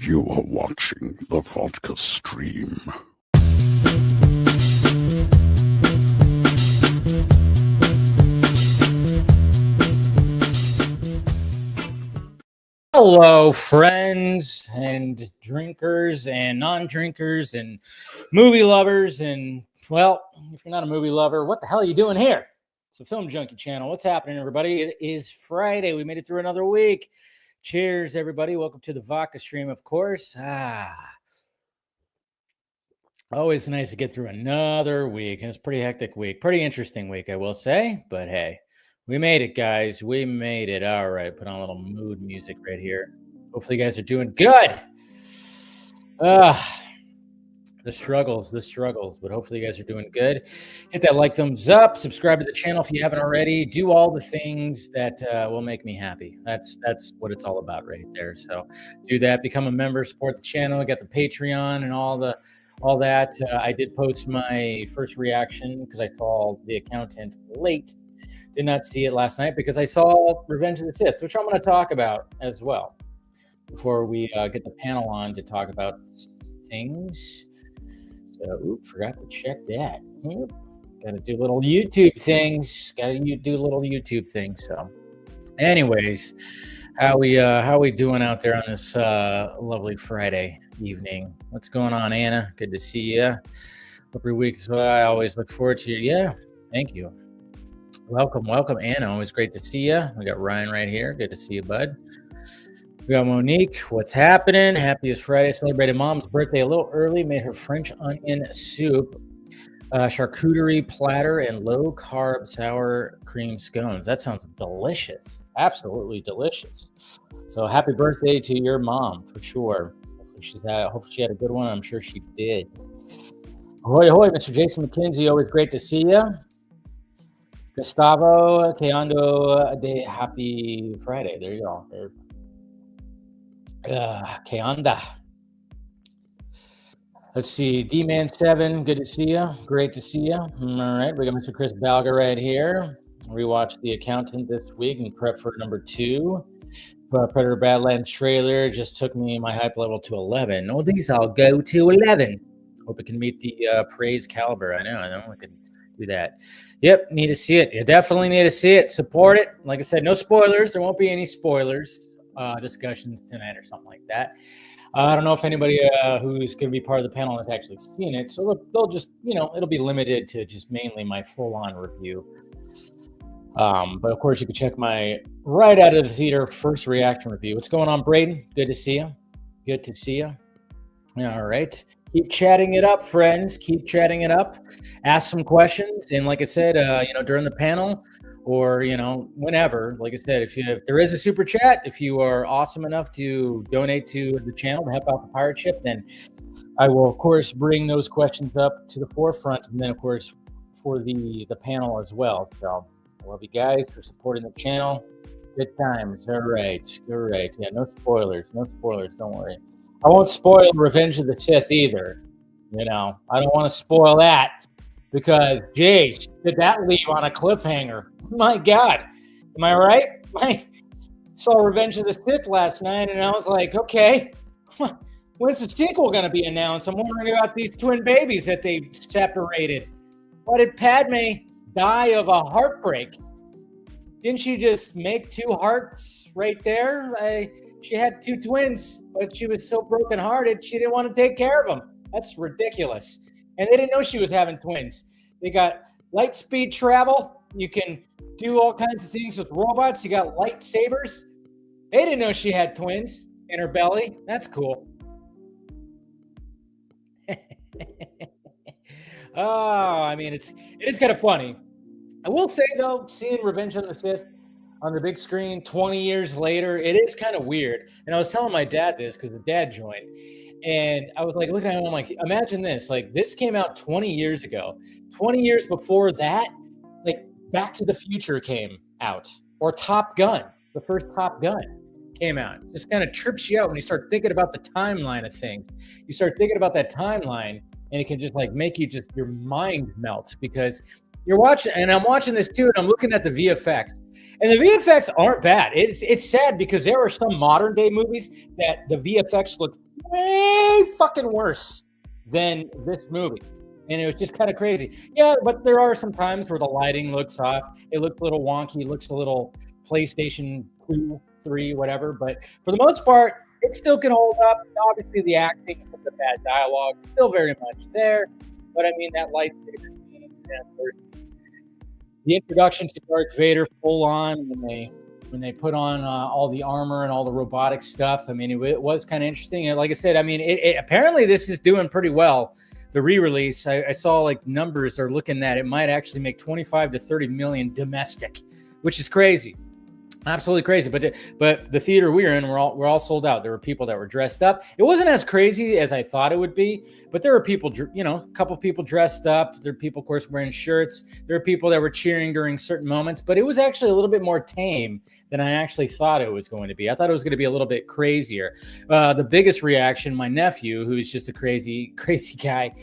You are watching the Vodka stream. Hello, friends and drinkers and non-drinkers and movie lovers. And, well, if you're not a movie lover, what the hell are you doing here? It's a Film Junkie channel. What's happening, everybody? It is Friday. We made it through another week. Cheers, everybody. Welcome to the Vodka stream, of course. Always nice to get through another week. It's a pretty hectic week. Pretty interesting week, I will say. But, hey. We made it, guys. We made it. All right. Put on a little mood music right here. Hopefully you guys are doing good. The struggles. But hopefully you guys are doing good. Hit that like, thumbs up. Subscribe to the channel if you haven't already. Do all the things that will make me happy. That's what it's all about right there. So do that. Become a member. Support the channel. I got the Patreon and all that. I did post my first reaction because I saw The Accountant late. Did not see it last night because I saw Revenge of the Sith, which I'm going to talk about as well before we get the panel on to talk about things. So, forgot to check that. Got to do little YouTube things. So, anyways, how we doing out there on this lovely Friday evening? What's going on, Anna? Good to see you. Every week, so I always look forward to you. Yeah, thank you. Welcome, Anna. Always great to see you. We got Ryan right here. Good to see you, bud. We got Monique. What's happening? Happiest Friday. Celebrated Mom's birthday a little early. Made her French onion soup, charcuterie platter, and low-carb sour cream scones. That sounds delicious. Absolutely delicious. So happy birthday to your mom, for sure. Hopefully she had a good one. I'm sure she did. Ahoy, ahoy, Mr. Jason McKenzie. Always great to see you. Gustavo, que ando de happy Friday. There you go. Que anda. Let's see. D-Man7, good to see you. Great to see you. All right. We got Mr. Chris Balga right here. Rewatched The Accountant this week and prep for number 2. Predator Badlands trailer just took me my hype level to 11. Oh, these all go to 11. Hope it can meet the praise caliber. I know I can do that. Yep, need to see it. You definitely need to see it. Support it. Like I said, no spoilers. There won't be any spoilers discussions tonight or something like that. I don't know if anybody who's going to be part of the panel has actually seen it, so they'll just, it'll be limited to just mainly my full-on review. But of course, you can check my right out of the theater first reaction review. What's going on, Braden? Good to see you. Good to see you. All right. Keep chatting it up, friends. Keep chatting it up. Ask some questions. And like I said, during the panel or, whenever, like I said, if there is a super chat, if you are awesome enough to donate to the channel to help out the pirate ship, then I will, of course, bring those questions up to the forefront. And then, of course, for the panel as well. So I love you guys for supporting the channel. Good times. All right. Yeah, no spoilers. Don't worry. I won't spoil Revenge of the Sith either. I don't want to spoil that because, geez, did that leave on a cliffhanger? My God. Am I right? I saw Revenge of the Sith last night, and I was like, okay, when's the sequel going to be announced? I'm wondering about these twin babies that they separated. Why did Padme die of a heartbreak? Didn't she just make 2 hearts right there? She had 2 twins, but she was so brokenhearted, she didn't want to take care of them. That's ridiculous. And they didn't know she was having twins. They got light speed travel. You can do all kinds of things with robots. You got lightsabers. They didn't know she had twins in her belly. That's cool. It is kind of funny. I will say, though, seeing Revenge of the Sith on the big screen 20 years later, it is kind of weird. And I was telling my dad this because the dad joined. And I was like, looking at him, I'm like, imagine this. Like, this came out 20 years ago. 20 years before that, like, Back to the Future came out. Or Top Gun, the first Top Gun came out. It just kind of trips you out when you start thinking about the timeline of things. You start thinking about that timeline, and it can just, like, make you just, your mind melt because you're watching, and I'm watching this too, and I'm looking at the VFX. And the VFX aren't bad. It's sad because there are some modern day movies that the VFX look way fucking worse than this movie. And it was just kind of crazy. Yeah, but there are some times where the lighting looks off. It looks a little wonky, looks a little PlayStation 2, 3, whatever. But for the most part, it still can hold up. Obviously, the acting, some of the bad dialogue, still very much there. But I mean, that lightsaber scene, the introduction to Darth Vader full on when they put on all the armor and all the robotic stuff. I mean, it was kind of interesting. And like I said, I mean, apparently this is doing pretty well. The re-release, I saw like numbers are looking at it might actually make 25 to 30 million domestic, which is crazy. Absolutely crazy. But the theater we were in, we're all sold out. There were people that were dressed up. It wasn't as crazy as I thought it would be, but there were people, a couple people dressed up. There were people, of course, wearing shirts. There were people that were cheering during certain moments, but it was actually a little bit more tame than I actually thought it was going to be. I thought it was going to be a little bit crazier. The biggest reaction, my nephew, who's just a crazy, crazy guy,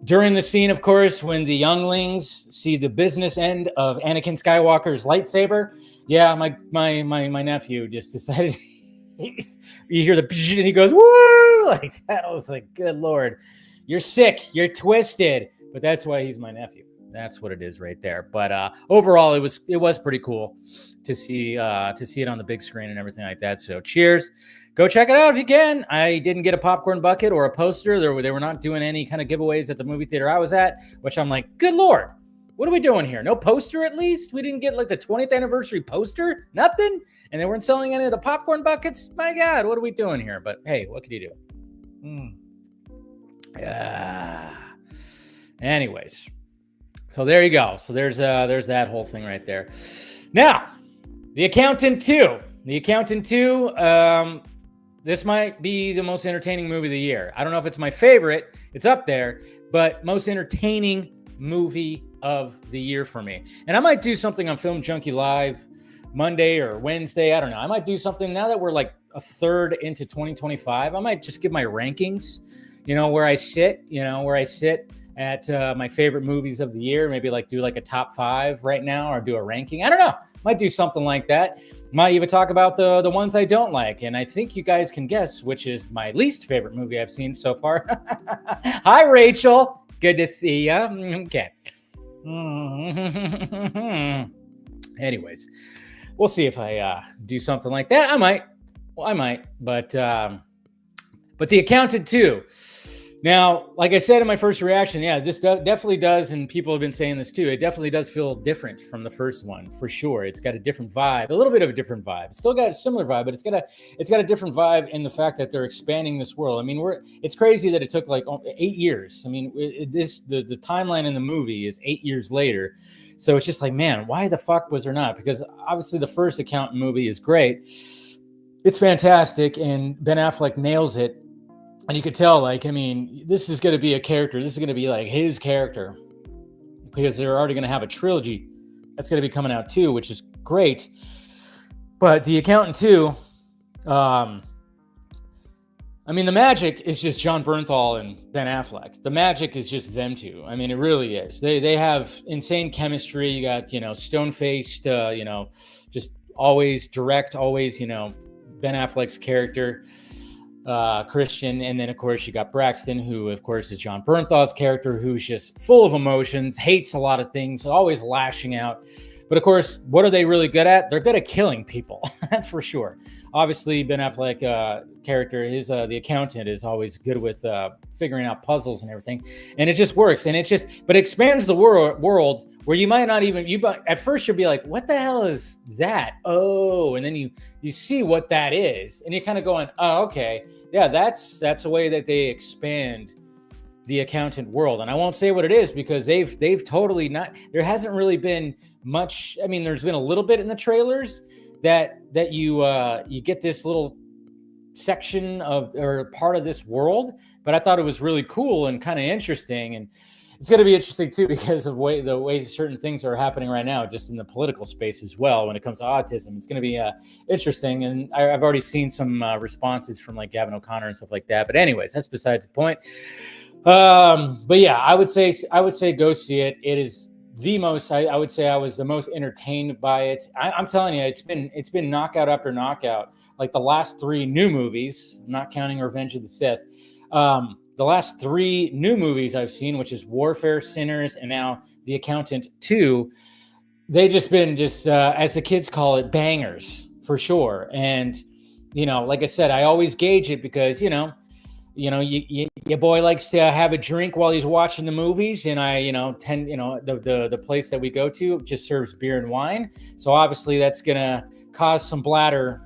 during the scene, of course, when the younglings see the business end of Anakin Skywalker's lightsaber, yeah, my nephew just decided. You hear the and he goes woo like that. I was like, good Lord, you're sick, you're twisted. But that's why he's my nephew. That's what it is right there. But overall, it was pretty cool to see it on the big screen and everything like that. So cheers. Go check it out if you can. I didn't get a popcorn bucket or a poster. They were not doing any kind of giveaways at the movie theater I was at, which I'm like, good Lord, what are we doing here? No poster at least? We didn't get like the 20th anniversary poster? Nothing? And they weren't selling any of the popcorn buckets? My God, what are we doing here? But hey, what can you do? Anyways, so there you go. So there's that whole thing right there. Now, The Accountant 2. The Accountant 2, this might be the most entertaining movie of the year. I don't know if it's my favorite. It's up there, but most entertaining movie of the year for me. And I might do something on Film Junkie Live Monday or Wednesday. I don't know. I might do something now that we're like a third into 2025. I might just give my rankings, where I sit at my favorite movies of the year. Maybe like do like a top 5 right now or do a ranking. I don't know. Might do something like that. Might even talk about the ones I don't like. And I think you guys can guess which is my least favorite movie I've seen so far. Hi, Rachel. Good to see ya. Okay. Anyways, we'll see if I do something like that. I might. Well, I might. But The Accountant 2. Now, like I said in my first reaction, yeah, this definitely does, and people have been saying this too, it definitely does feel different from the first one, for sure. It's got a different vibe, a little bit of a different vibe. It's still got a similar vibe, but it's got a different vibe in the fact that they're expanding this world. I mean, it's crazy that it took like 8 years. I mean, the timeline in the movie is 8 years later. So it's just like, man, why the fuck was there not? Because obviously the first Accountant movie is great. It's fantastic, and Ben Affleck nails it. And you could tell, like, I mean, this is going to be a character. This is going to be like his character because they're already going to have a trilogy that's going to be coming out too, which is great. But The Accountant 2, I mean, the magic is just John Bernthal and Ben Affleck. The magic is just them two. I mean, it really is. They have insane chemistry. You got, stone-faced, just always direct, always, Ben Affleck's character. Christian, and then of course you got Braxton, who of course is John Bernthal's character, who's just full of emotions, hates a lot of things, always lashing out. But of course, what are they really good at? They're good at killing people. That's for sure. Obviously, Ben Affleck character, the accountant, is always good with figuring out puzzles and everything, and it just works. And but it expands the world where you might not even at first you'll be like, what the hell is that? Oh, and then you see what that is, and you're kind of going, oh, okay, yeah, that's a way that they expand the accountant world. And I won't say what it is because they've totally not. There hasn't really been much. I mean, there's been a little bit in the trailers that you get this little section of or part of this world, but I thought it was really cool and kind of interesting. And it's going to be interesting too because of the way certain things are happening right now, just in the political space as well. When it comes to autism, it's going to be interesting. And I've already seen some responses from like Gavin O'Connor and stuff like that. But anyways, that's besides the point. But yeah, I would say go see it. It is the most. I would say I was the most entertained by it. I'm telling you, it's been knockout after knockout. Like the last three new movies, not counting Revenge of the Sith. The last three new movies I've seen, which is Warfare, Sinners, and now The Accountant 2, they just been as the kids call it, bangers for sure. And like I said, I always gauge it because your boy likes to have a drink while he's watching the movies, and I tend the place that we go to just serves beer and wine, so obviously that's gonna cause some bladder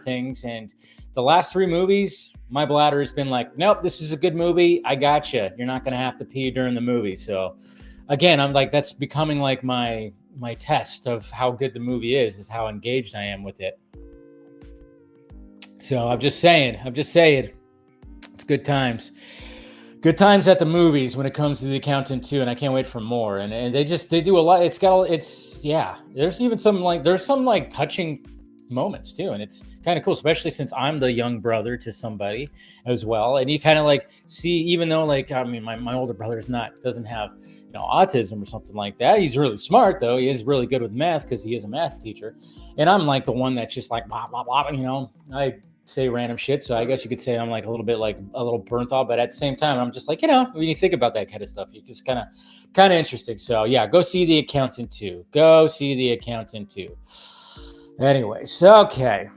things. And the last three movies, my bladder has been like, nope, this is a good movie, I gotcha, you're not gonna have to pee during the movie. So again, I'm like, that's becoming like my test of how good the movie is how engaged I am with it. So I'm just saying it's good times at the movies when it comes to The Accountant 2, and I can't wait for more. And they do a lot. There's even some touching moments too, and it's kind of cool, especially since I'm the young brother to somebody as well. And you kind of like see, even though my older brother doesn't have autism or something like that. He's really smart though. He is really good with math because he is a math teacher, and I'm like the one that's just like blah blah blah. I say random shit, so I guess you could say I'm like a little bit like a little burnt off, but at the same time I'm just like, when you think about that kind of stuff, you just kind of interesting. So yeah, go see The Accountant 2. Anyways, okay.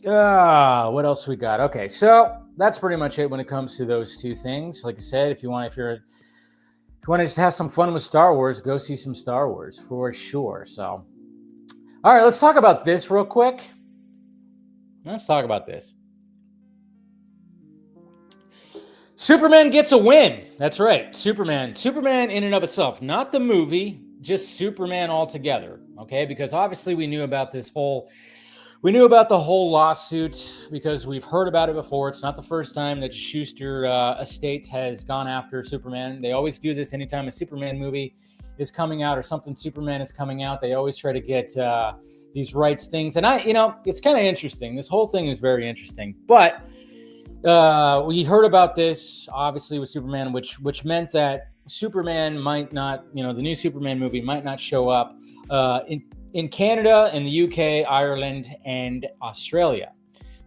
What else we got? Okay, so that's pretty much it when it comes to those two things. Like I said, if you want to just have some fun with Star Wars, go see some Star Wars for sure. So, all right, let's talk about this real quick. Let's talk about this. Superman gets a win. That's right. Superman in and of itself, not the movie, just Superman altogether. Okay, because obviously we knew about the whole lawsuit because we've heard about it before. It's not the first time that Schuster estate has gone after Superman. They always do this anytime a Superman movie is coming out or something Superman is coming out. They always try to get these rights things. And it's kind of interesting. This whole thing is very interesting. But we heard about this, obviously, with Superman, which meant that Superman might not, the new Superman movie might not show up in Canada, in the UK, Ireland, and Australia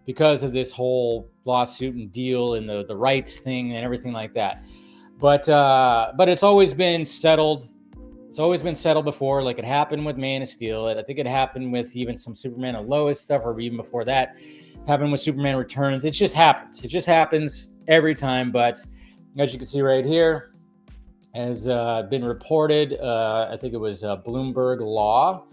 because of this whole lawsuit and deal and the rights thing and everything like that. But it's always been settled. It's always been settled before. Like it happened with Man of Steel. I think it happened with even some Superman and Lois stuff, or even before that, happened with Superman Returns. It just happens. It just happens every time. But as you can see right here, has been reported. I think it was Bloomberg Law.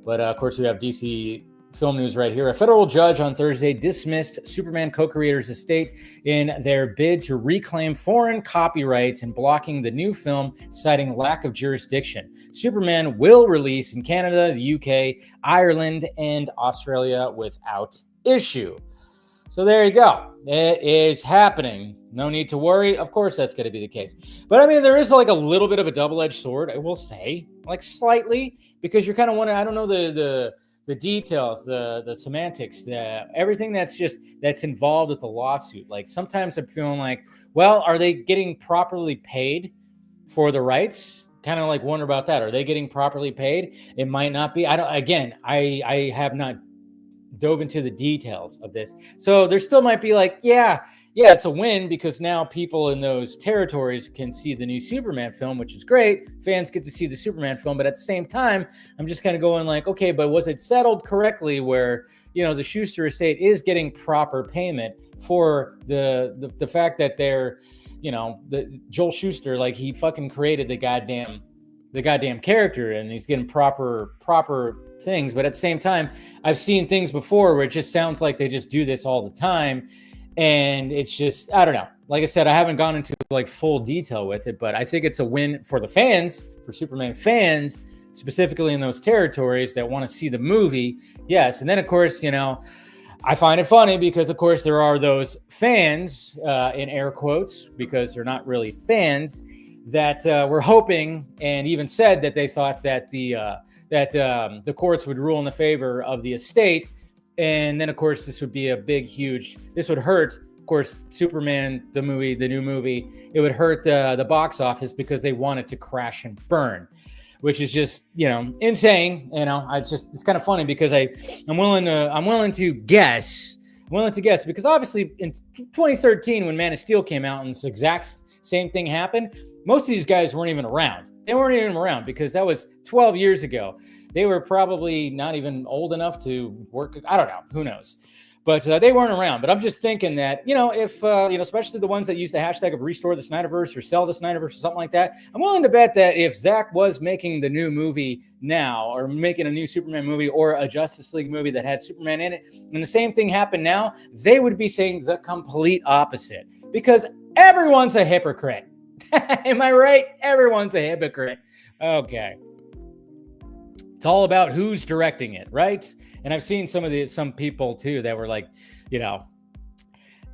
But of course, we have DC Film News right here. A federal judge on Thursday dismissed Superman co-creators' estate in their bid to reclaim foreign copyrights and blocking the new film, citing lack of jurisdiction. Superman will release in Canada, the UK, Ireland, and Australia without issue. So there you go. It is happening. No need to worry. Of course, that's going to be the case. But I mean, there is like a little bit of a double-edged sword, I will say, like slightly, because you're kind of wondering, I don't know the details, the semantics, everything that's involved with the lawsuit. Like sometimes I'm feeling like, well, are they getting properly paid for the rights? Kind of like wonder about that. Are they getting properly paid? It might not be. I have not dove into the details of this. So there still might be like, yeah, it's a win because now people in those territories can see the new Superman film, which is great. Fans get to see the Superman film, but at the same time, I'm just kind of going like, okay, but was it settled correctly where, the Schuster estate is getting proper payment for the fact that they're, the Joel Schuster, like he fucking created the goddamn character and he's getting proper things. But at the same time, I've seen things before where it just sounds like they just do this all the time. And it's just, I don't know. Like I said, I haven't gone into like full detail with it, but I think it's a win for the fans, for Superman fans, specifically in those territories that want to see the movie. Yes. And then of course, I find it funny because of course there are those fans in air quotes, because they're not really fans, that were hoping and even said that they thought that the courts would rule in the favor of the estate. And then, of course, this would be this would hurt, of course, Superman, the new movie, it would hurt the box office because they want it to crash and burn. which is just, insane. It's kind of funny because I'm willing to guess because obviously in 2013 when Man of Steel came out and this exact same thing happened, most of these guys weren't even around. They weren't even around because that was 12 years ago. They were probably not even old enough to work. I don't know. Who knows? But they weren't around. But I'm just thinking that, if, especially the ones that use the hashtag of restore the Snyderverse or sell the Snyderverse or something like that, I'm willing to bet that if Zack was making the new movie now or making a new Superman movie or a Justice League movie that had Superman in it, and the same thing happened now, they would be saying the complete opposite because everyone's a hypocrite. Am I right? Everyone's a hypocrite. Okay. It's all about who's directing it, right? And I've seen some people too that were like, that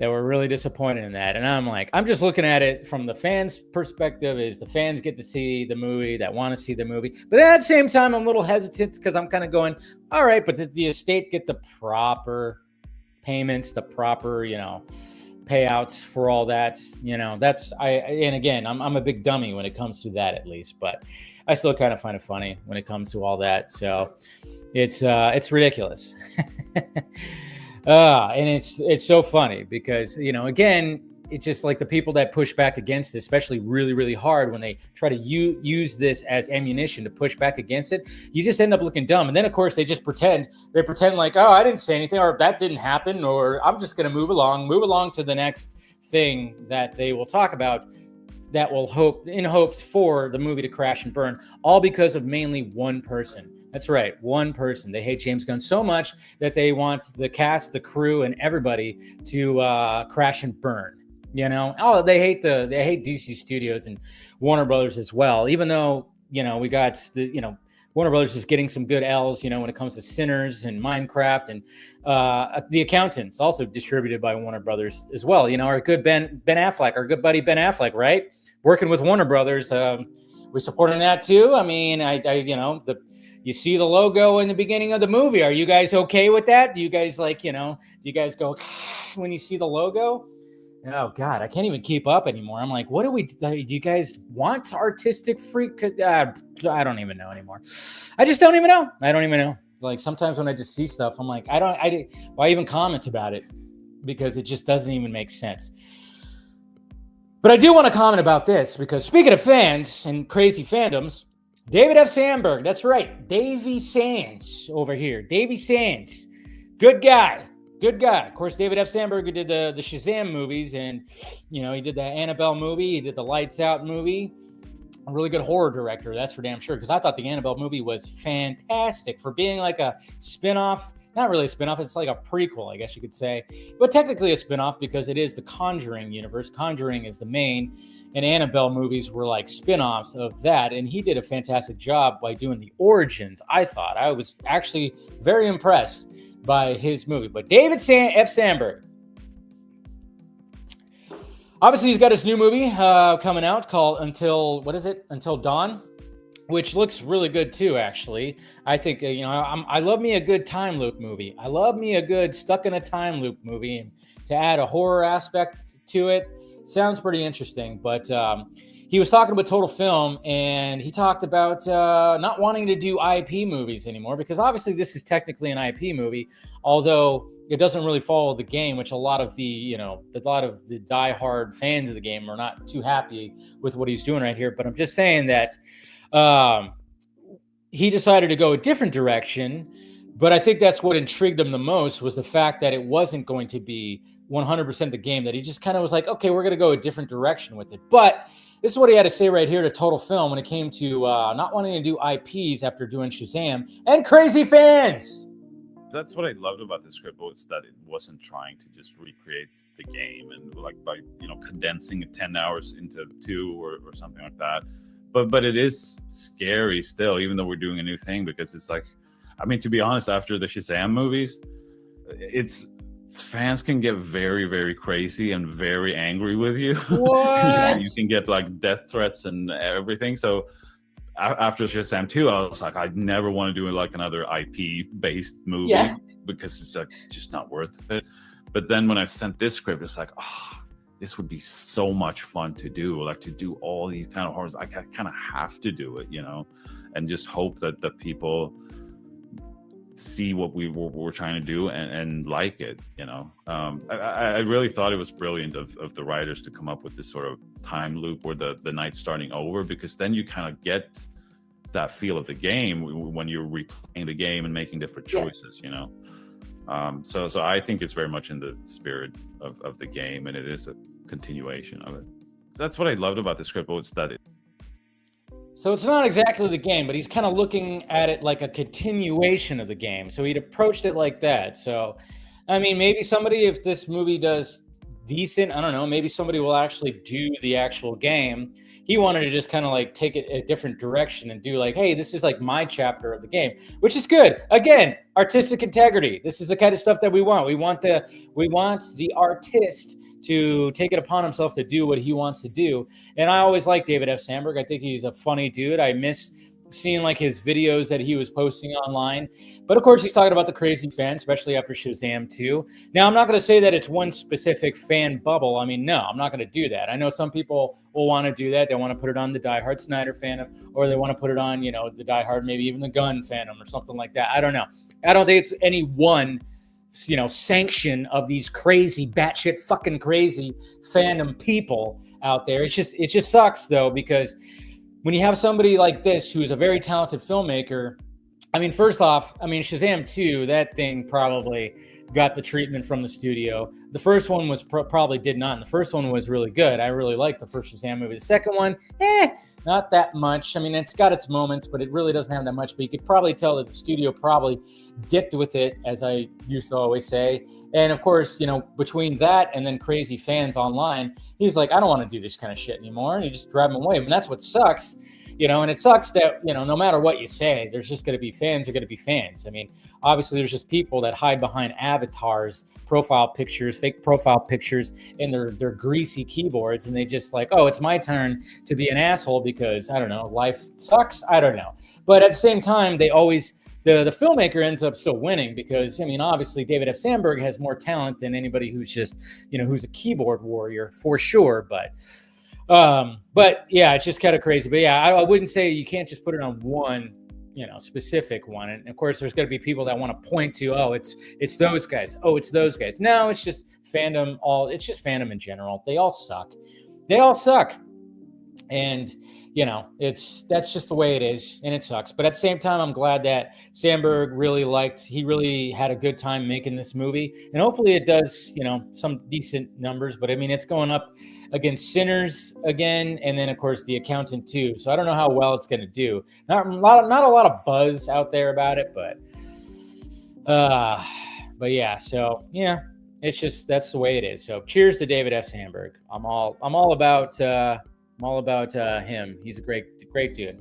were really disappointed in that. And I'm like, I'm just looking at it from the fans' perspective is the fans get to see the movie, that want to see the movie. But at the same time, I'm a little hesitant because I'm kind of going, all right, but did the estate get the proper payments, the proper, payouts for all that? And again, I'm a big dummy when it comes to that at least, but I still kind of find it funny when it comes to all that. So it's ridiculous. And it's so funny because, again, it's just like the people that push back against it, especially really, really hard when they try to use this as ammunition to push back against it, you just end up looking dumb. And then, of course, they pretend like, oh, I didn't say anything or that didn't happen or I'm just going to move along to the next thing that they will talk about that will hopes for the movie to crash and burn, all because of mainly one person. That's right, one person. They hate James Gunn so much that they want the cast, the crew, and everybody to crash and burn. They hate DC Studios and Warner Brothers as well. Even though we got Warner Brothers is getting some good L's. When it comes to Sinners and Minecraft and The Accountants, also distributed by Warner Brothers as well. Our good Ben Affleck, our good buddy Ben Affleck, right? Working with Warner Brothers, we're supporting that too. I mean, you see the logo in the beginning of the movie. Are you guys okay with that? Do you guys do you guys go when you see the logo? Oh God, I can't even keep up anymore. I'm like, do you guys want artistic freak? I don't even know anymore. I just don't even know. I don't even know. Like sometimes when I just see stuff, I'm like, why even comment about it? Because it just doesn't even make sense. But I do want to comment about this because speaking of fans and crazy fandoms, David F. Sandberg, that's right, Davy Sands over here. Davy Sands, good guy. Of course, David F. Sandberg who did the Shazam movies and, he did the Annabelle movie. He did the Lights Out movie. A really good horror director, that's for damn sure, because I thought the Annabelle movie was fantastic for being like a spinoff. Not really a spinoff, it's like a prequel, I guess you could say. But technically a spinoff because it is the Conjuring universe. Conjuring is the main, and Annabelle movies were like spinoffs of that. And he did a fantastic job by doing the origins, I thought. I was actually very impressed by his movie. But David F. Sandberg, obviously he's got his new movie coming out called Until Dawn, which looks really good too, actually. I think, I love me a good time loop movie. I love me a good stuck in a time loop movie, and to add a horror aspect to it sounds pretty interesting. But he was talking about Total Film, and he talked about not wanting to do IP movies anymore, because obviously this is technically an IP movie, although it doesn't really follow the game, which a lot of the diehard fans of the game are not too happy with what he's doing right here. But I'm just saying that he decided to go a different direction, but I think that's what intrigued him the most was the fact that it wasn't going to be 100% the game, that he just kind of was like, okay, we're going to go a different direction with it. But this is what he had to say right here to Total Film when it came to not wanting to do IPs after doing Shazam and Crazy Fans. That's what I loved about the script, was that it wasn't trying to just recreate the game and like by condensing 10 hours into 2 or something like that. But it is scary still, even though we're doing a new thing, because it's like, I mean, to be honest, after the Shazam movies, fans can get very, very crazy and very angry with you. What? You can get like death threats and everything. So after Shazam 2, I was like, I never want to do like another IP-based movie because it's like just not worth it. But then when I sent this script, it's like, this would be so much fun to do, like to do all these kind of horrors. I kind of have to do it, and just hope that the people see what we're trying to do and like it, you know. I really thought it was brilliant of the writers to come up with this sort of time loop where the night's starting over, because then you kind of get that feel of the game when you're replaying the game and making different choices, you know. So I think it's very much in the spirit of the game, and it is a continuation of it. That's what I loved about the script, was that So it's not exactly the game, but he's kind of looking at it like a continuation of the game. So he'd approached it like that. So, I mean, maybe somebody, if this movie does decent, I don't know, maybe somebody will actually do the actual game. He wanted to just kind of like take it a different direction and do like, hey, this is like my chapter of the game, which is good. Again, artistic integrity. This is the kind of stuff that we want. We want the artist to take it upon himself to do what he wants to do. And I always like David F. Sandberg. I think he's a funny dude. I miss seeing like his videos that he was posting online. But of course, he's talking about the crazy fans, especially after Shazam 2. Now, I'm not going to say that it's one specific fan bubble. I mean, no, I'm not going to do that. I know some people will want to do that. They want to put it on the diehard Snyder fandom, or they want to put it on, you know, the diehard, maybe even the Gunn fandom or something like that. I don't know. I don't think it's any one, you know, sanction of these crazy, batshit fucking crazy fandom people out there. It just sucks though, because when you have somebody like this who's a very talented filmmaker, I mean, first off, I mean, Shazam 2, that thing probably got the treatment from the studio. The first one was probably did not. And the first one was really good. I really liked the first Shazam movie. The second one, not that much. I mean, it's got its moments, but it really doesn't have that much. But you could probably tell that the studio probably dipped with it, as I used to always say. And of course, you know, between that and then crazy fans online, he was like, I don't want to do this kind of shit anymore. And you just drive them away. And that's what sucks, you know, and it sucks that, you know, no matter what you say, there's just going to be fans are going to be fans. I mean, obviously there's just people that hide behind avatars, profile pictures, fake profile pictures, and their greasy keyboards. And they just like, oh, it's my turn to be an asshole because, I don't know, life sucks. I don't know. But at the same time, they always, the filmmaker ends up still winning because, I mean, obviously David F. Sandberg has more talent than anybody who's just, you know, who's a keyboard warrior for sure. But yeah, it's just kind of crazy. But yeah, I wouldn't say you can't just put it on one, you know, specific one. And of course, there's going to be people that want to point to, oh, it's those guys. Oh, it's those guys. No, it's just fandom. It's just fandom in general. They all suck. They all suck. And you know, that's just the way it is, and it sucks. But at the same time, I'm glad that Sandberg he really had a good time making this movie, and hopefully it does, you know, some decent numbers. But I mean, it's going up against Sinners again, and then of course The Accountant too. So I don't know how well it's going to do. Not a lot of buzz out there about it, but yeah. So yeah, it's just that's the way it is. So cheers to David F. Sandberg. I'm all about. I'm all about him. He's a great dude.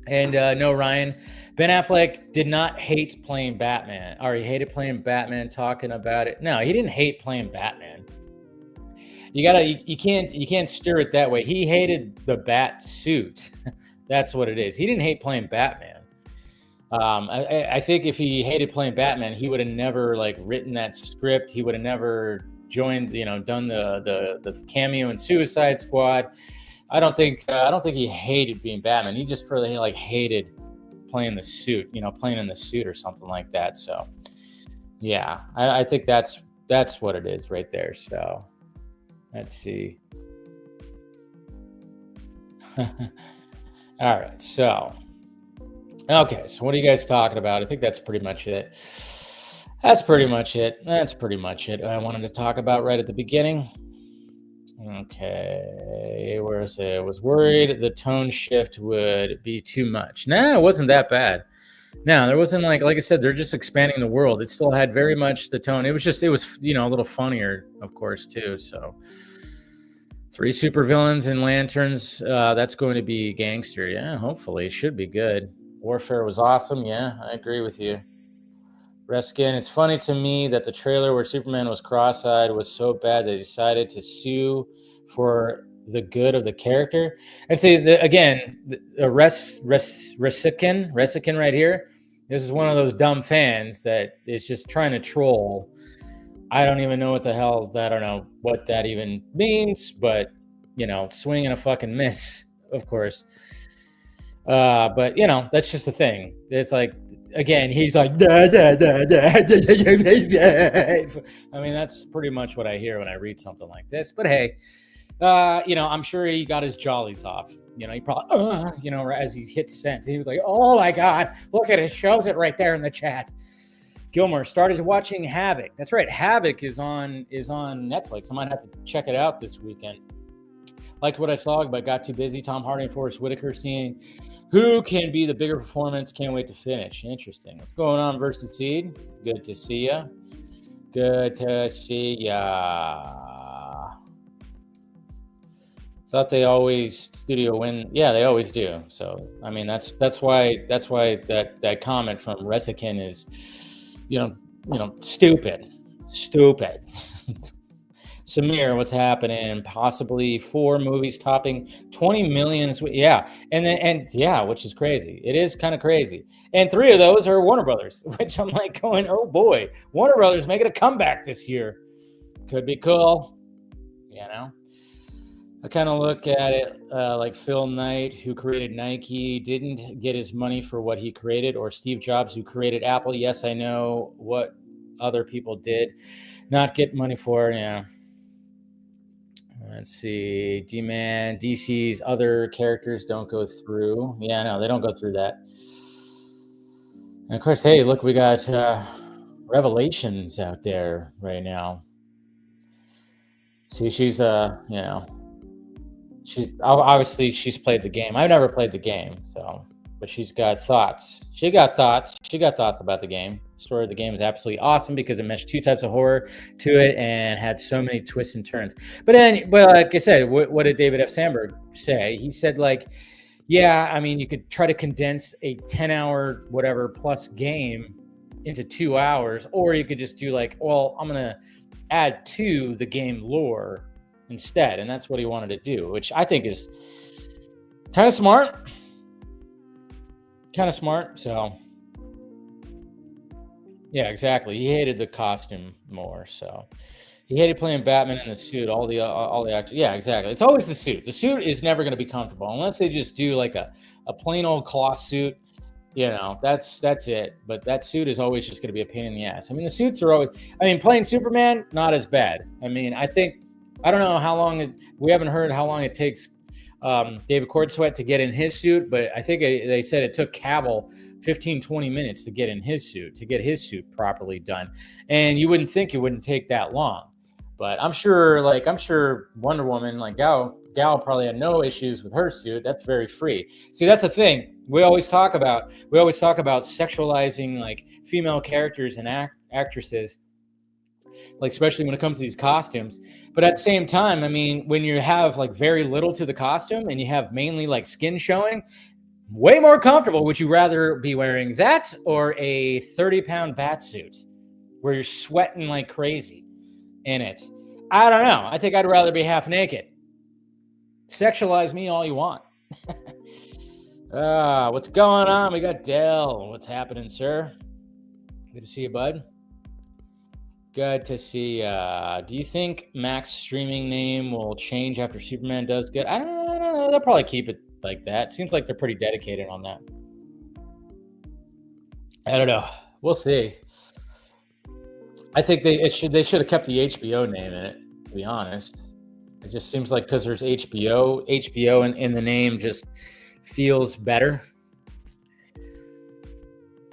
And no, Ryan, Ben Affleck did not hate playing Batman. Or he hated playing Batman, talking about it. No, he didn't hate playing Batman. You can't stir it that way. He hated the bat suit. That's what it is. He didn't hate playing Batman. I think if he hated playing Batman, he would have never like written that script. He would have never joined, you know, done the cameo in Suicide Squad. I don't think he hated being Batman. He just really like hated playing the suit, you know, playing in the suit or something like that. So yeah, I think that's what it is right there. So let's see. All right. So, okay. So what are you guys talking about? I think that's pretty much it. That's pretty much it I wanted to talk about right at the beginning. Okay, where is it? I was worried the tone shift would be too much. No, it wasn't that bad. No, there wasn't like I said, they're just expanding the world. It still had very much the tone. It was, you know, a little funnier, of course, too. So 3 supervillains and lanterns, that's going to be gangster. Yeah, hopefully it should be good. Warfare was awesome. Yeah, I agree with you. Reskin, it's funny to me that the trailer where Superman was cross-eyed was so bad they decided to sue for the good of the character. I'd say, again, Resikin right here, this is one of those dumb fans that is just trying to troll. I don't even know what the hell, I don't know what that even means, but, you know, swing and a fucking miss, of course. But you know, that's just the thing. It's like, again, he's like, da, da, da, da, da, da, da. I mean, that's pretty much what I hear when I read something like this. But hey, you know, I'm sure he got his jollies off. You know, he probably, you know, as he hit send, he was like, oh my God, look at it. Shows it right there in the chat. Gilmore started watching Havoc. That's right. Havoc is on Netflix. I might have to check it out this weekend. Liked what I saw, but got too busy. Tom Hardy and Forrest Whitaker, seeing who can be the bigger performance. Can't wait to finish. Interesting. What's going on, Versus Seed? Good to see ya. Good to see ya. Thought they always studio win. Yeah, they always do. So I mean, that's why that comment from Resikin is, you know, stupid. Samir, what's happening? Possibly 4 movies topping 20 million. Yeah. And which is crazy. It is kind of crazy. And 3 of those are Warner Brothers, which I'm like going, oh boy, Warner Brothers making a comeback this year. Could be cool. You know, I kind of look at it like Phil Knight, who created Nike, didn't get his money for what he created, or Steve Jobs, who created Apple. Yes, I know what other people did not get money for. Yeah. Let's see. D-Man, DC's other characters don't go through. Yeah, no, they don't go through that. And of course, hey, look, we got Revelations out there right now. See, she's you know, she's obviously she's played the game. I've never played the game, so, but she's got thoughts. She got thoughts about the game. The story of the game is absolutely awesome because it meshed 2 types of horror to it and had so many twists and turns. But like I said, what did David F. Sandberg say? He said, like, yeah, I mean, you could try to condense a 10-hour whatever plus game into 2 hours, or you could just do like, well, I'm gonna add to the game lore instead, and that's what he wanted to do, which I think is kind of smart. So yeah, exactly. He hated the costume more, so he hated playing Batman in the suit. All the actors. Yeah, exactly. It's always the suit. The suit is never going to be comfortable unless they just do like a plain old cloth suit. You know, that's it. But that suit is always just going to be a pain in the ass. I mean, the suits are always. I mean, playing Superman, not as bad. I mean, I don't know how long we haven't heard how long it takes David Cordsweat to get in his suit, but I think they said it took Cavill 15-20 minutes to get in his suit, to get his suit properly done. And you wouldn't think it wouldn't take that long, but I'm sure Wonder Woman, like Gal probably had no issues with her suit. That's very free. See, that's the thing we always talk about sexualizing like female characters and actresses, like especially when it comes to these costumes. But at the same time, I mean, when you have like very little to the costume and you have mainly like skin showing, way more comfortable. Would you rather be wearing that or a 30-pound bat suit where you're sweating like crazy in it? I don't know. I think I'd rather be half naked. Sexualize me all you want. What's going on? We got Dell. What's happening, sir? Good to see you, bud. Good to see ya. Do you think Mac's streaming name will change after Superman does good? I don't know. They'll probably keep it like that. Seems like they're pretty dedicated on that. I don't know. We'll see. I think they should have kept the HBO name in it, to be honest. It just seems like because there's HBO in the name just feels better.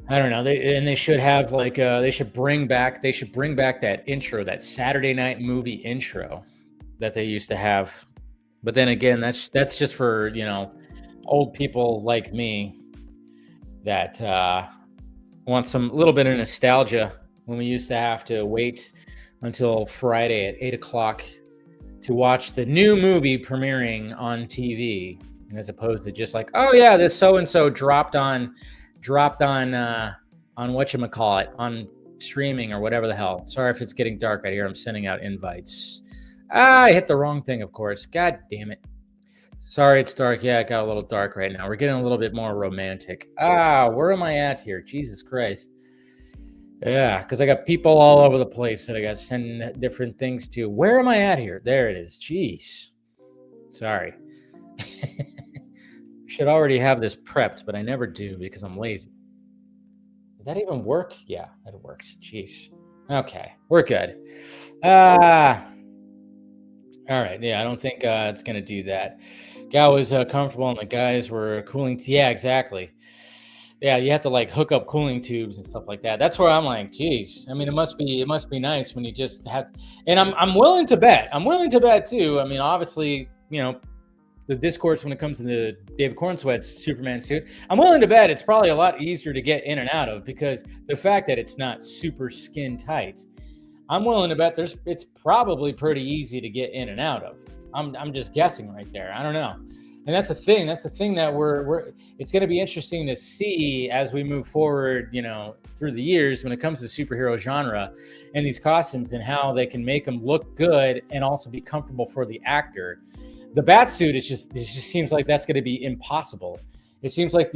I don't know. They should have like they should bring back that intro, that Saturday night movie intro that they used to have. But then again, that's just for, you know, old people like me that want some little bit of nostalgia when we used to have to wait until Friday at 8:00 to watch the new movie premiering on TV, as opposed to just like, oh yeah, this so and so dropped on whatchamacallit, on streaming or whatever the hell. Sorry if it's getting dark out here. I'm sending out invites. I hit the wrong thing, of course. God damn it. Sorry, it's dark. Yeah, it got a little dark right now. We're getting a little bit more romantic. Where am I at here? Jesus Christ. Yeah, because I got people all over the place that I got to send different things to. Where am I at here? There it is. Jeez. Sorry. should already have this prepped, but I never do because I'm lazy. Did that even work? Yeah, that works. Jeez. Okay, we're good. All right. Yeah, I don't think it's going to do that. Gal was comfortable and the guys were cooling. Yeah, exactly. Yeah, you have to like hook up cooling tubes and stuff like that. That's where I'm like, geez. I mean, it must be nice when you just have. And I'm willing to bet. I'm willing to bet too. I mean, obviously, the discourse when it comes to the David Cornsweat's Superman suit, I'm willing to bet it's probably a lot easier to get in and out of because the fact that it's not super skin tight. I'm willing to bet it's probably pretty easy to get in and out of. I'm just guessing right there. I don't know. And that's the thing. That's the thing that it's going to be interesting to see as we move forward, through the years when it comes to the superhero genre and these costumes and how they can make them look good and also be comfortable for the actor. The Batsuit it just seems like that's going to be impossible. It seems like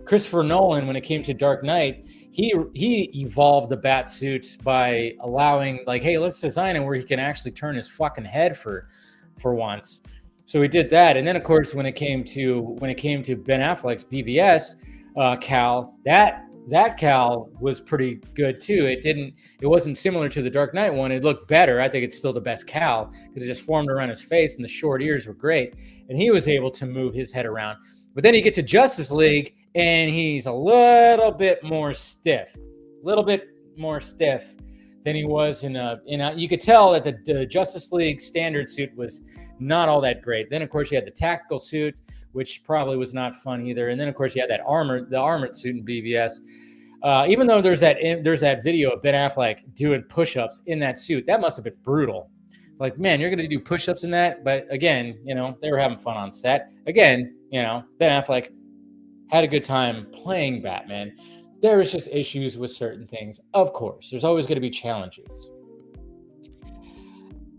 Christopher Nolan, when it came to Dark Knight, he evolved the Batsuit by allowing like, hey, let's design it where he can actually turn his fucking head for once. So we did that, and then of course when it came to Ben Affleck's BVS cowl, that cowl was pretty good too. It wasn't similar to the Dark Knight one. It looked better. I think it's still the best cowl because it just formed around his face, and the short ears were great, and he was able to move his head around. But then you get to Justice League, and he's a little bit more stiff than he was in you could tell that the Justice League standard suit was not all that great. Then of course you had the tactical suit, which probably was not fun either. And then of course you had the armored suit in BVS. Even though there's that video of Ben Affleck doing push-ups in that suit, that must have been brutal. Like, man, you're going to do push-ups in that? But again, they were having fun on set. Again, Ben Affleck had a good time playing Batman. There was just issues with certain things. Of course, there's always going to be challenges.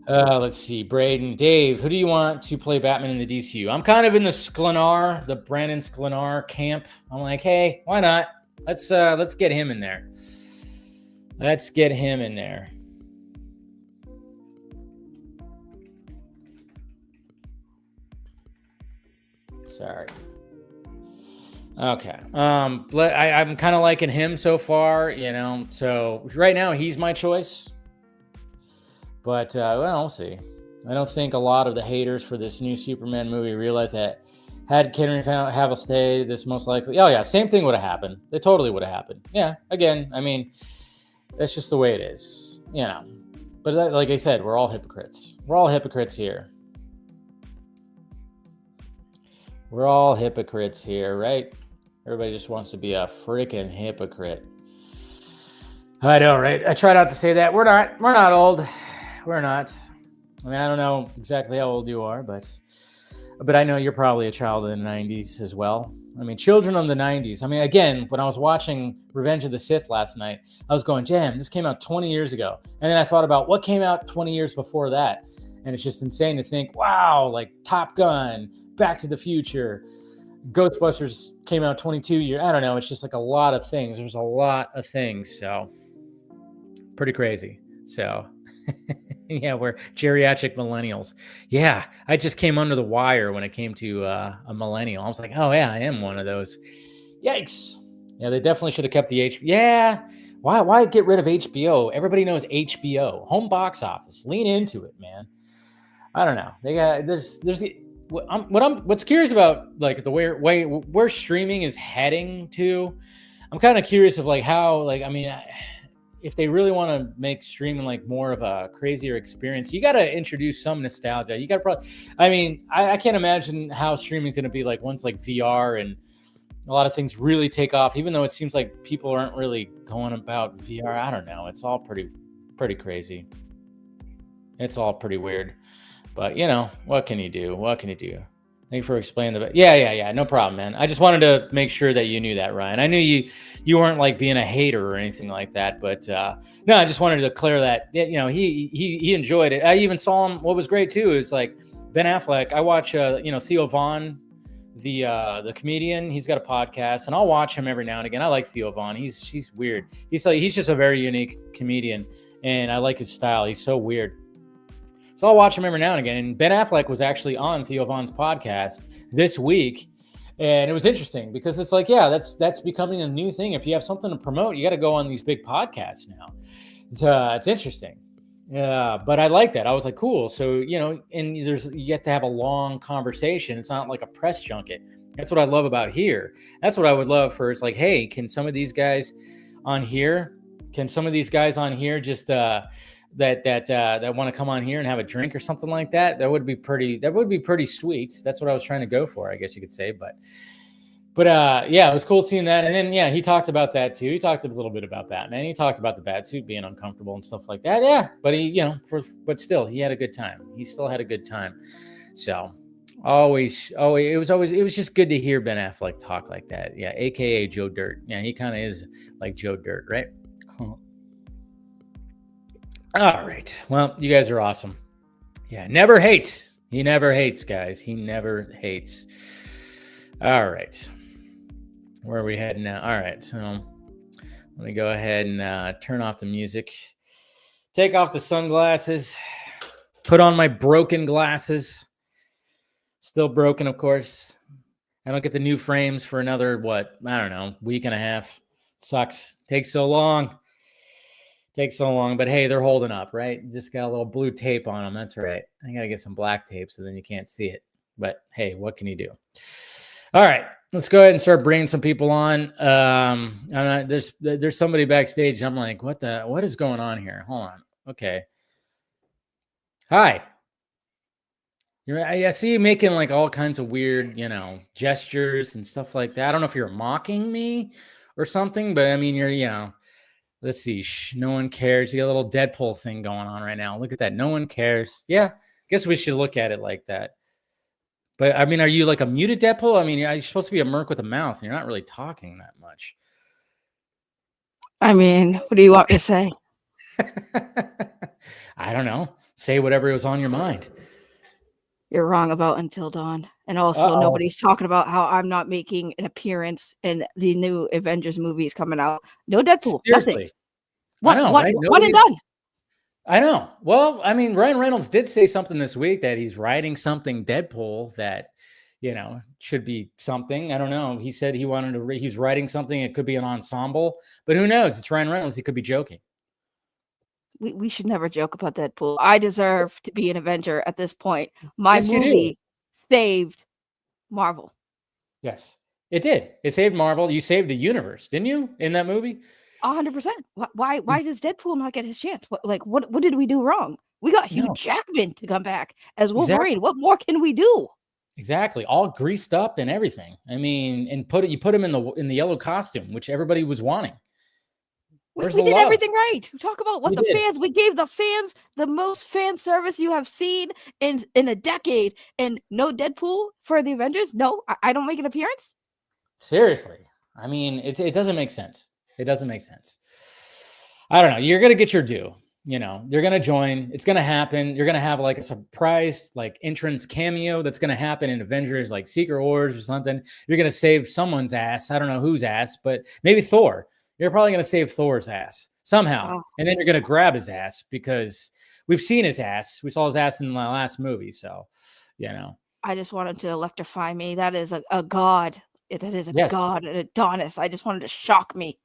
Let's see, Braden, Dave, who do you want to play Batman in the DCU? I'm kind of in the Brandon Sklenar camp. I'm like, hey, why not? Let's get him in there. Sorry. Okay. I'm kind of liking him so far, So right now he's my choice. But we'll see. I don't think a lot of the haters for this new Superman movie realize that had Henry Cavill stayed, this most likely. Oh yeah, same thing would have happened. It totally would have happened. Yeah. Again, I mean, that's just the way it is, But like I said, we're all hypocrites. We're all hypocrites here. Right? Everybody just wants to be a freaking hypocrite. I know, right? I try not to say that. We're not old. We're not. I mean, I don't know exactly how old you are, but I know you're probably a child of the 90s as well. I mean, children of the 90s. I mean, again, when I was watching Revenge of the Sith last night, I was going, damn, this came out 20 years ago. And then I thought about what came out 20 years before that. And it's just insane to think, wow, like Top Gun, Back to the Future, Ghostbusters came out 22 years. I don't know. It's just like a lot of things. There's a lot of things. So pretty crazy. So yeah, we're geriatric millennials. Yeah, I just came under the wire when it came to a millennial. I was like, oh yeah, I am one of those. Yikes. Yeah, they definitely should have kept the Yeah. Why get rid of HBO? Everybody knows HBO. Home box office. Lean into it, man. I don't know. They got what's curious about like the way where streaming is heading to. I'm kind of curious of like how if they really want to make streaming like more of a crazier experience, you got to introduce some nostalgia. You got to I can't imagine how streaming is going to be like once like VR and a lot of things really take off, even though it seems like people aren't really going about VR. I don't know. It's all pretty crazy. It's all pretty weird. But, what can you do? Thank you for explaining the... Yeah. No problem, man. I just wanted to make sure that you knew that, Ryan. I knew you weren't like being a hater or anything like that. But no, I just wanted to declare that, he enjoyed it. I even saw him. What was great, too, is like Ben Affleck. I watch, Theo Von, the comedian. He's got a podcast, and I'll watch him every now and again. I like Theo Von. He's weird. He's just a very unique comedian, and I like his style. He's so weird. So I'll watch them every now and again. And Ben Affleck was actually on Theo Von's podcast this week. And it was interesting because it's like, yeah, that's becoming a new thing. If you have something to promote, you got to go on these big podcasts now. It's interesting. Yeah, but I like that. I was like, cool. So, and you get to have a long conversation. It's not like a press junket. That's what I love about here. That's what I would love for. It's like, hey, can some of these guys on here just that want to come on here and have a drink or something like that? That would be pretty sweet. That's what I was trying to go for, I guess you could say. But yeah, it was cool seeing that. And then, yeah, he talked about that too. He talked a little bit about Batman. He talked about the bat suit being uncomfortable and stuff like that. Yeah, but but still, he had a good time. He still had a good time. So it was just good to hear Ben Affleck talk like that. Yeah, AKA Joe Dirt. Yeah, he kind of is like Joe Dirt, right? All right. Well, you guys are awesome. Yeah, never hates. He never hates, guys. He never hates. All right. Where are we heading now? All right. So let me go ahead and turn off the music. Take off the sunglasses. Put on my broken glasses. Still broken, of course. I don't get the new frames for another, week and a half. Sucks. Takes so long. But hey, they're holding up, right? Just got a little blue tape on them. That's right. I got to get some black tape so then you can't see it. But hey, what can you do? All right, let's go ahead and start bringing some people on. There's somebody backstage. I'm like, what is going on here? Hold on. Okay. Hi. I see you making like all kinds of weird, gestures and stuff like that. I don't know if you're mocking me or something, but I mean, you're, let's see. No one cares. You got a little Deadpool thing going on right now. Look at that. No one cares. Yeah. Guess we should look at it like that. But I mean, are you like a muted Deadpool? I mean, you're supposed to be a merc with a mouth, and you're not really talking that much. I mean, what do you want me to say? I don't know. Say whatever was on your mind. You're wrong about Until Dawn. And also, nobody's talking about how I'm not making an appearance in the new Avengers movies coming out. No Deadpool. Seriously. Nothing. One and done. I know. Well, I mean, Ryan Reynolds did say something this week that he's writing something Deadpool that, should be something. I don't know. He said he's writing something. It could be an ensemble, but who knows? It's Ryan Reynolds. He could be joking. We should never joke about Deadpool. I deserve to be an Avenger at this point. My movie saved Marvel. Yes, it did. It saved Marvel. You saved the universe, didn't you, in that movie? 100%. Why does Deadpool not get his chance? What did we do wrong? We got Hugh Jackman to come back as Wolverine. Exactly. What more can we do? Exactly. All greased up and everything. I mean, and you put him in the yellow costume, which everybody was wanting. We did everything right. We talk about what we gave the fans the most fan service you have seen in a decade, and no Deadpool for the Avengers. No, I don't make an appearance. Seriously. I mean, it doesn't make sense. It doesn't make sense. I don't know. You're going to get your due. You're going to join. It's going to happen. You're going to have like a surprise, like entrance cameo that's going to happen in Avengers, like Secret Wars or something. You're going to save someone's ass. I don't know whose ass, but maybe Thor. You're probably going to save Thor's ass somehow. Oh. And then you're going to grab his ass because we've seen his ass. We saw his ass in the last movie. So, I just wanted to electrify me. That is a god. That is a god, an Adonis. I just wanted to shock me.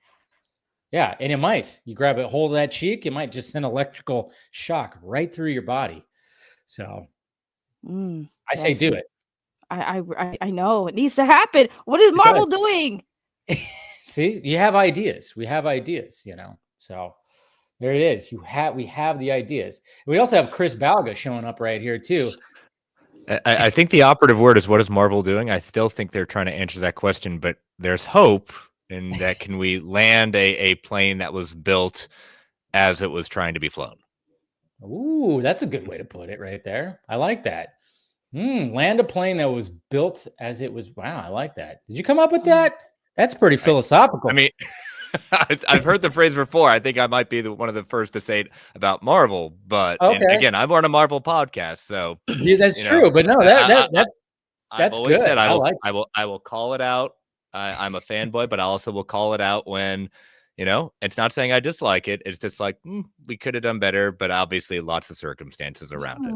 Yeah, and it might. You grab a hold of that cheek, it might just send electrical shock right through your body. So I say do it. I know. It needs to happen. What is Marvel doing? See, you have ideas. We have ideas, So there it is. We have the ideas. We also have Chris Balga showing up right here too. I think the operative word is, what is Marvel doing? I still think they're trying to answer that question, but there's hope in that. Can we land a plane that was built as it was trying to be flown? Ooh, that's a good way to put it right there. I like that. Land a plane that was built as it was. Wow, I like that. Did you come up with that? That's pretty philosophical. I mean, I've heard the phrase before. I think I might be one of the first to say it about Marvel, but again, I'm on a Marvel podcast, so yeah, that's true. But no, that's good. Said I will call it out. I'm a fanboy, but I also will call it out when It's not saying I dislike it. It's just like we could have done better, but obviously lots of circumstances around it.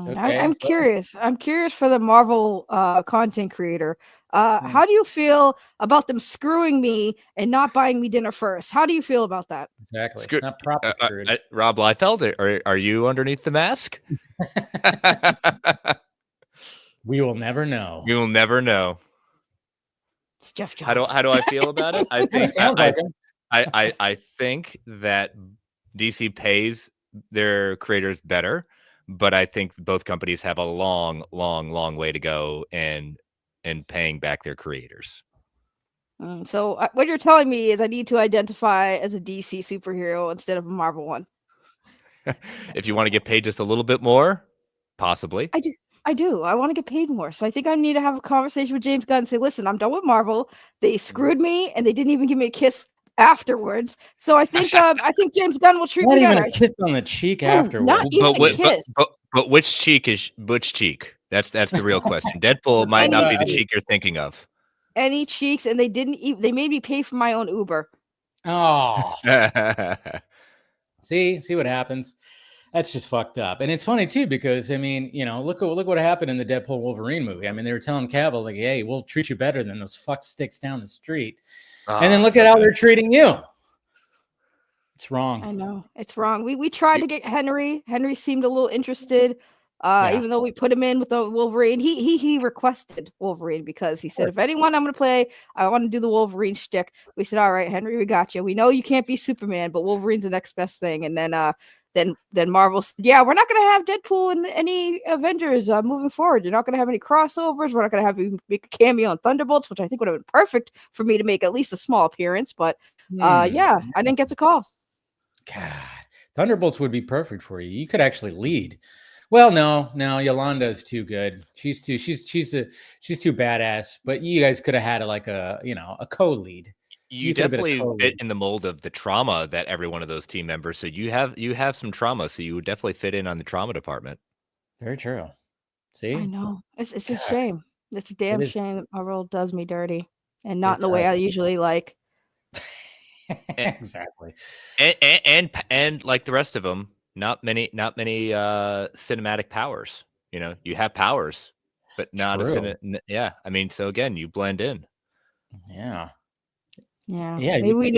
Okay. I'm curious. I'm curious for the Marvel content creator. How do you feel about them screwing me and not buying me dinner first? How do you feel about that? Exactly. It's not proper screwed. Rob Liefeld, are you underneath the mask? We will never know. You'll never know. It's Jeff Johns. How do I feel about it? I think like I think that DC pays their creators better, but I think both companies have a long way to go in paying back their creators. So what you're telling me is I need to identify as a DC superhero instead of a Marvel one. If you want to get paid just a little bit more, possibly. I do. I want to get paid more. So I think I need to have a conversation with James Gunn and say, listen, I'm done with Marvel. They screwed me and they didn't even give me a kiss afterwards. So I think James Gunn will treat me better. Not even a kiss on the cheek afterwards. Not even a kiss. But which cheek is which cheek? That's the real question. Deadpool might not be the cheek you're thinking of. Any cheeks, and they didn't even, they made me pay for my own Uber. Oh. See what happens. That's just fucked up. And it's funny too, because I mean, look what happened in the Deadpool Wolverine movie. I mean, they were telling Cavill, like, hey, we'll treat you better than those fuck sticks down the street. And then look at how they're treating you. It's wrong. I know. It's wrong. We tried to get Henry. Henry seemed a little interested. Even though we put him in with the Wolverine, he requested Wolverine because he said, if anyone I'm going to play, I want to do the Wolverine shtick. We said, all right, Henry, we got you. We know you can't be Superman, but Wolverine's the next best thing. And then Marvel said, yeah, we're not going to have Deadpool in any Avengers moving forward. You're not going to have any crossovers. We're not going to have you make a cameo on Thunderbolts, which I think would have been perfect for me to make at least a small appearance. But I didn't get the call. God, Thunderbolts would be perfect for you. You could actually lead. Well, no, Yolanda is too good. She's too badass. But you guys could have had a co-lead. You definitely fit in the mold of the trauma that every one of those team members. So you have some trauma, so you would definitely fit in on the trauma department. Very true. See, I know it's a shame. It's a damn shame that my role does me dirty, and not in the way I usually like. Exactly. And like the rest of them, not many cinematic powers. You have powers, but not yeah. I mean, so again, you blend in. Yeah. Maybe we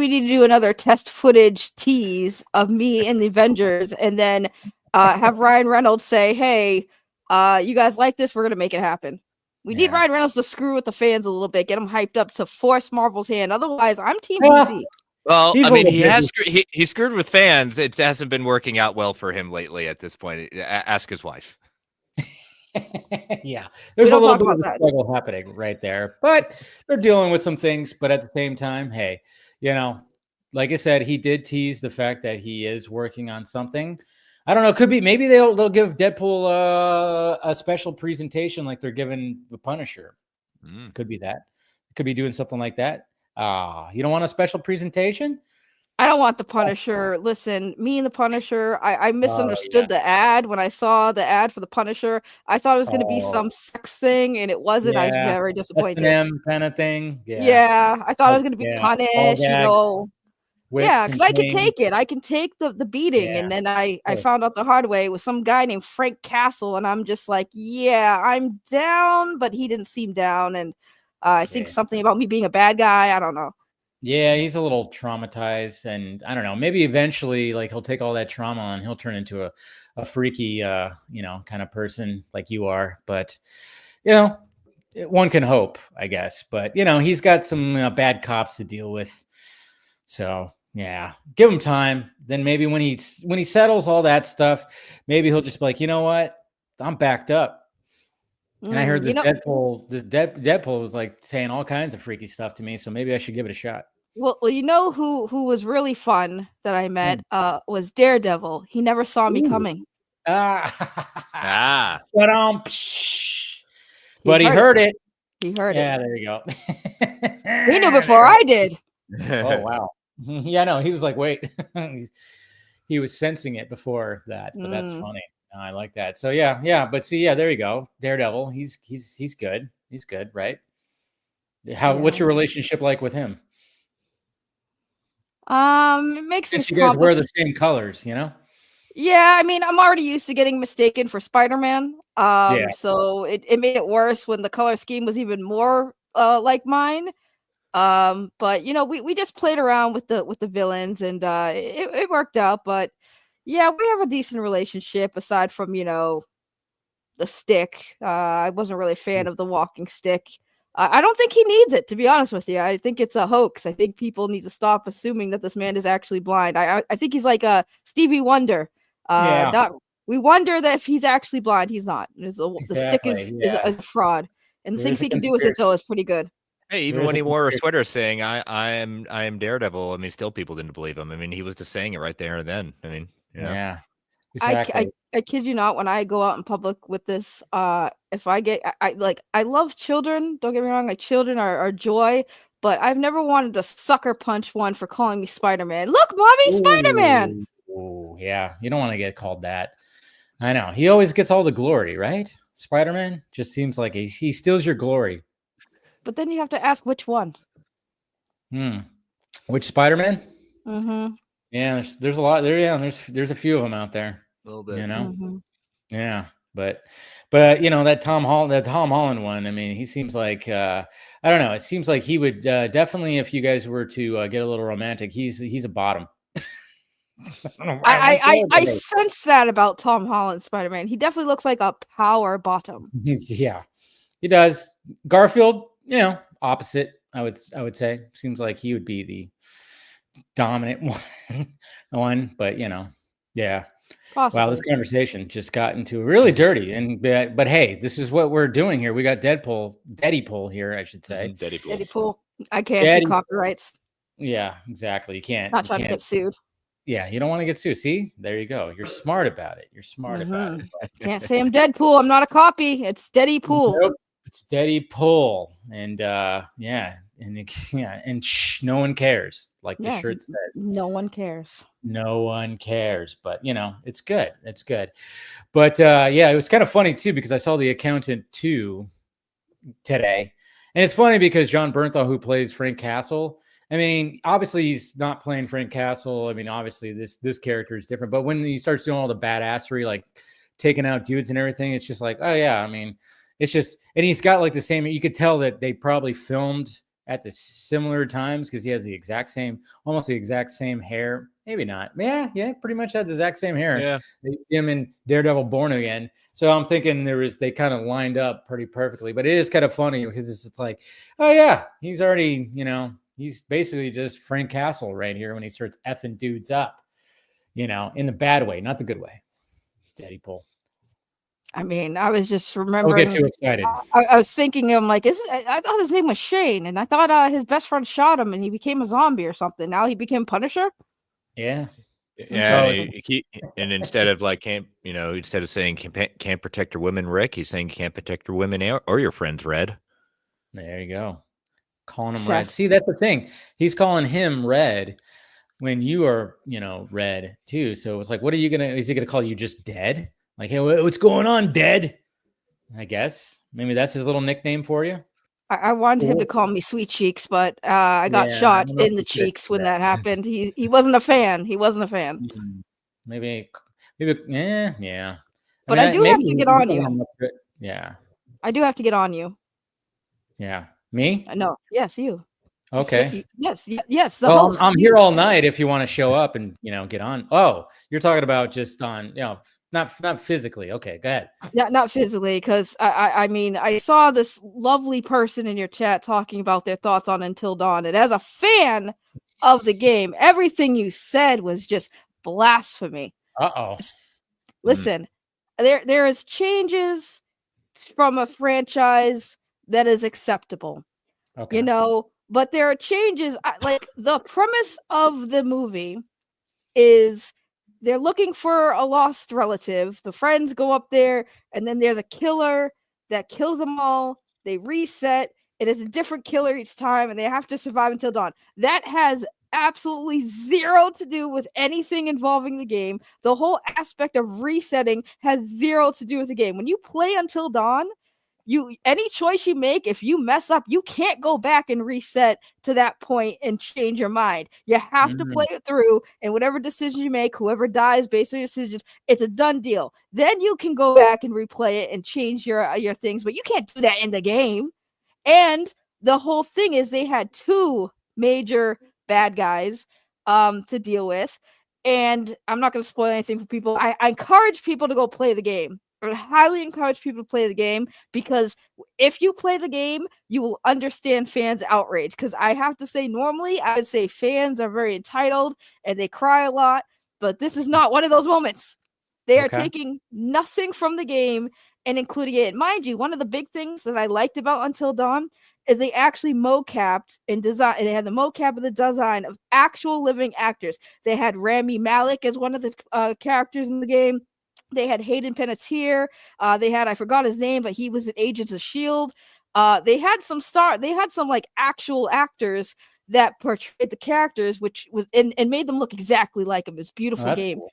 need to do another test footage tease of me and the Avengers, and then have Ryan Reynolds say, "Hey, you guys like this? We're gonna make it happen." We need Ryan Reynolds to screw with the fans a little bit, get them hyped up to force Marvel's hand. Otherwise, I'm Team DC. Well, I mean, he screwed with fans. It hasn't been working out well for him lately. At this point, ask his wife. Yeah, there's a little bit of a struggle happening right there, but they're dealing with some things. But at the same time, hey, like I said, he did tease the fact that he is working on something. I don't know. Could be maybe they'll give Deadpool a special presentation like they're giving the Punisher. Could be that. Could be doing something like that. You don't want a special presentation? I don't want the Punisher. Listen, me and the Punisher, I misunderstood the ad. When I saw the ad for the Punisher, I thought it was going to be some sex thing, and it wasn't. I was very disappointed. S&M kind of thing. Yeah, I thought I was going to be punished, because I can take it. I can take the beating. And then I found out the hard way with some guy named Frank Castle, and I'm just like, I'm down, but he didn't seem down. And I think something about me being a bad guy. I don't know. Yeah, he's a little traumatized, and I don't know. Maybe eventually, like, he'll take all that trauma and he'll turn into a freaky, kind of person like you are. But one can hope, I guess. But he's got some bad cops to deal with. So yeah, give him time. Then maybe when he settles all that stuff, maybe he'll just be like, you know what, I'm backed up. And I heard this Deadpool was like saying all kinds of freaky stuff to me, so maybe I should give it a shot. Well, who was really fun that I met was Daredevil. He never saw me coming. But he heard it. He heard it. Yeah, there you go. He knew before I did. Oh wow. Yeah, no, he was like, wait. He was sensing it before that, but that's funny. I like that. So yeah. But see, there you go. Daredevil. He's good. He's good, right? What's your relationship like with him? It makes Since things you guys wear the complicated. same colors, you know? Yeah, I mean, I'm already used to getting mistaken for Spider-Man. Yeah. So it made it worse when the color scheme was even more like mine. But you know, we just played around with the villains and it worked out. But yeah, we have a decent relationship aside from, you know, the stick. I wasn't really a fan of the walking stick. I don't think he needs it, to be honest with you. I think it's a hoax. I think people need to stop assuming that this man is actually blind. I think he's like a Stevie Wonder. Yeah. We wonder that if he's actually blind, he's not. The stick Exactly, is yeah. a fraud, and the There things is a he can do with it conspiracy. though is pretty good. Hey, even There is when a he wore a conspiracy. sweater saying I am Daredevil, I mean, still people didn't believe him. I mean, he was just saying it right there and then. I mean, you know. Yeah. Exactly. I kid you not, when I go out in public with this, if I get I love children, don't get me wrong, like children are joy, but I've never wanted to sucker punch one for calling me Spider-Man. Look, mommy, Spider-Man. Ooh, yeah. You don't want to get called that. I know. He always gets all the glory, right? Spider-Man just seems like he steals your glory. But then you have to ask which one. Which Spider-Man? Mm-hmm. Yeah, there's a lot there. Yeah, there's a few of them out there. A little bit. You know? Mm-hmm. Yeah. But you know, that Tom Holland one, I mean, he seems like I don't know, it seems like he would definitely, if you guys were to get a little romantic, he's a bottom. I sense that about Tom Holland Spider-Man. He definitely looks like a power bottom. Yeah, he does. Garfield, you know, opposite. I would say seems like he would be the dominant one, but you know, yeah. Possibly. Wow, this conversation just got into really dirty. And but hey, this is what we're doing here. We got Deadpool here, I should say. Deadpool. I can't do copyrights. Yeah, exactly. You can't. Not trying to get sued. Yeah, you don't want to get sued. See, there you go. You're smart about it. You're smart about it. Can't say I'm Deadpool. I'm not a copy. It's Deadpool. Nope. It's Deadpool, and yeah, and no one cares. Like the shirt says, no one cares. No one cares. But you know, it's good. It's good. But yeah, it was kind of funny too because I saw The Accountant 2 today, and it's funny because John Bernthal, who plays Frank Castle. I mean, obviously he's not playing Frank Castle. I mean, obviously this character is different. But when he starts doing all the badassery, like taking out dudes and everything, it's just like, oh yeah. I mean, it's just, and he's got like the same. You could tell that they probably filmed at the similar times because he has the exact same, almost the exact same hair. Maybe not. Yeah, pretty much had the exact same hair. Yeah, him in Daredevil Born Again. So I'm thinking they kind of lined up pretty perfectly. But it is kind of funny because it's like, oh yeah, he's already, you know. He's basically just Frank Castle right here when he starts effing dudes up, you know, in the bad way, not the good way. Deadpool. I mean, I was just remembering. Don't get too excited. I was thinking, I'm like, I thought his name was Shane, and I thought his best friend shot him, and he became a zombie or something. Now he became Punisher. Yeah. Yeah, and instead of like instead of saying can't protect your women, Rick, he's saying can't protect your women or your friends, Red. There you go. Calling him Red. See, that's the thing. He's calling him Red when you are, you know, Red too. So it's like, is he gonna call you just Dead? Like, hey, what's going on, Dead? I guess maybe that's his little nickname for you. I wanted him to call me Sweet Cheeks, but I got shot in the cheeks when that happened. He wasn't a fan. He wasn't a fan. Maybe, yeah. But I do have to get on you. Yeah. I do have to get on you. Yeah. Me? No. Yes, you. Okay. Yes. The well, host. I'm here all night if you want to show up and, you know, get on. Oh, you're talking about just on, you know, not physically. Okay, go ahead. Not physically, because I mean, I saw this lovely person in your chat talking about their thoughts on Until Dawn, and as a fan of the game, everything you said was just blasphemy. Listen, there is changes from a franchise that is acceptable. Okay. You know, but there are changes. Like the premise of the movie is they're looking for a lost relative. The friends go up there, and then there's a killer that kills them all. They reset. It is a different killer each time, and they have to survive until dawn. That has absolutely zero to do with anything involving the game. The whole aspect of resetting has zero to do with the game. When you play Until Dawn, any choice you make, if you mess up, you can't go back and reset to that point and change your mind. You have to play it through, and whatever decision you make, whoever dies based on your decisions, it's a done deal. Then you can go back and replay it and change your things, but you can't do that in the game. And the whole thing is they had 2 major bad guys to deal with. And I'm not going to spoil anything for people. I encourage people to go play the game. I highly encourage people to play the game, because if you play the game, you will understand fans' outrage. Because I have to say, normally, I would say fans are very entitled and they cry a lot, but this is not one of those moments. They are taking nothing from the game and including it. Mind you, one of the big things that I liked about Until Dawn is they actually mocapped and design. They had the mocap of the design of actual living actors. They had Rami Malek as one of the characters in the game. They had Hayden Panettiere. They had, I forgot his name, but he was in Agents of S.H.I.E.L.D. They had some like actual actors that portrayed the characters, which was and made them look exactly like them. It's a beautiful game. Cool.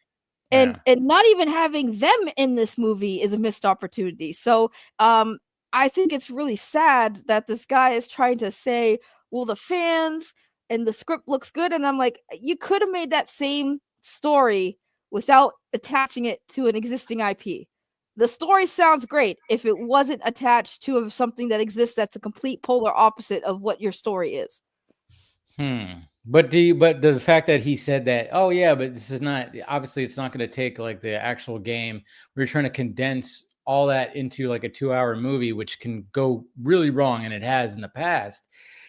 And not even having them in this movie is a missed opportunity. So I think it's really sad that this guy is trying to say, well, the fans and the script looks good. And I'm like, you could have made that same story without attaching it to an existing IP. The story sounds great if it wasn't attached to something that exists that's a complete polar opposite of what your story is. But the fact that he said that, oh yeah, but this is not, obviously it's not going to take like the actual game. We're trying to condense all that into like a 2-hour movie, which can go really wrong, and it has in the past.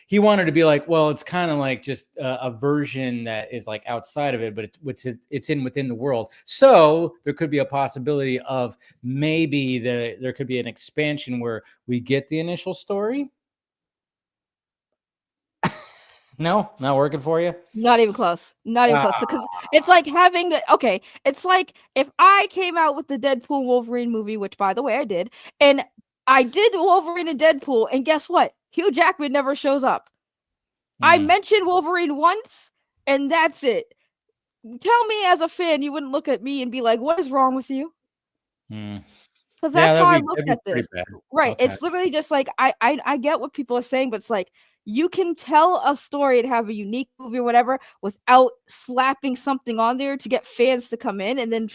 He wanted to be like, well, it's kind of like just a version that is like outside of it, but it's within the world. So there could be a possibility of maybe there could be an expansion where we get the initial story. No, not working for you? Not even close. Not even close. Because it's like having it's like if I came out with the Deadpool Wolverine movie, which by the way I did, and I did Wolverine and Deadpool, and guess what? Hugh Jackman never shows up. I mentioned Wolverine once, and that's it. Tell me as a fan, you wouldn't look at me and be like, what is wrong with you? Because that's how I looked at this. Right. Okay. It's literally just like, I get what people are saying, but it's like, you can tell a story and have a unique movie or whatever without slapping something on there to get fans to come in and then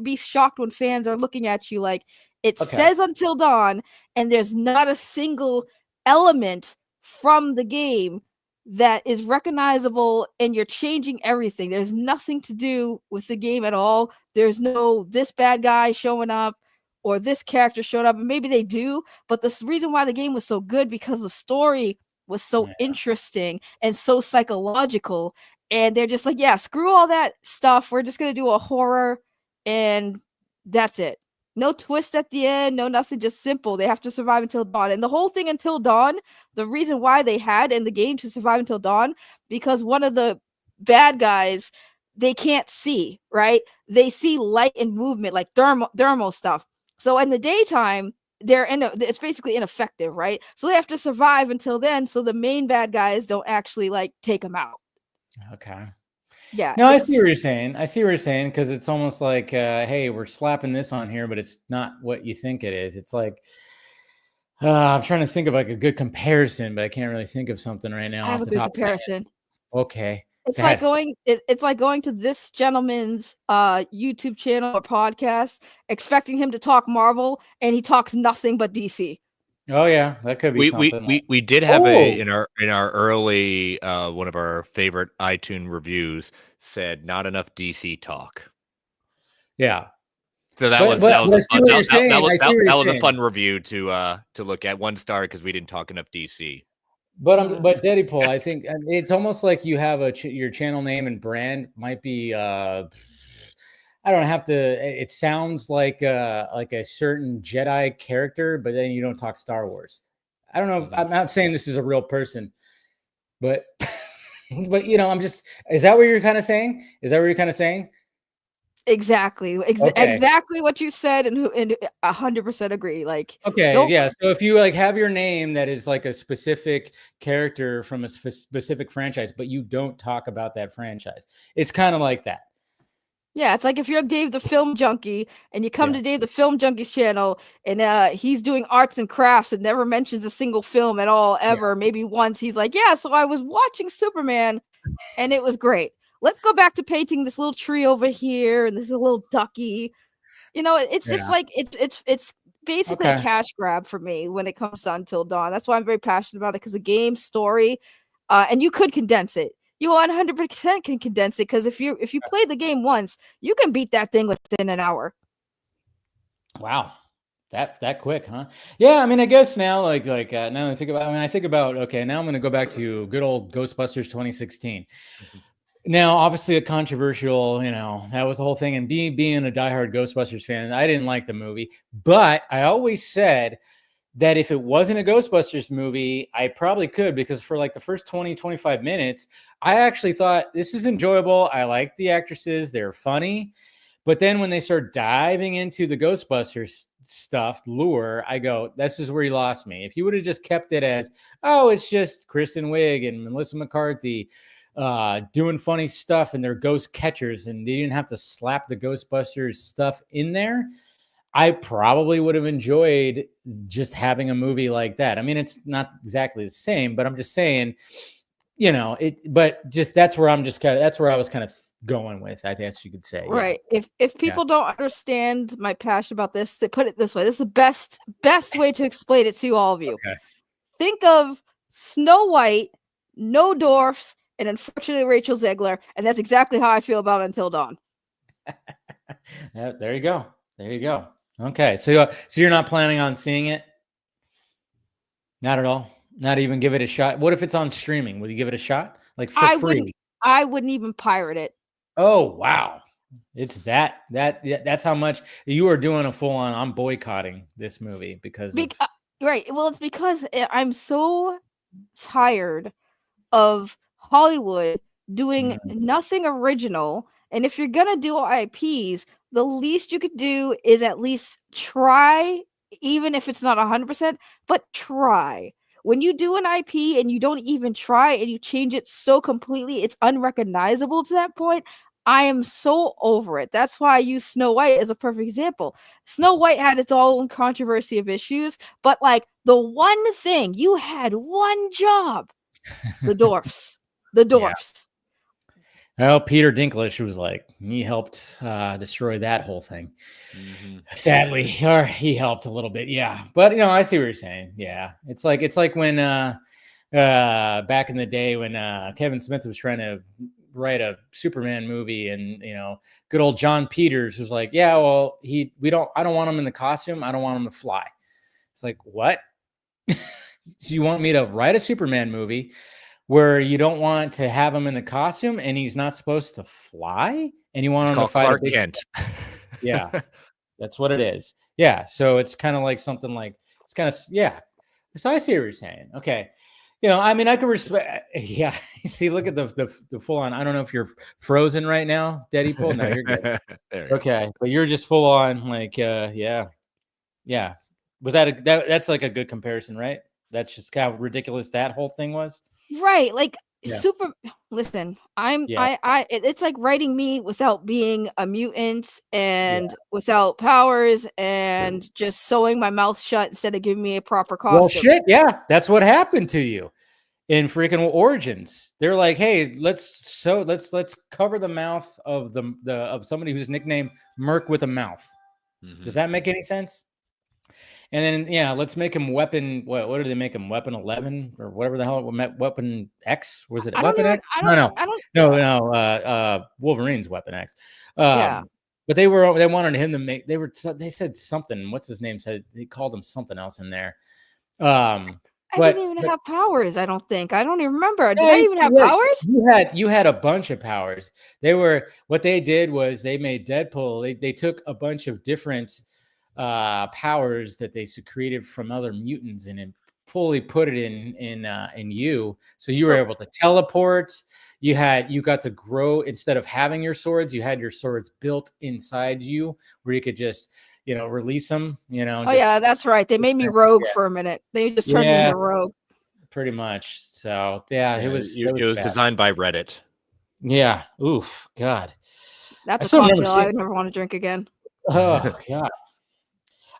be shocked when fans are looking at you like it says Until Dawn and there's not a single element from the game that is recognizable, and you're changing everything. There's nothing to do with the game at all. There's no this bad guy showing up or this character showing up, and maybe they do, but the reason why the game was so good because the story was so interesting and so psychological, and they're just like, yeah, screw all that stuff. We're just gonna do a horror, and that's it. No twist at the end, no nothing, just simple. They have to survive until dawn. And the whole thing Until Dawn, the reason why they had in the game to survive until dawn, because one of the bad guys, they can't see, right? They see light and movement, like thermal stuff. So in the daytime, it's basically ineffective, right? So they have to survive until then, so the main bad guys don't actually like take them out. Okay. Yeah. No, I see what you're saying. Because it's almost like, hey, we're slapping this on here, but it's not what you think it is. It's like, I'm trying to think of like a good comparison, but I can't really think of something right now. I have a good comparison. Okay. It's like going to this gentleman's YouTube channel or podcast, expecting him to talk Marvel, and he talks nothing but DC. Oh yeah, that could be something. We did have in our early one of our favorite iTunes reviews said not enough DC talk. Yeah. So that was a fun review to look at. 1 star because we didn't talk enough DC. But Deadpool, I think it's almost like you have your channel name and brand might be I don't have to. It sounds like a certain Jedi character, but then you don't talk Star Wars. I don't know. I'm not saying this is a real person, but you know, I'm just. Is that what you're kind of saying? Exactly. Exactly what you said, and 100% agree. Like, yeah. So if you like have your name that is like a specific character from a specific franchise, but you don't talk about that franchise, it's kind of like that. Yeah, it's like if you're Dave the Film Junkie and you come Yeah. to Dave the Film Junkie's channel and he's doing arts and crafts and never mentions a single film at all ever. Maybe once he's like, yeah, so I was watching Superman and it was great. Let's go back to painting this little tree over here and this little ducky. You know, it's just like it's basically a cash grab for me when it comes to Until Dawn. That's why I'm very passionate about it, because the game story, and you could condense it. You 100% can condense it, because if you play the game once, you can beat that thing within an hour. Wow, that quick, huh? Yeah, I mean, I guess now, now that I think about, okay, now I'm going to go back to good old Ghostbusters 2016. Now, obviously, a controversial, that was the whole thing. And being a diehard Ghostbusters fan, I didn't like the movie, but I always said that if it wasn't a Ghostbusters movie, I probably could, because for like the first 20, 25 minutes, I actually thought this is enjoyable. I like the actresses. They're funny. But then when they start diving into the Ghostbusters stuff, lure, I go, this is where you lost me. If you would have just kept it as, oh, it's just Kristen Wiig and Melissa McCarthy doing funny stuff and they're ghost catchers, and they didn't have to slap the Ghostbusters stuff in there, I probably would have enjoyed just having a movie like that. I mean, it's not exactly the same, but I'm just saying, but just that's where I was kind of going with, I guess you could say. Right. Yeah. If people don't understand my passion about this, they put it this way. This is the best way to explain it to all of you. Okay. Think of Snow White, no dwarfs, and unfortunately Rachel Zegler, and that's exactly how I feel about Until Dawn. There you go. Okay, so you're not planning on seeing it? Not at all? Not even give it a shot? What if it's on streaming? Would you give it a shot? Like for free? I wouldn't even pirate it. Oh, wow. It's that's how much you are doing a full-on, I'm boycotting this movie because right. Well, it's because I'm so tired of Hollywood doing nothing original. And if you're going to do IPs, the least you could do is at least try, even if it's not 100%, but try. When you do an IP and you don't even try and you change it so completely, it's unrecognizable to that point. I am so over it. That's why I use Snow White as a perfect example. Snow White had its own controversy of issues, but like the one thing, you had one job, the dwarfs. The dwarfs. Yeah. Well, Peter Dinklage was like, he helped destroy that whole thing. Mm-hmm. Sadly, or he helped a little bit, yeah. But I see what you're saying. Yeah, it's like when back in the day when Kevin Smith was trying to write a Superman movie, and good old John Peters was like, yeah, well, I don't want him in the costume. I don't want him to fly. It's like, what? So you want me to write a Superman movie where you don't want to have him in the costume and he's not supposed to fly, and you want him to fight Clark Kent? Yeah, that's what it is. Yeah, so it's kind of like something like yeah. So I see what you're saying. Okay, I mean, I can respect. Yeah, see, look at the full on. I don't know if you're frozen right now, Deadpool. No, you're good. Okay, but you're just full on like yeah. Was that's like a good comparison, right? That's just how ridiculous that whole thing was. Right, like listen, it's like writing me without being a mutant and without powers and just sewing my mouth shut instead of giving me a proper costume. Well, shit, yeah, that's what happened to you in freaking Origins. They're like, hey, let's cover the mouth of of somebody who's nicknamed Merc with a mouth. Mm-hmm. Does that make any sense? And then, let's make him weapon. What did they make him? Weapon 11 or whatever the hell. Weapon X? Was it Weapon X? No. Wolverine's Weapon X. But they wanted him to make. They said something. What's his name? Said they called him something else in there. I didn't even have powers. I don't think. I don't even remember. Did I even have powers? You had a bunch of powers. What they did was they made Deadpool. They took a bunch of different powers that they secreted from other mutants and fully put it in you. So you were able to teleport. You got to grow. Instead of having your swords, you had your swords built inside you, where you could just release them. Yeah, that's right. They made me rogue for a minute. They just turned me into rogue. Pretty much. So it was designed by Reddit. Yeah. Oof. God. That's a still remember cocktail I would never want to drink again. Oh God.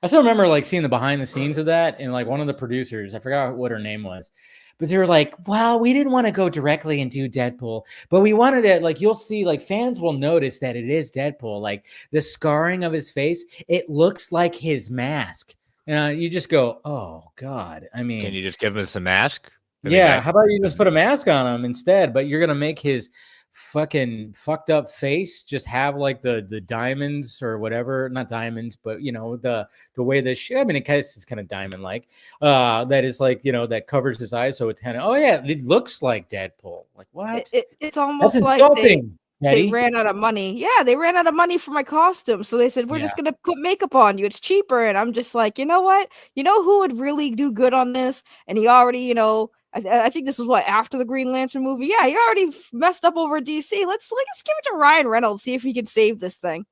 I still remember like seeing the behind the scenes of that, and like one of the producers, I forgot what her name was, but they were like, well, we didn't want to go directly and do Deadpool, but we wanted it. Like, you'll see, like, fans will notice that it is Deadpool. Like, the scarring of his face, it looks like his mask. You just go, oh God. I mean, can you just give him some mask? Yeah, how about you just put a mask on him instead? But you're gonna make his fucking fucked up face just have like the diamonds or whatever, not diamonds, but you know, the way that I mean, it's kind of diamond like that is like, you know, that covers his eyes, so it's kind of, oh yeah, it looks like Deadpool. Like, what? It's almost That's like insulting, they ran out of money. Yeah, they ran out of money for my costume, so they said, we're just gonna put makeup on you, it's cheaper. And I'm just like, you know what, you know who would really do good on this? And he already, you know, I think this was what, after the Green Lantern movie. Yeah, he already messed up over DC. Let's give it to Ryan Reynolds, see if he can save this thing.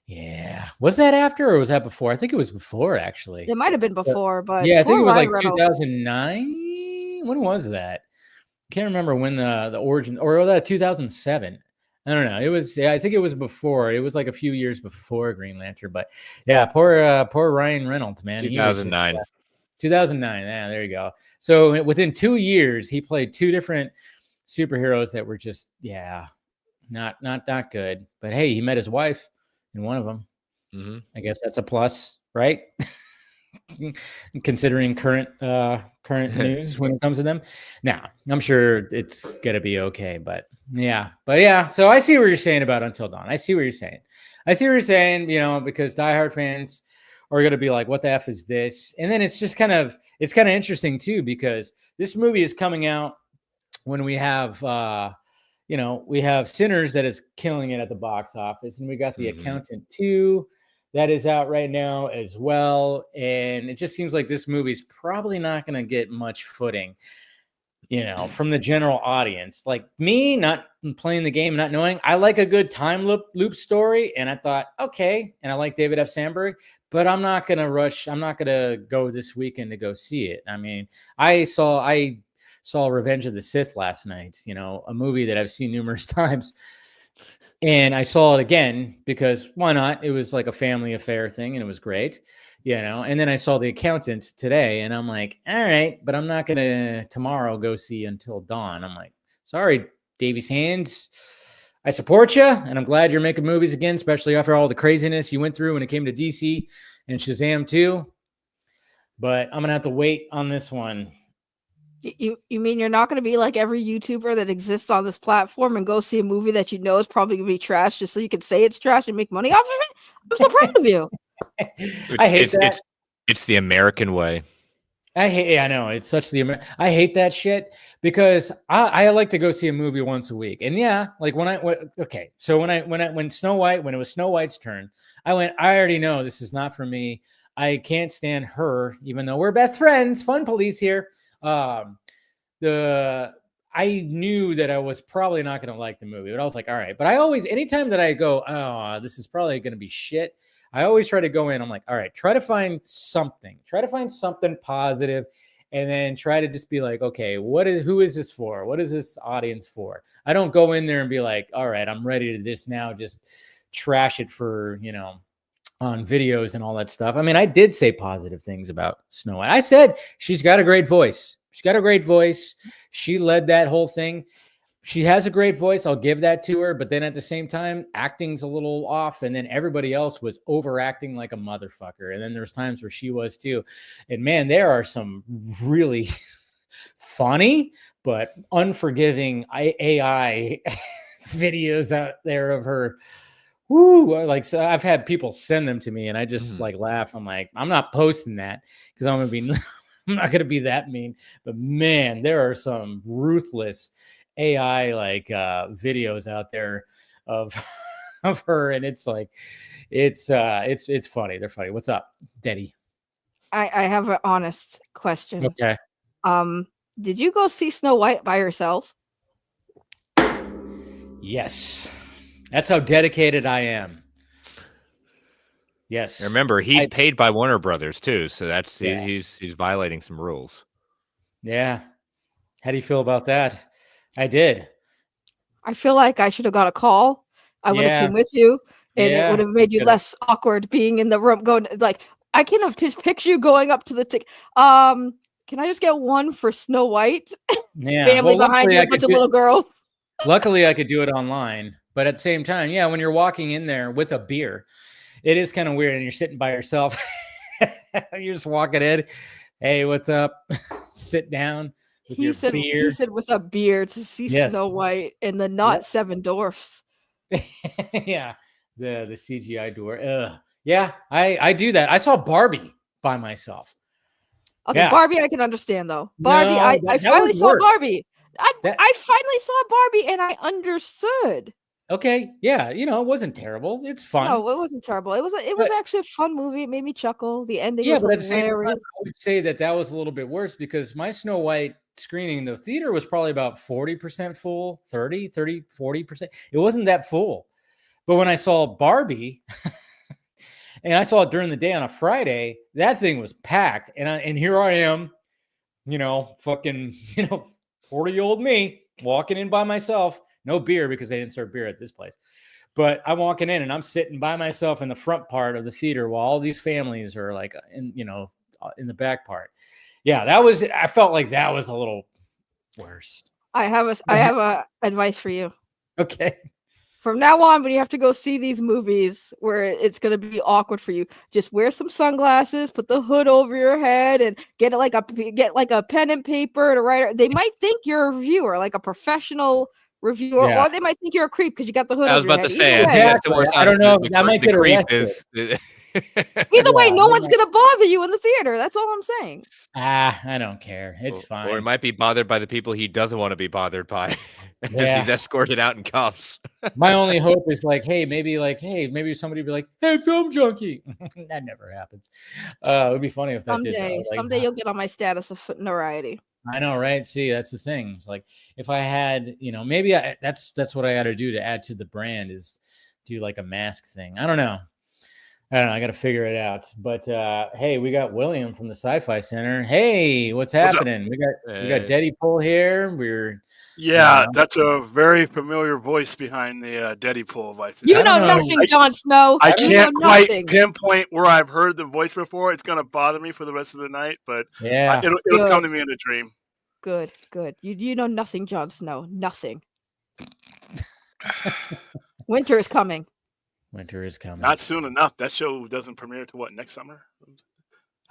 Yeah, was that after or was that before? I think it was before, actually. It might have been before, but yeah, I think it was Ryan like Reynolds. 2009. When was that? Can't remember when the origin, or that 2007. I don't know. It was, I think it was before. It was like a few years before Green Lantern, but yeah, poor Ryan Reynolds, man. 2009. 2009. Yeah, there you go. So within 2 years, he played two different superheroes that were just, not good. But hey, he met his wife in one of them. Mm-hmm. I guess that's a plus, right? Considering current news when it comes to them. Now, I'm sure it's gonna be okay, but yeah. So I see what you're saying about Until Dawn. I see what you're saying. You know, because diehard fans are going to be like, what the F is this? And then it's kind of interesting too, because this movie is coming out when we have, we have Sinners that is killing it at the box office. And we got The Accountant 2 that is out right now as well. And it just seems like this movie's probably not going to get much footing, you know, from the general audience. Like me, not playing the game, not knowing, I like a good time loop story. And I thought, okay. And I like David F. Sandberg, but I'm not going to rush. I'm not going to go this weekend to go see it. I mean, I saw Revenge of the Sith last night, you know, a movie that I've seen numerous times. And I saw it again because why not? It was like a family affair thing and it was great, you know. And then I saw The Accountant today and I'm like, all right, but I'm not going to tomorrow go see Until Dawn. I'm like, sorry, Davy's Hands. I support you and I'm glad you're making movies again, especially after all the craziness you went through when it came to DC and Shazam 2. But I'm going to have to wait on this one. You mean you're not going to be like every YouTuber that exists on this platform and go see a movie that you know is probably going to be trash just so you can say it's trash and make money off of it? I'm so proud of you. I hate that. It's the American way. I know. It's such I hate that shit because I like to go see a movie once a week. And yeah, like when Snow White, when it was Snow White's turn, I already know this is not for me. I can't stand her, even though we're best friends, fun police here. I knew that I was probably not going to like the movie, but I was like, all right. But anytime that I go, oh, this is probably going to be shit, I always try to go in. I'm like, all right, try to find something positive, and then try to just be like, okay, who is this for? What is this audience for? I don't go in there and be like, all right, I'm ready to this now, just trash it for, you know, on videos and all that stuff. I mean, I did say positive things about Snow White. I said she's got a great voice. She led that whole thing. She has a great voice. I'll give that to her. But then at the same time, acting's a little off. And then everybody else was overacting like a motherfucker. And then there's times where she was too. And man, there are some really funny but unforgiving AI videos out there of her. Woo, like, so I've had people send them to me and I just like laugh. I'm like, I'm not posting that because I'm not going to be that mean. But man, there are some ruthless AI like videos out there of her, and it's like it's funny. They're funny. What's up, Daddy? I have an honest question. Okay. Did you go see Snow White by yourself? Yes. That's how dedicated I am. Yes. Remember, he's paid by Warner Brothers too, so that's he's violating some rules. Yeah. How do you feel about that? I did. I feel like I should have got a call I would have come with you, and it would have made you Could've. less awkward being in the room. Going like, I can picture you going up to the can I just get one for Snow White? Yeah, Family behind you, a bunch of little girls. Luckily, I could do it online, but at the same time, yeah, when you're walking in there with a beer, it is kind of weird, and you're sitting by yourself. You're just walking in. Hey, what's up? Sit down. He said with a beer to see Snow White and the not Seven Dwarfs. Yeah, the CGI dwarf. Yeah, I do that. I saw Barbie by myself. Okay, Barbie, I can understand though. Barbie, I finally saw Barbie. I finally saw Barbie and I understood. Okay, yeah, it wasn't terrible. It's fun. No, it wasn't terrible. It was actually a fun movie. It made me chuckle. The ending was but at the same time, hilarious. I would say that was a little bit worse because my Snow White screening, the theater was probably about 40% full, 40%. It wasn't that full. But when I saw Barbie, and I saw it during the day on a Friday, that thing was packed. And here I am, fucking, 40-year-old me walking in by myself. No beer because they didn't serve beer at this place. But I'm walking in and I'm sitting by myself in the front part of the theater while all these families are like in the back part. Yeah, I felt like that was a little worse. I have a advice for you. Okay. From now on, when you have to go see these movies where it's going to be awkward for you, just wear some sunglasses, put the hood over your head, and get like a pen and paper to write. They might think you're a reviewer, like a profestional reviewer, or they might think you're a creep because you got the hood. I was over about your to head. say, I think that's the worst. I don't know. I might get creep arrested. Either way, no one's gonna bother you in the theater. That's all I'm saying. I don't care. It's fine. Or he might be bothered by the people he doesn't want to be bothered by. As he's escorted out in cuffs. My only hope is maybe somebody would be like, "Hey, film junkie." That never happens. It would be funny if that did. Someday you'll get on my status of notoriety. I know, right? See, that's the thing. It's like if I had, maybe that's what I got to do to add to the brand is do like a mask thing. I don't know. I got to figure it out. But hey, we got William from the Sci-Fi Center. Hey, what's happening? We got Deadpool here. That's a very familiar voice behind the Deadpool voice. You know nothing, Jon Snow. I can't quite pinpoint where I've heard the voice before. It's going to bother me for the rest of the night, but it'll come to me in a dream. Good. You know nothing, Jon Snow. Nothing. Winter is coming. Winter is coming. Not soon enough. That show doesn't premiere to next summer?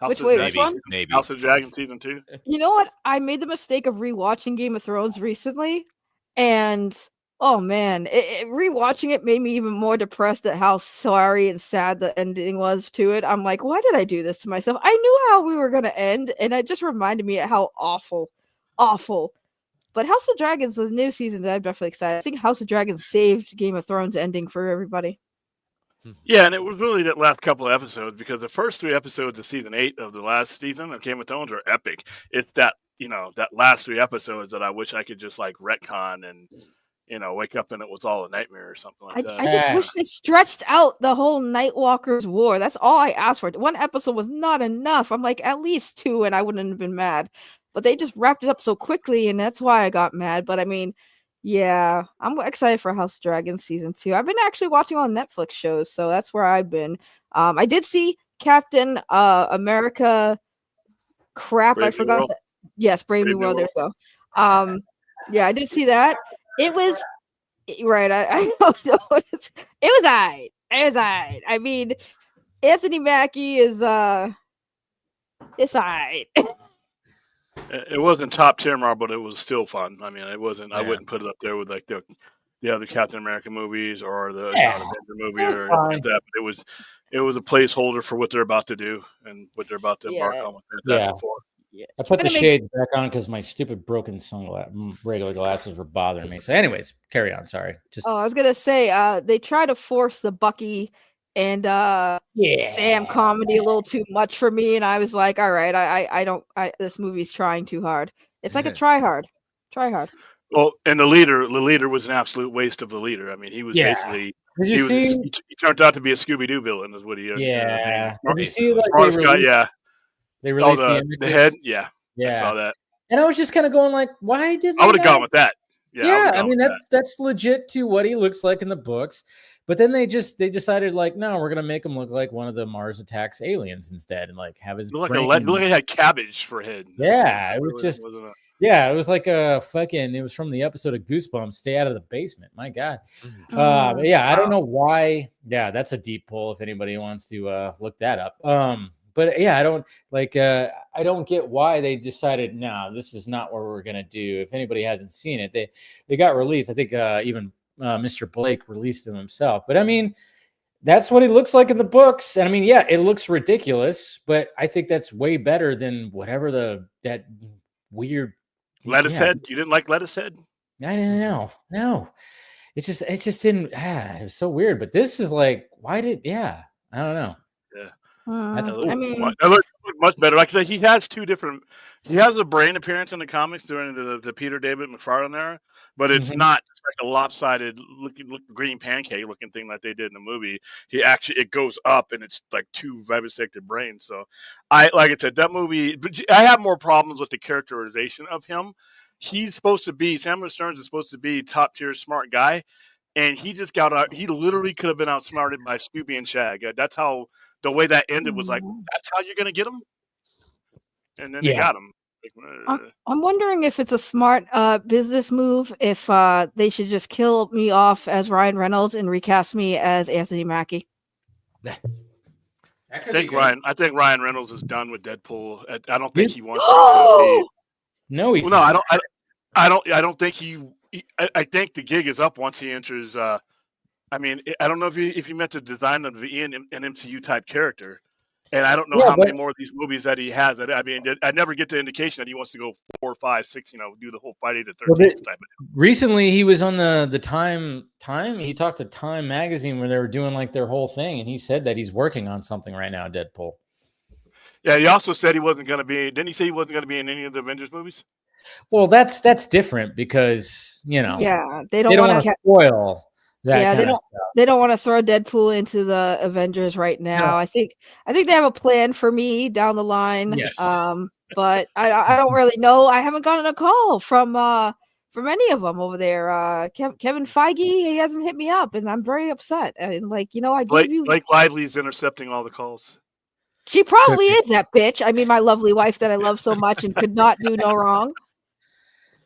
Which one? Maybe. House of Dragon season 2. You know what? I made the mistake of rewatching Game of Thrones recently, and oh man, rewatching it made me even more depressed at how sorry and sad the ending was to it. I'm like, why did I do this to myself? I knew how we were gonna end, and it just reminded me of how awful. But House of Dragons, the new season, I'm definitely excited. I think House of Dragons saved Game of Thrones ending for everybody. Yeah, and it was really that last couple of episodes because the first 3 episodes of season 8 of the last season of Game of Thrones are epic. It's that that last 3 episodes that I wish I could just like retcon and wake up and it was all a nightmare or something like that. I just wish they stretched out the whole Nightwalkers war. That's all I asked for. 1 episode was not enough. I'm like, at least 2 and I wouldn't have been mad. But they just wrapped it up so quickly and that's why I got mad. But I mean, yeah, I'm excited for House of Dragons season 2. I've been actually watching all Netflix shows, so that's where I've been. I did see Captain America. Crap, I forgot. Yes, Brave New World. There we go. Yeah, I did see that. It was right. I don't know. It was alright. It was alright. I mean, Anthony Mackie is it's alright. It wasn't top tier Marvel, but it was still fun. I mean, it wasn't. Yeah. I wouldn't put it up there with like the other Captain America movies or the Avenger movie or anything like that. But it was a placeholder for what they're about to do and what they're about to embark on with Fantastic Four. Yeah. I put the shades back on because my stupid broken regular glasses were bothering me. So, anyways, carry on. Sorry. I was gonna say they try to force the Bucky and Sam comedy a little too much for me, and I was like, all right, I don't this movie's trying too hard. It's like a try hard. Well, and the leader was an absolute waste of the leader. I mean, he was basically he turned out to be a Scooby-Doo villain is what he Did you see they released the head? Yeah. I saw that. And I was just kind of going like, why did I would have gone with that. Yeah, I mean that's legit to what he looks like in the books. But then they decided like, no, we're gonna make him look like one of the Mars Attacks aliens instead, and like have his look like he had cabbage for head. Yeah, it was just it was like a fucking. It was from the episode of Goosebumps. Stay out of the basement. My God. But yeah, I don't know why. Yeah, that's a deep pull. If anybody wants to look that up. But yeah, I don't like. I don't get why they decided. No, this is not what we're gonna do. If anybody hasn't seen it, they got released. I think even Mr. Blake released him himself. But I mean, that's what he looks like in the books. And I mean, yeah, it looks ridiculous, but I think that's way better than whatever that weird lettuce head. You didn't like lettuce head? I didn't know. No, it just didn't. It was so weird. But this is like, why did? Yeah, I don't know. Yeah. I mean, it looks much better. Like I said, he has two different. He has a brain appearance in the comics during the Peter David McFarlane era, but it's not like a lopsided looking green pancake looking thing like they did in the movie. It goes up and it's like two vivisected brains. So like I said, that movie. But I have more problems with the characterization of him. He's supposed to be Samuel Stearns is supposed to be top tier smart guy, and he just got out. He literally could have been outsmarted by Scooby and Shag. That's how. The way that ended was like, that's how you're going to get him? And then they got him. I'm wondering if it's a smart business move, if they should just kill me off as Ryan Reynolds and recast me as Anthony Mackie. I think Ryan Reynolds is done with Deadpool. I don't think he wants to be. No, he's not. I don't think he I think the gig is up once he enters I mean, I don't know if you meant to design him to be an MCU type character, and I don't know how many more of these movies that he has. I mean, I never get the indication that he wants to go 4, 5, 6. Do the whole Friday the 13th type of thing. Recently, he was on the Time. He talked to Time magazine where they were doing like their whole thing, and he said that he's working on something right now. Deadpool. Yeah, he also said he wasn't going to be. Didn't he say he wasn't going to be in any of the Avengers movies? Well, that's different because they don't want to spoil. They don't want to throw Deadpool into the Avengers right now. No. I think they have a plan for me down the line. Yeah. But I don't really know. I haven't gotten a call from any of them over there. Kevin Feige, he hasn't hit me up, and I'm very upset. And I gave you Blake Lively's intercepting all the calls. She probably is that bitch. I mean, my lovely wife that I love so much and could not do no wrong.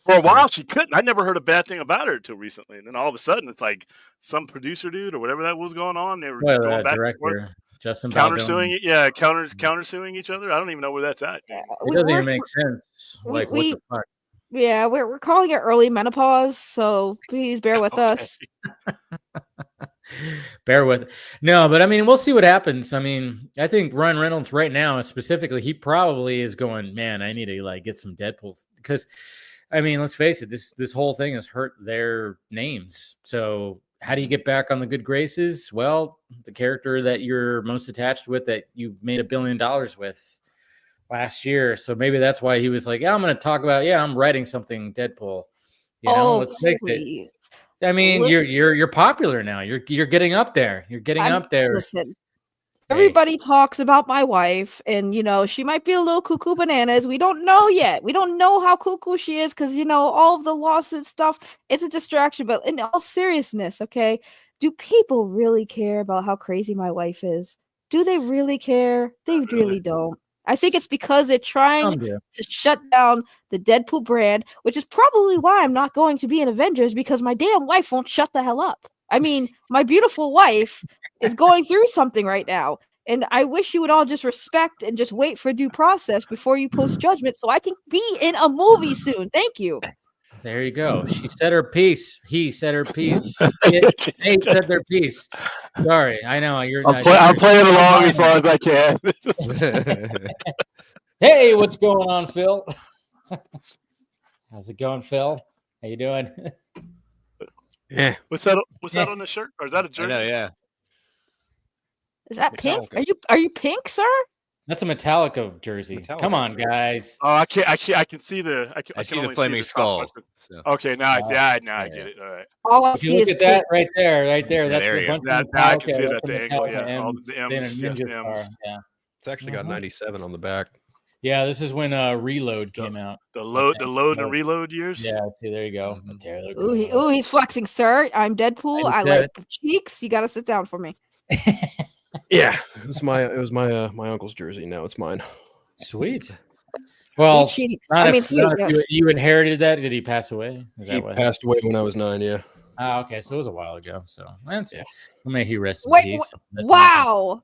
For a while, she couldn't. I never heard a bad thing about her until recently. And then all of a sudden, it's like some producer dude or whatever that was going on. They were going back and forth. Justin countersuing, countersuing each other. I don't even know where that's at. It doesn't even make sense. What the fuck? Yeah, we're calling it early menopause, so please bear with us. Bear with it. No, but I mean, we'll see what happens. I mean, I think Ryan Reynolds right now, specifically, he probably is going, man, I need to get some Deadpools because. I mean, let's face it, this whole thing has hurt their names. So how do you get back on the good graces? Well, the character that you're most attached with that you made $1 billion with last year. So maybe that's why he was like, I'm going to talk about, I'm writing something Deadpool. Let's face it. I mean, you're popular now. You're getting up there. You're getting up there. Listen. Everybody talks about my wife, and she might be a little cuckoo bananas. We don't know yet. We don't know how cuckoo she is because all of the lawsuit stuff. It's a distraction. But in all seriousness, okay, do people really care about how crazy my wife is? Do they really care? They really don't. I think it's because they're trying to shut down the Deadpool brand, which is probably why I'm not going to be in Avengers because my damn wife won't shut the hell up. I mean, my beautiful wife is going through something right now. And I wish you would all just respect and just wait for due process before you post judgment so I can be in a movie soon. Thank you. There you go. She said her piece. He said her piece. They said their piece. Sorry. I know. I'm playing along as far as I can. Hey, what's going on, Phil? How's it going, Phil? How you doing? Yeah. What's that on the shirt? Or is that a jersey? I know, yeah. Is that pink? Are you pink, sir? That's a Metallica jersey. Come on, guys. Oh, I can see the. I see the flaming skull. So. Okay, now I get it. All right. All I see look at that right there. That's a bunch of now I can see that the angle. Yeah, all the M's. Yeah. It's actually got 97 on the back. Yeah, this is when Reload came out. The load and reload years. Yeah, see, there you go. Ooh, he's flexing, sir. I'm Deadpool. I like cheeks. You got to sit down for me. Yeah, it was my uncle's jersey. Now it's mine. Sweet. Well, sweet cheeks. Sweet. Yes. You inherited that. Did he pass away? He passed away when I was 9. Yeah. Okay, so it was a while ago. So may he rest in peace. Wow.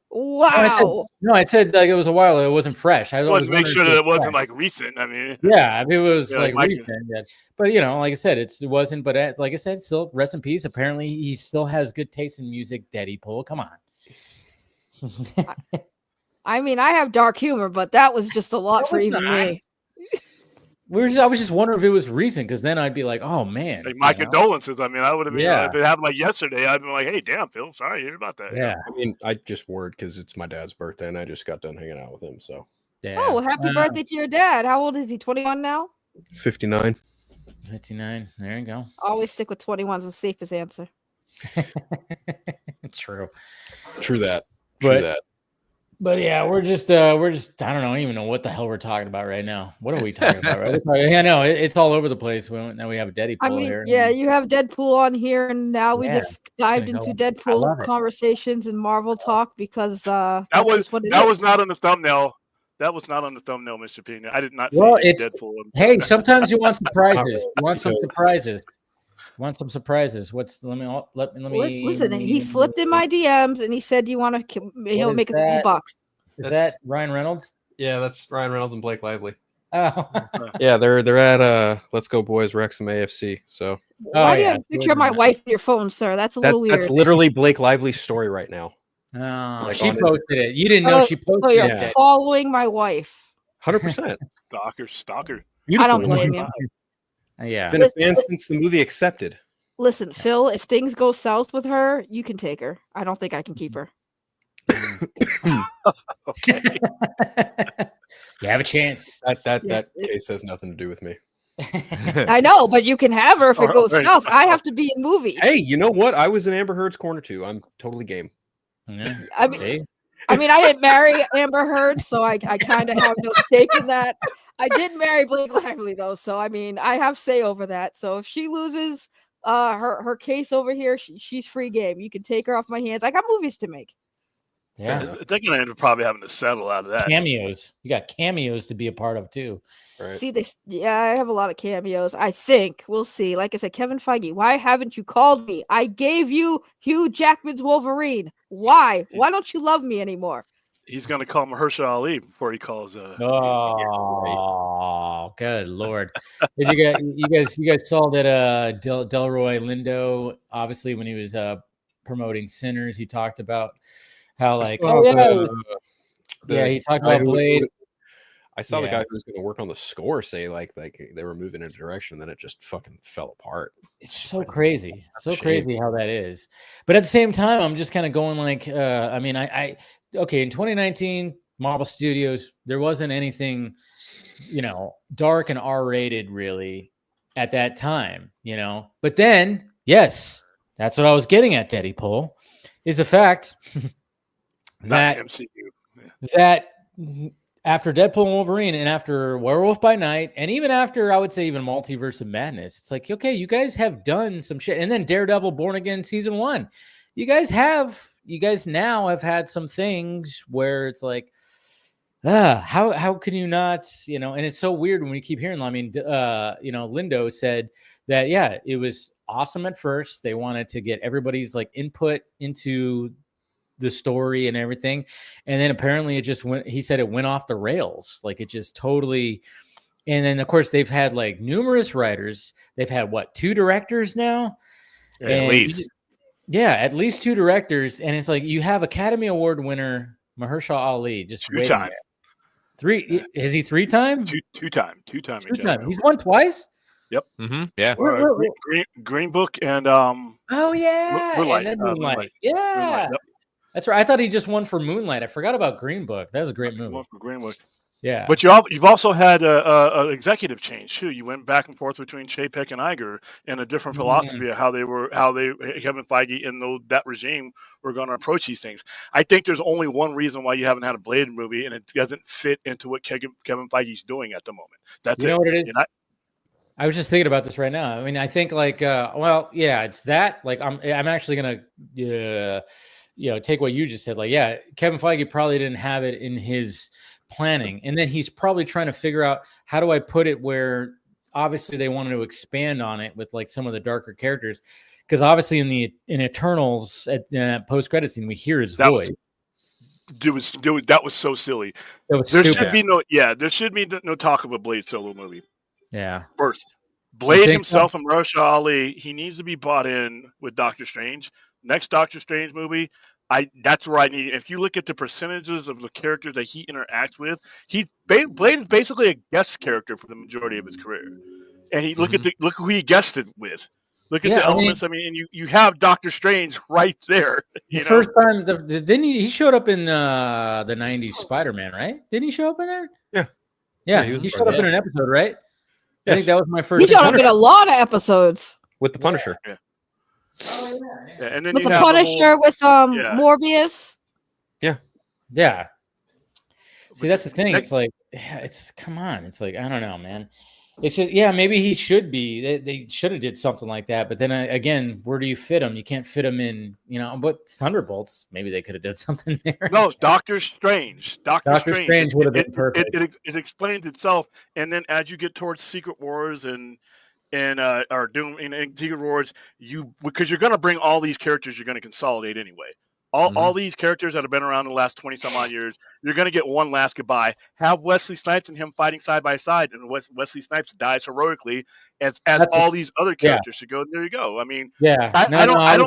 I said like it was a while. It wasn't fresh. I wanted to make sure that it wasn't like recent. I mean, yeah, it was like recent. Yeah. But like I said, it wasn't. But like I said, still rest in peace. Apparently, he still has good taste in music. Deadpool, come on. I mean, I have dark humor, but that was just a lot for even me. I was just wondering if it was recent, because then I'd be like, "Oh man!" Like, my condolences. I mean, I would have been if it happened like yesterday. I'd been like, "Hey, damn, Phil, sorry to hear about that." Yeah, I mean, I just worried because it's my dad's birthday, and I just got done hanging out with him. So, oh, happy birthday to your dad! How old is he? 21 now. 59. 59. There you go. Always stick with 21 is the safest answer. True. True that. But yeah, we're just I don't even know what the hell we're talking about right now. What are we talking about? Right? Yeah, no, it's all over the place. Now we have a Deadpool here. Yeah, you have Deadpool on here, and now we just dived into Deadpool conversations and Marvel talk because that was not on the thumbnail. That was not on the thumbnail, Mr. Pena. I did not see Deadpool. Hey, sometimes you want surprises. You want some surprises. Let me listen. He slipped in my DMs and he said, "You want to, make a few bucks." Is that Ryan Reynolds? Yeah, that's Ryan Reynolds and Blake Lively. Oh, yeah, they're at Let's Go Boys Wrexham AFC. So why do you have a picture of my wife on your phone, sir? That's a little weird. That's literally Blake Lively's story right now. Oh, she posted it. You didn't know she posted it. So you're following my wife. 100%. Stalker. I don't blame you. Yeah, been a fan since the movie Accepted. Listen, Phil, if things go south with her, you can take her. I don't think I can keep her. Okay. You have a chance. That case has nothing to do with me. I know, but you can have her if it goes south. I have to be in movies. Hey, you know what? I was in Amber Heard's corner too. I'm totally game. Yeah. I mean, I didn't marry Amber Heard, so I kind of have no stake in that. I did marry Blake Lively though, so I mean, I have say over that. So if she loses her case over here, she's free game. You can take her off my hands. I got movies to make. Yeah, they're gonna end up probably having to settle out of that. Cameos. You got cameos to be a part of too. Right. See, I have a lot of cameos. I think we'll see. Like I said, Kevin Feige, why haven't you called me? I gave you Hugh Jackman's Wolverine. Why? Why don't you love me anymore? He's gonna call Mahershala Ali before he calls. Oh, good Lord! Did you guys saw that Delroy Lindo, obviously when he was promoting Sinners, he talked about how he talked about Blade. I saw the guy who was going to work on the score say like they were moving in a direction, then it just fucking fell apart. It's so crazy, crazy how that is. But at the same time, I'm just kind of going like, in 2019, Marvel Studios, there wasn't anything, dark and R-rated really at that time, But then, yes, that's what I was getting at, Deadpool, is the fact that MCU. That after Deadpool and Wolverine and after Werewolf by Night and even after I would say even Multiverse of Madness, it's like, okay, you guys have done some shit. And then Daredevil Born Again season 1. You guys now have had some things where it's like, how can you not, and it's so weird when we keep hearing, Lindo said that, yeah, it was awesome at first. They wanted to get everybody's like input into the story and everything. And then apparently it just went, he said it went off the rails. Like it just totally. And then of course they've had like numerous writers. They've had 2 directors now? At least. At least 2 directors. And it's like, you have Academy Award winner Mahershala Ali just 2-time. 3. Is he 3-time? 2-time. 2-time. He's won twice. Yep. Mm-hmm. Yeah. Green Book and Moonlight. Moonlight. Yeah. Moonlight, yep. That's right. I thought he just won for Moonlight. I forgot about Green Book. That was a great movie. Won for Green Book. Yeah. But you've also had a executive change too. You went back and forth between Chapek and Iger and a different philosophy of how Kevin Feige and that regime were going to approach these things. I think there's only one reason why you haven't had a Blade movie, and it doesn't fit into what Kevin Feige's doing at the moment. That's you know what it is. You're not, I was just thinking about this right now. I mean, I think like, well, yeah, it's that. Like, I'm actually gonna, take what you just said. Like, yeah, Kevin Feige probably didn't have it in his planning, and then he's probably trying to figure out how do I put it where obviously they wanted to expand on it with like some of the darker characters, because obviously in Eternals at post credit scene we hear his voice. That was so silly. There should be no talk of a Blade solo movie. Yeah. First, Blade himself and Mahershala Ali, he needs to be bought in with Doctor Strange. Next Doctor Strange movie, that's where I need. If you look at the percentages of the characters that he interacts with, Blade is basically a guest character for the majority of his career. And look who he guested with. Look at the elements. I mean, you have Doctor Strange right there. First time, didn't he showed up in the '90s Spider-Man, right? Didn't he show up in there? Yeah. He showed up in an episode, right? Yes. I think that was my first. He showed up in a lot of episodes with the Punisher. Yeah. And then with the Punisher, with Morbius. Yeah. See, that's the thing. It's like, come on. It's like, I don't know, man. It's just, maybe he should be. They should have did something like that. But then again, where do you fit him? You can't fit him in, but Thunderbolts, maybe they could have did something there. No, Doctor Strange. Doctor Strange would have been perfect. It explains itself. And then as you get towards Secret Wars and or Doom in Secret Wars, because you're going to bring all these characters, you're going to consolidate anyway. All these characters that have been around the last 20 some odd years, you're going to get one last goodbye. Have Wesley Snipes and him fighting side by side, and Wesley Snipes dies heroically as all these other characters should go. There you go. I mean, I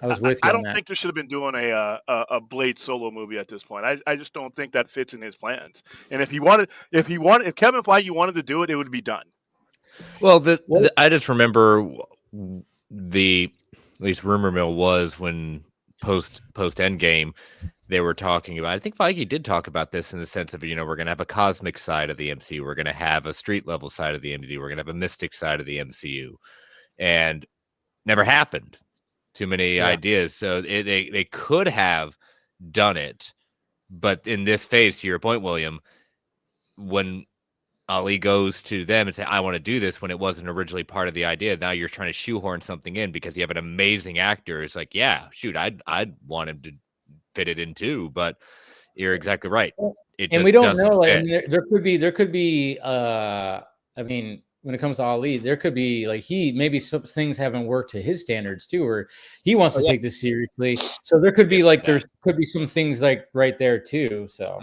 was with you. I don't think they should have been doing a Blade solo movie at this point. I just don't think that fits in his plans. And if Kevin Feige wanted to do it, it would be done. Well, I just remember at least rumor mill was when post Endgame, they were talking about, I think Feige did talk about this in the sense of, we're going to have a cosmic side of the MCU. We're going to have a street level side of the MCU. We're going to have a mystic side of the MCU. And never happened. Too many ideas. So they could have done it. But in this phase, to your point, William, when Ali goes to them and say, I want to do this, when it wasn't originally part of the idea. Now you're trying to shoehorn something in because you have an amazing actor. It's like, I'd want him to fit it in too, but you're exactly right. And we don't know, like, I mean, there could be I mean, when it comes to Ali, there could be like maybe some things haven't worked to his standards too, or he wants to take this seriously. So there could be like, there could be some things like right there too. So,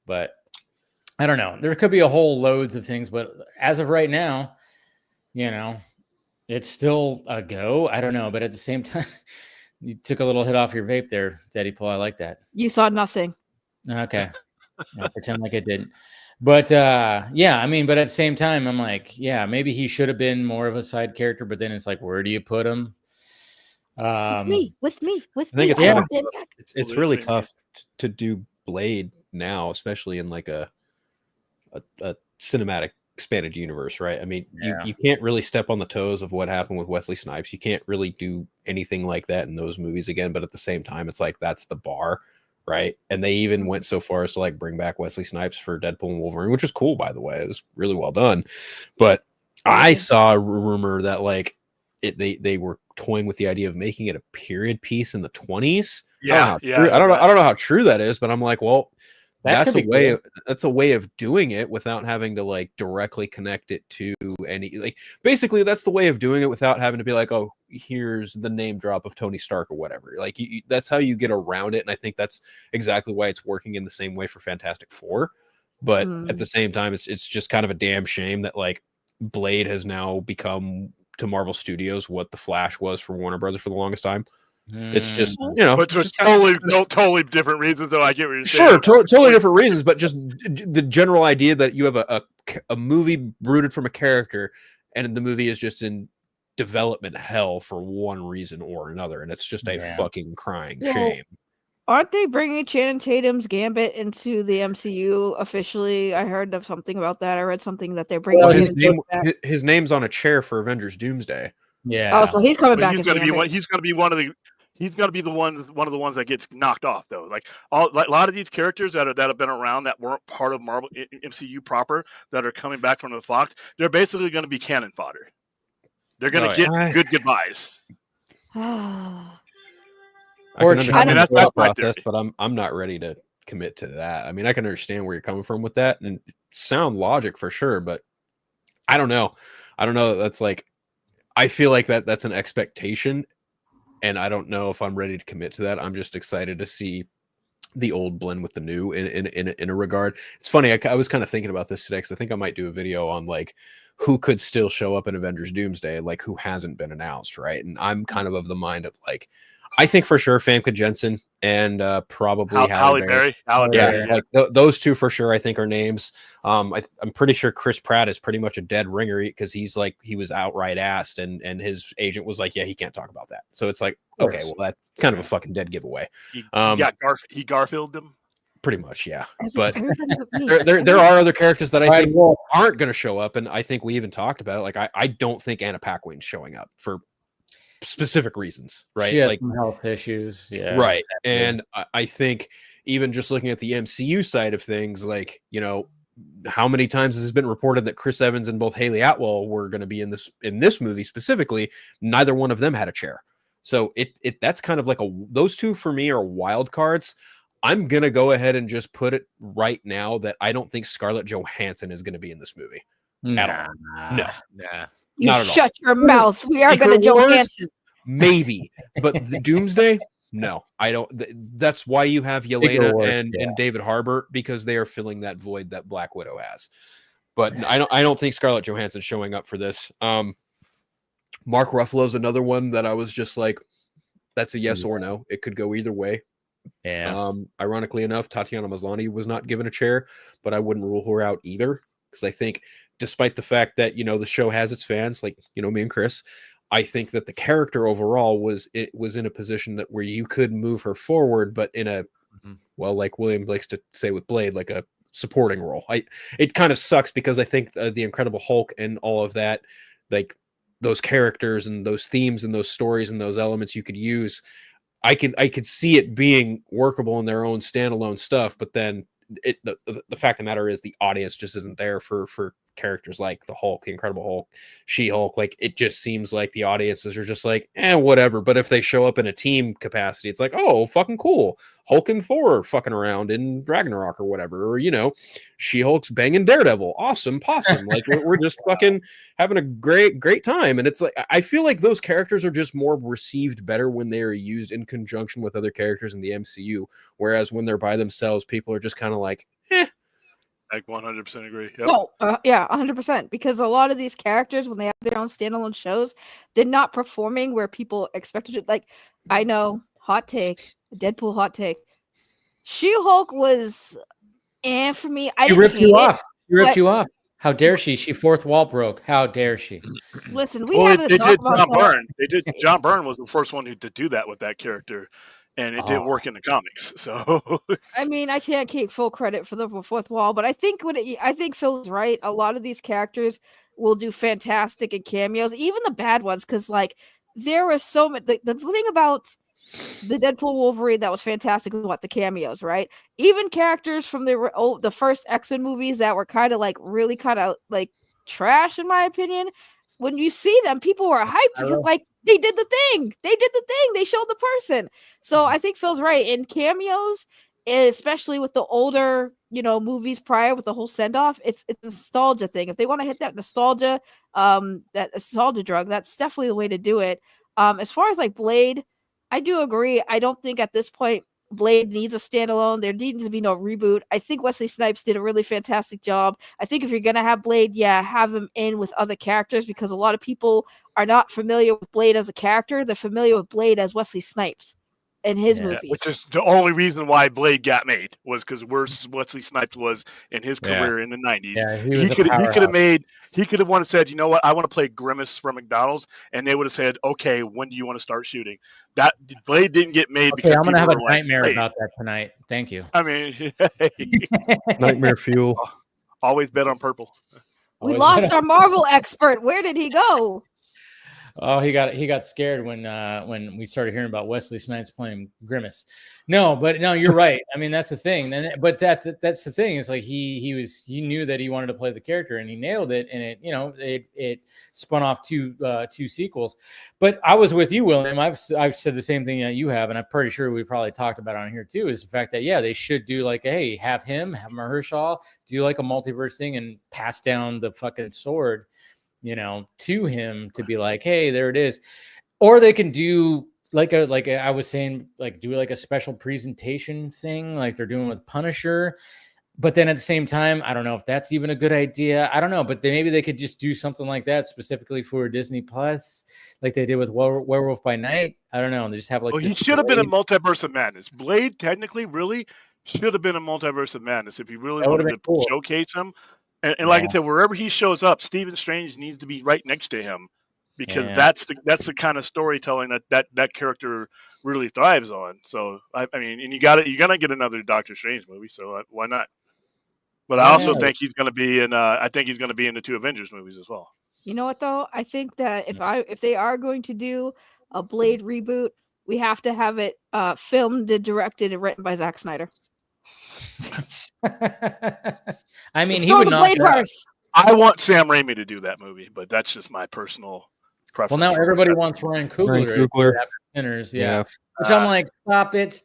but I don't know. There could be a whole loads of things, but as of right now, it's still a go. I don't know, but at the same time, you took a little hit off your vape there, Deadpool. I like that. You saw nothing. Okay, I'll pretend like I didn't. But I mean, but at the same time, I'm like, maybe he should have been more of a side character. But then it's like, where do you put him? With me. I think it's really tough to do Blade now, especially in like a cinematic expanded universe, right? I mean, you can't really step on the toes of what happened with Wesley Snipes. You can't really do anything like that in those movies again, but at the same time, it's like that's the bar, right? And they even went so far as to like bring back Wesley Snipes for Deadpool and Wolverine, which was cool, by the way. It was really well done. But I saw a rumor that like they were toying with the idea of making it a period piece in the 20s. I don't know how true that is, but I'm like, well, that's a way of doing it without having to like directly connect it to any, like, basically that's the way of doing it without having to be like, oh, here's the name drop of Tony Stark or whatever. Like that's how you get around it. And I think that's exactly why it's working in the same way for Fantastic Four. But at the same time, it's just kind of a damn shame that like Blade has now become to Marvel Studios what the Flash was for Warner Brothers for the longest time. It's just, but for totally different reasons. Though I get what you're saying. Sure, totally different reasons, but just the general idea that you have a movie rooted from a character, and the movie is just in development hell for one reason or another, and it's just a fucking crying shame. Aren't they bringing Channing Tatum's Gambit into the MCU officially? I heard of something about that. I read something that they're bringing. Well, his name's on a chair for Avengers Doomsday. Yeah. Oh, so he's coming back. He's going to be one. He's going to be one of the. He's going to be one of the ones that gets knocked off, though. Like a lot of these characters that have been around that weren't part of Marvel MCU proper that are coming back from the Fox, they're basically going to be cannon fodder. They're going to get good goodbyes. I can understand the process, but I'm not ready to commit to that. I mean, I can understand where you're coming from with that, and sound logic for sure, but I don't know. That's like, I feel like that's an expectation, and I don't know if I'm ready to commit to that. I'm just excited to see the old blend with the new in a regard. It's funny. I was kind of thinking about this today because I think I might do a video on like who could still show up in Avengers Doomsday, like who hasn't been announced, right? And I'm kind of the mind of like, I think for sure Famke Jensen and probably Halle Berry. Like those two for sure, I think are names. I'm pretty sure Chris Pratt is pretty much a dead ringer because he was outright asked, and his agent was like, yeah, he can't talk about that. So it's like, okay, well, that's kind of a fucking dead giveaway. He Garfielded them. Pretty much, yeah. But there are other characters that I think aren't going to show up, and I think we even talked about it. Like I don't think Anna Paquin's showing up for specific reasons, right? She has like some health issues, yeah, right. And I think even just looking at the MCU side of things, like, you know, how many times has it been reported that Chris Evans and both Haley Atwell were going to be in this movie specifically? Neither one of them had a chair. So that's kind of like those two for me are wild cards. I'm gonna go ahead and just put it right now that I don't think Scarlett Johansson is going to be in this movie at all. No. You shut your mouth. We are going to Johansson. Maybe, but the Doomsday, no, I don't. That's why you have Yelena and David Harbour, because they are filling that void that Black Widow has. But I don't think Scarlett Johansson's showing up for this. Mark Ruffalo's another one that I was just like, that's a yes or no. It could go either way. Yeah. Ironically enough, Tatiana Maslany was not given a chair, but I wouldn't rule her out either, because I think, despite the fact that, you know, the show has its fans, like, you know, me and Chris, I think that the character overall was in a position that where you could move her forward, but in a well, like William likes to say with Blade, like a supporting role. It kind of sucks because I think the Incredible Hulk and all of that, like those characters and those themes and those stories and those elements you could use, I could see it being workable in their own standalone stuff, but then the fact of the matter is the audience just isn't there for characters like the Hulk, the Incredible Hulk, She-Hulk. Like, it just seems like the audiences are just like, whatever. But if they show up in a team capacity, it's like, oh, fucking cool. Hulk and Thor are fucking around in Ragnarok or whatever. Or, you know, She-Hulk's banging Daredevil. Awesome possum. Like, we're just fucking having a great time. And it's like, I feel like those characters are just more received better when they are used in conjunction with other characters in the MCU. Whereas when they're by themselves, people are just kind of like, I 100% agree. Yep. No, 100%. Because a lot of these characters, when they have their own standalone shows, they're not performing where people expected to. Like, I know, hot take, Deadpool hot take. She-Hulk was, for me, I didn't ripped hate you it, off. She ripped you off. How dare she? She fourth wall broke. How dare she? Listen, they did John Byrne. John Byrne was the first one to do that with that character. And it didn't work in the comics, so I mean, I can't take full credit for the fourth wall, but I think Phil's right. A lot of these characters will do fantastic in cameos, even the bad ones, because like there was so much. The thing about the Deadpool Wolverine that was fantastic was the cameos, right? Even characters from the first X-Men movies that were kind of like really kind of like trash, in my opinion. When you see them, people were hyped because like they did the thing. They showed the person. So I think Phil's right. In cameos, especially with the older, you know, movies prior with the whole send-off, it's a nostalgia thing. If they want to hit that nostalgia drug, that's definitely the way to do it. As far as like Blade, I do agree. I don't think at this point Blade needs a standalone. There needs to be no reboot. I think Wesley Snipes did a really fantastic job. I think if you're going to have Blade, have him in with other characters, because a lot of people are not familiar with Blade as a character. They're familiar with Blade as Wesley Snipes. in his movies. Which is the only reason why Blade got made, was because where Wesley Snipes was in his career in the 90s. Yeah, he could have wanted to said, you know what, I want to play Grimace from McDonald's, and they would have said, okay, when do you want to start shooting? That Blade didn't get made because I'm gonna have a like, nightmare about that tonight. Thank you. I mean, Nightmare fuel. Always bet on purple. We lost our Marvel expert. Where did he go? Oh, he got scared when we started hearing about Wesley Snipes playing Grimace. No, you're right. I mean, that's the thing. But that's the thing. It's like he knew that he wanted to play the character, and he nailed it. And it spun off two sequels. But I was with you, William. I've said the same thing that you have, and I'm pretty sure we probably talked about it on here too. Is the fact that they should do like, hey, have Mahershala do like a multiverse thing and pass down the fucking sword, to him, to be like, hey, there it is. Or they can do like I was saying, like do like a special presentation thing like they're doing with Punisher. But then at the same time, I don't know if that's even a good idea. I don't know, but maybe they could just do something like that specifically for Disney Plus, like they did with Werewolf by Night. I don't know. They just have like. Well, he should have been a Multiverse of Madness. Blade technically really should have been a Multiverse of Madness if you really wanted to showcase him. And like I said, wherever he shows up, Stephen Strange needs to be right next to him, because that's the kind of storytelling that character really thrives on. So I mean, and you're gonna get another Doctor Strange movie, so why not? But I also think he's gonna be in. I think he's gonna be in the 2 Avengers movies as well. You know what though? I think that if they are going to do a Blade reboot, we have to have it filmed and directed and written by Zack Snyder. I mean, he would not. I want Sam Raimi to do that movie, but that's just my personal preference. Well, now everybody wants Ryan Coogler after Sinners, which I'm like, stop it.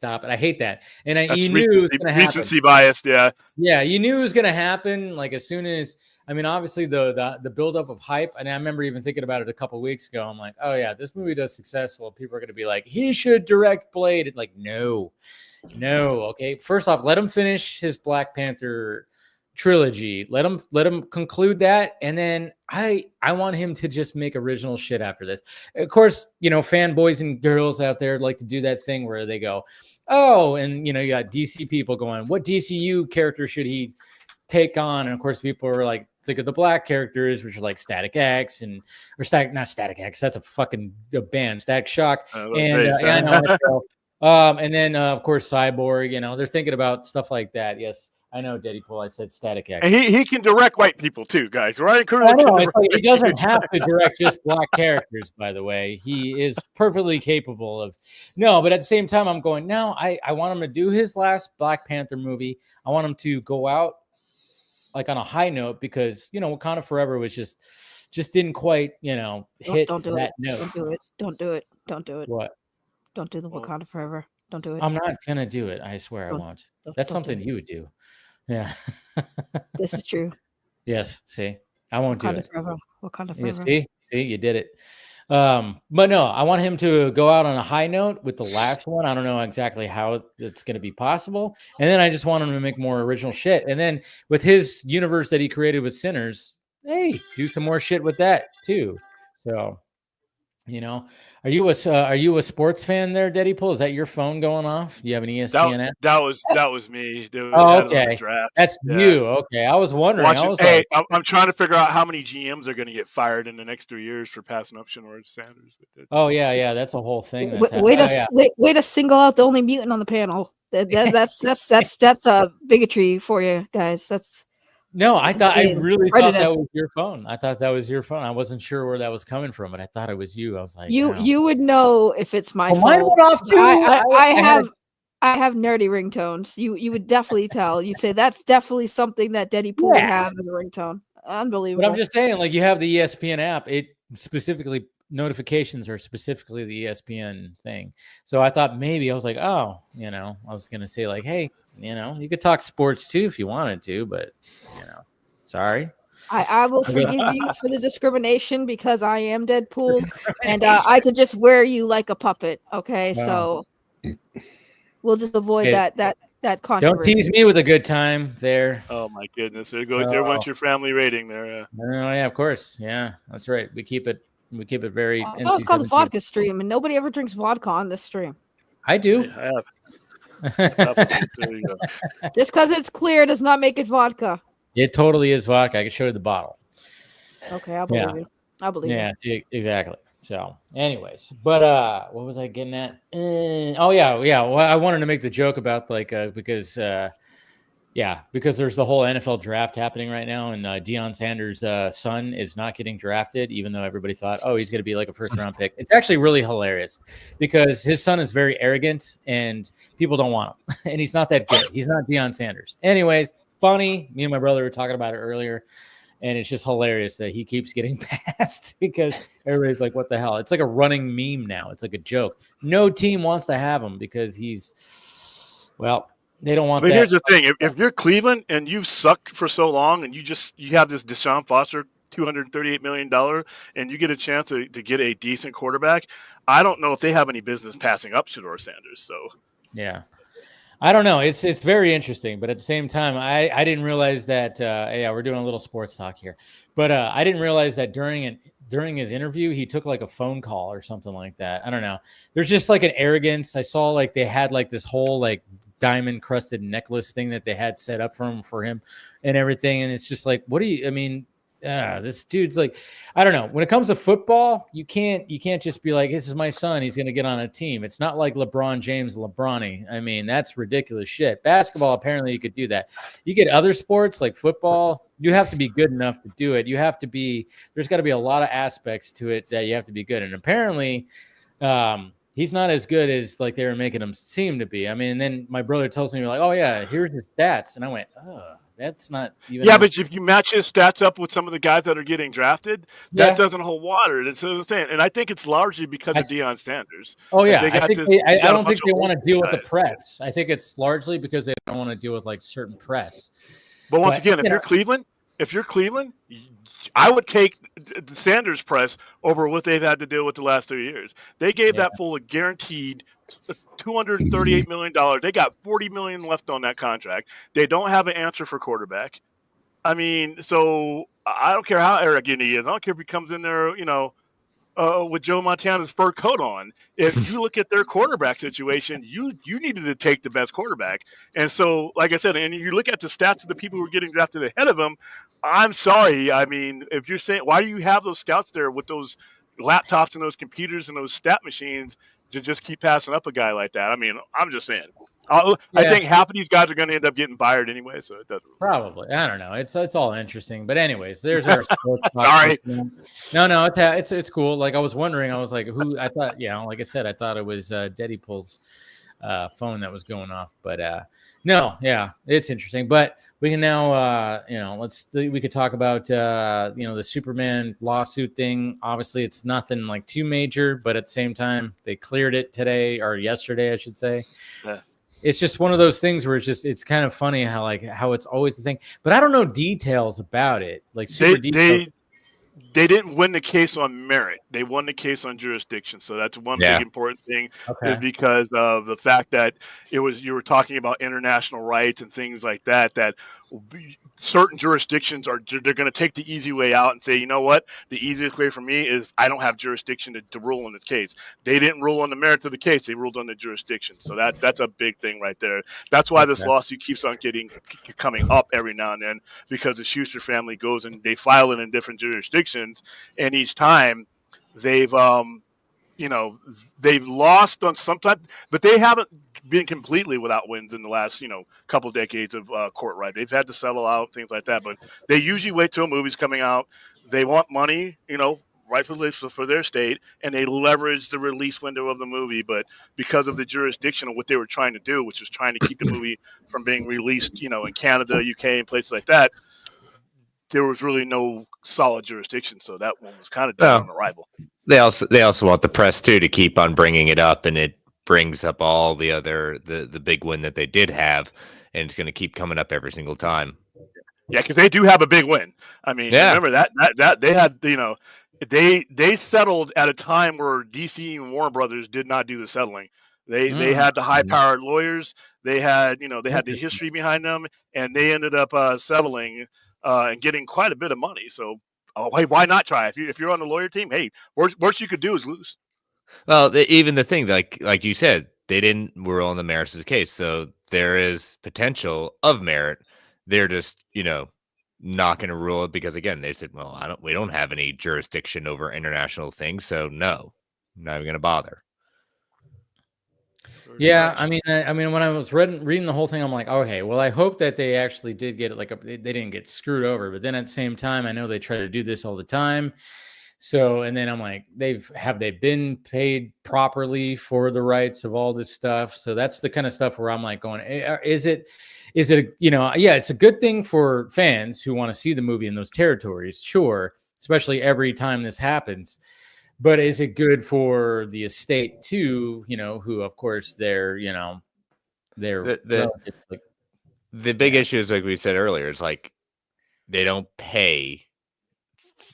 I hate that. And you knew it was going to happen. Recency biased, yeah. You knew it was going to happen. Like as soon as, I mean, obviously the buildup of hype, and I remember even thinking about it a couple of weeks ago. I'm like, oh yeah, this movie does successful. People are going to be like, he should direct Blade. It's like, no. Okay. First off, let him finish his Black Panther trilogy. Let him conclude that, and then I want him to just make original shit after this. Of course, fanboys and girls out there like to do that thing where they go, oh, and you got DC people going, what DCU character should he take on? And of course, people are like, think of the black characters, which are like Static X not Static X. That's a fucking band, Static Shock, and then of course Cyborg. They're thinking about stuff like that. Yes. I know, Deadpool. I said Static X. And he can direct white people too, guys. Ryan he doesn't have to direct just black characters, by the way. He is perfectly capable of. No, but at the same time, I'm going, no, I want him to do his last Black Panther movie. I want him to go out like on a high note, because, Wakanda Forever was just didn't quite, hit that note. Don't do it. What? Don't do the Wakanda Forever. Don't do it. I'm not going to do it. I swear I won't. That's something you would do. Yeah. This is true. Yes. See, I won't do it. Wakanda Forever. See, you did it. But no, I want him to go out on a high note with the last one. I don't know exactly how it's going to be possible. And then I just want him to make more original shit. And then with his universe that he created with Sinners, hey, do some more shit with that too. So, are you a sports fan there, Deadpool? Is that your phone going off? Do you have an ESPN app? That was me. Okay, that's you. Okay, I was wondering. I'm trying to figure out how many GMs are going to get fired in the next 3 years for passing up Shinora Sanders. Oh yeah, that's a whole thing. Way to single out the only mutant on the panel. That's a bigotry for you guys. That's. No, I really thought that was your phone. I thought that was your phone. I wasn't sure where that was coming from, but I thought it was you. I was like, you would know if it's my phone. Mine went off too. I have nerdy ringtones. You would definitely tell. You say that's definitely something that Deadpool would have as a ringtone. Unbelievable. But I'm just saying, like, you have the ESPN app. It specifically notifications are specifically the ESPN thing. So I thought maybe I was like, I was gonna say like, hey, you could talk sports too if you wanted to, but sorry. I will forgive you for the discrimination because I am Deadpool and I could just wear you like a puppet. Okay, so we'll just avoid that controversy. Don't tease me with a good time there. Oh my goodness, there went your family rating there. Oh yeah, of course. Yeah, that's right. We keep it very. It's called the Vodka stream, and nobody ever drinks vodka on this stream. I do. Yeah, I have. There you go. Just because it's clear does not make it vodka. It totally is vodka. I can show you the bottle. Okay, I'll believe you. I'll believe you. Yeah, exactly. So, anyways, but what was I getting at? Oh yeah. Well, I wanted to make the joke about because there's the whole NFL draft happening right now, and Deion Sanders' son is not getting drafted, even though everybody thought, oh, he's going to be like a first-round pick. It's actually really hilarious because his son is very arrogant, and people don't want him, and he's not that good. He's not Deion Sanders. Anyways, funny. Me and my brother were talking about it earlier, and it's just hilarious that he keeps getting passed because everybody's like, what the hell? It's like a running meme now. It's like a joke. No team wants to have him because they don't want. But here's the thing: if you're Cleveland and you've sucked for so long, and you have this Deshaun Foster $238 million, and you get a chance to get a decent quarterback, I don't know if they have any business passing up Shedeur Sanders. So yeah, I don't know. It's very interesting, but at the same time, I didn't realize that. We're doing a little sports talk here, but I didn't realize that during his interview, he took like a phone call or something like that. I don't know. There's just like an arrogance. I saw like they had like this whole like diamond crusted necklace thing that they had set up for him and everything. And it's just like, this dude's like, I don't know. When it comes to football, you can't just be like, this is my son, he's going to get on a team. It's not like LeBron James, LeBronny. I mean, that's ridiculous shit. Basketball, apparently you could do that. You get other sports like football, you have to be good enough to do it. There's got to be a lot of aspects to it that you have to be good. And apparently, he's not as good as like they were making him seem to be. I mean, and then my brother tells me like, oh yeah, here's his stats. And I went, oh, that's not even. Yeah, but if you match his stats up with some of the guys that are getting drafted, that doesn't hold water. That's what I'm saying. And I think it's largely because of Deion Sanders. Oh yeah, I don't think they want to deal with the press. I think it's largely because they don't want to deal with like certain press. But once again, if you're Cleveland, I would take the Sanders press over what they've had to deal with the last 3 years. They gave that fool a guaranteed $238 million. They got $40 million left on that contract. They don't have an answer for quarterback. I mean, so I don't care how arrogant he is. I don't care if he comes in there, with Joe Montana's fur coat on. If you look at their quarterback situation, you needed to take the best quarterback. And so, like I said, and you look at the stats of the people who are getting drafted ahead of him, I'm sorry. I mean, if you're saying, why do you have those scouts there with those laptops and those computers and those stat machines to just keep passing up a guy like that? I mean, I'm just saying. I think half of these guys are going to end up getting fired anyway, so it doesn't probably. I don't know. It's all interesting, but anyways, there's our sports. Sorry. No, it's cool. Like I was wondering, I was like, who? I thought, like I said, I thought it was Deadpool's phone that was going off, but no, it's interesting. But we can now, we could talk about the Superman lawsuit thing. Obviously, it's nothing like too major, but at the same time, they cleared it today or yesterday, I should say. Yeah. It's just one of those things where it's kind of funny how it's always the thing, but I don't know details about it. Like they didn't win the case on merit. They won the case on jurisdiction. So that's one big important thing is because of the fact that you were talking about international rights and things like that certain jurisdictions they're going to take the easy way out and say, you know what, the easiest way for me is I don't have jurisdiction to rule on this case. They didn't rule on the merits of the case. They ruled on the jurisdiction. So that's a big thing right there. That's why this lawsuit keeps on coming up every now and then, because the Schuster family goes and they file it in different jurisdictions, and each time they've lost on sometimes, but they haven't been completely without wins in the last, couple decades of court right. They've had to settle out, things like that, but they usually wait till a movie's coming out. They want money, rightfully for their state, and they leverage the release window of the movie. But because of the jurisdiction of what they were trying to do, which was trying to keep the movie from being released, in Canada, UK, and places like that, there was really no solid jurisdiction. So that one was kind of dead on arrival. They also want the press too to keep on bringing it up, and it brings up all the other the big win that they did have, and it's going to keep coming up every single time. Yeah, because they do have a big win. I mean, remember that they had they settled at a time where DC and Warner Brothers did not do the settling. They had the high powered lawyers. They had the history behind them, and they ended up settling and getting quite a bit of money. So. Oh, hey, why not try? If you're on the lawyer team, hey, worst you could do is lose. Well, even the thing, like you said, they didn't rule on the merits of the case. So there is potential of merit. They're just, not going to rule it because, again, they said, well, we don't have any jurisdiction over international things. So no, I'm not even going to bother. Yeah, I mean, when I was reading the whole thing, I'm like, okay, well, I hope that they actually did get it. They didn't get screwed over. But then at the same time, I know they try to do this all the time. So, and then I'm like, have they been paid properly for the rights of all this stuff? So that's the kind of stuff where I'm like going, is it, yeah, it's a good thing for fans who want to see the movie in those territories, sure, especially every time this happens. But is it good for the estate too? Who, of course, they're the big issue is, like we said earlier, is like they don't pay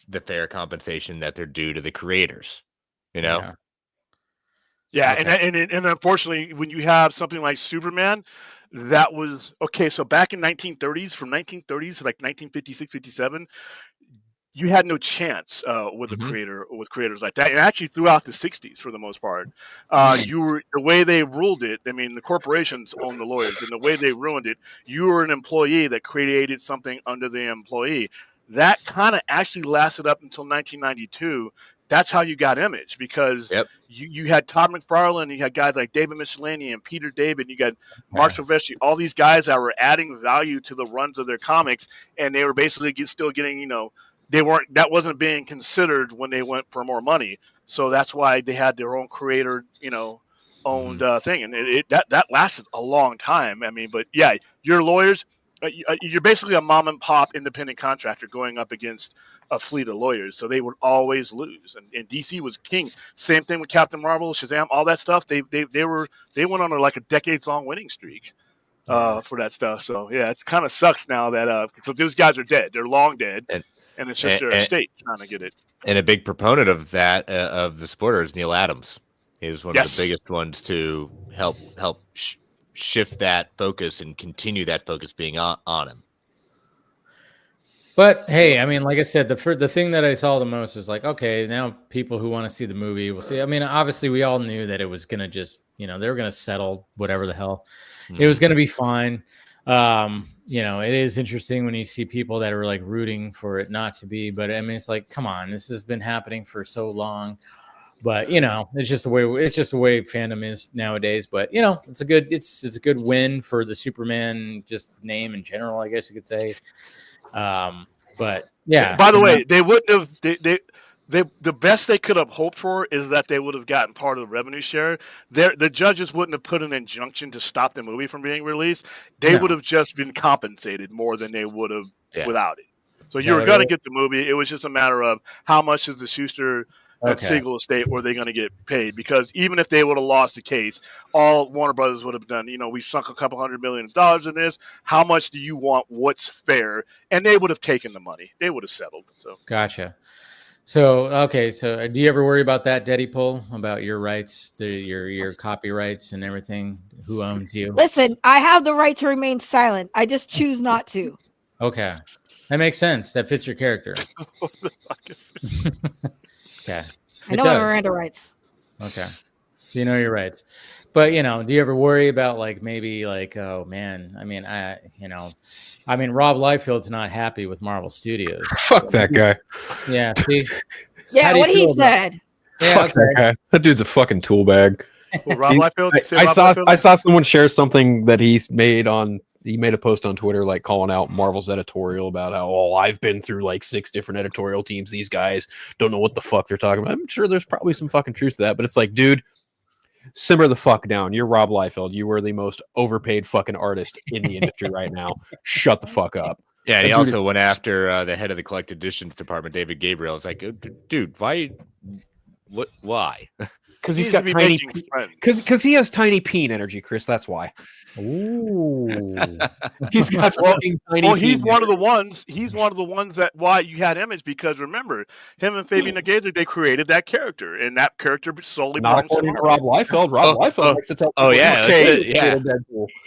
the fair compensation that they're due to the creators. Yeah, Okay. and unfortunately, when you have something like Superman, that was okay. So back in 1930s, from 1930s to like 1956, 57. You had no chance with a creator, with creators like that, and actually throughout the 60s for the most part, the way they ruled it. I mean, the corporations own the lawyers, and the way they ruined it, you were an employee that created something under the employee. That kind of actually lasted up until 1992. That's how you got Image, because you had Todd McFarlane, you had guys like David Michelinie and Peter David, you got Mark Silvestri, all these guys that were adding value to the runs of their comics, and they were basically still getting, that wasn't being considered when they went for more money. So that's why they had their own creator, owned thing. And that lasted a long time. I mean, but yeah, your lawyers, you're basically a mom and pop independent contractor going up against a fleet of lawyers. So they would always lose. And DC was king. Same thing with Captain Marvel, Shazam, all that stuff. They went on like a decades long winning streak for that stuff. So yeah, it kind of sucks now that, so those guys are dead. They're long dead. And it's just their estate trying to get it. And a big proponent of that, of the supporter, is Neil Adams. He was one of the biggest ones to help shift that focus and continue that focus being on him. But hey, I mean, like I said, the thing that I saw the most is like, okay, now people who want to see the movie will see. I mean, obviously, we all knew that it was going to just, they were going to settle whatever the hell. It was going to be fine. It is interesting when you see people that are like rooting for it not to be, but I mean, it's like, come on, this has been happening for so long, but it's just the way fandom is nowadays. But it's a good win for the Superman just name in general, I guess you could say. But yeah. By the way, they wouldn't have. The best they could have hoped for is that they would have gotten part of the revenue share. The judges wouldn't have put an injunction to stop the movie from being released. They would have just been compensated more than they would have without it. So you were going to get the movie. It was just a matter of how much is the Schuster and Siegel estate were they going to get paid? Because even if they would have lost the case, all Warner Brothers would have done, we sunk a couple $100 million in this. How much do you want? What's fair? And they would have taken the money. They would have settled. So gotcha. So do you ever worry about that, Deadpool, about your rights, your copyrights and everything? Who owns you? Listen, I have the right to remain silent. I just choose not to. Okay. That makes sense. That fits your character. Okay. I know my Miranda rights. Okay. So you know your rights. But, do you ever worry about maybe oh man, Rob Liefeld's not happy with Marvel Studios. Fuck that guy. Yeah. See? Yeah, what he said. Yeah, fuck that guy. That dude's a fucking tool bag. Well, Rob Liefeld? I saw someone share something that he made a post on Twitter, calling out Marvel's editorial about how, I've been through 6 different editorial teams. These guys don't know what the fuck they're talking about. I'm sure there's probably some fucking truth to that, but it's like, dude, simmer the fuck down. You're Rob Liefeld. You were the most overpaid fucking artist in the industry right now. Shut the fuck up. Yeah, and he also went after the head of the collected editions department, David Gabriel. It's like, dude, why? What? Why? Because he's got tiny. Because he has tiny peen energy, Chris. That's why. Ooh. He's got fucking tiny. Well, he's one of the ones. He's one of the ones that why you had Image, because remember him and Fabian Nagase, they created that character, and that character solely not according to Rob Liefeld. Rob Liefeld likes to tell. Oh yeah,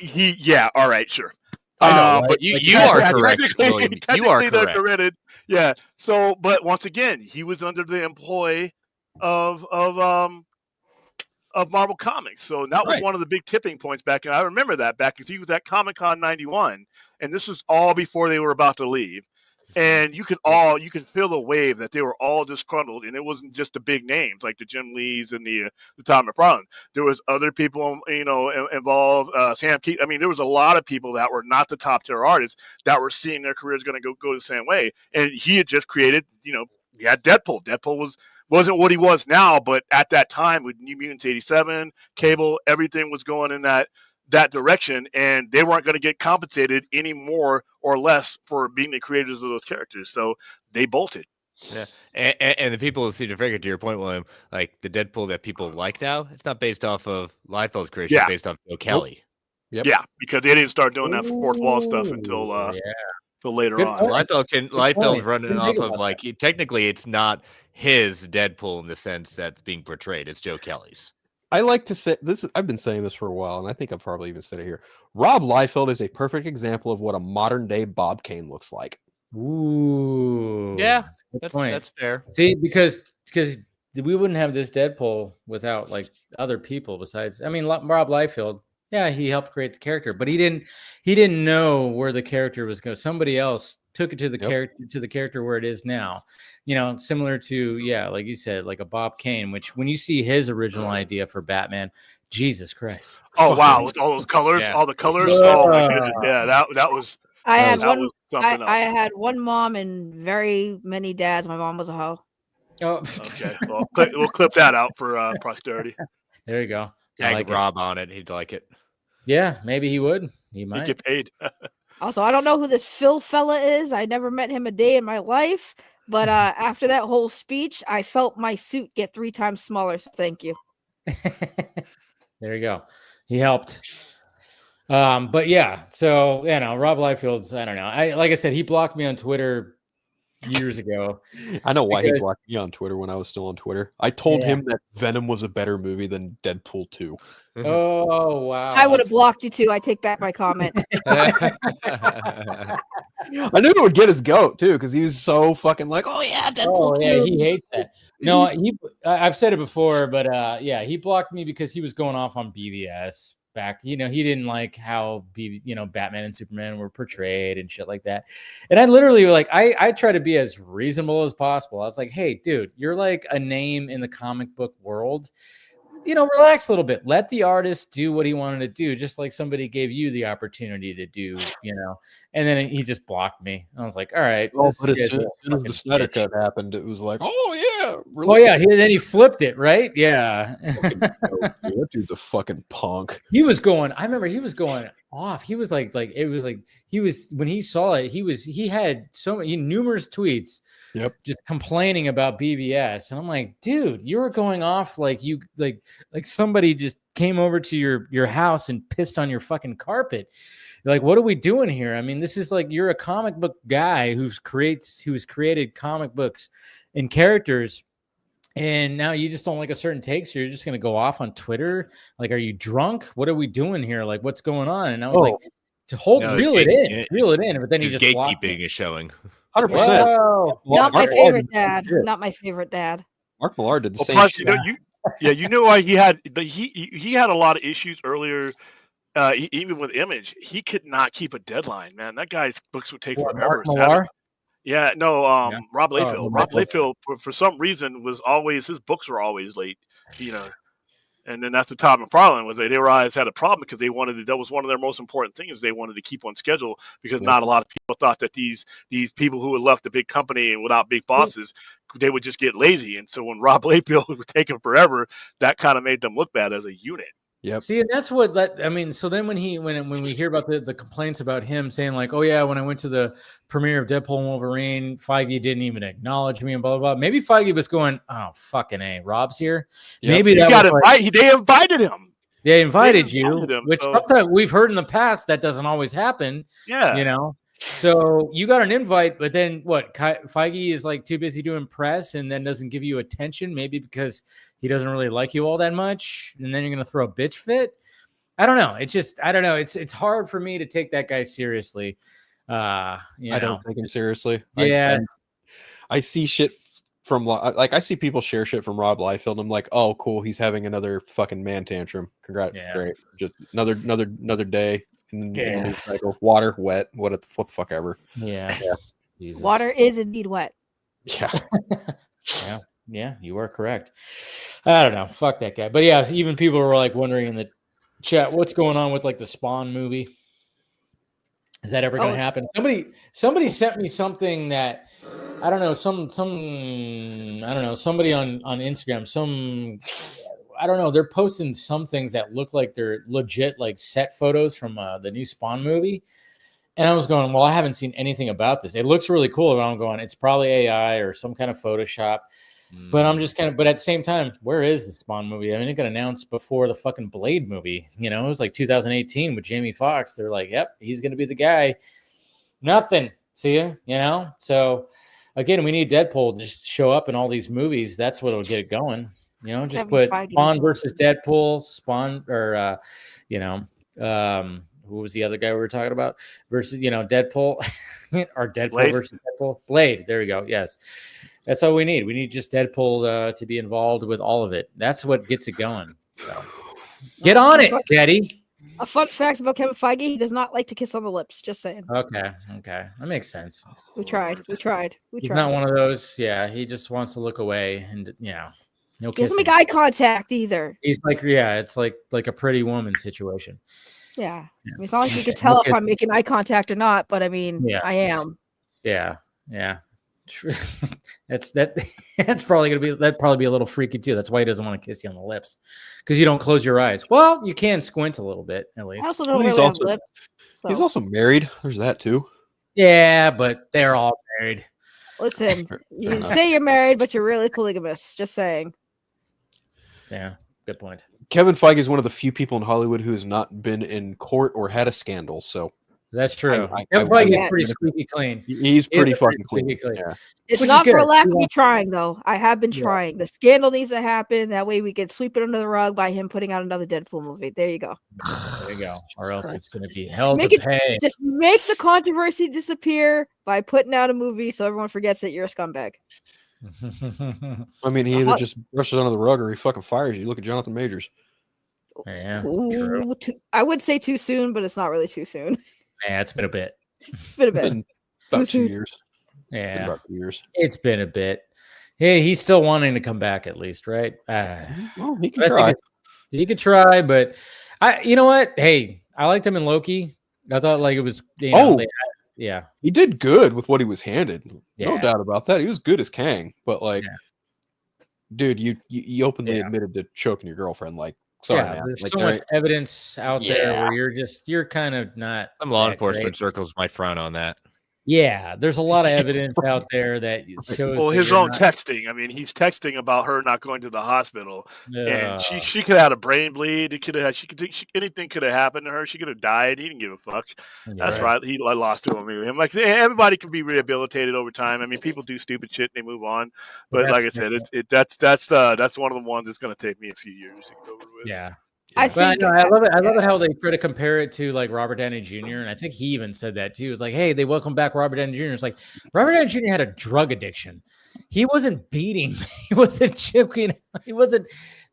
yeah. All right, sure. I know, right? But you are correct. You are correct. Credited. Yeah. So, but once again, he was under the employ of of Marvel Comics. So that was one of the big tipping points back. And I remember that back. He was at Comic-Con 91, and this was all before they were about to leave. And you could feel the wave that they were all disgruntled, and it wasn't just the big names like the Jim Lees and the Todd McFarlane. There was other people, involved. Sam Keith. I mean, there was a lot of people that were not the top tier artists that were seeing their careers going to go the same way. And he had just created, you had Deadpool. Deadpool wasn't what he was now, but at that time with New Mutants 87, Cable, everything was going in that direction, and they weren't going to get compensated any more or less for being the creators of those characters. So they bolted. Yeah, and the people who see the figure, to your point, William, like the Deadpool that people like now, it's not based off of Liefeld's creation, it's based off Joe Kelly. Yep. Yeah, because they didn't start doing that fourth wall stuff until later on. Liefeld's running off of technically it's not his Deadpool in the sense that's being portrayed. It's Joe Kelly's. I like to say this. I've been saying this for a while, and I think I've probably even said it here. Rob Liefeld is a perfect example of what a modern day Bob Kane looks like. Ooh, yeah, that's fair. See, because we wouldn't have this Deadpool without other people besides. I mean, Rob Liefeld. Yeah, he helped create the character, but he didn't know where the character was going. Somebody else took it to the character where it is now. Similar to like you said, like a Bob Kane, which when you see his original idea for Batman, Jesus Christ! Oh wow, with all those colors, all the colors. Oh my goodness, yeah, that was. I had one mom and very many dads. My mom was a hoe. Oh, okay. Well, we'll clip that out for posterity. There you go. Tag Rob on it. He'd like it. Yeah, maybe he would. He might get paid. Also, I don't know who this Phil fella is. I never met him a day in my life. But after that whole speech, I felt my suit get 3 times smaller. So thank you. There you go. He helped. But yeah, so Rob Liefeld's. I don't know. Like I said, he blocked me on Twitter years ago. I know why he blocked me on Twitter when I was still on Twitter. I told him that Venom was a better movie than Deadpool 2. Oh wow! I would have blocked you too. I take back my comment. I knew it would get his goat too, because he was so fucking oh yeah, Deadpool 2. Yeah, he hates that. No, I've said it before, but he blocked me because he was going off on BVS back. He didn't like how Batman and Superman were portrayed and shit like that. And I literally I try to be as reasonable as possible. I was like, hey, dude, you're like a name in the comic book world. Relax a little bit. Let the artist do what he wanted to do, just like somebody gave you the opportunity to do, And then he just blocked me. I was like, all right. Well, but as soon as the Snyder Cut happened, it was like, oh, yeah. Oh, yeah. Then he flipped it, right? Yeah. That dude's a fucking punk. I remember he was going off. He was when he saw it, he had numerous tweets. Yep. Just complaining about BVS. And I'm like, dude, you were going off like somebody just came over to your house and pissed on your fucking carpet. Like, what are we doing here? I mean, this is you're a comic book guy who's created comic books and characters, and now you just don't like a certain take, so you're just gonna go off on Twitter. Like, are you drunk? What are we doing here? Like, what's going on? And I was reel it in. But then he just gatekeeping is showing. 100%. Not my favorite dad. Not my favorite dad. Mark Millar did the same. Plus, you know why he had a lot of issues earlier. Even with Image, he could not keep a deadline. Man, that guy's books would take forever. Rob Liefeld. Rob Liefeld, for some reason, his books were always late. And then that's what Todd McFarlane was. They realized had a problem because that was one of their most important things. They wanted to keep on schedule because not a lot of people thought that these people who had left a big company and without big bosses, they would just get lazy. And so when Rob Liefeld was taking forever, that kind of made them look bad as a unit. Yep. See, and that's what so then when we hear about the complaints about him saying oh yeah, when I went to the premiere of Deadpool and Wolverine, Feige didn't even acknowledge me and blah blah blah. Maybe Feige was going, oh fucking A, Rob's here. Yep. Maybe they invited him. They invited you, which sometimes we've heard in the past that doesn't always happen. Yeah. So you got an invite, but then what? Feige is too busy doing press and then doesn't give you attention, maybe because he doesn't really like you all that much, and then you're gonna throw a bitch fit. I don't know. I don't know. It's hard for me to take that guy seriously. I don't take him seriously. Yeah, I see shit from like I see people share shit from Rob Liefeld. And I'm like, oh, cool. He's having another fucking man tantrum. Congrats, great. Just another day in the news cycle. Water, wet, what the fuck ever. Yeah. Water is indeed wet. Yeah. Yeah, you are correct. I don't know. Fuck that guy. But yeah, even people were like wondering in the chat, what's going on with like the Spawn movie? Is that ever going to happen? Somebody sent me something that I don't know. I don't know. Somebody on Instagram. I don't know. They're posting some things that look like they're legit, like set photos from the new Spawn movie. And I was going, well, I haven't seen anything about this. It looks really cool. But I'm going, it's probably AI or some kind of Photoshop. But I'm just but at the same time, where is the Spawn movie? I mean, it got announced before the fucking Blade movie. You know, it was like 2018 with Jamie Foxx. They're like, yep, he's going to be the guy. Nothing. See ya, you know? So, again, we need Deadpool to just show up in all these movies. That's what'll get it going. You know, just put Spawn versus Deadpool, Spawn, or, who was the other guy we were talking about? Versus, Deadpool, or Deadpool Blade versus Deadpool. Blade. There we go. Yes. That's all we need. We need just Deadpool to be involved with all of it. That's what gets it going. So. Get on it, Daddy. A fun fact about Kevin Feige: he does not like to kiss on the lips. Just saying. Okay, that makes sense. We tried. He's not one of those. Yeah, he just wants to look away, and no kissing. He doesn't make eye contact either. He's like, it's like a Pretty Woman situation. Yeah. I mean, it's not like you can tell if I'm making eye contact or not, but I mean, I am. Yeah. That's probably gonna be a little freaky too. That's why he doesn't want to kiss you on the lips, because you don't close your eyes. Well, you can squint a little bit at least. I also don't really have lips. So. He's also married. There's that too. Yeah, but they're all married. Listen, you say you're married, but you're really polygamous. Just saying. Yeah, good point. Kevin Feige is one of the few people in Hollywood who has not been in court or had a scandal. So. That's true. Kevin Feige is pretty squeaky clean. He's pretty fucking clean. Yeah. It's not for lack of me trying, though. I have been trying. The scandal needs to happen. That way we can sweep it under the rug by him putting out another Deadpool movie. There you go. There you go. Or else it's going to be hell to pay. Just make the controversy disappear by putting out a movie so everyone forgets that you're a scumbag. I mean, he either just brushes it under the rug or he fucking fires you. Look at Jonathan Majors. Yeah. Ooh, I would say too soon, but it's not really too soon. Yeah, it's been a bit. About 2 years. Yeah, about 2 years. It's been a bit. Hey, he's still wanting to come back at least, right? Well, he can try. He could try, but you know what? Hey, I liked him in Loki. I thought like it was. Yeah, he did good with what he was handed. No doubt about that. He was good as Kang, but dude, you openly admitted to choking your girlfriend. Like, sorry, man. There's so much evidence out there where you're kind of not. Some law enforcement circles might frown on that. Yeah, there's a lot of evidence out there that shows. Well, his own texting. I mean, he's texting about her not going to the hospital, and she could have had a brain bleed. It could have had. Anything could have happened to her. She could have died. He didn't give a fuck. That's right. He lost to him. Like everybody can be rehabilitated over time. I mean, people do stupid shit and they move on. But like I said, that's one of the ones that's going to take me a few years to get over with. Yeah. I love it. I love it how they try to compare it to like Robert Downey Jr. And I think he even said that too. It's like, hey, they welcome back Robert Downey Jr. It's like Robert Downey Jr. had a drug addiction. He wasn't beating. He wasn't choking.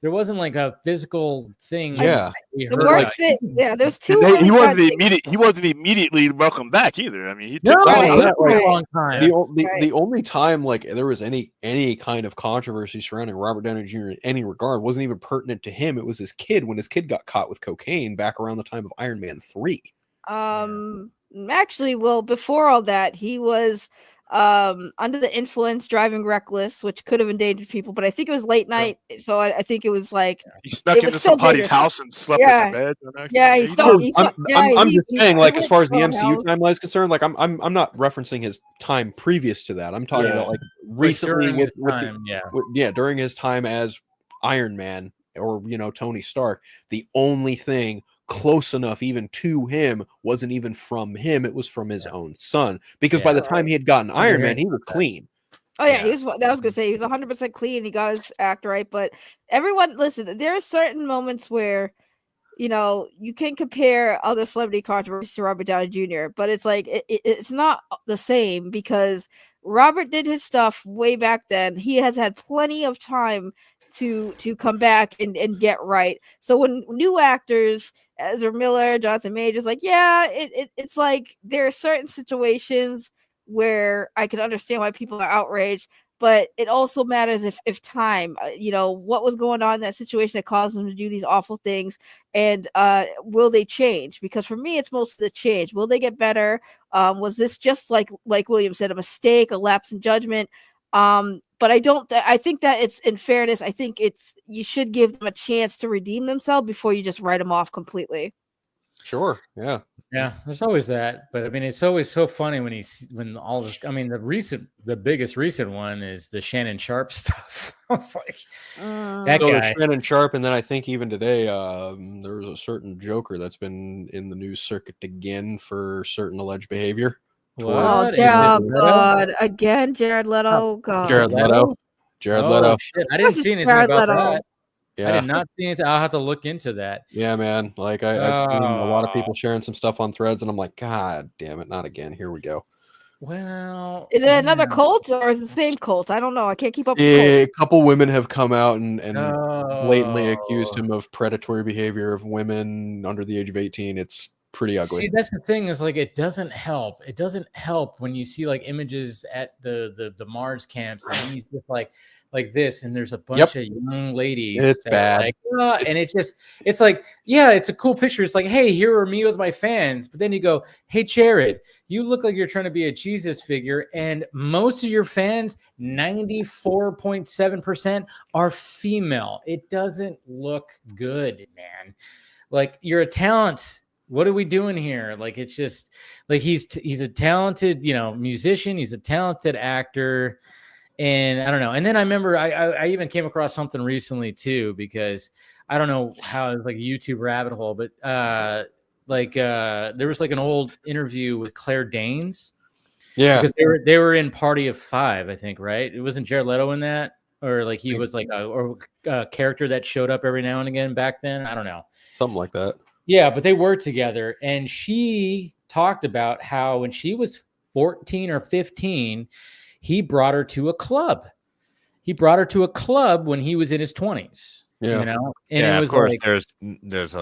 There wasn't like a physical thing. Yeah. There's two. He wasn't immediately welcome back either. I mean, he took a long time. The only time like there was any kind of controversy surrounding Robert Downey Jr. in any regard wasn't even pertinent to him. It was his kid when his kid got caught with cocaine back around the time of Iron Man 3. Actually, well, before all that, he was under the influence, driving reckless, which could have endangered people, but I think it was late night, so I think it was like he snuck into somebody's house and slept in their bed. I'm just saying, like, as far as the MCU timeline is concerned, like I'm not referencing his time previous to that. I'm talking about like recently during his time as Iron Man or Tony Stark. The only thing close enough even to him wasn't even from him, it was from his own son, because by the time he had gotten Iron Man, he was clean. He was 100% clean. He got his act right. But everyone, listen, there are certain moments where you can compare other celebrity controversies to Robert Downey Jr., but it's like it's not the same, because Robert did his stuff way back then. He has had plenty of time to come back and get right. So when new actors, Ezra Miller, Jonathan Majors, like, yeah, it's like there are certain situations where I can understand why people are outraged, but it also matters if time, what was going on in that situation that caused them to do these awful things, and will they change? Because for me, it's mostly the change. Will they get better? Was this just like William said, a mistake, a lapse in judgment? But I think that it's, in fairness, I think you should give them a chance to redeem themselves before you just write them off completely. Sure. Yeah. Yeah, there's always that, but I mean, it's always so funny when all this. I mean, the biggest recent one is the Shannon Sharp stuff. I was like, that guy. Shannon Sharp, and then I think even today, there was a certain Joker that's been in the news circuit again for certain alleged behavior. Oh, God! Again, Jared Leto. God. Jared Leto. Shit. I didn't see anything about that. Yeah. I did not see it. I'll have to look into that. Yeah, man. Like I've seen a lot of people sharing some stuff on threads, and I'm like, God damn it, not again. Here we go. Well, is it another cult or is it the same cult? I don't know. I can't keep up with a couple women have come out and blatantly accused him of predatory behavior of women under the age of 18. It's pretty ugly. See, that's the thing, is like, it doesn't help. It doesn't help when you see like images at the Mars camps, and he's just like this, and there's a bunch of young ladies. It's bad. And it's like, yeah, it's a cool picture. It's like, hey, here are me with my fans. But then you go, hey, Jared, you look like you're trying to be a Jesus figure, and most of your fans, 94.7%, are female. It doesn't look good, man. Like, you're a talent. What are we doing here? Like, it's just like he's a talented, musician. He's a talented actor. And I don't know. And then I remember I even came across something recently too, because I don't know how it's like a YouTube rabbit hole, but there was like an old interview with Claire Danes. Yeah. Because they were in Party of Five, I think, right? It wasn't Jared Leto in that, or like he was like a character that showed up every now and again back then. I don't know. Something like that. Yeah, but they worked together, and she talked about how when she was 14 or 15, he brought her to a club. He brought her to a club when he was in his 20s. Yeah. And yeah, it was of course, like, there's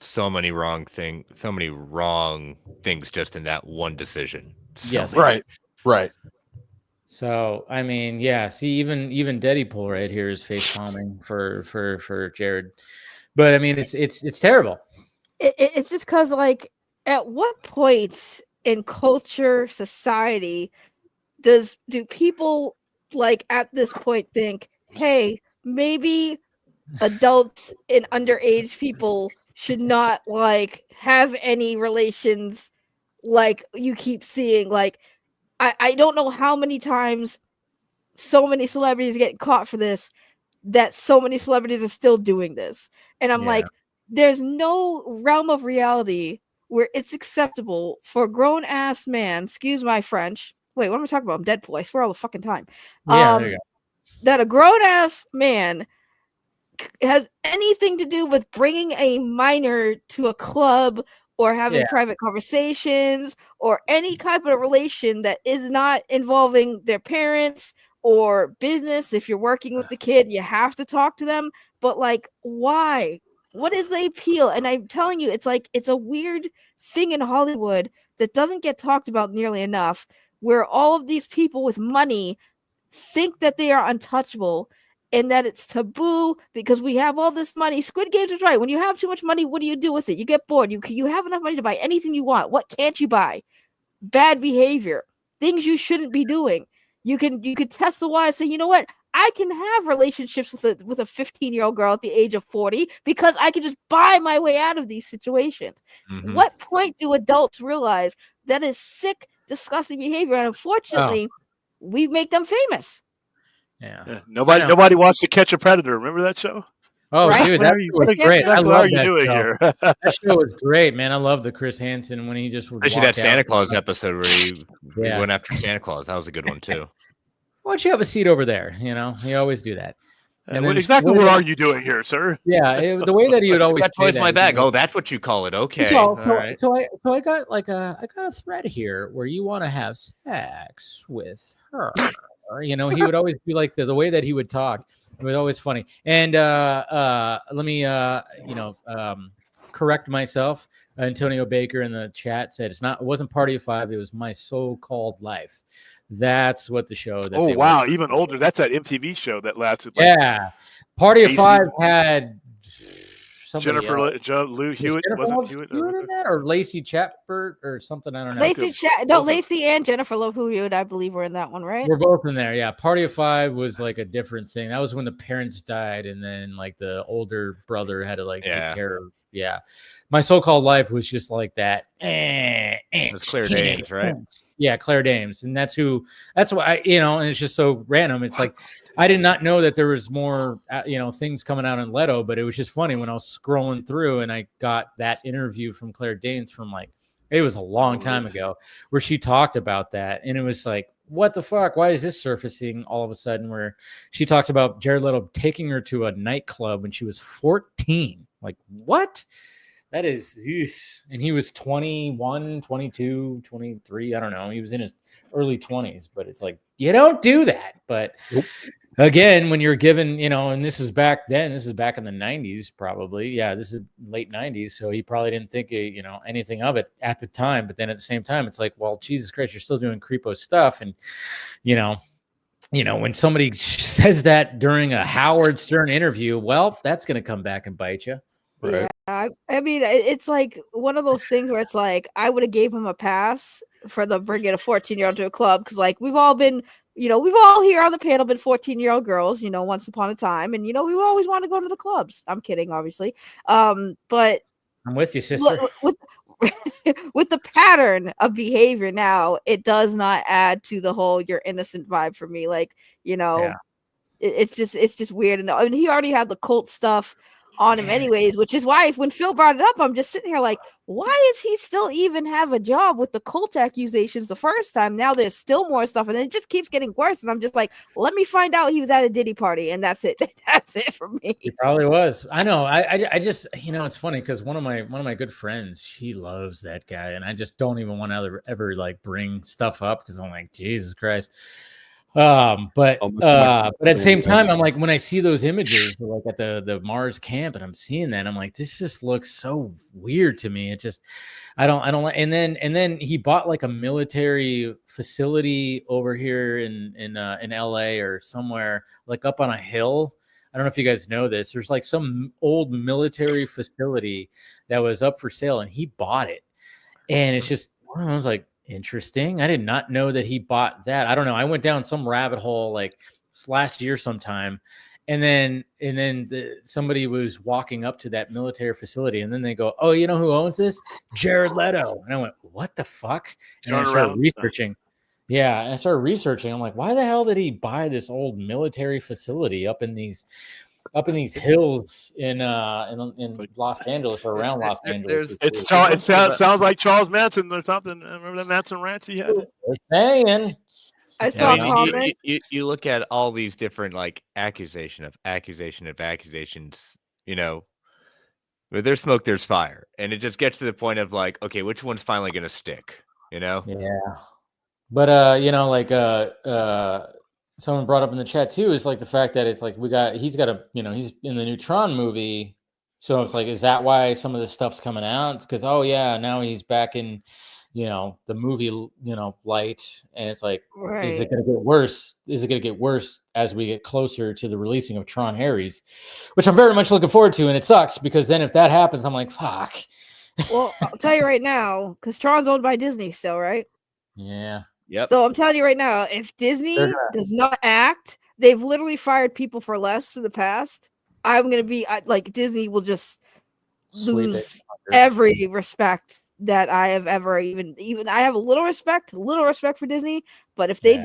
so many wrong things just in that one decision. Yes. Right. So I mean, yeah. See, even Deadpool right here is face palming for Jared. But I mean, it's terrible. It's just because, like, at what point in culture, society, do people, like, at this point think, hey, maybe adults and underage people should not, like, have any relations like you keep seeing? Like, I don't know how many times so many celebrities get caught for this, that so many celebrities are still doing this. And I'm like, there's no realm of reality where it's acceptable for a grown-ass man, excuse my French. Wait, what am I talking about? I'm Deadpool. I swear all the fucking time. Yeah, there you go. That a grown-ass man has anything to do with bringing a minor to a club or having private conversations or any kind of a relation that is not involving their parents or business. If you're working with the kid, you have to talk to them. But, like, why? What is the appeal? And I'm telling you, it's like, it's a weird thing in Hollywood that doesn't get talked about nearly enough, where all of these people with money think that they are untouchable and that it's taboo because we have all this money. Squid Games is right. When you have too much money, what do you do with it? You get bored. You have enough money to buy anything you want. What can't you buy? Bad behavior, things you shouldn't be doing. You could test the water, say, you know what? I can have relationships with a 15-year-old girl at the age of 40 because I can just buy my way out of these situations. Mm-hmm. What point do adults realize that is sick, disgusting behavior? And unfortunately, we make them famous. Yeah. Nobody wants to catch a predator. Remember that show? Oh, right? Dude, that was great. I love that doing show. Here? That show was great, man. I love the Chris Hansen when he just especially that Santa Claus episode where he went after Santa Claus. That was a good one too. Why don't you have a seat over there? You always do that. Exactly what are you doing here, sir? Yeah, the way that he would always got toys in my bag. Oh, that's what you call it. Okay. So right. I got I got a thread here where you want to have sex with her. He would always be like the way that he would talk. It was always funny. And let me correct myself. Antonio Baker in the chat said it wasn't Party of Five, it was My So-Called Life. That's what the show that Oh wow, even older. That's that MTV show that lasted Party of Five had Jennifer Lou Hewitt. Wasn't Hewitt in that, or Lacey Chabert or something? I don't know. Lacey and Jennifer Love Hewitt, I believe, were in that one, right? We're both in there. Yeah, Party of Five was like a different thing. That was when the parents died, and then like the older brother had to take care of. Yeah, My So-Called Life was just like that. It was Claire Danes, right? Yeah, Claire Danes, and that's why and it's just so random. It's like I did not know that there was more things coming out in Leto, but it was just funny when I was scrolling through and I got that interview from Claire Danes from it was a long time ago where she talked about that, and it was like, what the fuck? Why is this surfacing all of a sudden? Where she talks about Jared Leto taking her to a nightclub when she was 14. Like, what? That is, and he was 21, 22, 23. I don't know. He was in his early 20s, but it's like, you don't do that. But again, when you're given, and this is back then, this is back in the 90s, probably. Yeah, this is late 90s. So he probably didn't think, anything of it at the time. But then at the same time, it's like, well, Jesus Christ, you're still doing creepo stuff. And, when somebody says that during a Howard Stern interview, well, that's going to come back and bite you. Right. Yeah, I mean, it's like one of those things where it's like I would have gave him a pass for the bringing a 14-year-old to a club because, we've all been, we've all here on the panel been 14-year-old girls, once upon a time, and we always want to go to the clubs. I'm kidding, obviously, but I'm with you, sister. With the pattern of behavior now, it does not add to the whole "you're innocent" vibe for me. It's just weird, and he already had the cult stuff on him anyways, which is why when Phil brought it up, I'm just sitting here like, why is he still even have a job with the cult accusations the first time? Now there's still more stuff, and then it just keeps getting worse. And I'm just like, let me find out he was at a Diddy party, and that's it. That's it for me. He probably was. I know. I just it's funny because one of my good friends, she loves that guy, and I just don't even want to ever bring stuff up because I'm like, Jesus Christ. But at the same time, I'm like, when I see those images at the Mars camp and I'm seeing that, I'm like, this just looks so weird to me. It just, I don't like, and then he bought a military facility over here in LA or somewhere, up on a hill. I don't know if you guys know this. There's some old military facility that was up for sale and he bought it. And it's just, I was like, interesting. I did not know that he bought that. I don't know. I went down some rabbit hole last year sometime, and then somebody was walking up to that military facility, and then they go, "Oh, you know who owns this? Jared Leto." And I went, "What the fuck?" And I started researching. Yeah, and I started researching. I'm like, why the hell did he buy this old military facility up in these hills in Los Angeles or around Los Angeles? It sounds like Charles Manson or something. Remember that Manson rants he had? Saying. I saw a comment. You look at all these different accusations. Where there's smoke, there's fire, and it just gets to the point of okay, which one's finally going to stick? Yeah. But someone brought up in the chat too is the fact that it's he's in the Neutron movie, so it's is that why some of this stuff's coming out? It's because now he's back in the movie light, and it's right. Is it going to get worse? Is it going to get worse as we get closer to the releasing of Tron Harry's, which I'm very much looking forward to, and it sucks because then if that happens, I'm like, fuck. Well, I'll tell you right now, because Tron's owned by Disney still, right? Yeah. Yep. So I'm telling you right now, if Disney does not act, they've literally fired people for less in the past. I'm going to be Disney will just lose every respect that I have ever even I have a little respect for Disney, but if they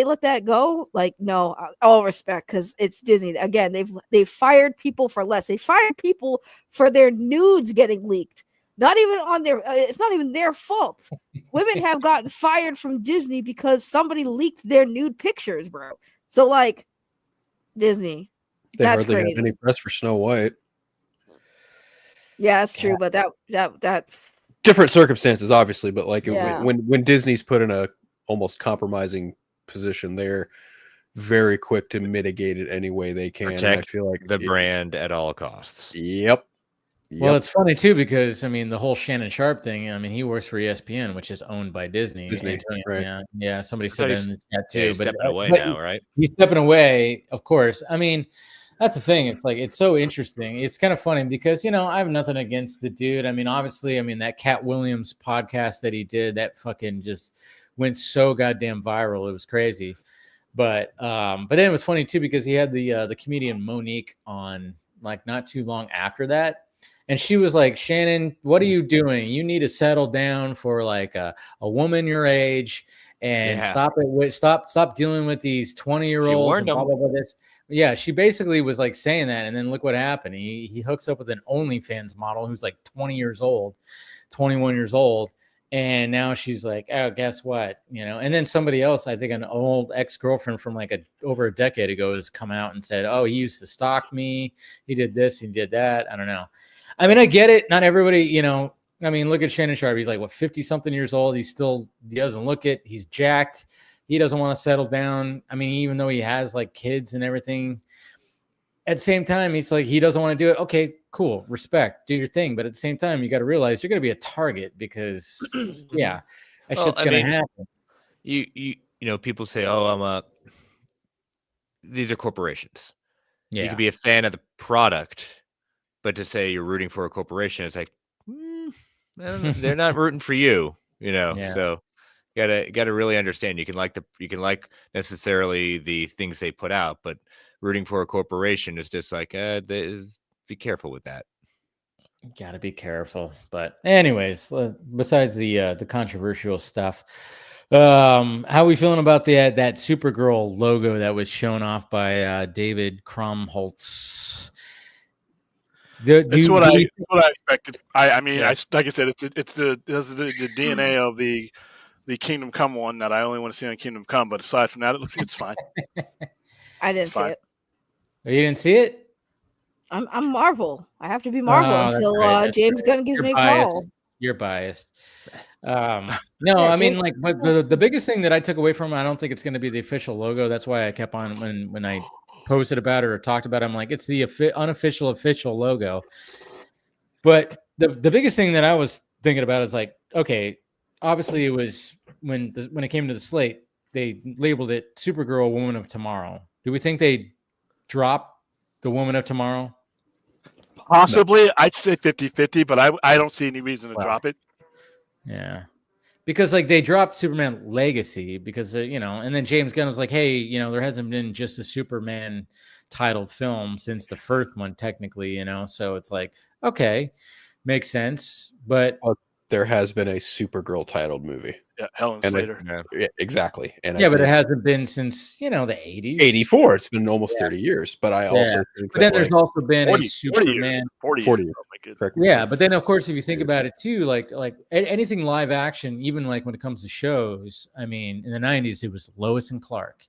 let that go, no, all respect, because it's Disney. Again, they've fired people for less. They fired people for their nudes getting leaked. Not even on their, it's not even their fault. Women have gotten fired from Disney because somebody leaked their nude pictures, bro. So Disney, They That's hardly crazy. had any press for Snow White. Yeah, that's true. But that Different circumstances, obviously, but like Yeah. when Disney's put in a almost compromising position, they're very quick to mitigate it any way they can. And I Protect feel like the brand at all costs. Yep. Well, it's funny too because I mean the whole Shannon Sharp thing. I mean he works for ESPN, which is owned by Disney. Disney, right? Yeah. Somebody said that in the chat too. Yeah, he's stepping away now, right? He's stepping away, of course. I mean, that's the thing. It's like it's so interesting. It's kind of funny because I have nothing against the dude. I mean, obviously, that Cat Williams podcast that he did that fucking just went so goddamn viral. It was crazy. But then it was funny too because he had the comedian Monique on like not too long after that. And she was like, Shannon, what are you doing? You need to settle down for like a woman your age and stop dealing with these 20-year-olds and blah, blah, blah, this. Yeah, she basically was like saying that. And then look what happened. He hooks up with an OnlyFans model who's like 21 years old. And now she's like, oh, guess what? And then somebody else, I think an old ex-girlfriend from like over a decade ago has come out and said, oh, he used to stalk me. He did this, he did that. I don't know. I mean, I get it. Not everybody, look at Shannon Sharp. He's like, 50-something years old. He doesn't look it. He's jacked. He doesn't want to settle down. I mean, even though he has like kids and everything, at the same time, he's like, he doesn't want to do it. Okay, cool. Respect. Do your thing. But at the same time, you got to realize you're going to be a target because, that shit's going to happen. People say, oh, these are corporations. Yeah. You could be a fan of the product. But to say you're rooting for a corporation, it's like they're not rooting for you, Yeah. So you gotta really understand. You can like necessarily the things they put out, but rooting for a corporation is just like be careful with that. You gotta be careful. But anyways, besides the controversial stuff, how are we feeling about that Supergirl logo that was shown off by David Krumholtz? It's what I expected. I mean, like I said, it's the DNA of the Kingdom Come one that I only want to see on Kingdom Come. But aside from that, it's fine. I didn't see it. Oh, you didn't see it? I'm Marvel. I have to be Marvel until James Gunn gives me a call. You're biased. No, I mean, like, but the biggest thing that I took away from it, I don't think it's going to be the official logo. That's why I kept on when I posted about it or talked about it, I'm like, it's the unofficial official logo. But the biggest thing that I was thinking about is like, okay, obviously it was when it came to the slate, they labeled it Supergirl Woman of Tomorrow. Do we think they drop the Woman of Tomorrow? Possibly. No. I'd say 50-50, but I don't see any reason to drop it. Yeah. Because like they dropped Superman Legacy because and then James Gunn was like, hey, there hasn't been just a Superman titled film since the first one technically, so it's like, okay, makes sense. But there has been a Supergirl titled movie. Yeah, Helen Slater. Yeah, exactly. And but it hasn't been since the 80s. 84. It's been almost 30 years. But I also think but then there's also been 40, a Superman 40 years. Oh my goodness. Yeah, but then of course if you think about it too, like anything live action, even like when it comes to shows, I mean, in the 90s it was Lois and Clark.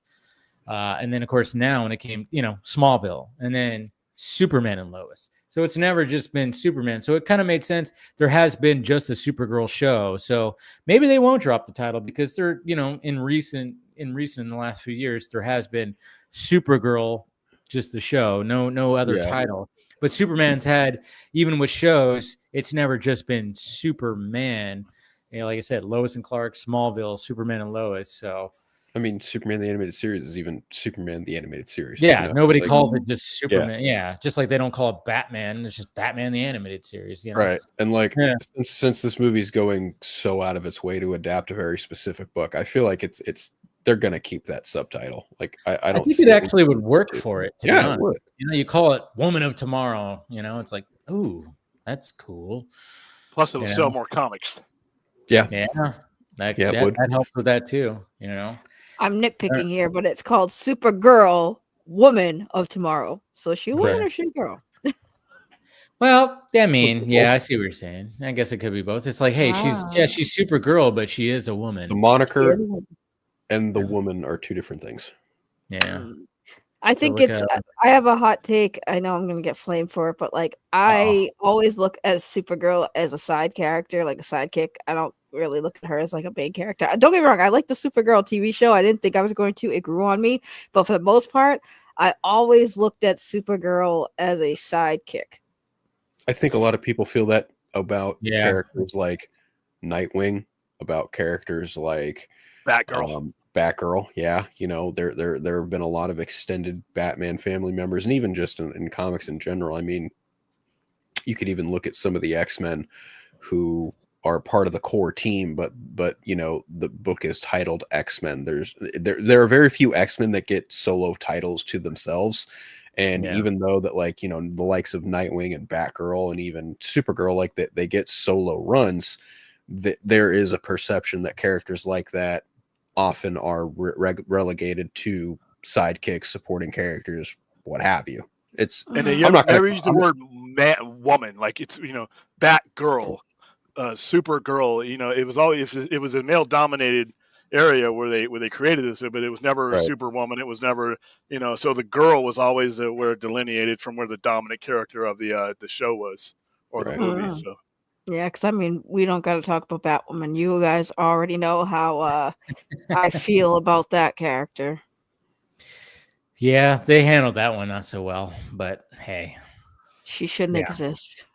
And then of course now when it came, Smallville, and then Superman and Lois. So it's never just been Superman. So it kind of made sense. There has been just a Supergirl show. So maybe they won't drop the title because they're, in recent in the last few years, there has been Supergirl, just the show, no other title. But Superman's had, even with shows, it's never just been Superman. Like I said, Lois and Clark, Smallville, Superman and Lois. So I mean, Superman the Animated Series is even Superman the Animated Series. Yeah, nobody calls it just Superman. Yeah, just like they don't call it Batman. It's just Batman the Animated Series. Right. And like since this movie's going so out of its way to adapt a very specific book, I feel like they're gonna keep that subtitle. Like I don't think it actually would work for it. To be honest. It would. You call it Woman of Tomorrow. It's like, ooh, that's cool. Plus, it will sell more comics. Yeah. That helps with that too. I'm nitpicking here, but it's called Supergirl Woman of Tomorrow. So is she a woman or she a girl? Well, I mean, I see what you're saying. I guess it could be both. It's like, hey, she's Supergirl, but she is a woman. The moniker and the woman are two different things. Yeah. I think it's. I have a hot take. I know I'm gonna get flamed for it, but like I always look at Supergirl as a side character, like a sidekick. I don't really look at her as like a main character. Don't get me wrong. I like the Supergirl TV show. I didn't think I was going to. It grew on me, but for the most part, I always looked at Supergirl as a sidekick. I think a lot of people feel that about characters like Nightwing, about characters like Batgirl, yeah. You know, there have been a lot of extended Batman family members, and even just in comics in general. I mean, you could even look at some of the X-Men who are part of the core team, but you know, the book is titled X-Men. There are very few X-Men that get solo titles to themselves. And even though that, like, you know, the likes of Nightwing and Batgirl and even Supergirl, like that, they get solo runs, there is a perception that characters like that often are relegated to sidekicks, supporting characters, what have you. It's and they never use the word woman, like it's, you know, Batgirl, Supergirl. You know, it was always, it was a male dominated area where they created this, but it was never Superwoman. It was never, you know, so the girl was always where delineated from where the dominant character of the show was, or the movie. So. Yeah, because I mean, we don't got to talk about Batwoman. You guys already know how I feel about that character. Yeah, they handled that one not so well, but hey, she shouldn't exist.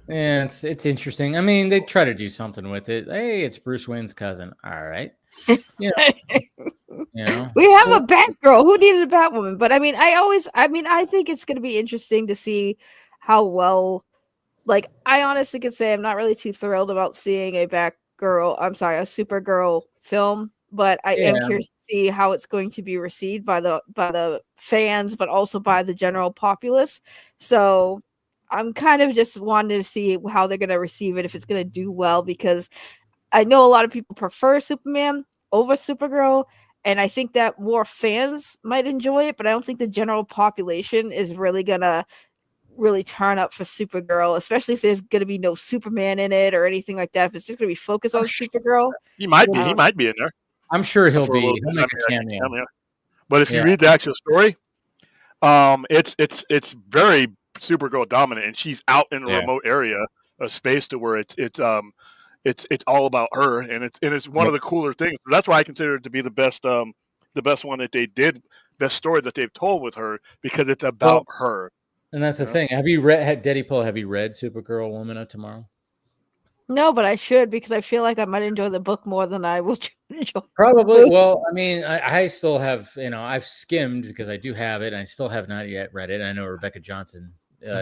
Yeah, it's interesting. I mean, they try to do something with it. Hey, it's Bruce Wayne's cousin. All right, you know, we have a Batgirl. Who needed a Batwoman? But I mean, I think it's going to be interesting to see how well. Like, I honestly could say I'm not really too thrilled about seeing a Supergirl film, but I am curious to see how it's going to be received by the fans, but also by the general populace. So I'm kind of just wanting to see how they're going to receive it, if it's going to do well, because I know a lot of people prefer Superman over Supergirl, and I think that more fans might enjoy it, but I don't think the general population is really going to turn up for Supergirl, especially if there's going to be no Superman in it or anything like that. If it's just going to be focused on Supergirl, he might be in there. I'm sure he'll be. He'll make a cameo. But if you read the actual story, it's very Supergirl dominant, and she's out in a remote area of space to where it's all about her, and it's one of the cooler things. That's why I consider it to be the best one that they did, best story that they've told with her, because it's about her. And that's the thing. Have you read Deadpool? Have you read Supergirl Woman of Tomorrow? No, but I should, because I feel like I might enjoy the book more than I will enjoy. Probably. Well, I mean, I still have, you know, I've skimmed because I do have it, and I still have not yet read it. I know Rebecca Johnson,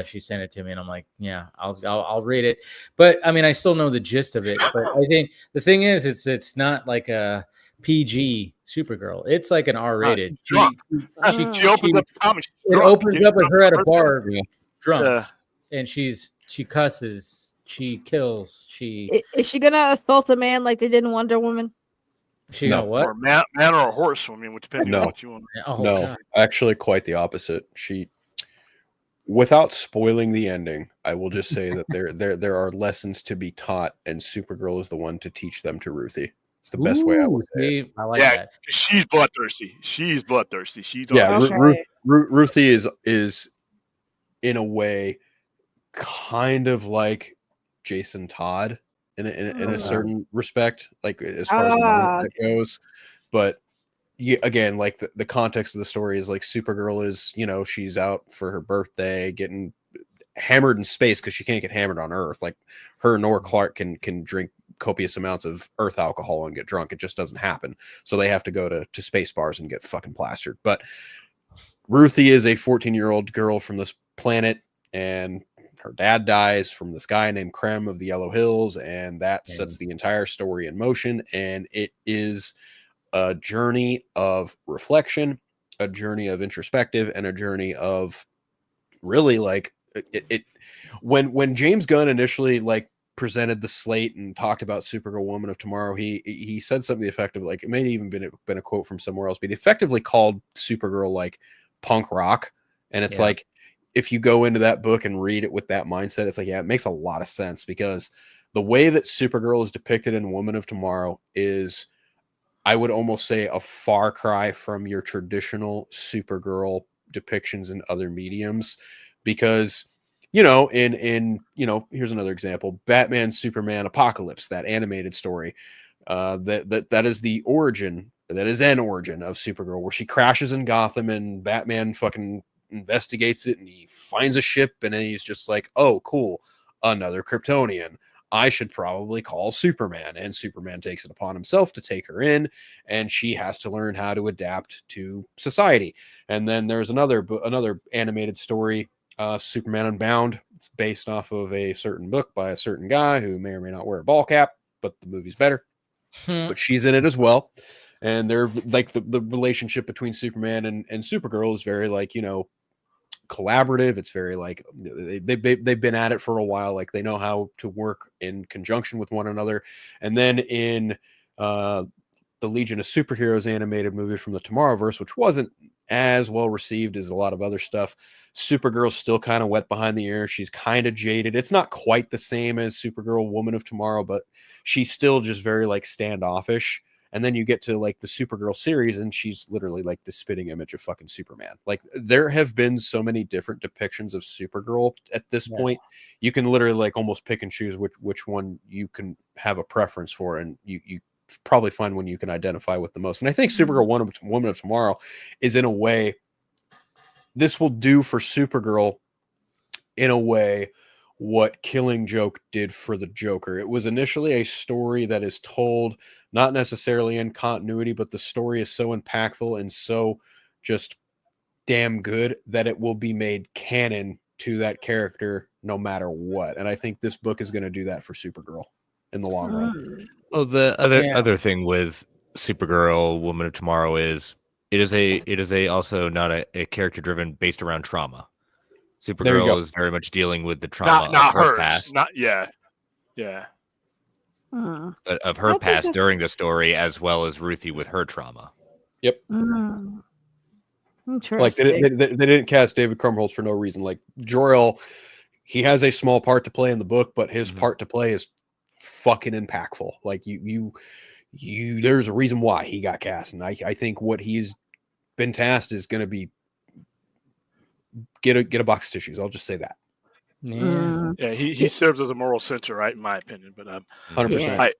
she sent it to me, and I'm like, yeah, I'll read it. But I mean, I still know the gist of it. But I think the thing is, it's not like a PG Supergirl. It's like an R-rated. She opens up the comic. It opens up with her at a bar, drunk, and she cusses, she kills, is she gonna assault a man like they did in Wonder Woman? She gonna what? Or a man or a horse? I mean, depending on what you want. No, actually, quite the opposite. She, without spoiling the ending, I will just say that there are lessons to be taught, and Supergirl is the one to teach them to Ruthie. It's the best way I would say it. I like that. She's bloodthirsty. She's Ruthie is in a way kind of like Jason Todd in a certain respect, like as far as the mindset goes. But again, like the context of the story is like Supergirl is, you know, she's out for her birthday getting hammered in space because she can't get hammered on Earth. Like her nor Clark can drink copious amounts of Earth alcohol and get drunk. It just doesn't happen. So they have to go to space bars and get fucking plastered. But Ruthie is a 14-year-old girl from this planet, and her dad dies from this guy named Krem of the Yellow Hills, and that sets the entire story in motion. And it is a journey of reflection, a journey of introspective, and a journey of really like when James Gunn initially like presented the slate and talked about Supergirl Woman of Tomorrow, he said something effective, like it may have even been a quote from somewhere else, but he effectively called Supergirl like punk rock. And it's like, if you go into that book and read it with that mindset, it's like, yeah, it makes a lot of sense, because the way that Supergirl is depicted in Woman of Tomorrow is, I would almost say, a far cry from your traditional Supergirl depictions in other mediums, because here's another example: Batman, Superman, Apocalypse, that animated story. That is the origin. That is an origin of Supergirl, where she crashes in Gotham and Batman fucking investigates it, and he finds a ship, and then he's just like, oh, cool, another Kryptonian. I should probably call Superman. And Superman takes it upon himself to take her in, and she has to learn how to adapt to society. And then there's another animated story, Superman Unbound. It's based off of a certain book by a certain guy who may or may not wear a ball cap, but the movie's better. But she's in it as well. And they're like the relationship between Superman and Supergirl is very collaborative. It's very they've been at it for a while. Like, they know how to work in conjunction with one another. And then in the Legion of Superheroes animated movie from the Tomorrowverse, which wasn't as well received as a lot of other stuff, Supergirl's still kind of wet behind the ears. She's kind of jaded. It's not quite the same as Supergirl Woman of Tomorrow, but she's still just very standoffish. And then you get to the Supergirl series, and she's literally the spitting image of fucking Superman. There have been so many different depictions of Supergirl at this point. You can literally almost pick and choose which one you can have a preference for, and you probably find one you can identify with the most. And I think Supergirl Woman of Tomorrow is, in a way, this will do for Supergirl in a way what Killing Joke did for the Joker. It was initially a story that is told not necessarily in continuity, but the story is so impactful and so just damn good that it will be made canon to that character no matter what. And I think this book is going to do that for Supergirl in the long run. Well, the other thing with Supergirl Woman of Tomorrow is it is also not a character driven based around trauma. Supergirl is very much dealing with the trauma of her past. Of her past during the story, as well as Ruthie with her trauma. Yep. They didn't cast David Krumholtz for no reason. Jor-El, he has a small part to play in the book, but his part to play is fucking impactful. There's a reason why he got cast, and I think what he's been tasked is going to be get a box of tissues. I'll just say that. He serves as a moral center, right, in my opinion. But 100%.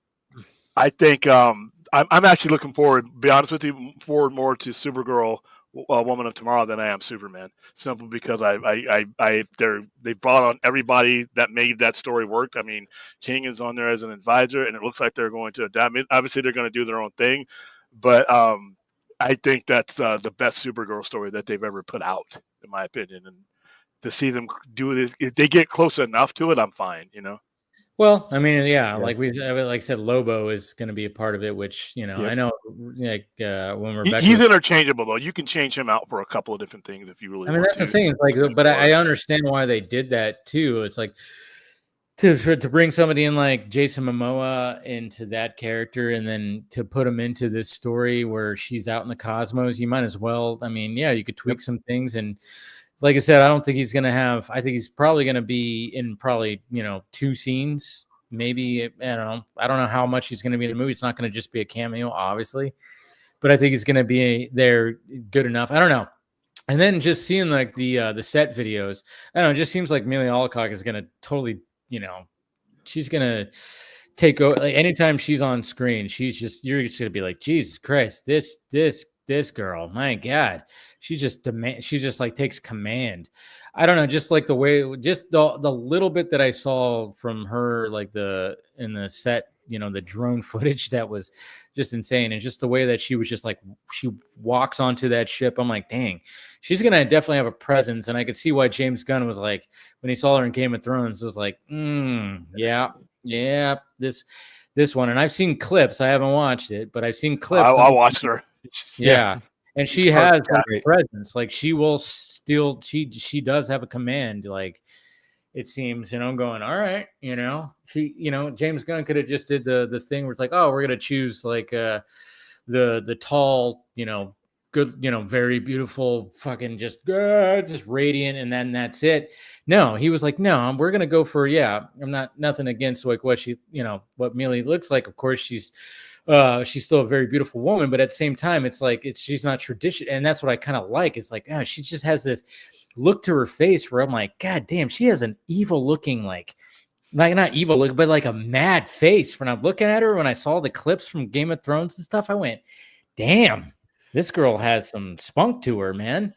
I think I'm actually looking forward. Be honest with you, more to Supergirl Woman of Tomorrow than I am Superman. Simply because they brought on everybody that made that story work. I mean, King is on there as an advisor, and it looks like they're going to adapt. Obviously, they're going to do their own thing, but I think that's the best Supergirl story that they've ever put out, in my opinion. And to see them do this, if they get close enough to it, I'm fine. Well, I mean, like I said, Lobo is going to be a part of it, which I know. When he's interchangeable, though. You can change him out for a couple of different things if you really. I mean, that's the thing. But I understand why they did that too. It's to bring somebody in like Jason Momoa into that character, and then to put him into this story where she's out in the cosmos. You might as well. I mean, you could tweak some things and. Like I said, I don't think he's going to have. I think he's probably going to be in 2 scenes, maybe. I don't know how much he's going to be in the movie. It's not going to just be a cameo, obviously, but I think he's going to be there good enough. I don't know. And then just seeing the set videos, I don't know. It just seems like Amelia Alcock is going to totally, she's going to take over. Anytime she's on screen, you're just going to be like, Jesus Christ, this girl, my God. She just takes command. I don't know, just like the way, just the little bit that I saw from her, in the set, the drone footage, that was just insane. And just the way that she was just she walks onto that ship. I'm like, dang, she's going to definitely have a presence. And I could see why James Gunn was when he saw her in Game of Thrones, was this one. And I've seen clips. I haven't watched it, but I've seen clips. I watched her. Yeah. And she has that presence. She will still, she does have a command. It seems, I'm going, all right, James Gunn could have just did the thing where it's we're going to choose the tall, good, very beautiful, fucking just radiant. And then that's it. No, he was no, we're going to go for, I'm not nothing against what she, what Millie looks like. Of course, she's she's still a very beautiful woman, but at the same time, it's like she's not traditional, and that's what I kind of like. It's like, she just has this look to her face where I'm like, God damn, she has an evil looking, like not evil look, but like a mad face. When I'm looking at her, when I saw the clips from Game of Thrones and stuff, I went, damn, this girl has some spunk to her, man.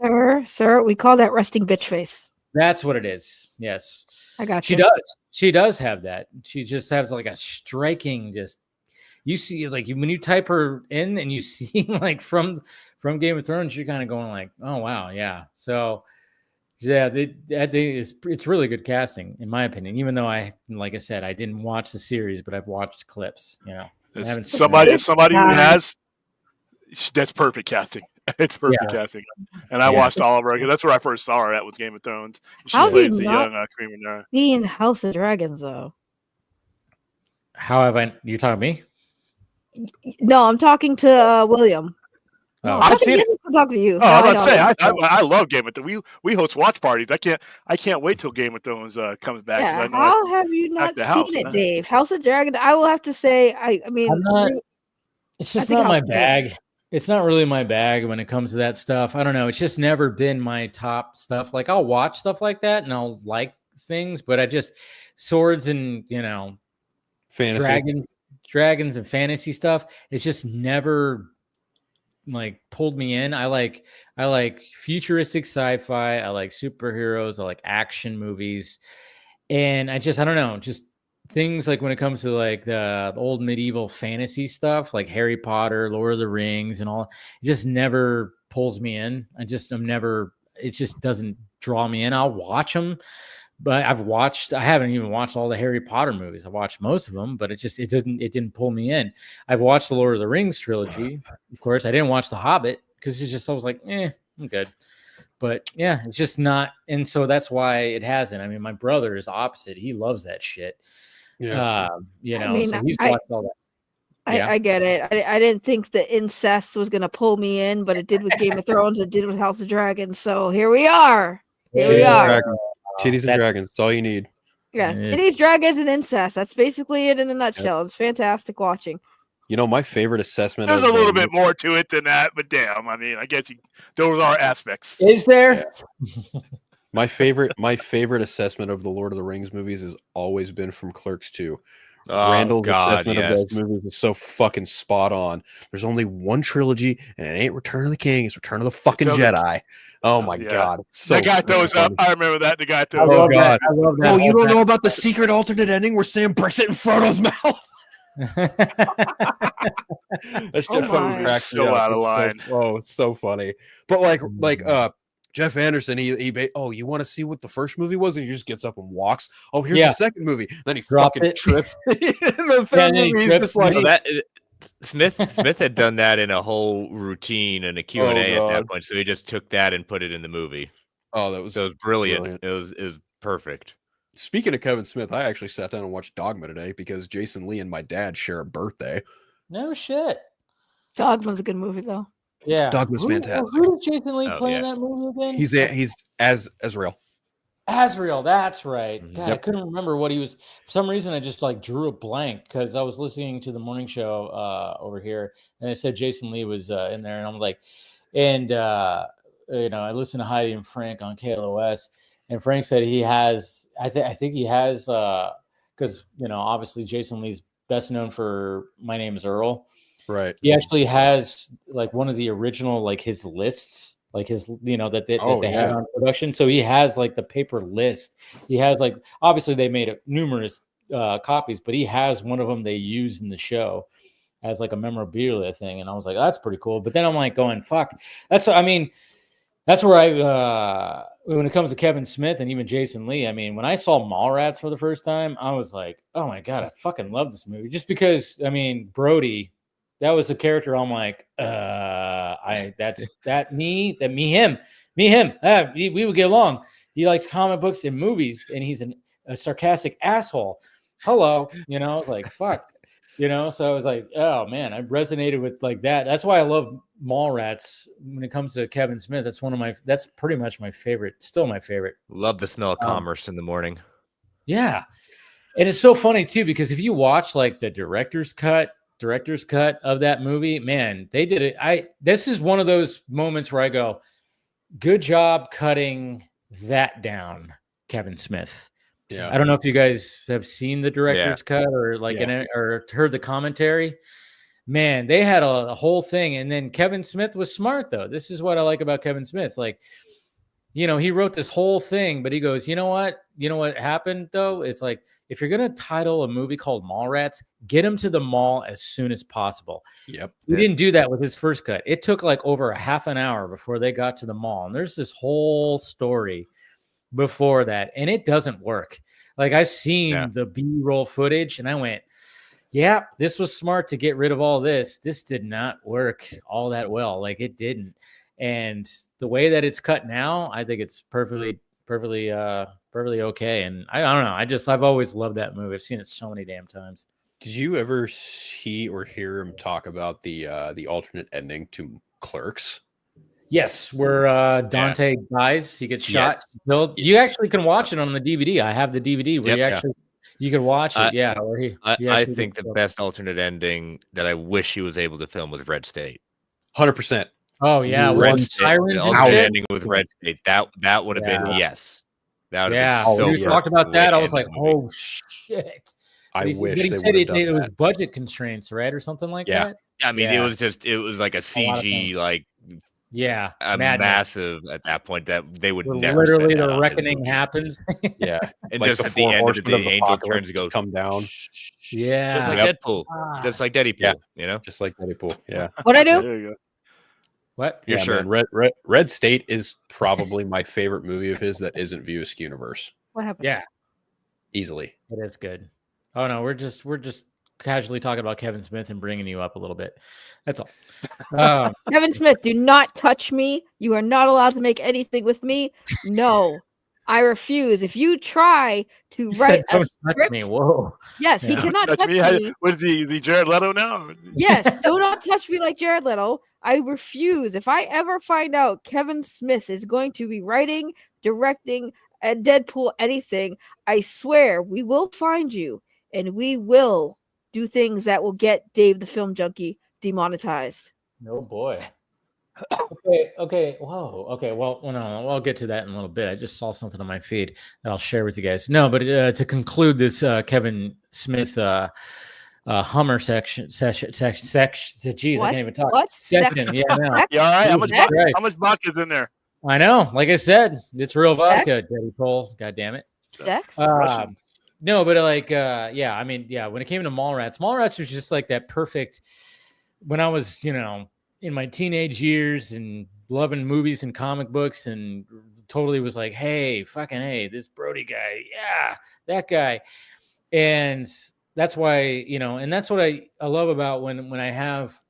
Sir, we call that resting bitch face. That's what it is. Yes, I got she you. does. She does have that. She just has like a striking, just you see, like when you type her in and you see like from Game of Thrones, you're kind of going like, oh wow, yeah. So yeah, it's really good casting in my opinion. Even though like I said, I didn't watch the series, but I've watched clips. You know, somebody who has that's perfect casting. It's perfect casting, and I watched all of her. That's where I first saw her. That was Game of Thrones. She plays the young Queen Rhaenyra. Seen House of Dragons though. How have I? You talking to me? No, I'm talking to William. Oh. I've seen it. I'm talking to you. Oh, I'm about to say I love Game of Thrones. We host watch parties. I can't wait till Game of Thrones comes back. Yeah, how have you not seen it, Dave? House of Dragons. I will have to say, I mean, it's just not my bag. It's not really my bag when it comes to that stuff. I don't know. It's just never been my top stuff. Like I'll watch stuff like that and I'll like things, but I just swords and fantasy. dragons and fantasy stuff. It's just never like pulled me in. I like futuristic sci-fi. I like superheroes. I like action movies, and I don't know, just things like when it comes to like the old medieval fantasy stuff, like Harry Potter, Lord of the Rings, and all. It just never pulls me in. It just doesn't draw me in. I'll watch them. But I haven't even watched all the Harry Potter movies. I watched most of them, but it didn't pull me in. I've watched the Lord of the Rings trilogy. Of course, I didn't watch The Hobbit because I was like, I'm good. But yeah, it's just not. And so that's why it hasn't. I mean, my brother is opposite. He loves that shit. Yeah. So he's watched all that. I get it. I didn't think the incest was going to pull me in, but it did with Game of Thrones. It did with House of Dragons. So here we are. Titties and dragons. That's all you need. Yeah. Titties, dragons, and incest. That's basically it in a nutshell. It's fantastic watching. My favorite assessment. There's a little bit more to it than that, but damn, I mean, I guess those are aspects. Is there? Yeah. My favorite assessment of the Lord of the Rings movies has always been from Clerks 2. Randall's assessment of those movies is so fucking spot on. There's only one trilogy, and it ain't Return of the King. It's Return of the fucking Jedi. Oh my god! So the guy throws up. I remember that. The guy throws up. Oh god! Oh, you don't know about the secret alternate ending where Sam breaks it in Frodo's mouth? That's just fucking cracked so out of line. It's so funny. But like Jeff Anderson, he you want to see what the first movie was, and he just gets up and walks. Oh, here's the second movie. Then he fucking trips. The third movie, he's just like Smith had done that in a whole routine and a Q&A at that point, so he just took that and put it in the movie. Oh, it was brilliant. It was perfect. Speaking of Kevin Smith, I actually sat down and watched Dogma today because Jason Lee and my dad share a birthday. No shit. Dogma's a good movie though. Yeah, Dogma's fantastic. Who did Jason Lee play in that movie again? He's as Azrael. Azrael, that's right. God, Yep. I couldn't remember what he was. For some reason, I just like drew a blank because I was listening to the morning show over here, and it said Jason Lee was in there, and I'm like, I listened to Heidi and Frank on KLOS, and Frank said he has. I think he has because obviously Jason Lee's best known for My Name Is Earl. Right. He actually has like one of the original like his lists. Like his, that they had on production. So he has like the paper list. He has like, obviously they made numerous copies, but he has one of them they used in the show as like a memorabilia thing. And I was like, that's pretty cool. But then I'm like going, fuck. That's where when it comes to Kevin Smith and even Jason Lee, I mean, when I saw Mallrats for the first time, I was like, oh my God, I fucking love this movie. Just because, I mean, Brody, that was a character. I'm like, me, him. We would get along. He likes comic books and movies, and he's a sarcastic asshole. Hello, like fuck, So I was like, oh man, I resonated with like that. That's why I love Mallrats. When it comes to Kevin Smith, that's pretty much my favorite. Still my favorite. Love the smell of commerce in the morning. Yeah, and it's so funny too because if you watch like the director's cut. director's cut of that movie, man, they did it. This is one of those moments where I go, good job cutting that down, Kevin Smith. Yeah. I don't know if you guys have seen the director's cut or or heard the commentary. Man, they had a whole thing. And then Kevin Smith was smart, though. This is what I like about Kevin Smith. Like, he wrote this whole thing, but he goes, you know what? You know what happened, though? It's like, if you're going to title a movie called Mallrats, get him to the mall as soon as possible. Yep. He didn't do that with his first cut. It took like over a half an hour before they got to the mall. And there's this whole story before that, and it doesn't work. Like, I've seen the B-roll footage, and I went, yeah, this was smart to get rid of all this. This did not work all that well. Like, it didn't. And the way that it's cut now, I think it's perfectly okay. And I don't know. I've always loved that movie. I've seen it so many damn times. Did you ever see or hear him talk about the alternate ending to Clerks? Yes, where Dante dies, he gets shot, killed. You actually can watch it on the DVD. I have the DVD where you can watch it. I think the best alternate ending that I wish he was able to film was Red State. 100%. Oh yeah, Red Sirens ending with Red State. That would have been yes. That would have been so. When you talked about that, I was like, oh shit. I wish. But he said it was budget constraints, right, or something like that. I mean, it was like a CG, like massive at that point that they would never. Literally, the reckoning happens. And like just at the end of the angel turns to go come down. Yeah, just like Deadpool, just like Deadpool. Just like Deadpool. Yeah. What I do? There you go. What? Yeah, sure. Man, Red State is probably my favorite movie of his that isn't View Askew Universe. What happened? Yeah, easily. It is good. Oh no, we're just casually talking about Kevin Smith and bringing you up a little bit. That's all. Kevin Smith, do not touch me. You are not allowed to make anything with me. No, I refuse. If you try to write a script, me. Whoa. Yes, he cannot touch me. What is he? The Jared Leto now? Yes, do not touch me like Jared Leto. I refuse. If I ever find out Kevin Smith is going to be writing, directing, and Deadpool anything, I swear we will find you and we will do things that will get Dave the Film Junkie demonetized. No boy. Okay. Whoa. Okay. Well, no, I'll get to that in a little bit. I just saw something on my feed that I'll share with you guys. No, but to conclude this Kevin Smith Hummer section. Geez, I can't even talk. What? Section. Yeah, no. You all right? How much vodka is in there? I know. Like I said, it's real vodka, Deadpool. God damn it. Sex? No, but like, I mean, when it came to Mallrats was just like that perfect. When I was, in my teenage years and loving movies and comic books, and totally was like, hey, this Brody guy, that guy, and that's why, and that's what I love about when I have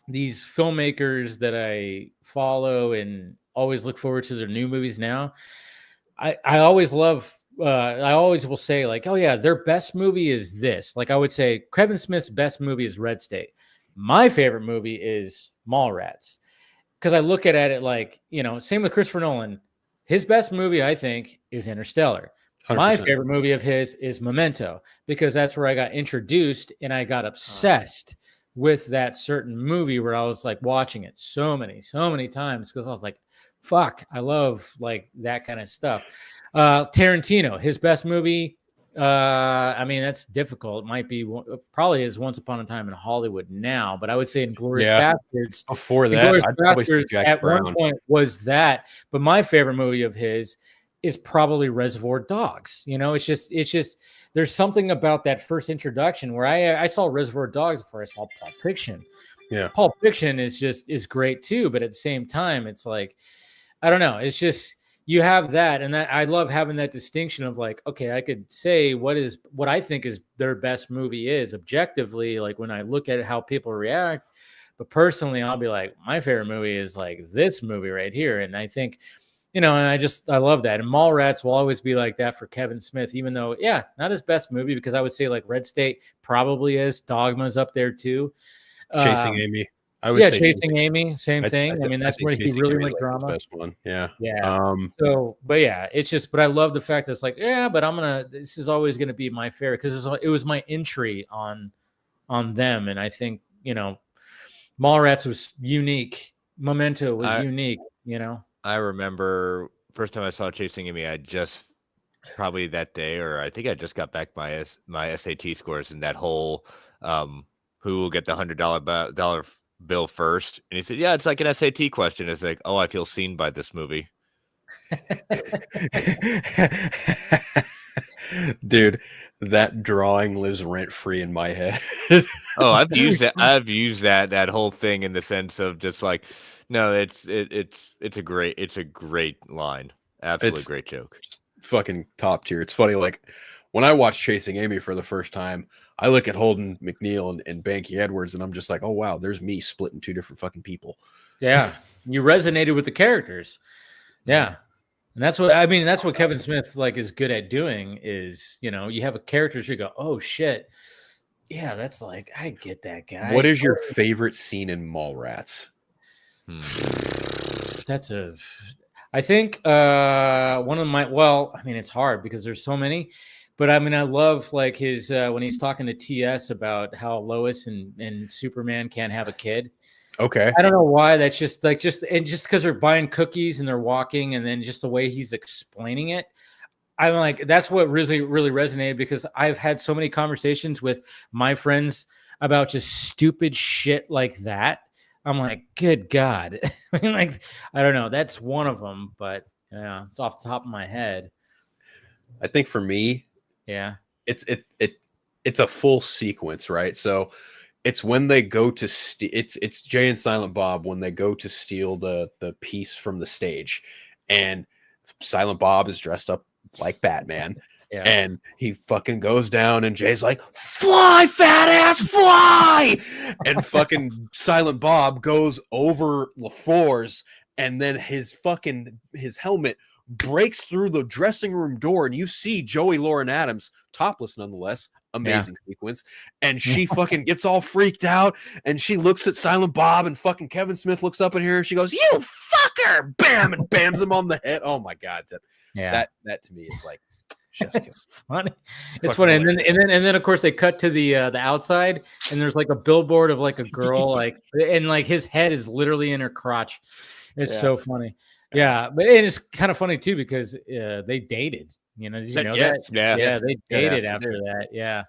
these filmmakers that I follow and always look forward to their new movies now. I always love. I always will say like, oh yeah, their best movie is this. Like I would say Kevin Smith's best movie is Red State. My favorite movie is Mallrats, because I look at it like, same with Christopher Nolan. His best movie, I think, is Interstellar. 100%. My favorite movie of his is Memento, because that's where I got introduced and I got obsessed with that certain movie where I was like watching it so many times because I was like, fuck, I love like that kind of stuff. Tarantino, his best movie, I mean, that's difficult. It might be probably is Once Upon a Time in Hollywood now, but I would say Inglourious Bastards. Before that, I'd Bastards at one point was that. But my favorite movie of his is probably Reservoir Dogs. It's just there's something about that first introduction where I saw Reservoir Dogs before I saw Pulp Fiction. Yeah, Pulp Fiction is great too, but at the same time, it's like, I don't know. It's just you have that, and that I love having that distinction of like, okay, I could say what I think is their best movie is objectively, like when I look at how people react, but personally, I'll be like, my favorite movie is like this movie right here, and I think, and I love that. And Mallrats will always be like that for Kevin Smith, even though, not his best movie, because I would say like Red State probably is. Dogma's up there too. Chasing Amy. I would say Chasing Amy, same thing. I mean, that's where he really went drama. The best one. Yeah. So, but it's just, but I love the fact that it's like, but this is always going to be my favorite because it was my entry on on them. And I think, Mallrats was unique. Memento was unique, I remember first time I saw Chasing Amy, I just probably that day, or I think I just got back my SAT scores, and that whole who will get the $100 bill first. And he said, yeah, it's like an SAT question. It's like, oh, I feel seen by this movie. Dude, that drawing lives rent free in my head. Oh, I've used that whole thing in the sense of just like, no, it's a great line. Absolutely great joke. Fucking top tier. It's funny, like when I watched Chasing Amy for the first time, I look at Holden McNeil and Banky Edwards, and I'm just like, oh wow, there's me split in two different fucking people. Yeah, you resonated with the characters. Yeah, and that's what Kevin Smith is good at doing. Is you have a characters you go, oh shit, yeah, that's like I get that guy. What is your favorite scene in Mallrats? I think one of my it's hard because there's so many. But I love his when he's talking to TS about how Lois and Superman can't have a kid. Okay. I don't know why. That's just because they're buying cookies and they're walking, and then just the way he's explaining it. I'm like, that's what really, really resonated, because I've had so many conversations with my friends about just stupid shit like that. I'm like, good God. I don't know. That's one of them, but yeah, it's off the top of my head. I think for me, yeah, it's a full sequence, right? So it's when they go to it's Jay and Silent Bob when they go to steal the piece from the stage, and Silent Bob is dressed up like Batman. Yeah. And he fucking goes down, and Jay's like, fly, fat ass, fly! And fucking Silent Bob goes over LaFour's, and then his helmet breaks through the dressing room door, and you see Joey Lauren Adams, topless nonetheless, amazing sequence, and she fucking gets all freaked out, and she looks at Silent Bob, and fucking Kevin Smith looks up at her, and she goes, you fucker! Bam! And bams him on the head. Oh my God. That to me is like, it's funny. It's funny. And then of course they cut to the outside, and there's like a billboard of like a girl, and like his head is literally in her crotch. It's so funny. Yeah, but it's kind of funny too, because they dated. Did you know that? Yeah, they dated after that. Yeah,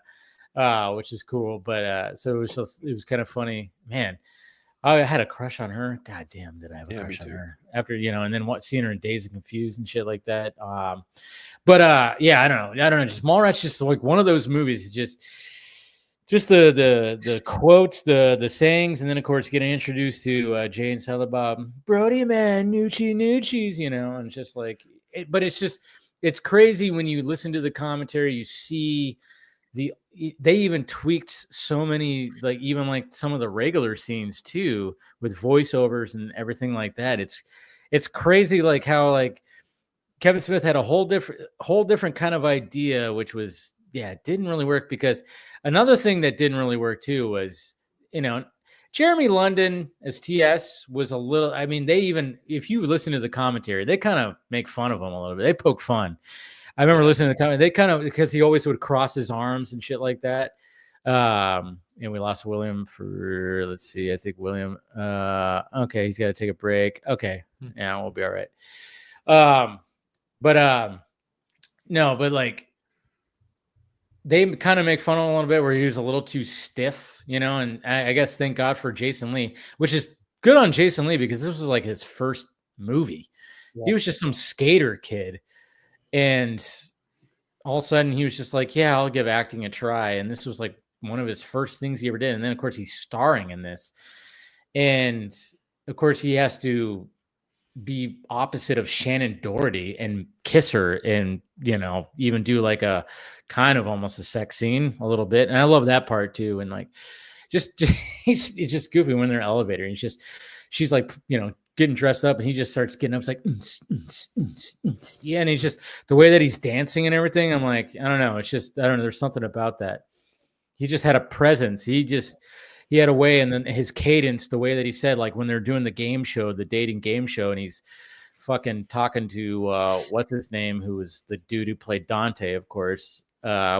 which is cool. But so it was kind of funny, man. I had a crush on her. God damn, did I have a crush on her after and then seeing her in Dazed and Confused and shit like that. But I don't know. Just Mallrats, just like one of those movies. Just the quotes, the sayings, and then of course getting introduced to Jay and Silent Bob, Brody man, noochies, and just like it. But it's crazy when you listen to the commentary. You see they even tweaked so many, even some of the regular scenes too, with voiceovers and everything like that. It's crazy, how Kevin Smith had a whole different kind of idea, which was it didn't really work, because another thing that didn't really work too was Jeremy London as TS was a little. They even, if you listen to the commentary, they kind of make fun of him a little bit. They poke fun. I remember listening to the comment. They kind of, because he always would cross his arms and shit like that. And we lost William for, let's see, I think William. Okay, he's got to take a break. Okay, yeah, we'll be all right. No, but they kind of make fun of him a little bit, where he was a little too stiff, and I guess thank God for Jason Lee, which is good on Jason Lee, because this was his first movie. Yeah. He was just some skater kid. And all of a sudden he was just like, yeah, I'll give acting a try. And this was one of his first things he ever did. And then of course he's starring in this. And of course he has to be opposite of Shannon Doherty and kiss her, and, even do a kind of almost a sex scene a little bit. And I love that part too. And it's just goofy when they're in the elevator, and she's getting dressed up, and he just starts getting up. It's like, yeah. And he's just, the way that he's dancing and everything, I'm like, I don't know. It's just, I don't know. There's something about that. He just had a presence. He had a way. And then his cadence, the way that he said, when they're doing the game show, the dating game show, and he's fucking talking to, what's his name? Who was the dude who played Dante, of course.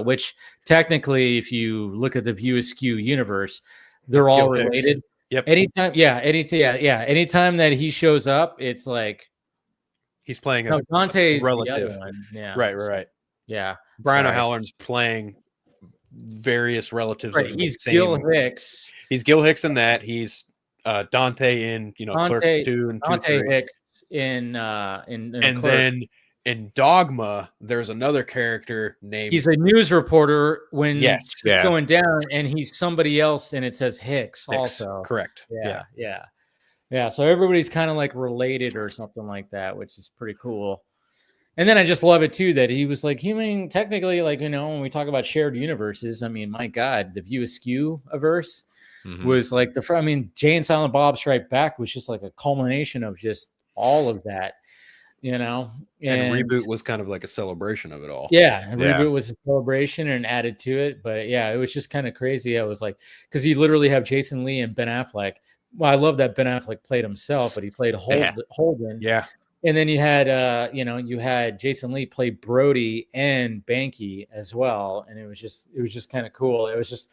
which technically, if you look at the View Askew universe, they're all related. Yep. Anytime that he shows up, it's like he's playing a Dante's relative. the other one. Yeah. Right. Yeah. Brian O'Halloran's playing various relatives. Right. He's Gil Hicks. He's Gil Hicks in that. He's Dante in Clerks 2 and Dante 2, Hicks in and Clerks. then in Dogma, there's another character named. He's a news reporter when it's going down, and he's somebody else, and it says Hicks also. Correct. Yeah. So everybody's kind of like related or something like that, which is pretty cool. And then I just love it too that he was like, technically, like, when we talk about shared universes, I mean, my God, the View Askew averse was like Jay and Silent Bob Strike Back was just like a culmination of just all of that. And Reboot was kind of like a celebration of it all. Reboot was a celebration and added to it. But it was just kind of crazy. I was like, because you literally have Jason Lee and Ben Affleck. Well, I love that Ben Affleck played himself, but he played Holden. Yeah. And then you had you had Jason Lee play Brody and Banky as well. And it was just kind of cool. It was just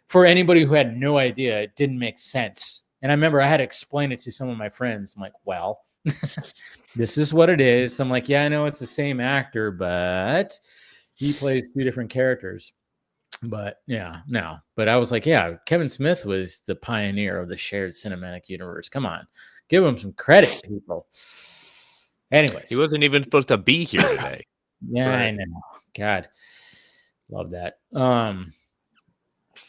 for anybody who had no idea, it didn't make sense. And I remember I had to explain it to some of my friends. I'm like, well, this is what it is. I'm like, yeah, I know it's the same actor, but he plays two different characters. But but I was like, yeah, Kevin Smith was the pioneer of the shared cinematic universe. Come on, give him some credit, people. Anyways, he wasn't even supposed to be here today. Right. I know. God, love that.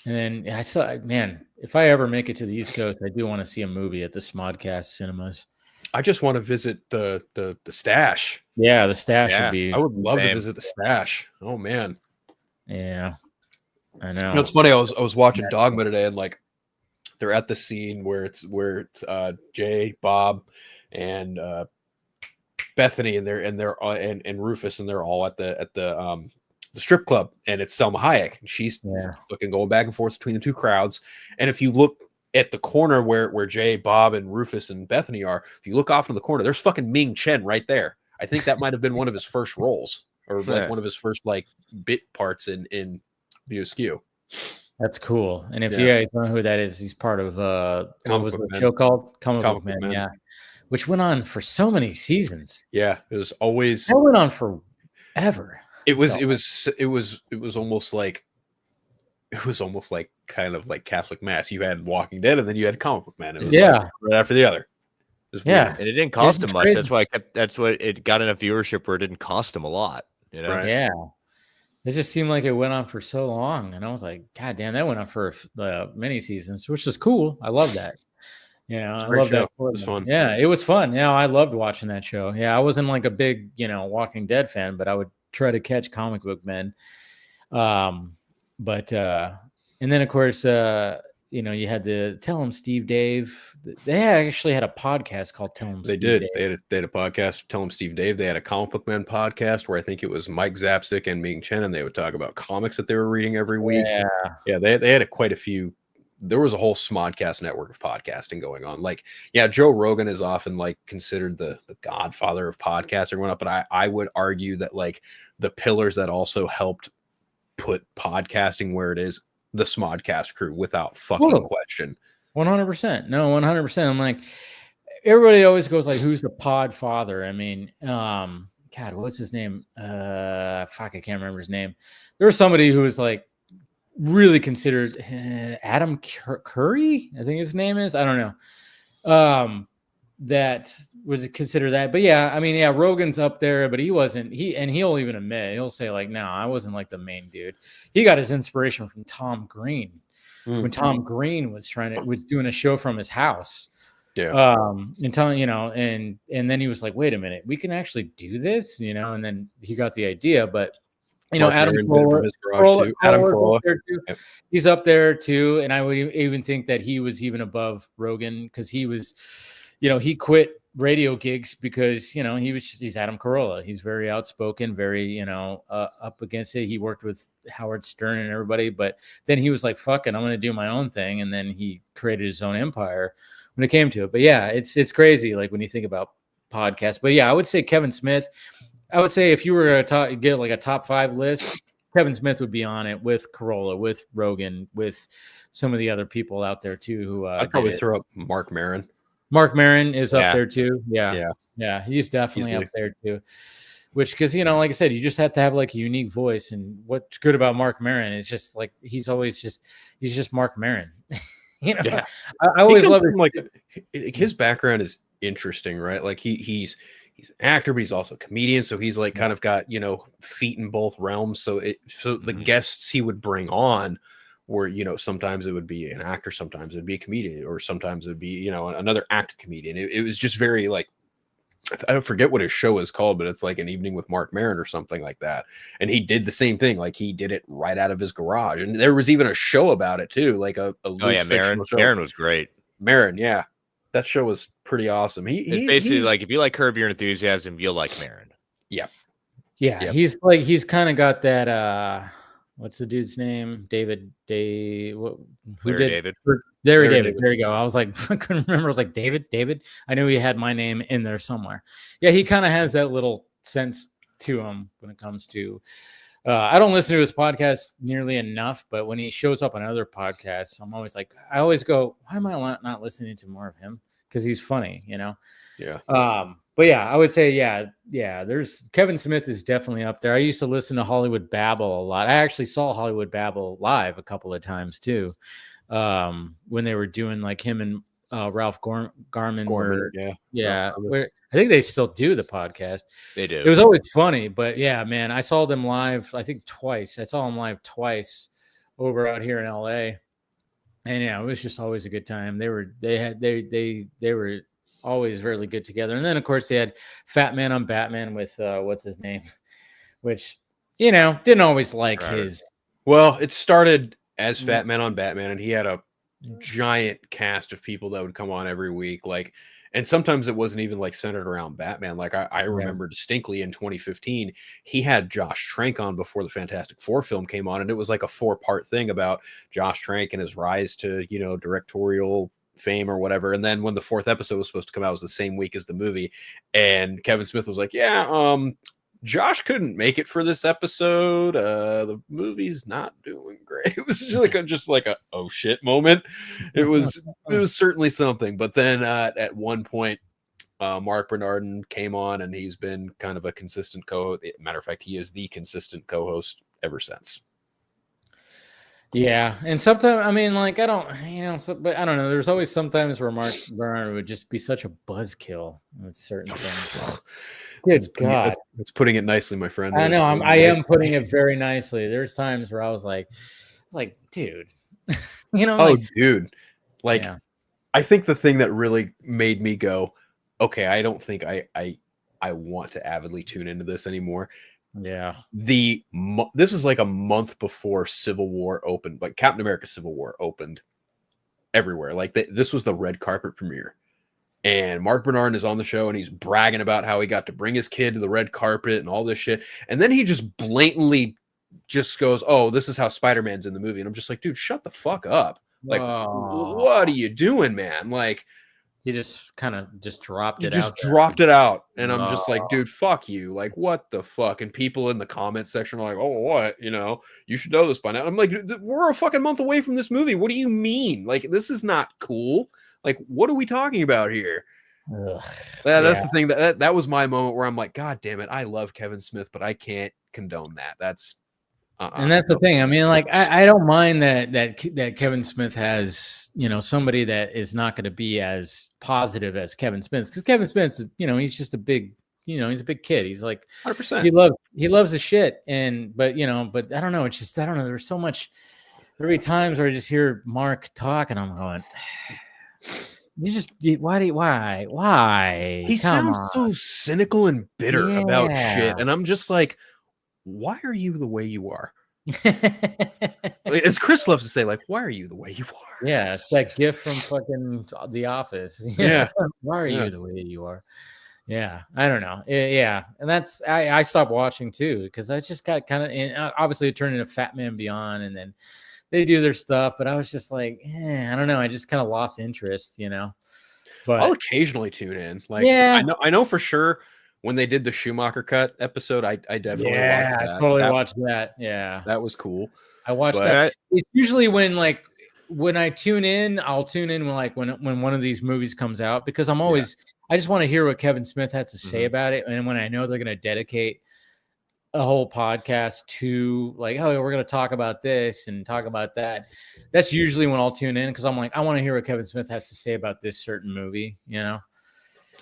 And then I saw, man, if I ever make it to the East Coast, I do want to see a movie at the Smodcast cinemas. I just want to visit the stash. Yeah, the stash would be. I would love to visit the stash. Oh man. Yeah, I know. It's funny. I was watching Dogma today, and like they're at the scene where it's Jay, Bob, and Bethany, and they're Rufus, and they're all at the strip club, and it's Selma Hayek, and she's fucking going back and forth between the two crowds. And if you look at the corner where Jay, Bob, and Rufus and Bethany are, if you look off in the corner, there's fucking Ming Chen right there. I think that might have been one of his first roles, or like one of his first like bit parts in View Askew. That's cool. And if you guys know who that is, he's part of what was the show called? Comic Book Man. Yeah, which went on for so many seasons. Yeah, it was always. That went on forever. It was almost like. It was almost like kind of like Catholic Mass. You had Walking Dead, and then you had Comic Book Man. It was like right after the other. Yeah, and it didn't cost him much. That's why that's what it got enough viewership where it didn't cost him a lot. Right. Yeah, it just seemed like it went on for so long, and I was like, God damn, that went on for many seasons, which is cool. I love that. I love that. It was fun. Yeah, it was fun. Yeah, I loved watching that show. Yeah, I wasn't like a big Walking Dead fan, but I would try to catch Comic Book Men. But and then of course you had the Tell 'em Steve Dave. They actually had a podcast called Tell 'em Steve Dave. They had a podcast, Tell 'em Steve Dave. They had a Comic Book Man podcast where I think it was Mike Zapsik and Ming Chen, and they would talk about comics that they were reading every week. Yeah, they had quite a few. There was a whole Smodcast network of podcasting going on. Like, Joe Rogan is often like considered the godfather of podcasting, but I would argue that like the pillars that also helped put podcasting where it is, the Smodcast crew, without fucking question. 100%. No, 100%. I'm like, everybody always goes like, who's the pod father? I mean, God, what's his name? I can't remember his name. There was somebody who was like really considered Adam Curry, I think his name is. I don't know. That would consider that. But Rogan's up there, but he wasn't. He'll even admit, he'll say like, no, I wasn't like the main dude. He got his inspiration from Tom Green when Tom Green was doing a show from his house. Yeah. And telling, and then he was like, wait a minute, we can actually do this, and then he got the idea. But Adam Carolla, Yep. He's up there too. And I would even think that he was even above Rogan, because he was, he quit radio gigs because, he's Adam Carolla. He's very outspoken, very, up against it. He worked with Howard Stern and everybody, but then he was like, fuck it, I'm going to do my own thing. And then he created his own empire when it came to it. But yeah, it's crazy. Like when you think about podcasts, but yeah, I would say Kevin Smith. I would say if you were to get like a top 5 list, Kevin Smith would be on it with Corolla, with Rogan, with some of the other people out there too. Who I'd probably throw up Mark Maron. Mark Maron is up there too. Yeah. He's definitely up there too. Which, because like I said, you just have to have like a unique voice. And what's good about Mark Maron is just like he's just Mark Maron. I always love it. Like his background is interesting, right? Like he's an actor, but he's also a comedian. So he's like kind of got feet in both realms. So the guests he would bring on were sometimes it would be an actor, sometimes it'd be a comedian, or sometimes it'd be another actor comedian. It was just very like, I don't forget what his show is called, but it's like An Evening with Mark Maron or something like that. And he did the same thing. Like he did it right out of his garage. And there was even a show about it too. Like a Maron was great. Maron. Yeah. That show was pretty awesome. It's basically like, if you like Curb Your Enthusiasm, you'll like Maron. Yeah. Yeah. Yep. He's kind of got that, what's the dude's name? David. David. David. There you go. I was like, I couldn't remember. I was like, David. I knew he had my name in there somewhere. Yeah, he kind of has that little sense to him when it comes to. I don't listen to his podcast nearly enough, but when he shows up on other podcasts, I'm always like, I always go, why am I not listening to more of him? Because he's funny, Yeah. But yeah, I would say, yeah. There's Kevin Smith is definitely up there. I used to listen to Hollywood Babble a lot. I actually saw Hollywood Babble live a couple of times too, when they were doing like him and Ralph Garman. Where I think they still do the podcast. They do. It was always funny, but yeah, man, I saw them live. I think twice. I saw them live twice over out here in LA, and yeah, it was just always a good time. They were always really good together. And then of course they had Fat Man on Batman with what's his name, which didn't always like his. Well, it started as Fat Man on Batman, and he had a giant cast of people that would come on every week, and sometimes it wasn't even like centered around Batman. Like I remember distinctly in 2015, he had Josh Trank on before the Fantastic Four film came on, and it was like a 4-part thing about Josh Trank and his rise to directorial fame or whatever. And then when the 4th episode was supposed to come out, it was the same week as the movie, and Kevin Smith was like, Josh couldn't make it for this episode. The movie's not doing great. It was just like a oh shit moment. It was certainly something. But then at one point, Mark Bernardin came on, and he's been kind of a consistent co-host. Matter of fact, he is the consistent co-host ever since. Yeah, and sometimes but I don't know. There's always sometimes where Mark Bernardin would just be such a buzzkill with certain things. Good God, it's putting it nicely, my friend. I know. I am putting it very nicely. There's times where I was like, dude, dude, I think the thing that really made me go, okay, I don't think I want to avidly tune into this anymore. Yeah. This is like a month before Civil War opened, like Captain America Civil War opened everywhere. Like this was the red carpet premiere. And Mark Bernardin is on the show, and he's bragging about how he got to bring his kid to the red carpet and all this shit. And then he just blatantly just goes, oh, this is how Spider-Man's in the movie. And I'm just like, dude, shut the fuck up. Like, what are you doing, man? Like, he just kind of just dropped it out. Just dropped it out. And I'm just like, dude, fuck you. Like, what the fuck? And people in the comment section are like, oh, what? You should know this by now. I'm like, we're a fucking month away from this movie. What do you mean? Like, this is not cool. Like, what are we talking about here? That's the thing. That was my moment where I'm like, God damn it. I love Kevin Smith, but I can't condone that. That's and that's the thing. I mean, like, I don't mind that Kevin Smith has, somebody that is not going to be as positive as Kevin Smith, because Kevin Smith, he's just a big, he's a big kid. He's like 100%. He loves the shit, but I don't know. It's just, I don't know. There's so much. There'll be times where I just hear Mark talk, and I'm going, why? He sounds so cynical and bitter about shit, and I'm just like, why are you the way you are? As Chris loves to say, like, why are you the way you are? Yeah, it's that gift from fucking The Office. Yeah. Why are you the way you are? Yeah, I don't know. Yeah, and that's I stopped watching too, because I just got kind of, obviously it turned into Fat Man Beyond, and then they do their stuff, but I was just like, I don't know. I just kind of lost interest, But I'll occasionally tune in. Like, I know for sure when they did the Schumacher cut episode, I definitely watched that. I totally watched that. Yeah, that was cool. I watched that. It's usually when I tune in, I'll tune in when one of these movies comes out, because I'm always I just want to hear what Kevin Smith has to say about it, and when I know they're going to dedicate a whole podcast to we're going to talk about this and talk about that, that's usually when I'll tune in, because I'm like, I want to hear what Kevin Smith has to say about this certain movie,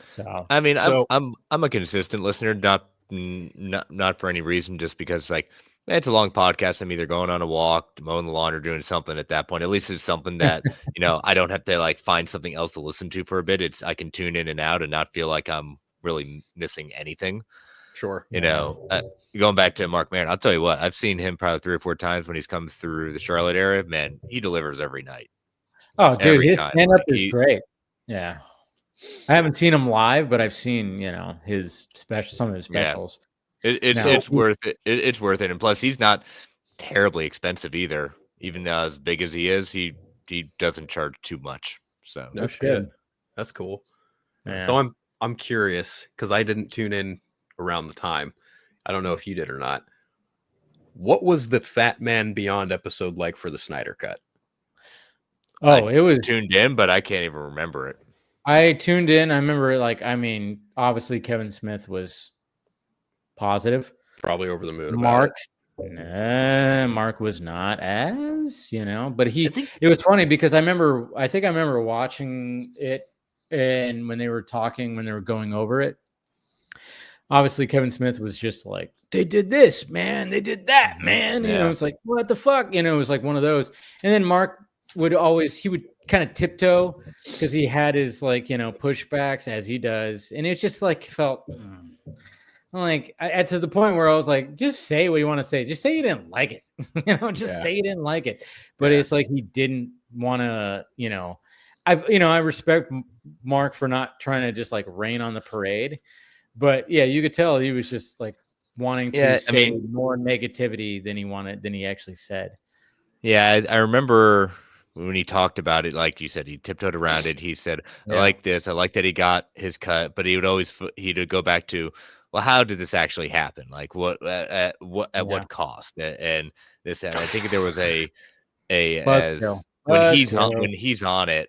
So I mean, I'm a consistent listener, not for any reason, just because it's a long podcast. I'm either going on a walk, mowing the lawn, or doing something at that point. At least it's something that, I don't have to find something else to listen to for a bit. I can tune in and out and not feel like I'm really missing anything. Sure. Going back to Mark Maron, I'll tell you what, I've seen him probably 3 or 4 times when he's come through the Charlotte area. Man, he delivers every night. Oh, dude, his stand-up is great. Yeah. I haven't seen him live, but I've seen, some of his specials. Yeah. It's worth it. It's worth it. And plus, he's not terribly expensive either. Even as big as he is, he doesn't charge too much. So that's good. That's cool. Yeah. So I'm curious, because I didn't tune in around the time. I don't know if you did or not. What was the Fat Man Beyond episode like for the Snyder Cut? Oh, it was tuned in, but I can't even remember it. I tuned in. I remember, obviously Kevin Smith was positive, probably over the moon. Mark was not as, but it was funny because I think I remember watching it, and when they were going over it, obviously Kevin Smith was just like, they did this, man, they did that, man. It's like, what the fuck? It was like one of those. And then Mark would kind of tiptoe, because he had his pushbacks, as he does, and it just felt to the point where I was like, just say what you want to say, just say you didn't like it, say you didn't like it. But it's like he didn't want to, I respect Mark for not trying to just rain on the parade, but you could tell he was just wanting to say more negativity than he actually said. I remember when he talked about it, like you said, he tiptoed around it. He said, I like this. I like that he got his cut, but he'd go back to, well, how did this actually happen? Like what cost? And this, and I think there was when he's on it,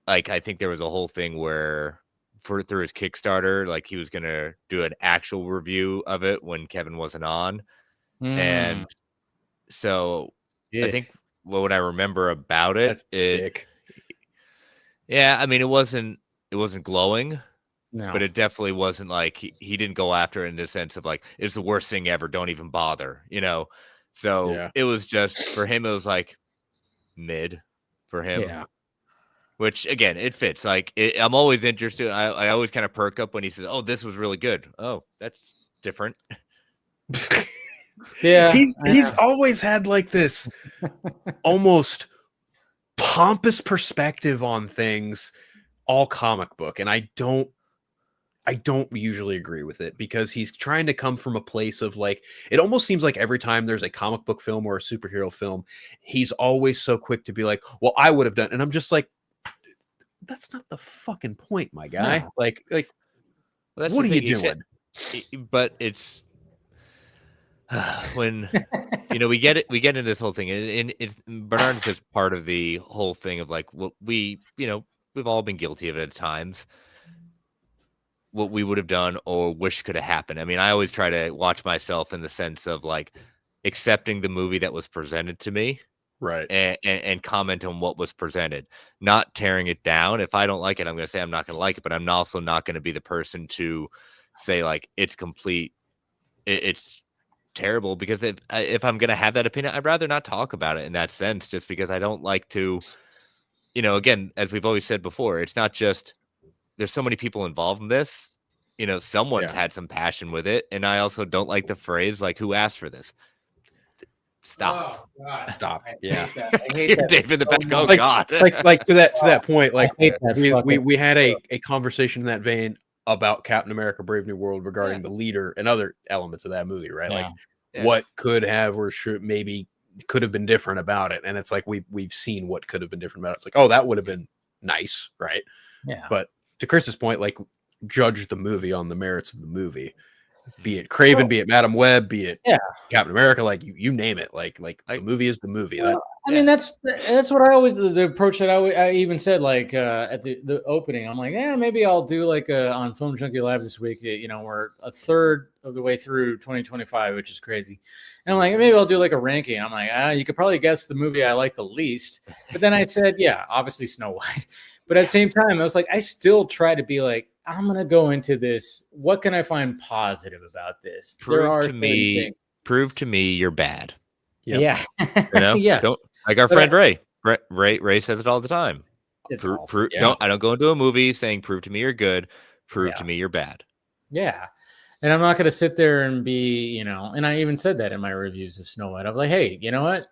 I think there was a whole thing where through his Kickstarter, he was going to do an actual review of it when Kevin wasn't on. And so I think, what I remember about it, it wasn't glowing, but it definitely wasn't he didn't go after it in the sense of it's the worst thing ever, don't even bother, So it was just, for him, it was mid for him, which again, it fits. I'm always interested. I always kind of perk up when he says, "Oh, this was really good." Oh, that's different. Yeah, he's always had this almost pompous perspective on things, all comic book, and I don't usually agree with it, because he's trying to come from a place of it almost seems like every time there's a comic book film or a superhero film, he's always so quick to be like, well, I would have done, and I'm just like, that's not the fucking point, my guy. No. What are you doing? But it's when we get into this whole thing, and it's Bernard's just part of the whole thing of we've all been guilty of it at times, what we would have done or wish could have happened. I mean, I always try to watch myself in the sense of accepting the movie that was presented to me, right, and comment on what was presented, not tearing it down. If I don't like it, I'm going to say I'm not going to like it, but I'm also not going to be the person to say it's complete, it's terrible, because if I'm going to have that opinion, I'd rather not talk about it in that sense, just because I don't like to, again, as we've always said before, it's not just, there's so many people involved in this, someone's had some passion with it. And I also don't like the phrase, who asked for this? Stop. Oh, God. Stop. I Yeah. hate that. Dave in the back. Oh, God. to that point, we had a conversation in that vein about Captain America Brave New World regarding the leader and other elements of that movie, right? What could have or should maybe could have been different about it. And it's we've seen what could have been different about it. It's that would have been nice, right? Yeah. But to Chris's point, judge the movie on the merits of the movie. Be it Craven, be it Madam Web, be it Captain America, like you name it. Like the movie is the movie. Well, I mean, that's what I always the approach that I even said like at the opening. I'm like, maybe I'll do like on Film Junkie Live this week. You know, we're a third of the way through 2025, which is crazy. And I'm like, maybe I'll do like a ranking. I'm like, you could probably guess the movie I like the least. But then I said, obviously Snow White. But at the same time, I was like, I still try to be like, I'm going to go into this. What can I find positive about this? Prove to me you're bad. Yep. Yeah. You know? Don't, like our friend Ray. Ray says it all the time. No, I don't go into a movie saying, prove to me you're good. Prove to me you're bad. Yeah. And I'm not going to sit there and be, and I even said that in my reviews of Snow White. I'm like, hey, you know what?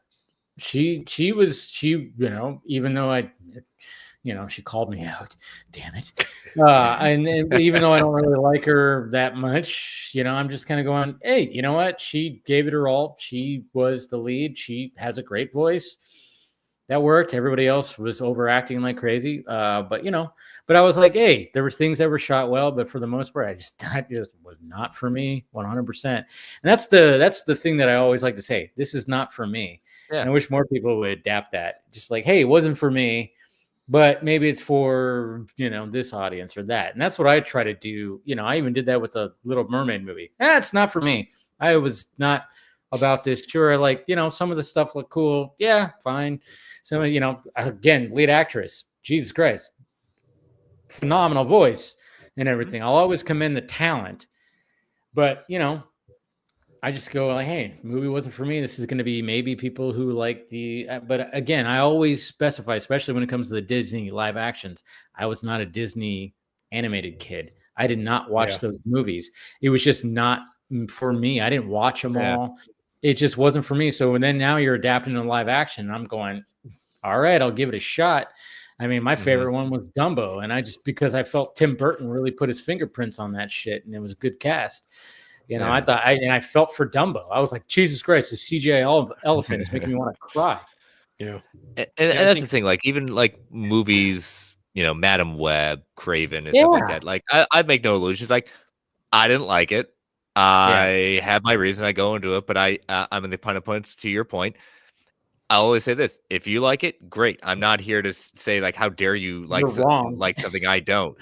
She, even though she called me out. Damn it. And even though I don't really like her that much, I'm just kind of going, hey, you know what? She gave it her all. She was the lead. She has a great voice. That worked. Everybody else was overacting like crazy. But I was like, hey, there was things that were shot well, but for the most part, that just was not for me 100%. And that's the thing that I always like to say. This is not for me. Yeah. And I wish more people would adapt that. Just like, hey, it wasn't for me. But maybe it's for, this audience or that. And that's what I try to do. I even did that with the Little Mermaid movie. It's not for me. I was not about this. Sure, like, some of the stuff looked cool. Yeah, fine. So, again, lead actress. Jesus Christ. Phenomenal voice and everything. I'll always commend the talent. But, I just go like, hey, movie wasn't for me. This is going to be maybe people who like but again, I always specify, especially when it comes to the Disney live actions. I was not a Disney animated kid. I did not watch those movies. It was just not for me. I didn't watch them all. It just wasn't for me. So then now you're adapting to live action. And I'm going, all right, I'll give it a shot. I mean, my favorite one was Dumbo. And because I felt Tim Burton really put his fingerprints on that shit and it was a good cast. I thought I felt for Dumbo. I was like, Jesus Christ, the CGI elephant is making me want to cry. Yeah. And that's the thing, like even like movies, Madam Web, Craven, and stuff like that. Like I make no illusions. Like I didn't like it. I have my reason. I go into it, but I'm in the points to your point. I always say this: if you like it, great. I'm not here to say like, how dare you like something I don't.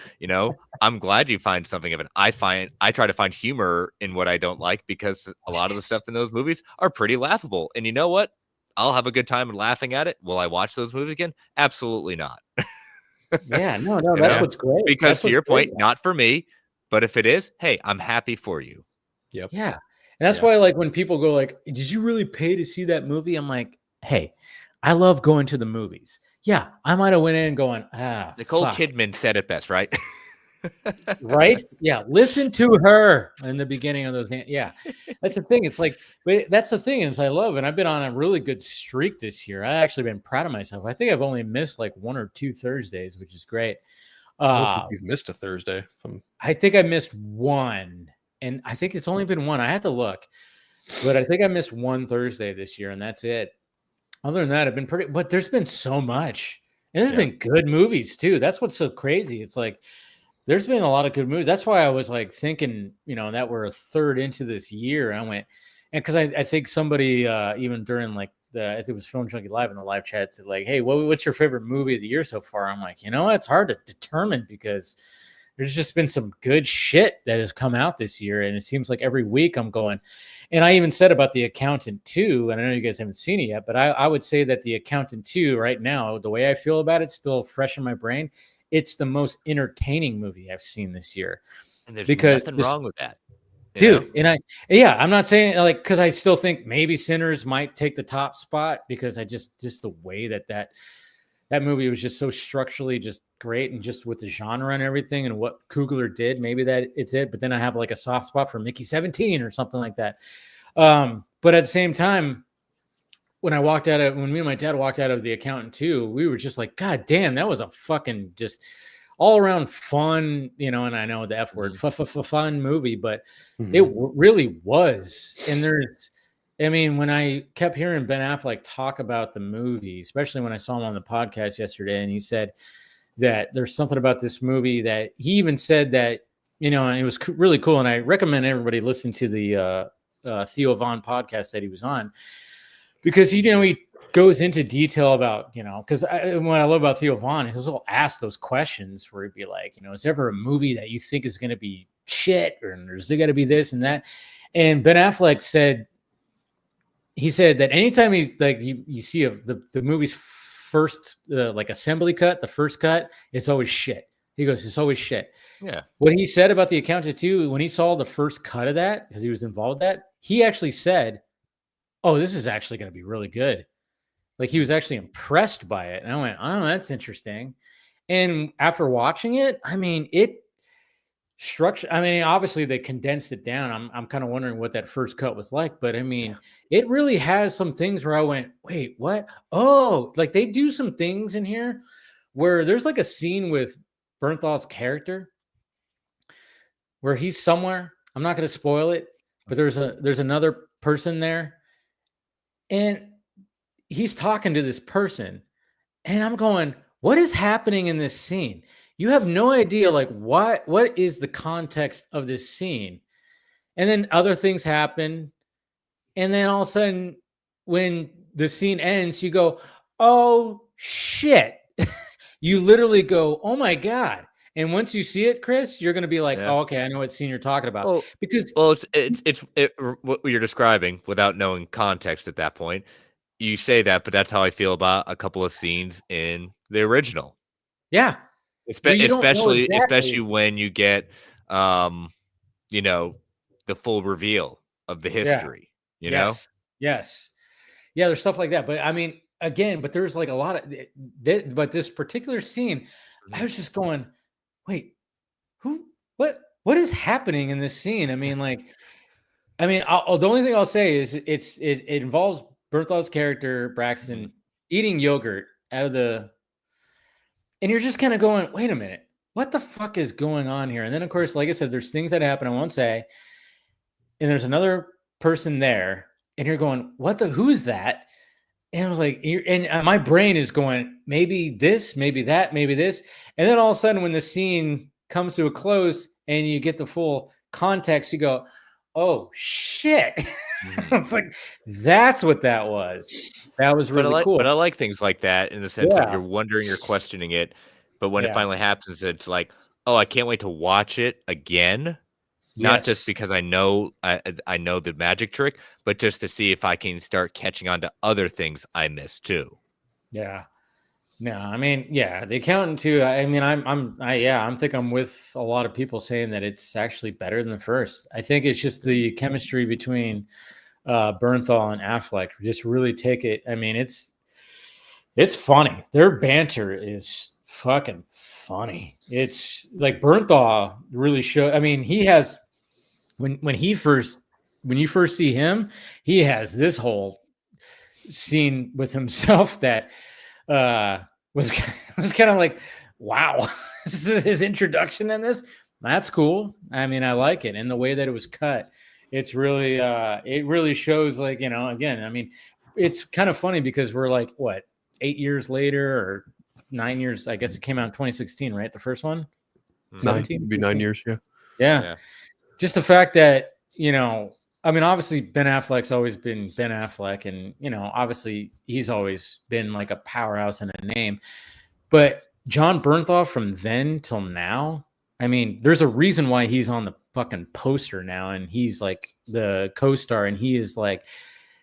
I'm glad you find something of it. I try to find humor in what I don't like because a lot of the stuff in those movies are pretty laughable. And you know what? I'll have a good time laughing at it. Will I watch those movies again? Absolutely not. No, that's what's great. Because to your point, not for me. But if it is, hey, I'm happy for you. Yep. Yeah. And that's why, like, when people go like, did you really pay to see that movie? I'm like, hey, I love going to the movies. Yeah, I might have went in and going, Nicole Kidman said it best, right? Right? Yeah, listen to her in the beginning of those. Yeah, that's the thing. It's like, but that's the thing is I love, and I've been on a really good streak this year. I've actually been proud of myself. I think I've only missed like 1 or 2 Thursdays, which is great. You've missed a Thursday. I think I missed one, and I think it's only been one. I had to look, but I think I missed 1 Thursday this year, and that's it. Other than that, I've been pretty, but there's been so much. And there's been good movies too. That's what's so crazy. It's like, there's been a lot of good movies. That's why I was like thinking, that we're a third into this year. And I went, and because I think somebody, even during like I think it was Film Junkie Live in the live chat said like, hey, what's your favorite movie of the year so far? I'm like, it's hard to determine because there's just been some good shit that has come out this year. And it seems like every week I'm going, and I even said about The Accountant 2, and I know you guys haven't seen it yet, but I would say that The Accountant 2 right now, the way I feel about it's still fresh in my brain. It's the most entertaining movie I've seen this year. And there's nothing wrong with that. Dude, and I'm not saying like, because I still think maybe Sinners might take the top spot because I just the way that movie was just so structurally just great and just with the genre and everything and what Coogler did, maybe that it's it. But then I have like a soft spot for Mickey 17 or something like that. But at the same time, when me and my dad walked out of The Accountant 2, we were just like, God damn, that was a fucking just all around fun, and I know the F word, fun movie, but it really was. And when I kept hearing Ben Affleck talk about the movie, especially when I saw him on the podcast yesterday, and he said that there's something about this movie that he even said that and it was really cool. And I recommend everybody listen to the Theo Von podcast that he was on, because he goes into detail about, because what I love about Theo Von is he'll ask those questions where he'd be like, is there ever a movie that you think is going to be shit, or is there going to be this and that? And Ben Affleck said that anytime he's like, you see the movie's first like assembly cut, the first cut, it's always shit. He goes, it's always shit. Yeah. What he said about The Accountant too, when he saw the first cut of that, because he was involved in that, he actually said, oh, this is actually going to be really good. Like, he was actually impressed by it. And I went, oh, that's interesting. And after watching it, I mean, obviously they condensed it down. I'm kind of wondering what that first cut was like, but I mean, it really has some things where I went, wait, what? Oh, like they do some things in here where there's like a scene with Bernthal's character where he's somewhere. I'm not going to spoil it, but there's another person there, and he's talking to this person, and I'm going, what is happening in this scene? You have no idea, like, what is the context of this scene? And then other things happen, and then all of a sudden, when the scene ends, you go, oh shit. You literally go, oh my God. And once you see it, Chris, you're going to be like, oh, okay, I know what scene you're talking about. Well, because it's what you're describing without knowing context at that point. You say that, but that's how I feel about a couple of scenes in the original. Yeah. Especially when you get, the full reveal of the history, Yes. Yeah, there's stuff like that. But I mean, again, but there's like a lot of but this particular scene, I was just going, wait, what is happening in this scene? I mean, the only thing I'll say is it involves Bernthal's character Braxton eating yogurt out of and you're just kind of going, wait a minute, what the fuck is going on here? And then, of course, like I said, there's things that happen, I won't say, and there's another person there, and you're going, who's that? And I was like, and my brain is going, maybe this, maybe that, maybe this. And then all of a sudden, when the scene comes to a close and you get the full context, you go, oh, shit. It's like, that's what that was. That was really cool. But I like things like that in the sense of you're wondering, you're questioning it. But when it finally happens, it's like, oh, I can't wait to watch it again. Not just because I know the magic trick, but just to see if I can start catching on to other things I missed too. Yeah. No, I mean, The Accountant too. I mean, I think I'm with a lot of people saying that it's actually better than the first. I think it's just the chemistry between Bernthal and Affleck just really take it. I mean, it's funny. Their banter is fucking funny. It's like Bernthal really showed. I mean, he has when you first see him, he has this whole scene with himself that was kind of like, wow, this is his introduction in this. That's cool. I mean, I like it, and the way that it was cut, it's really it really shows, like, again, I mean, it's kind of funny because we're like, what, 8 years later or 9 years? I guess it came out in 2016, right? The first one, 17, it'd be 9 years. Yeah. Just the fact that, I mean, obviously Ben Affleck's always been Ben Affleck, and, obviously he's always been like a powerhouse and a name, but John Bernthal from then till now, I mean, there's a reason why he's on the fucking poster now, and he's like the co-star, and he is like,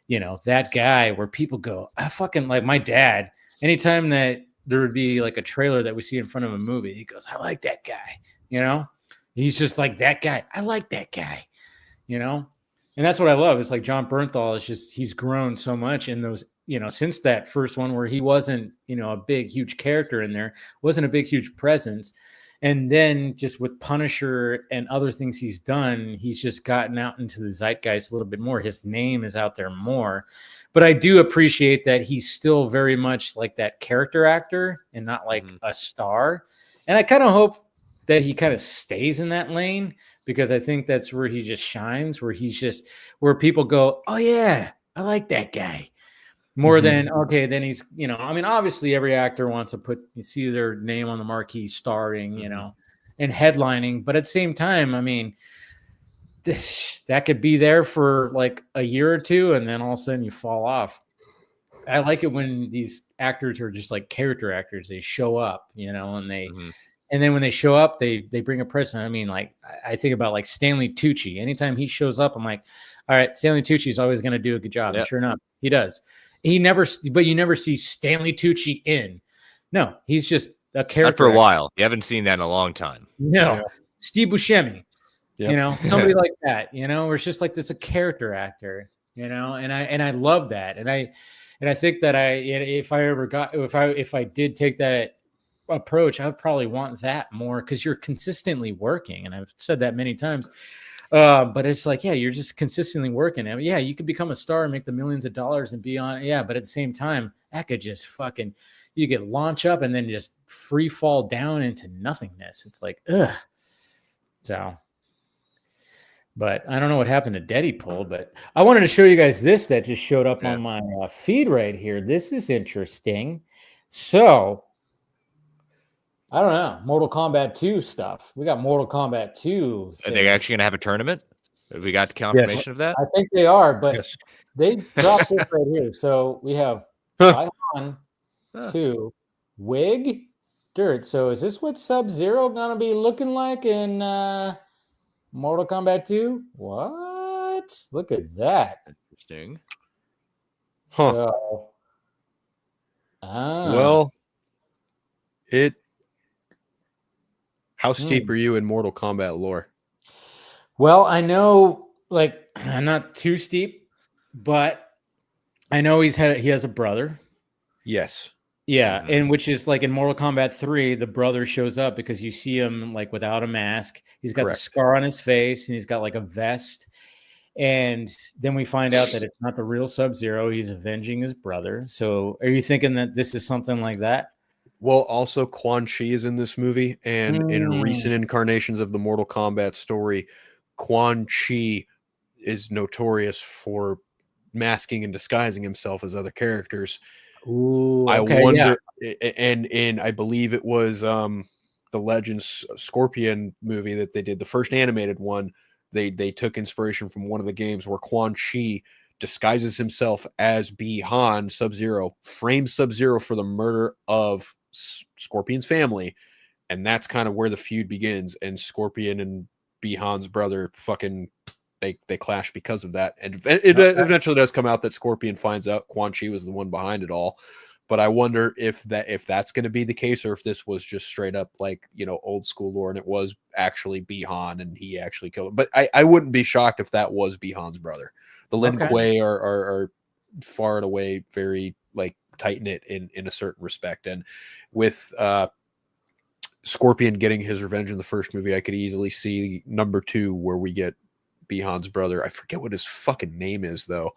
that guy where people go, I fucking, like, my dad, anytime that there would be like a trailer that we see in front of a movie, he goes, I like that guy, he's just like that guy. I like that guy, and that's what I love. It's like John Bernthal is just, he's grown so much in those, since that first one where he wasn't, a big, huge character in there, wasn't a big, huge presence. And then just with Punisher and other things he's done, he's just gotten out into the zeitgeist a little bit more. His name is out there more. But I do appreciate that he's still very much like that character actor and not like a star. And I kind of hope that he kind of stays in that lane, because I think that's where he just shines, where people go, oh yeah, I like that guy. More than, okay, then he's, I mean, obviously every actor wants to see their name on the marquee starring, and headlining. But at the same time, I mean, that could be there for like a year or two, and then all of a sudden you fall off. I like it when these actors are just like character actors. They show up, you know, and and then when they show up, they bring a person. I mean, like I think about like Stanley Tucci. Anytime he shows up, I'm like, all right, Stanley Tucci is always going to do a good job. And sure enough, he does. But you never see Stanley Tucci in. No, he's just a character. Not for a while. You haven't seen that in a long time. No, Steve Buscemi. Yep. You know, somebody like that. You know, where it's just like it's a character actor. You know, and I love that, and I think that if I did take that approach, I would probably want that more because you're consistently working, and I've said that many times. But it's like, yeah, you're just consistently working. I mean, yeah, you could become a star and make the millions of dollars and be on. Yeah, but at the same time, that could just you could launch up and then just free fall down into nothingness. It's like, ugh. So, but I don't know what happened to Deadpool, but I wanted to show you guys this that just showed up on my feed right here. This is interesting. So, I don't know. Mortal Kombat 2 stuff. We got Mortal Kombat 2. Are they actually going to have a tournament? Have we got confirmation of that? I think they are, but they dropped this right here. So we have Python 2, Wig, Dirt. So is this what Sub-Zero going to be looking like in Mortal Kombat 2? What? Look at that. Interesting. Huh. So, well, how steep are you in Mortal Kombat lore? Well, I know, like, I'm not too steep, but I know he has a brother. Yes. Yeah, and which is like in Mortal Kombat 3, the brother shows up because you see him like without a mask. He's got the scar on his face, and he's got like a vest. And then we find out that it's not the real Sub-Zero. He's avenging his brother. So are you thinking that this is something like that? Well, also Quan Chi is in this movie, and in recent incarnations of the Mortal Kombat story, Quan Chi is notorious for masking and disguising himself as other characters. Ooh, I wonder, and I believe it was the Legends Scorpion movie that they did, the first animated one. They took inspiration from one of the games where Quan Chi disguises himself as Bi-Han, Sub-Zero, frames Sub-Zero for the murder of Scorpion's family, and that's kind of where the feud begins. And Scorpion and Bi-Han's brother they clash because of that, and it eventually does come out that Scorpion finds out Quan Chi was the one behind it all. But I wonder if that's going to be the case, or if this was just straight up like, you know, old school lore, and it was actually Bi-Han and he actually killed him. But I wouldn't be shocked if that was Bi-Han's brother. The Lin Kuei are far and away very like tight-knit in a certain respect, and with Scorpion getting his revenge in the first movie, I could easily see number 2 where we get Bi-Han's brother. I forget what his fucking name is though,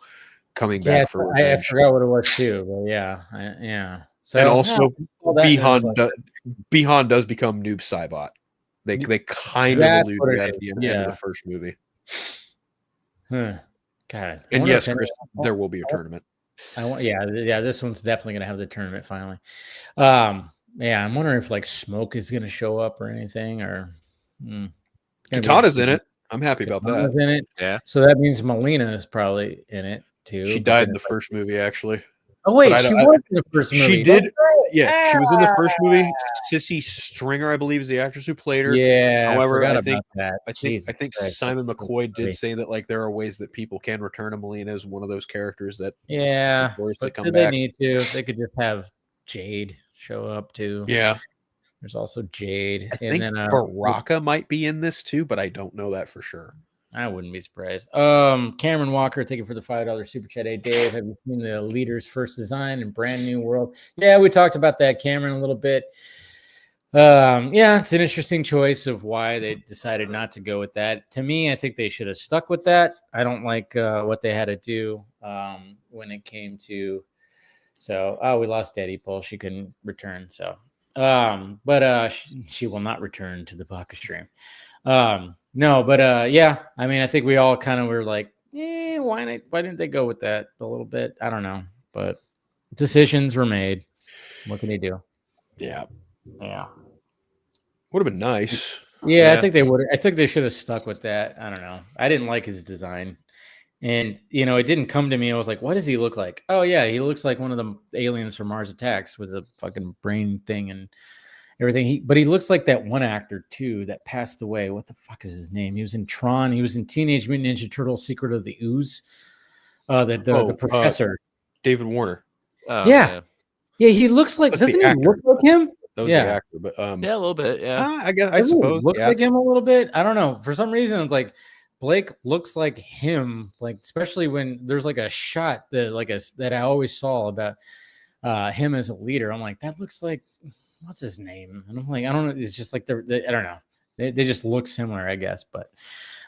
coming back for revenge. I forgot what it was too, but yeah. So, and also Bi-Han does become Noob Saibot. They kind of allude to that at the end of the first movie. God. And yes, Chris, there will be a tournament. This one's definitely gonna have the tournament finally. I'm wondering if like Smoke is gonna show up or anything, or Katana's in it. I'm happy about that. In it. Yeah. So that means Melina is probably in it too. She died in the first movie, actually. Oh wait, she was in the first movie. She did. Yeah, she was in the first movie. Sissy Stringer, I believe, is the actress who played her. Yeah. However, I think Simon McCoy did say that like there are ways that people can return. Melina is one of those characters that but come do back. They need to. They could just have Jade show up too. Yeah. There's also Jade. I think Baraka might be in this too, but I don't know that for sure. I wouldn't be surprised. Cameron Walker, thank you for the $5 super chat. Hey, Dave, have you seen the Leader's first design and Brand New World? Yeah, we talked about that, Cameron, a little bit. It's an interesting choice of why they decided not to go with that. To me, I think they should have stuck with that. I don't like what they had to do when it came to. So, we lost Deadpool. She couldn't return. So, but she will not return to the Balga stream. No, but I mean, I think we all kind of were like, why didn't they go with that a little bit? I don't know, but decisions were made. What can you do? Yeah. Yeah. Would have been nice. Yeah, I think they would. I think they should have stuck with that. I don't know. I didn't like his design, and it didn't come to me. I was like, "What does he look like?" Oh yeah, he looks like one of the aliens from Mars Attacks with a fucking brain thing and everything. But he looks like that one actor too that passed away. What the fuck is his name? He was in Tron. He was in Teenage Mutant Ninja Turtles: Secret of the Ooze. The professor, David Warner. Oh, yeah, he looks like. Doesn't he look like him? That was the actor, but yeah, a little bit. Yeah, I guess I suppose look like him a little bit. I don't know. For some reason, like Blake looks like him. Like especially when there's like a shot that I always saw about him as a leader. I'm like, that looks like what's his name? And I'm like, I don't know. It's just like I don't know. They just look similar, I guess. But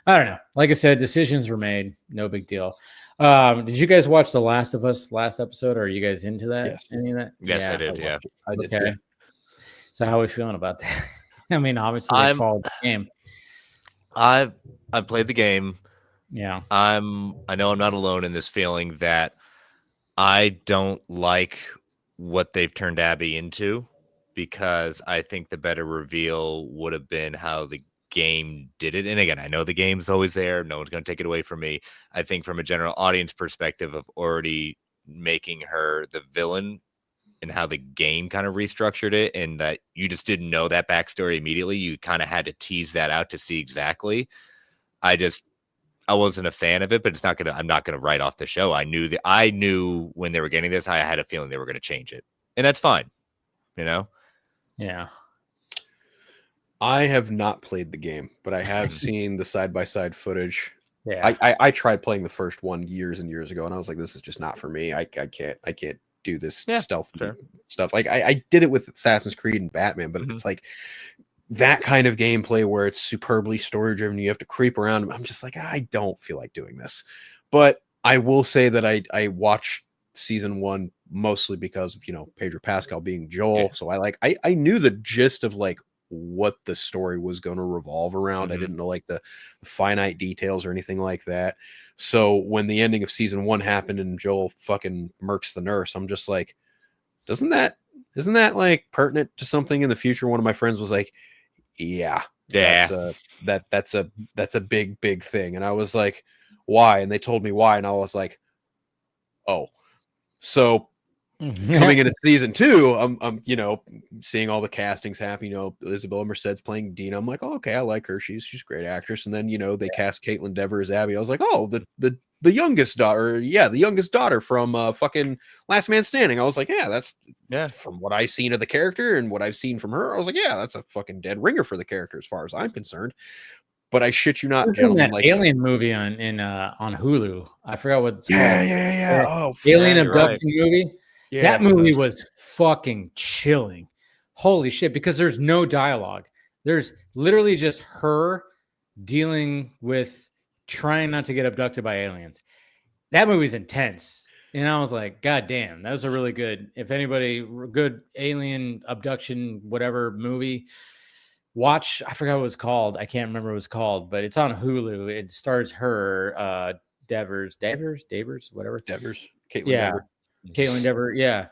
I don't know. Like I said, decisions were made. No big deal. Did you guys watch The Last of Us last episode? Or are you guys into that? Yes. Any of that? Yes, I did. Yeah, I did. Okay. So how are we feeling about that? I mean, obviously they followed the game. I played the game. Yeah. I know I'm not alone in this feeling that I don't like what they've turned Abby into, because I think the better reveal would have been how the game did it. And again, I know the game's always there. No one's going to take it away from me. I think from a general audience perspective of already making her the villain and how the game kind of restructured it, and that you just didn't know that backstory immediately. You kind of had to tease that out to see exactly. I wasn't a fan of it, but I'm not gonna write off the show. I knew when they were getting this, I had a feeling they were going to change it, and that's fine. Yeah. I have not played the game, but I have seen the side-by-side footage. Yeah. I tried playing the first one years and years ago, and I was like, this is just not for me. I can't do this stealth stuff. Like I did it with Assassin's Creed and Batman, but it's like that kind of gameplay where it's superbly story driven. You have to creep around. I'm just like, I don't feel like doing this. But I will say that I watched season 1 mostly because of, Pedro Pascal being Joel. Yeah. So I knew the gist of like what the story was going to revolve around. I didn't know like the finite details or anything like that. So when the ending of season 1 happened and Joel fucking murks the nurse, I'm just like, isn't that like pertinent to something in the future? One of my friends was like, that's a big thing. And I was like, why? And they told me why. And I was like, oh, so coming into season 2, I'm seeing all the castings happen. Isabella Merced's playing Dina. I'm like, oh, okay, I like her. She's a great actress. And then they cast Caitlin Dever as Abby. I was like, oh, the youngest daughter, the youngest daughter from fucking Last Man Standing. I was like, that's from what I've seen of the character and what I've seen from her. I was like, that's a fucking dead ringer for the character as far as I'm concerned. But I shit you not, gentlemen. That alien movie on Hulu. I forgot what it's called. Yeah. Oh, alien abduction movie. Yeah, that movie was fucking chilling. Holy shit, because there's no dialogue. There's literally just her dealing with trying not to get abducted by aliens. That movie's intense. And I was like, God damn, that was a really good, if anybody, good alien abduction, whatever movie. Watch, I forgot what it was called. I can't remember what it was called, but it's on Hulu. It stars her, Devers, whatever. Devers. Caitlin Dever. Caitlin Dever, yeah.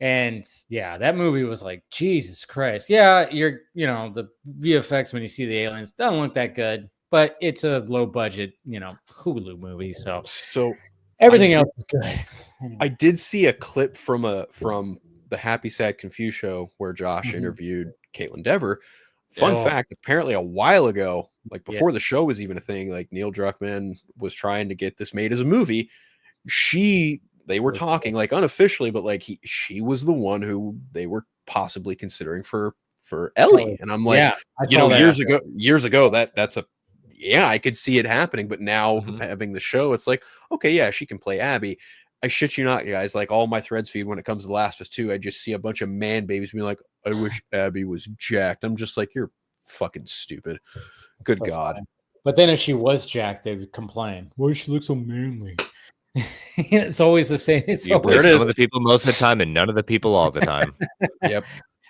And that movie was like, Jesus Christ. Yeah, the VFX when you see the aliens doesn't look that good, but it's a low budget, Hulu movie. So everything else is good. I did see a clip from the Happy Sad Confused show where Josh interviewed Caitlin Dever. Fun fact, apparently a while ago, like before the show was even a thing, like Neil Druckmann was trying to get this made as a movie. They were talking like unofficially, but like she was the one who they were possibly considering for Ellie. And I'm like, years ago, that's I could see it happening. But now having the show, it's like, okay, she can play Abby. I shit you not, guys. Like all my threads feed when it comes to The Last of Us 2, I just see a bunch of man babies being like, I wish Abby was jacked. I'm just like, you're fucking stupid. Good God. Funny. But then if she was jacked, they would complain. Why does she look so manly? It's always the same. It's some of the people most of the time and none of the people all the time. Yep.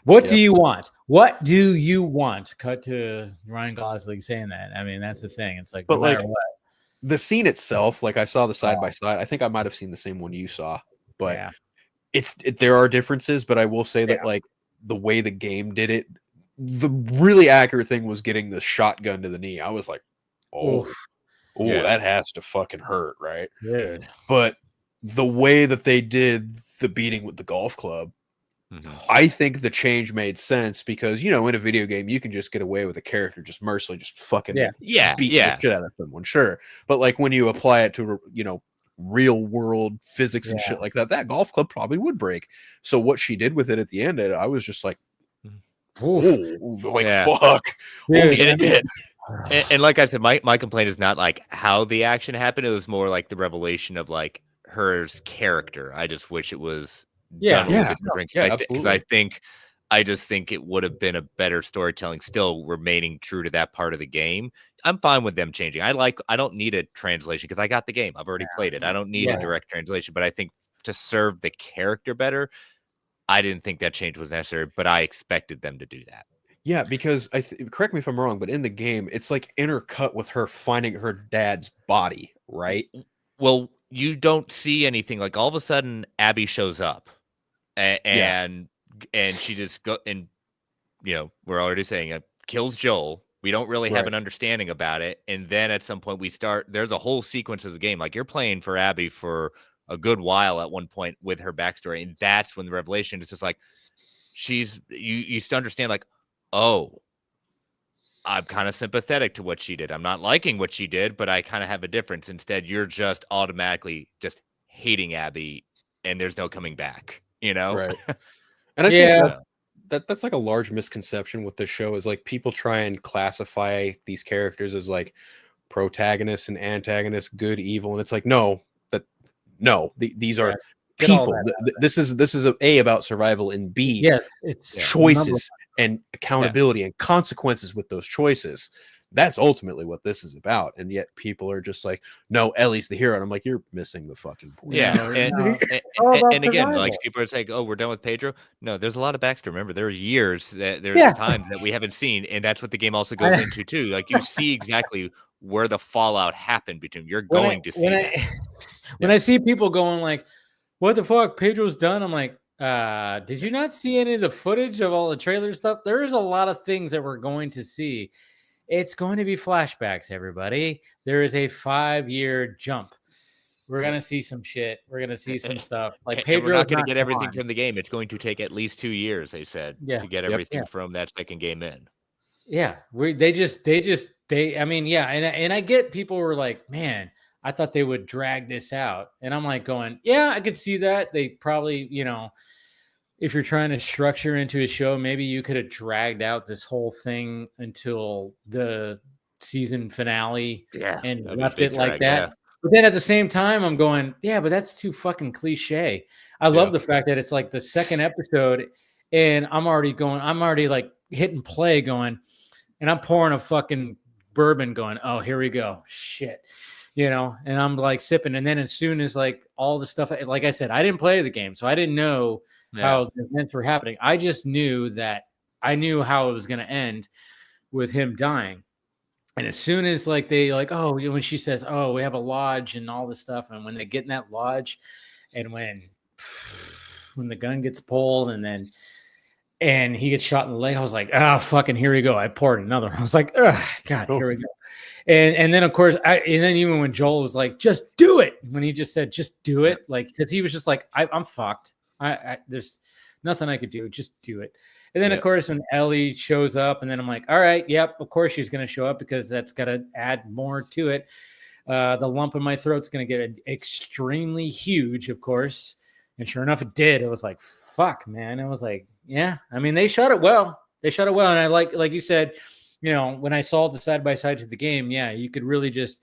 What do you want? What do you want? Cut to Ryan Gosling saying that. I mean, that's the thing. It's like, but no matter what. The scene itself, like I saw the side by side. I think I might have seen the same one you saw, but there are differences. But I will say that like the way the game did it, the really accurate thing was getting the shotgun to the knee. I was like, oh, that has to fucking hurt, right? Dude. But the way that they did the beating with the golf club, I think the change made sense because, in a video game, you can just get away with a character just mercilessly just fucking beating the shit out of someone, sure. But like when you apply it to, real world physics and shit like that, that golf club probably would break. So what she did with it at the end, I was just like, fuck. Dude, and like I said, my complaint is not like how the action happened. It was more like the revelation of like her character. I just wish it was done a little bit different because I just think it would have been a better storytelling, still remaining true to that part of the game. I'm fine with them changing. I don't need a translation because I got the game. I've already played it. I don't need a direct translation, but I think to serve the character better, I didn't think that change was necessary, but I expected them to do that. Yeah, because correct me if I'm wrong, but in the game, it's like intercut with her finding her dad's body, right? Well, you don't see anything. Like all of a sudden, Abby shows up, and she just go and we're already saying it kills Joel. We don't really have an understanding about it, and then at some point there's a whole sequence of the game. Like you're playing for Abby for a good while at one point with her backstory, and that's when the revelation is just like you still understand like, oh, I'm kind of sympathetic to what she did. I'm not liking what she did, but I kind of have a difference. Instead, you're just automatically just hating Abby, and there's no coming back, Right. And I think that's like a large misconception with this show is like people try and classify these characters as like protagonists and antagonists, good, evil, and it's like these are people. This is A about survival, and B it's choices and accountability and consequences with those choices. That's ultimately what this is about. And yet people are just like, no, Ellie's the hero. And I'm like, you're missing the fucking point. Yeah. And again, like people are saying, oh, we're done with Pedro. No, there's a lot of backstory. Remember, there are years there's times that we haven't seen. And that's what the game also goes into too. Like you see exactly where the fallout happened between. You're going to see when I see people going like, what the fuck? Pedro's done. I'm like, did you not see any of the footage of all the trailer stuff? There is a lot of things that we're going to see. It's going to be flashbacks, everybody. There is a 5-year jump. We're going to see some shit. We're going to see some stuff. Like Pedro, we're not going to get everything from the game. It's going to take at least 2 years, they said, to get everything from that second game in. Yeah. And I get people were like, man, I thought they would drag this out. And I'm like going, yeah, I could see that. They probably, if you're trying to structure into a show, maybe you could have dragged out this whole thing until the season finale and left it like that. Yeah. But then at the same time, I'm going, yeah, but that's too fucking cliche. I love the fact that it's like the second episode and I'm already like hitting play going, and I'm pouring a fucking bourbon going, oh, here we go. Shit. And I'm like sipping. And then as soon as like all the stuff, like I said, I didn't play the game, so I didn't know how the events were happening. I just knew that I knew how it was going to end with him dying. And as soon as like they like, oh, when she says, oh, we have a lodge and all this stuff. And when they get in that lodge and when the gun gets pulled and he gets shot in the leg, I was like, oh, fucking, here we go. I poured another one. I was like, oh, God, here we go. And then of course, and then even when Joel was like, just do it. When he just said, just do it. Like, cause he was just like, I'm fucked. There's nothing I could do. Just do it. And then, of course, when Ellie shows up, and then I'm like, all right, yep, of course she's going to show up because that's got to add more to it. The lump in my throat's going to get extremely huge, of course. And sure enough, it did. It was like, fuck, man. I was like, yeah. I mean, they shot it well. And I like you said, when I saw the side by side to the game, you could really just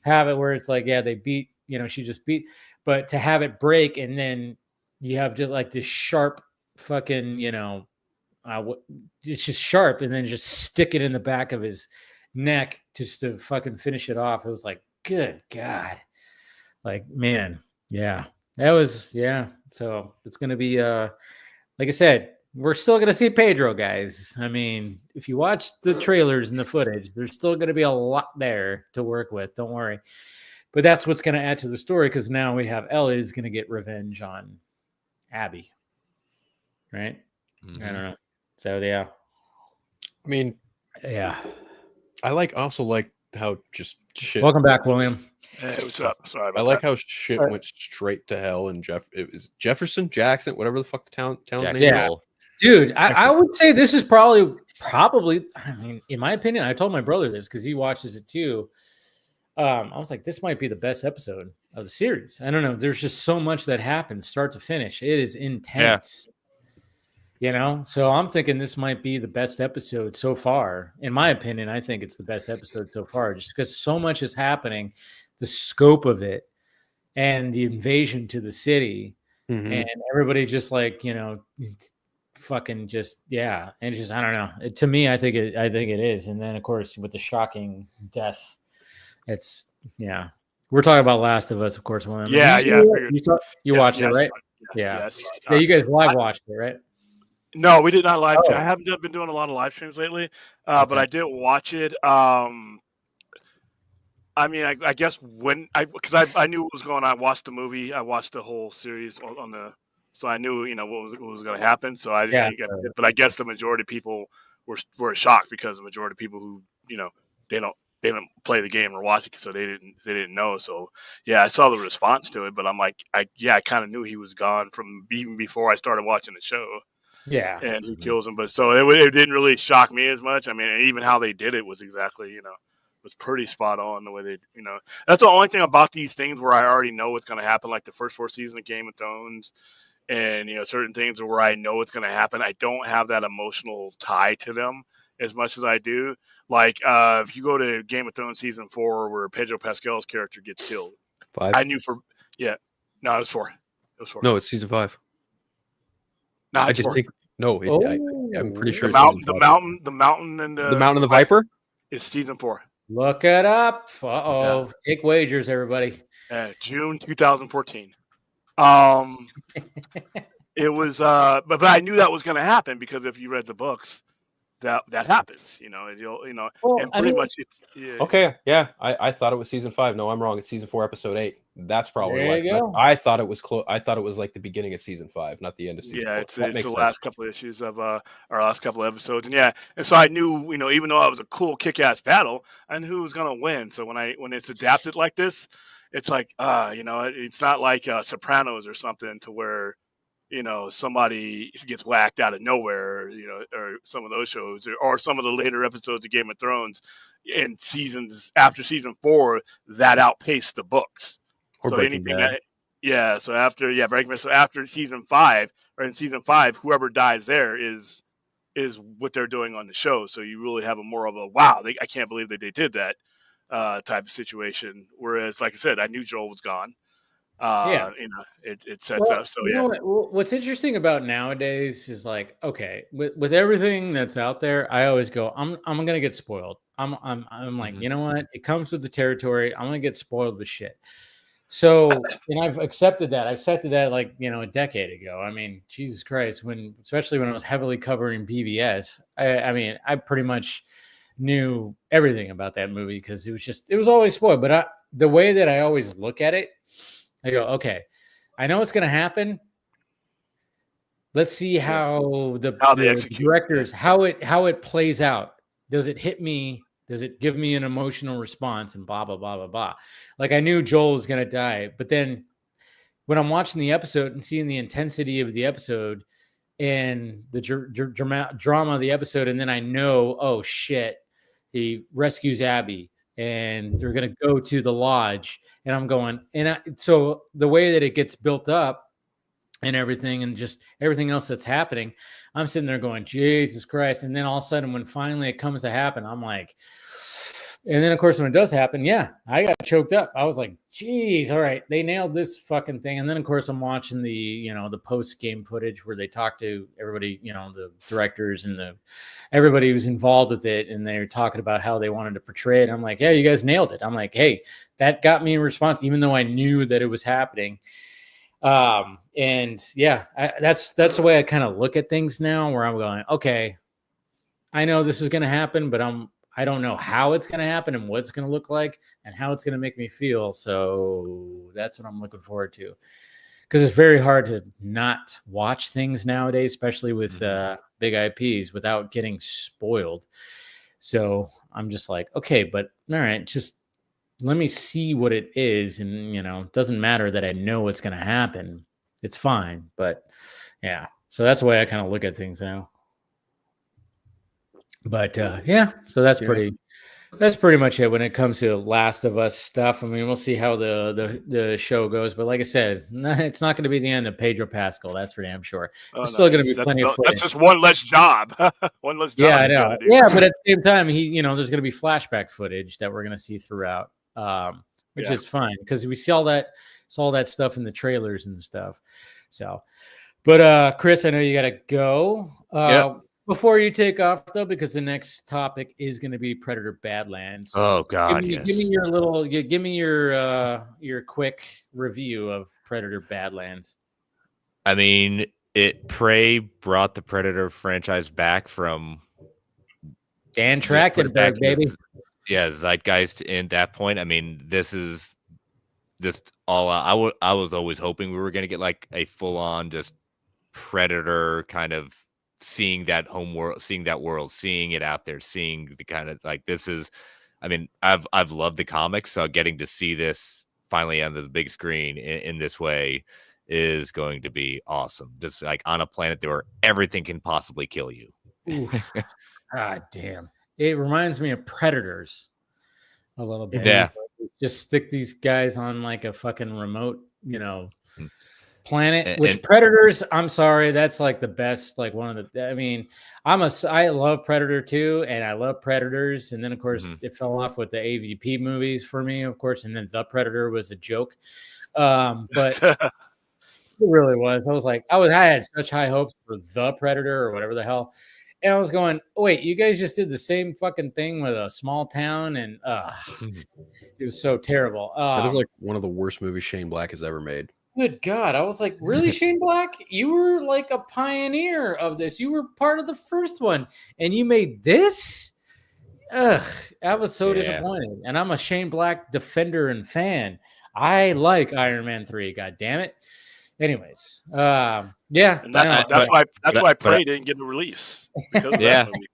have it where it's like, they beat, she just beat. But to have it break and then you have just like this sharp fucking, it's just sharp and then just stick it in the back of his neck just to fucking finish it off. It was like, good God. Like, man, that was, So it's going to be, like I said, we're still going to see Pedro, guys. I mean, if you watch the trailers and the footage, there's still going to be a lot there to work with. Don't worry. But that's what's going to add to the story because now we have Ellie is going to get revenge on Abby. Right? Mm-hmm. I don't know. So, yeah. I mean, yeah. I also like how just shit. Welcome back, William. Hey, what's up? Sorry about I like that. how shit went straight to hell, and it was Jefferson, Jackson, whatever the fuck the town's name is. Yeah. Dude, I would say this is probably. I mean, in my opinion, I told my brother this because he watches it too. I was like, this might be the best episode of the series. I don't know. There's just so much that happens, start to finish. It is intense. You know, so I'm thinking this might be the best episode so far. In my opinion, I think it's the best episode so far, just because so much is happening, the scope of it, and the invasion to the city, and everybody just like, you know, fucking just and just I don't know. To me, I think it is. And then of course with the shocking death, it's We're talking about Last of Us, of course. William. You watched it, right? Yeah. You guys live watched it, right? No, we did not live stream. I haven't been doing a lot of live streams lately, but I did watch it. I mean, I guess because I knew what was going on. I watched the movie. I watched the whole series so I knew what was going to happen. So but I guess the majority of people were shocked because the majority of people who they don't play the game or watch it, so they didn't know. So I saw the response to it, but I'm like, I kind of knew he was gone from even before I started watching the show. Yeah, and who kills him? But so it didn't really shock me as much. I mean, even how they did it was exactly was pretty spot on the way they That's the only thing about these things where I already know what's going to happen, like the first 4 seasons of Game of Thrones, and certain things where I know what's going to happen. I don't have that emotional tie to them as much as I do. Like if you go to Game of Thrones season 4, where Pedro Pascal's character gets killed, 5. I knew no, it was 4. It was 4. No, it's season 5. No, I just think I'm pretty sure the mountain and the Viper is season 4. Look it up. Take wagers, everybody. June 2014. It was but I knew that was going to happen because if you read the books, that happens, and pretty much it's okay. Yeah, I thought it was season 5. No, I'm wrong. It's season 4, episode 8. That's probably why. I thought it was I thought it was like the beginning of season 5, not the end of season 4. It's the last couple of issues of our last couple of episodes, and so I knew, even though it was a cool kick-ass battle, I knew who was going to win. So when it's adapted like this, it's like it's not like Sopranos or something to where somebody gets whacked out of nowhere, or some of those shows, or some of the later episodes of Game of Thrones in seasons after season 4 that outpaced the books. Or so Breaking Bad. So after Breaking Bad. So after season 5, or in season 5, whoever dies there is what they're doing on the show. So you really have more of a wow, I can't believe that they did that type of situation. Whereas, like I said, I knew Joel was gone. It sets up. So what's interesting about nowadays is like, okay, with everything that's out there, I always go, I'm gonna get spoiled. I'm like, you know what? It comes with the territory. I'm gonna get spoiled with shit. So, and I've accepted that. I accepted that like, a decade ago. I mean, Jesus Christ, especially when I was heavily covering BVS, I pretty much knew everything about that movie because it was always spoiled. But the way that I always look at it, I go, okay, I know what's going to happen. Let's see how the directors, how it plays out. Does it hit me? Does it give me an emotional response? And blah, blah, blah, blah, blah. Like I knew Joel was going to die. But then when I'm watching the episode and seeing the intensity of the episode and the drama of the episode, and then I know, oh, shit, he rescues Abby and they're going to go to the lodge. And I'm going, so the way that it gets built up and everything, and just everything else that's happening, I'm sitting there going, Jesus Christ. And then all of a sudden, when finally it comes to happen, I'm like, and then of course, when it does happen, I got choked up. I was like, geez, all right, they nailed this fucking thing. And then of course, I'm watching the post game footage where they talk to everybody, the directors and everybody who's involved with it. And they're talking about how they wanted to portray it. I'm like, yeah, you guys nailed it. I'm like, hey, that got me a response, even though I knew that it was happening. That's the way I kind of look at things now, where I'm going, okay, I know this is going to happen, but I don't know how it's going to happen and what it's going to look like and how it's going to make me feel. So that's what I'm looking forward to. because it's very hard to not watch things nowadays, especially with big IPs without getting spoiled. So I'm just like, okay, but all right, just let me see what it is. And, it doesn't matter that I know what's going to happen. It's fine. But yeah, so that's the way I kind of look at things now. But yeah, so that's pretty much it when it comes to Last of Us stuff. I mean, we'll see how the show goes. But like I said, it's not going to be the end of Pedro Pascal. That's for damn sure. There's still going to be plenty of footage. That's just one less job. One less job. Yeah, I know. Yeah, but at the same time, there's going to be flashback footage that we're going to see throughout, which is fine because we saw all that stuff in the trailers and stuff. So, but Chris, I know you got to go. Before you take off, though, because the next topic is going to be Predator Badlands. Oh God! Give me your quick review of Predator Badlands. I mean, Prey brought the Predator franchise back from Dan Trachtenberg, baby. Zeitgeist. In that point, I mean, this is just all. I was always hoping we were going to get like a full-on just Predator kind of. Seeing that home world, seeing that world, seeing it out there, seeing the kind of like this is, I mean, I've loved the comics, so getting to see this finally on the big screen in this way is going to be awesome. Just like on a planet where everything can possibly kill you. God damn! It reminds me of Predators a little bit. Yeah, just stick these guys on like a fucking remote, planet, which Predators, I'm sorry, that's like the best, like one of the, I mean, I love Predator 2 and I love Predators, and then of course it fell off with the AVP movies for me, of course, and then The Predator was a joke, but it really was. I had such high hopes for The Predator or whatever the hell, and I was going, wait, you guys just did the same fucking thing with a small town, and it was so terrible. That is like one of the worst movies Shane Black has ever made. Good God. I was like, really, Shane Black? You were like a pioneer of this. You were part of the first one, and you made this? Ugh, I was so disappointed. And I'm a Shane Black defender and fan. I like Iron Man 3, God damn it. Anyways, yeah. And that's why Prey didn't get a release. Because of that movie.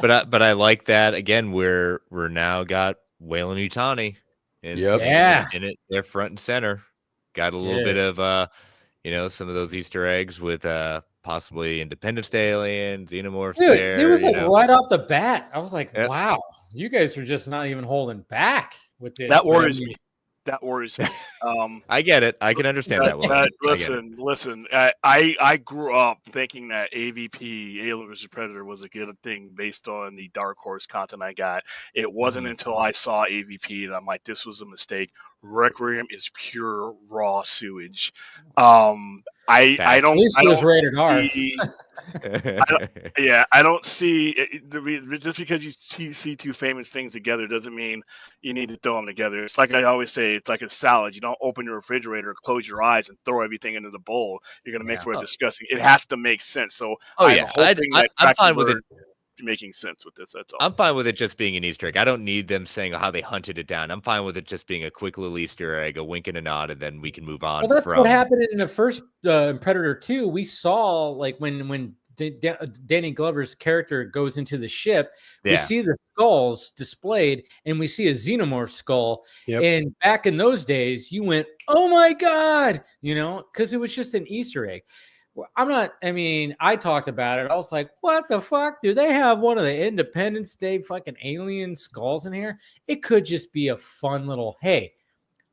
But I like that, again, we're now got Wayland Yutani in it. They're front and center. Got a little bit of, some of those Easter eggs with possibly Independence Day aliens, xenomorphs. Dude, it was like right off the bat. I was like, wow, you guys are just not even holding back with this. That worries me. I get it. I can understand that. Listen. I grew up thinking that AVP, Alien vs. Predator, was a good thing based on the Dark Horse content I got. It wasn't until I saw AVP that I'm like, this was a mistake. Requiem is pure raw sewage. I don't. At least it was rated R. I don't see just because you see two famous things together doesn't mean you need to throw them together. It's like I always say, it's like a salad. You don't open your refrigerator, close your eyes, and throw everything into the bowl. You're going to make for it disgusting. It has to make sense. So I'm fine with it. Making sense with this. That's all. I'm fine with it just being an Easter egg. I don't need them saying how they hunted it down. I'm fine with it just being a quick little Easter egg, a wink and a nod, and then we can move on. Well, that's what happened in the first Predator 2. We saw like when Danny Glover's character goes into the ship, we see the skulls displayed, and we see a xenomorph skull. And back in those days, you went, "Oh my God!" Because it was just an Easter egg. I talked about it. I was like, what the fuck? Do they have one of the Independence Day fucking alien skulls in here? It could just be a fun little, hey,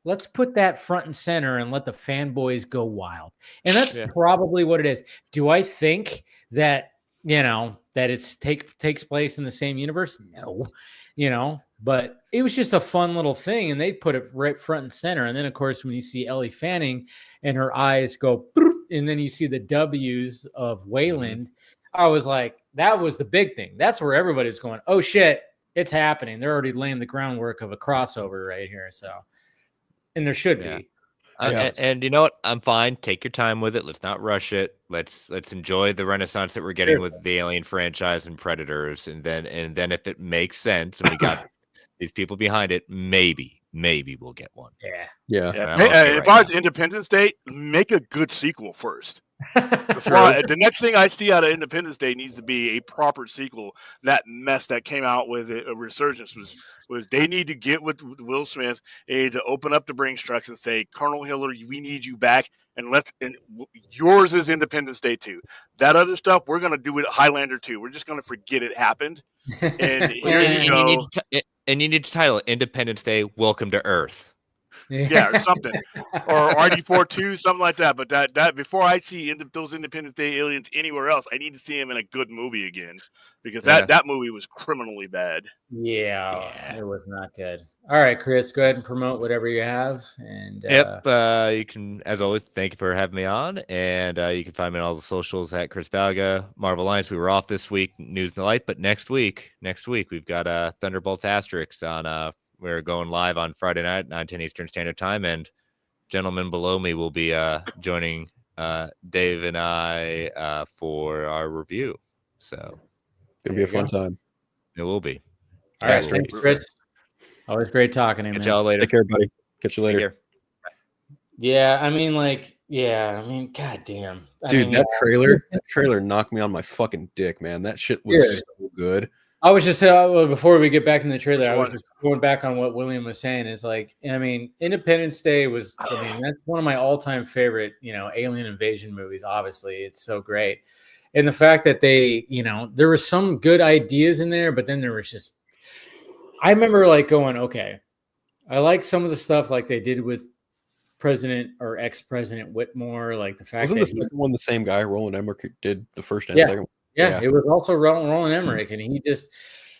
let's put that front and center and let the fanboys go wild. And that's probably what it is. Do I think that, that it takes place in the same universe? No, but it was just a fun little thing. And they put it right front and center. And then, of course, when you see Ellie Fanning and her eyes go, and then you see the W's of Wayland, I was like, that was the big thing. That's where everybody's going, oh shit, it's happening. They're already laying the groundwork of a crossover right here. So, and there should be. And you know what? I'm fine. Take your time with it. Let's not rush it. Let's enjoy the renaissance that we're getting with the Alien franchise and Predators. And then if it makes sense and we got these people behind it, maybe maybe we'll get one. Yeah. If I was Independence Day, make a good sequel first. The next thing I see out of Independence Day needs to be a proper sequel. That mess that came out with a resurgence was they need to get with Will Smith. They need to open up the brains trucks and say, Colonel Hiller, we need you back, and yours is Independence Day 2. That other stuff, we're gonna do it at Highlander 2. We're just gonna forget it happened. And here you go. And you need to title it Independence Day, Welcome to Earth. Yeah, or something, or RD-42, something like that. But that before I see those Independence Day aliens anywhere else, I need to see them in a good movie again, because that movie was criminally bad. Yeah, it was not good. All right, Chris, go ahead and promote whatever you have. And you can, as always, thank you for having me on, and you can find me on all the socials at Chris Balga. Marvel Alliance, we were off this week, News and the Light, but next week we've got Thunderbolts Asterix on. We're going live on Friday night, 9:10 Eastern Standard Time, and gentlemen below me will be joining Dave and I for our review. So it'll be a fun time. It will be. All right, thanks, Chris. Always great talking to you, man. Y'all later. Take care, buddy. Catch you later. Yeah, I mean, goddamn. That trailer knocked me on my fucking dick, man. That shit was so good. I was just before we get back in the trailer, I was just going back on what William was saying. Is like, I mean, Independence Day was, that's one of my all-time favorite, alien invasion movies. Obviously, it's so great, and the fact that they, there were some good ideas in there, but then there was just, I remember like going, okay, I like some of the stuff like they did with President or ex-President Whitmore, like the fact wasn't that the second one the same guy, Roland Emmerich, did the first and second one. Yeah, it was also Roland Emmerich, and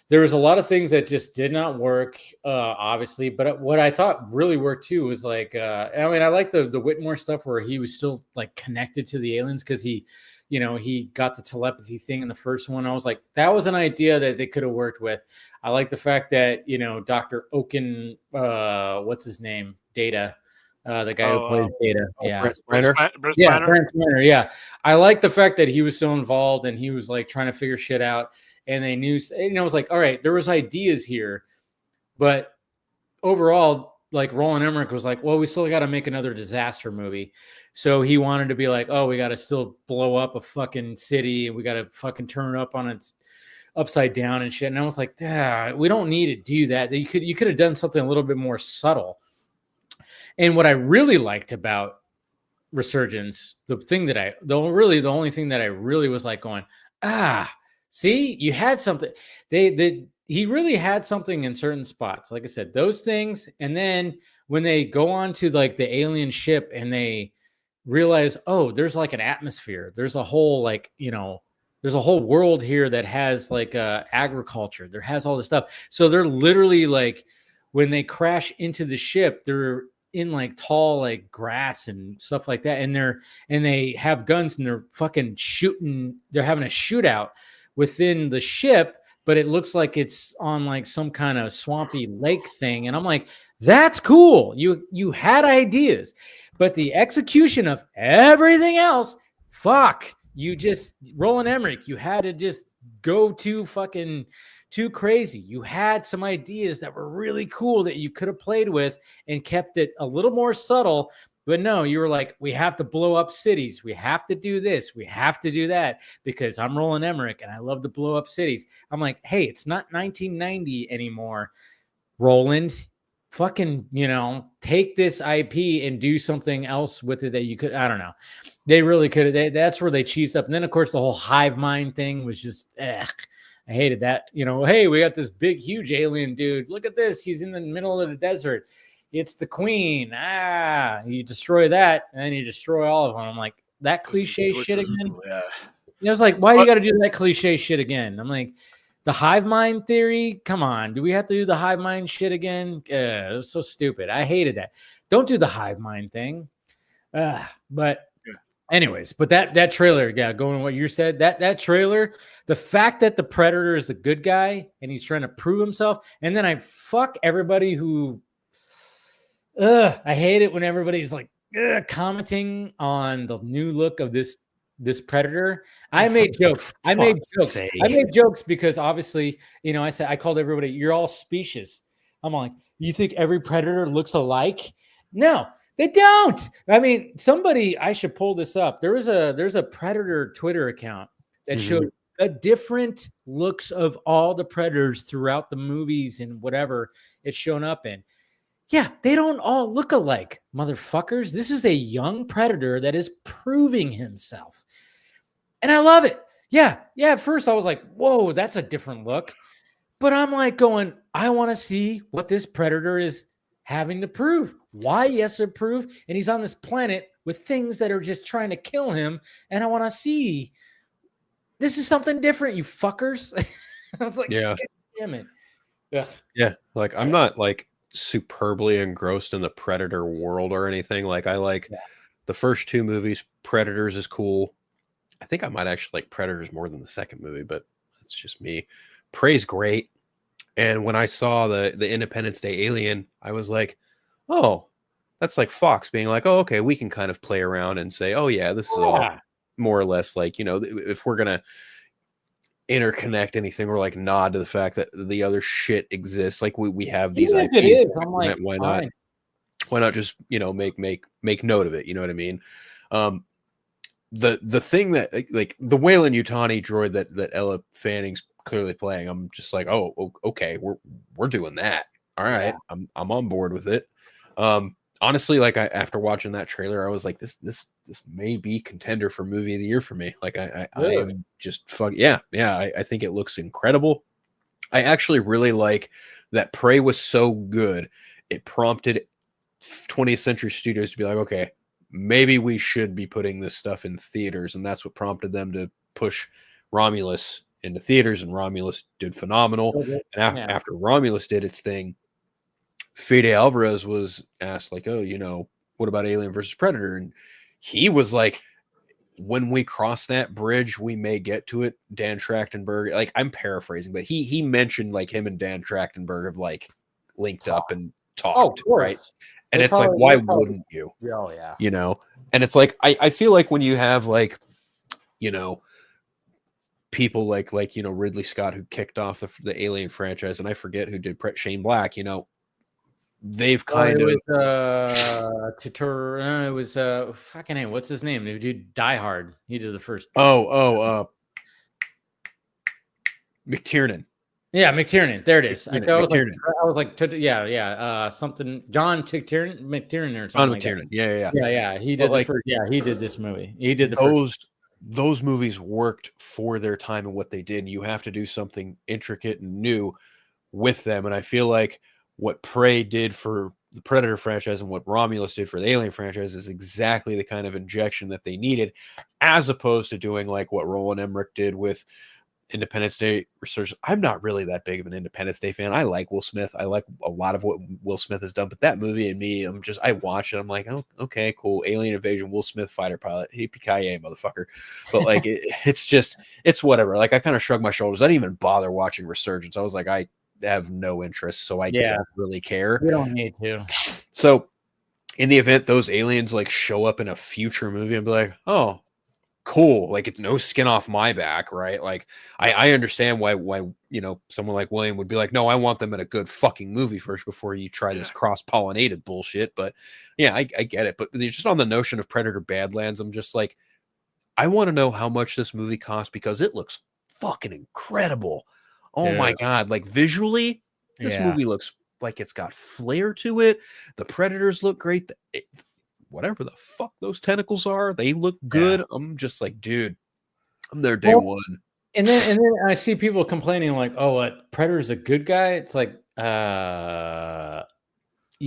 there was a lot of things that just did not work, obviously. But what I thought really worked too was like, I like the Whitmore stuff where he was still like connected to the aliens because he got the telepathy thing in the first one. I was like, that was an idea that they could have worked with. I like the fact that Dr. Oken, what's his name, Data. The guy who plays Data. Brent Spiner. Brent Spiner. Yeah. I like the fact that he was still involved and he was like trying to figure shit out. And they knew, it was like, all right, there was ideas here. But overall, like Roland Emmerich was like, well, we still got to make another disaster movie. So he wanted to be like, oh, we got to still blow up a fucking city and we got to fucking turn it up on its upside down and shit. And I was like, we don't need to do that. You could have done something a little bit more subtle. And what I really liked about Resurgence, the only thing that I really was like going, see, you had something. He really had something in certain spots. Like I said, those things. And then when they go on to like the alien ship and they realize, oh, there's like an atmosphere. There's a whole there's a whole world here that has like agriculture. There has all this stuff. So they're literally like, when they crash into the ship, they're in like tall like grass and stuff like that, and they have guns and they're fucking shooting. They're having a shootout within the ship, but it looks like it's on like some kind of swampy lake thing. And I'm like, that's cool. You had ideas, but the execution of everything else, fuck. You just Roland Emmerich. You had to just go too crazy. You had some ideas that were really cool that you could have played with and kept it a little more subtle. But no, you were like, we have to blow up cities. We have to do this. We have to do that because I'm Roland Emmerich and I love to blow up cities. I'm like, hey, it's not 1990 anymore. Roland, fucking, take this IP and do something else with it that you could. I don't know. They really could have. That's where they cheesed up. And then, of course, the whole hive mind thing was just, I hated that. Hey, we got this big, huge alien dude. Look at this. He's in the middle of the desert. It's the queen. You destroy that, and then you destroy all of them. I'm like, that cliche shit again? Yeah. I was like, why do you got to do that cliche shit again? I'm like, the hive mind theory? Come on. Do we have to do the hive mind shit again? It was so stupid. I hated that. Don't do the hive mind thing. But anyways, but that trailer, going on what you said, that trailer, the fact that the Predator is a good guy and he's trying to prove himself, and then I fuck everybody who, I hate it when everybody's like commenting on the new look of this Predator. I made jokes. I made jokes because obviously, I said I called everybody, you're all specious. I'm like, You think every predator looks alike? No, they don't. I mean, I should pull this up. There's a predator Twitter account that showed the different looks of all the predators throughout the movies and whatever it's shown up in. Yeah, they don't all look alike, motherfuckers. This is a young predator that is proving himself. And I love it. Yeah. At first I was like, whoa, that's a different look. But I'm like going, I want to see what this predator is having to prove. Why he has to prove. And he's on this planet with things that are just trying to kill him. And I want to see, this is something different, you fuckers. I was like, yeah, damn it. Ugh. Yeah. Like, I'm not like superbly engrossed in the Predator world or anything. Like, I like the first two movies. Predators is cool. I think I might actually like Predators more than the second movie, but that's just me. Prey's great. And when I saw the Independence Day Alien, I was like, oh, that's like Fox being like, oh, okay, we can kind of play around and say, oh yeah, this is all more or less like, you know, if we're gonna interconnect anything, or like nod to the fact that the other shit exists. Like we have these IPs. It is. I'm like, why not? Why not just, you know, make note of it? You know what I mean? The thing that like the Weyland Yutani droid that Ella Fanning's clearly playing, I'm just like, oh, okay, we're doing that. All right, I'm on board with it. Honestly, like after watching that trailer, I was like, this may be contender for movie of the year for me. Like I am just I think it looks incredible. I actually really like that Prey was so good. It prompted 20th Century Studios to be like, okay, maybe we should be putting this stuff in theaters. And that's what prompted them to push Romulus into theaters. And Romulus did phenomenal. And after Romulus did its thing, Fede Alvarez was asked, like, oh, you know, what about Alien versus Predator? And he was like, when we cross that bridge, we may get to it. Dan Trachtenberg, like, I'm paraphrasing, but he mentioned like him and Dan Trachtenberg have like linked up and talked, right? And it's like, why wouldn't you? Oh yeah, you know. And it's like, I feel like when you have like, you know, people like you know, Ridley Scott, who kicked off the Alien franchise, and I forget who did Shane Black, you know, they've kind of it was fucking name, what's his name? Dude, Die Hard. He did the first. McTiernan. Yeah, McTiernan. There it is. I was like, something. John McTiernan or something. John McTiernan. Yeah. Yeah. He did the first. Yeah, he did this movie. He did the first. Those movies worked for their time and what they did. You have to do something intricate and new with them. And I feel like what Prey did for the Predator franchise and what Romulus did for the Alien franchise is exactly the kind of injection that they needed, as opposed to doing like what Roland Emmerich did with Independence Day Resurgence. I'm not really that big of an Independence Day fan. I like Will Smith. I like a lot of what Will Smith has done, but that movie and me, I watch it. I'm like, oh, okay, cool. Alien invasion, Will Smith fighter pilot. Yippee-ki-yay, motherfucker. But like, it's whatever. Like, I kind of shrugged my shoulders. I didn't even bother watching Resurgence. I was like, I have no interest, so I don't really care. You don't need to. So in the event those aliens like show up in a future movie and be like, oh, cool, like it's no skin off my back, right? Like I understand why you know, someone like William would be like, no, I want them in a good fucking movie first before you try this cross-pollinated bullshit. But yeah, I get it. But just on the notion of Predator Badlands, I'm just like, I want to know how much this movie costs, because it looks fucking incredible. Oh my god, like visually, this movie looks like it's got flair to it. The Predators look great. Whatever the fuck those tentacles are, they look good. I'm just like, dude, I'm there day one. And then I see people complaining like, oh, what, Predator's a good guy? It's like, you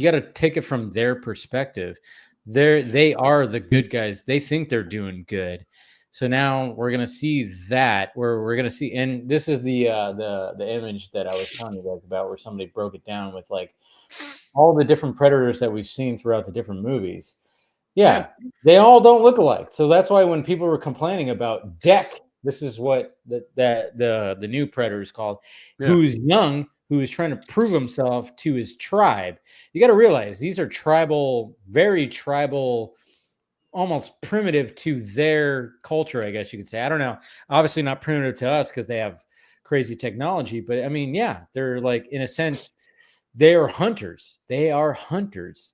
got to take it from their perspective. They are the good guys. They think they're doing good. So now we're gonna see that, where we're gonna see, and this is the image that I was telling you guys about, where somebody broke it down with like all the different Predators that we've seen throughout the different movies. Yeah, they all don't look alike. So that's why when people were complaining about Deck, this is what the new Predator is called, who's young, who is trying to prove himself to his tribe. You got to realize these are tribal, very tribal, almost primitive to their culture, I guess you could say. I don't know. Obviously not primitive to us because they have crazy technology, but I mean, yeah, they're like, in a sense, they are hunters. They are hunters.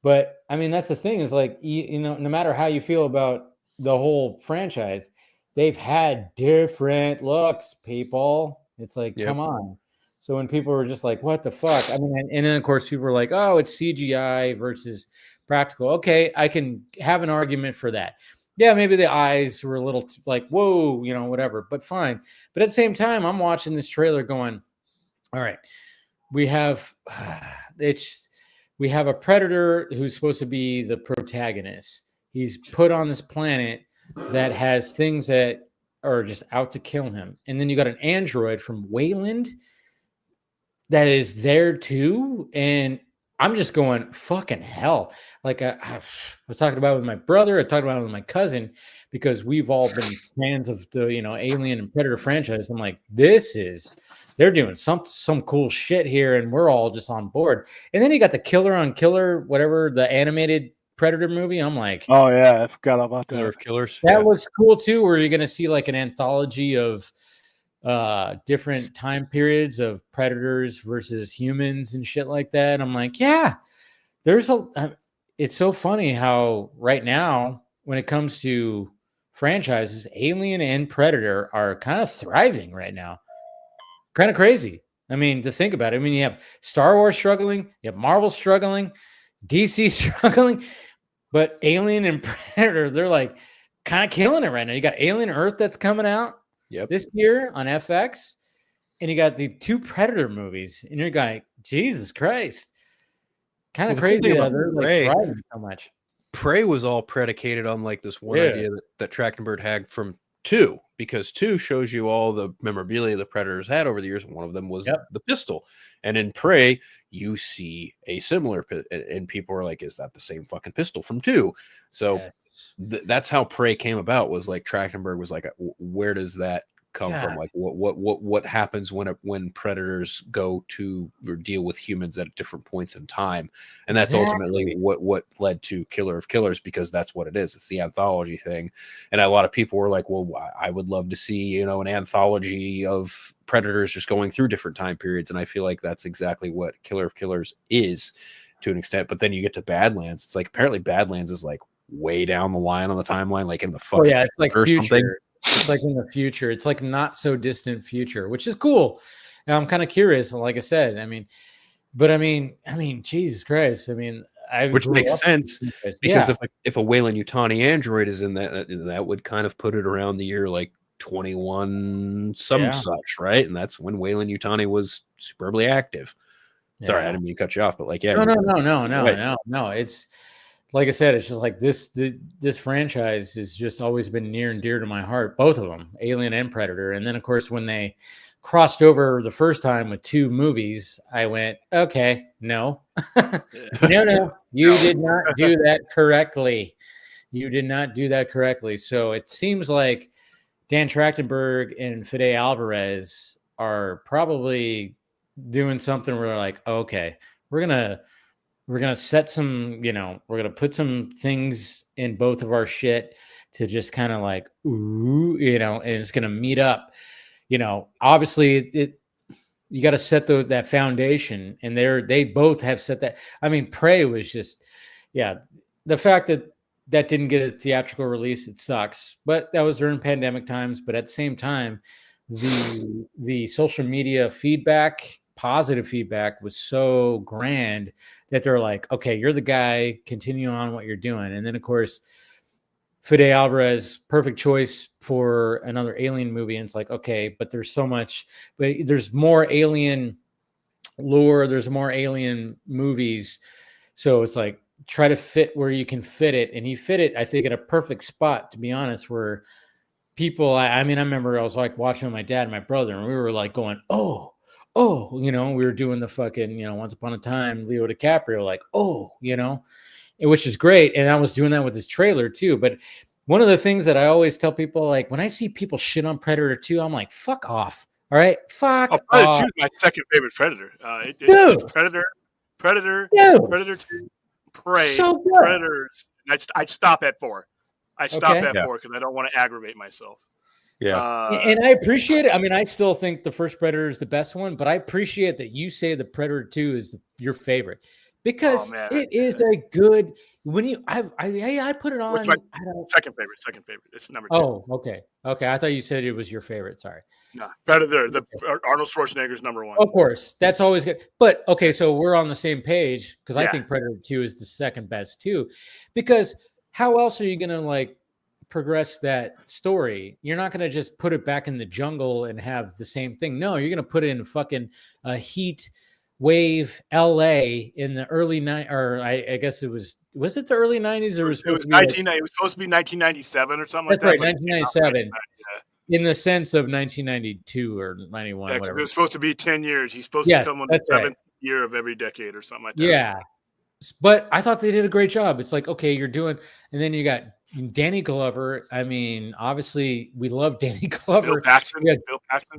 But I mean, that's the thing is like, you know, no matter how you feel about the whole franchise, they've had different looks, people. It's like, come on. So when people were just like, what the fuck? I mean, and then of course people were like, oh, it's CGI versus practical. Okay, I can have an argument for that. Yeah, maybe the eyes were a little like, whoa, you know, whatever, but fine. But at the same time, I'm watching this trailer going, all right, we have we have a predator who's supposed to be the protagonist. He's put on this planet that has things that are just out to kill him. And then you got an android from Wayland that is there too. And I'm just going, fucking hell. Like I was talking about it with my brother. I talked about it with my cousin because we've all been fans of the, you know, Alien and Predator franchise. I'm like, they're doing some cool shit here, and we're all just on board. And then you got the Killer on Killer, whatever, the animated Predator movie. I'm like, oh yeah, I forgot about that. Killer of Killers. That looks cool too, where you're gonna see like an anthology of different time periods of predators versus humans and shit like that. I'm like, yeah, it's so funny how right now when it comes to franchises, Alien and Predator are kind of thriving right now. Kind of crazy. I mean, to think about it. I mean, you have Star Wars struggling, you have Marvel struggling, DC struggling, but Alien and Predator, they're like kind of killing it right now. You got Alien Earth that's coming out this year on FX, and you got the 2 Predator movies, and you're like, Jesus Christ. Kind of crazy that they're like thriving so much. Prey was all predicated on like this one idea that Trachtenberg had from 2, because 2 shows you all the memorabilia the Predators had over the years, and one of them was the pistol. And in Prey, you see a similar, and people are like, is that the same fucking pistol from 2? So that's how Prey came about, was like Trachtenberg was like, where does that come from? Like what happens when predators go to or deal with humans at different points in time? And that's ultimately what led to Killer of Killers, because that's what it is. It's the anthology thing. And a lot of people were like, well, I would love to see, you know, an anthology of predators just going through different time periods. And I feel like that's exactly what Killer of Killers is to an extent. But then you get to Badlands. It's like, apparently Badlands is like way down the line on the timeline, like in the fucking it's like future. Something. It's like in the future. It's like not so distant future, which is cool. And I'm kind of curious. Like I said, I mean, Jesus Christ. I mean, which makes sense because if a Weyland-Yutani android is in that would kind of put it around the year like 21, such, right? And that's when Weyland-Yutani was superbly active. Sorry, I didn't mean to cut you off, but like, no. It's like I said, it's just like this franchise has just always been near and dear to my heart, both of them, Alien and Predator. And then, of course, when they crossed over the first time with 2 movies, I went, okay, no, no, you did not do that correctly. You did not do that correctly. So it seems like Dan Trachtenberg and Fede Alvarez are probably doing something where they're like, okay, we're gonna set some, you know, we're gonna put some things in both of our shit to just kind of like, ooh, you know, and it's gonna meet up. You know, obviously you got to set that foundation, and they both have set that. I mean, Prey was just, the fact that didn't get a theatrical release, it sucks, but that was during pandemic times. But at the same time, the social media feedback, positive feedback, was so grand that they're like, okay, you're the guy, continue on what you're doing. And then of course, Fede Alvarez, perfect choice for another Alien movie. And it's like, okay, but there's so much, but there's more Alien lore, there's more Alien movies. So it's like, try to fit where you can fit it. And he fit it, I think, in a perfect spot, to be honest, where people, I mean, I remember I was like watching with my dad and my brother, and we were like going, oh, you know, we were doing the fucking, you know, Once Upon a Time, Leo DiCaprio, like, oh, you know, which is great. And I was doing that with this trailer too. But one of the things that I always tell people, like when I see people shit on Predator 2, I'm like, fuck off. All right. Fuck off. Predator 2 is my second favorite Predator. It's Predator, Predator 2, Prey, so Predators. I'd stop at 4. I stop at 4 because I don't want to aggravate myself. Yeah. And I appreciate it. I mean, I still think the first Predator is the best one, but I appreciate that you say the Predator 2 is your favorite because it is a good. When you, I put it on. What's my second favorite? Second favorite. It's number 2. Oh, okay. I thought you said it was your favorite. Sorry. No, Predator. The Arnold Schwarzenegger's number 1. Of course, that's always good. But okay, so we're on the same page because I think Predator 2 is the second best too. Because how else are you gonna like progress that story? You're not gonna just put it back in the jungle and have the same thing. No, you're gonna put it in fucking heat wave LA in the early I guess it was it the early 90s or it was supposed to be 1997 or something like that. That's right, 1997. In the sense of 1992 or 91, whatever. It was supposed to be 10 years. He's supposed to come on the 7th year of every decade or something like that. Yeah. But I thought they did a great job. It's like, okay, you're doing, and then you got Danny Glover. I mean, obviously, we love Danny Glover.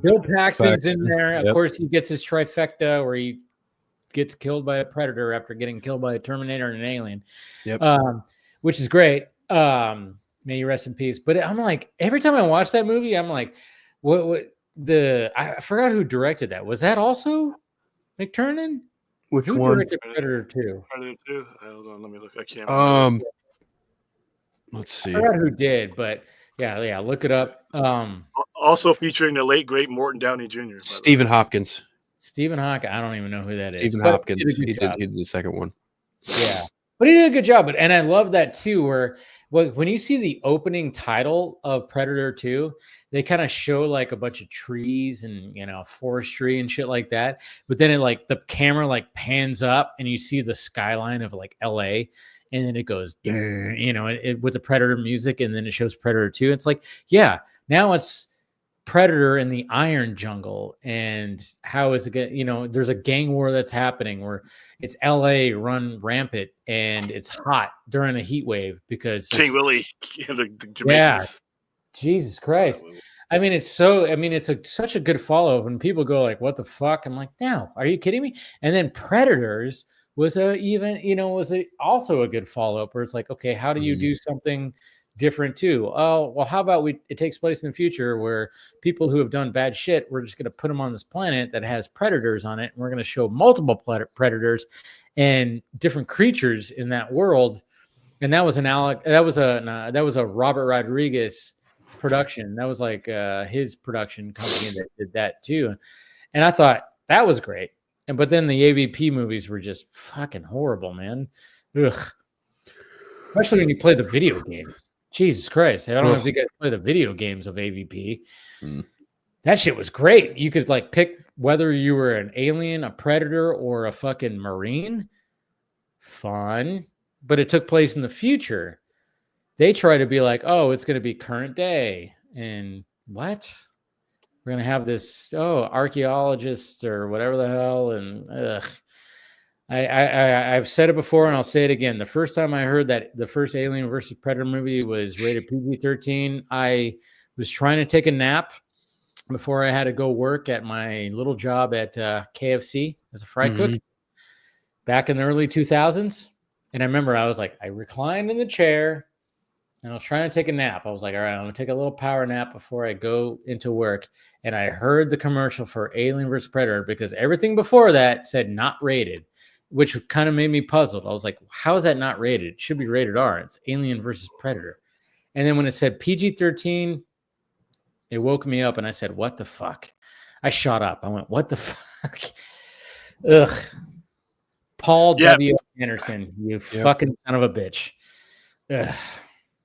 Bill Paxton's in there. Of course, he gets his trifecta where he gets killed by a predator after getting killed by a Terminator and an alien, which is great. May you rest in peace. But I'm like, every time I watch that movie, I'm like, I forgot who directed that. Was that also McTiernan? Which who one? Directed Predator 2? Predator 2? Hold on, let me look. I can't. Let's see. I forgot who did, but yeah, look it up. Also featuring the late great Morton Downey Jr. Stephen Hopkins. Stephen Hawking. I don't even know who that is. Stephen Hopkins. He did the second one. Yeah, but he did a good job. And I love that too, where when you see the opening title of Predator 2, they kind of show like a bunch of trees and forestry and shit like that. But then the camera pans up and you see the skyline of LA, and then it goes, with the Predator music, and then it shows Predator 2. It's like, yeah, now it's Predator in the Iron Jungle, and how is it? There's a gang war that's happening where it's LA run rampant, and it's hot during a heat wave because King Willie, the Jamaicans. Jesus Christ. I mean, it's such a good follow when people go like, "What the fuck?" I'm like, "No, are you kidding me?" And then Predators was also a good follow up where it's like, okay, how do you do something different too? Oh, well, how about it takes place in the future where people who have done bad shit, we're just going to put them on this planet that has predators on it, and we're going to show multiple predators and different creatures in that world. And that was a Robert Rodriguez production. That was his production company that did that too. And I thought that was great. But then the AVP movies were just fucking horrible, man. Ugh. Especially when you play the video games. Jesus Christ. I don't know if you guys play the video games of AVP. That shit was great. You could pick whether you were an alien, a predator, or a fucking Marine. Fun. But it took place in the future. They try to be like, oh, it's going to be current day. And what? We're going to have this, archaeologist or whatever the hell. And I've said it before and I'll say it again. The first time I heard that the first Alien versus Predator movie was rated PG-13, I was trying to take a nap before I had to go work at my little job at KFC as a fry cook back in the early 2000s. And I remember I was like, I reclined in the chair and I was trying to take a nap. I was like, all right, I'm going to take a little power nap before I go into work. And I heard the commercial for Alien vs. Predator because everything before that said not rated, which kind of made me puzzled. I was like, how is that not rated? It should be rated R. It's Alien vs. Predator. And then when it said PG-13, it woke me up and I said, what the fuck? I shot up. I went, what the fuck? Ugh. Paul W. Anderson, you fucking son of a bitch. Ugh.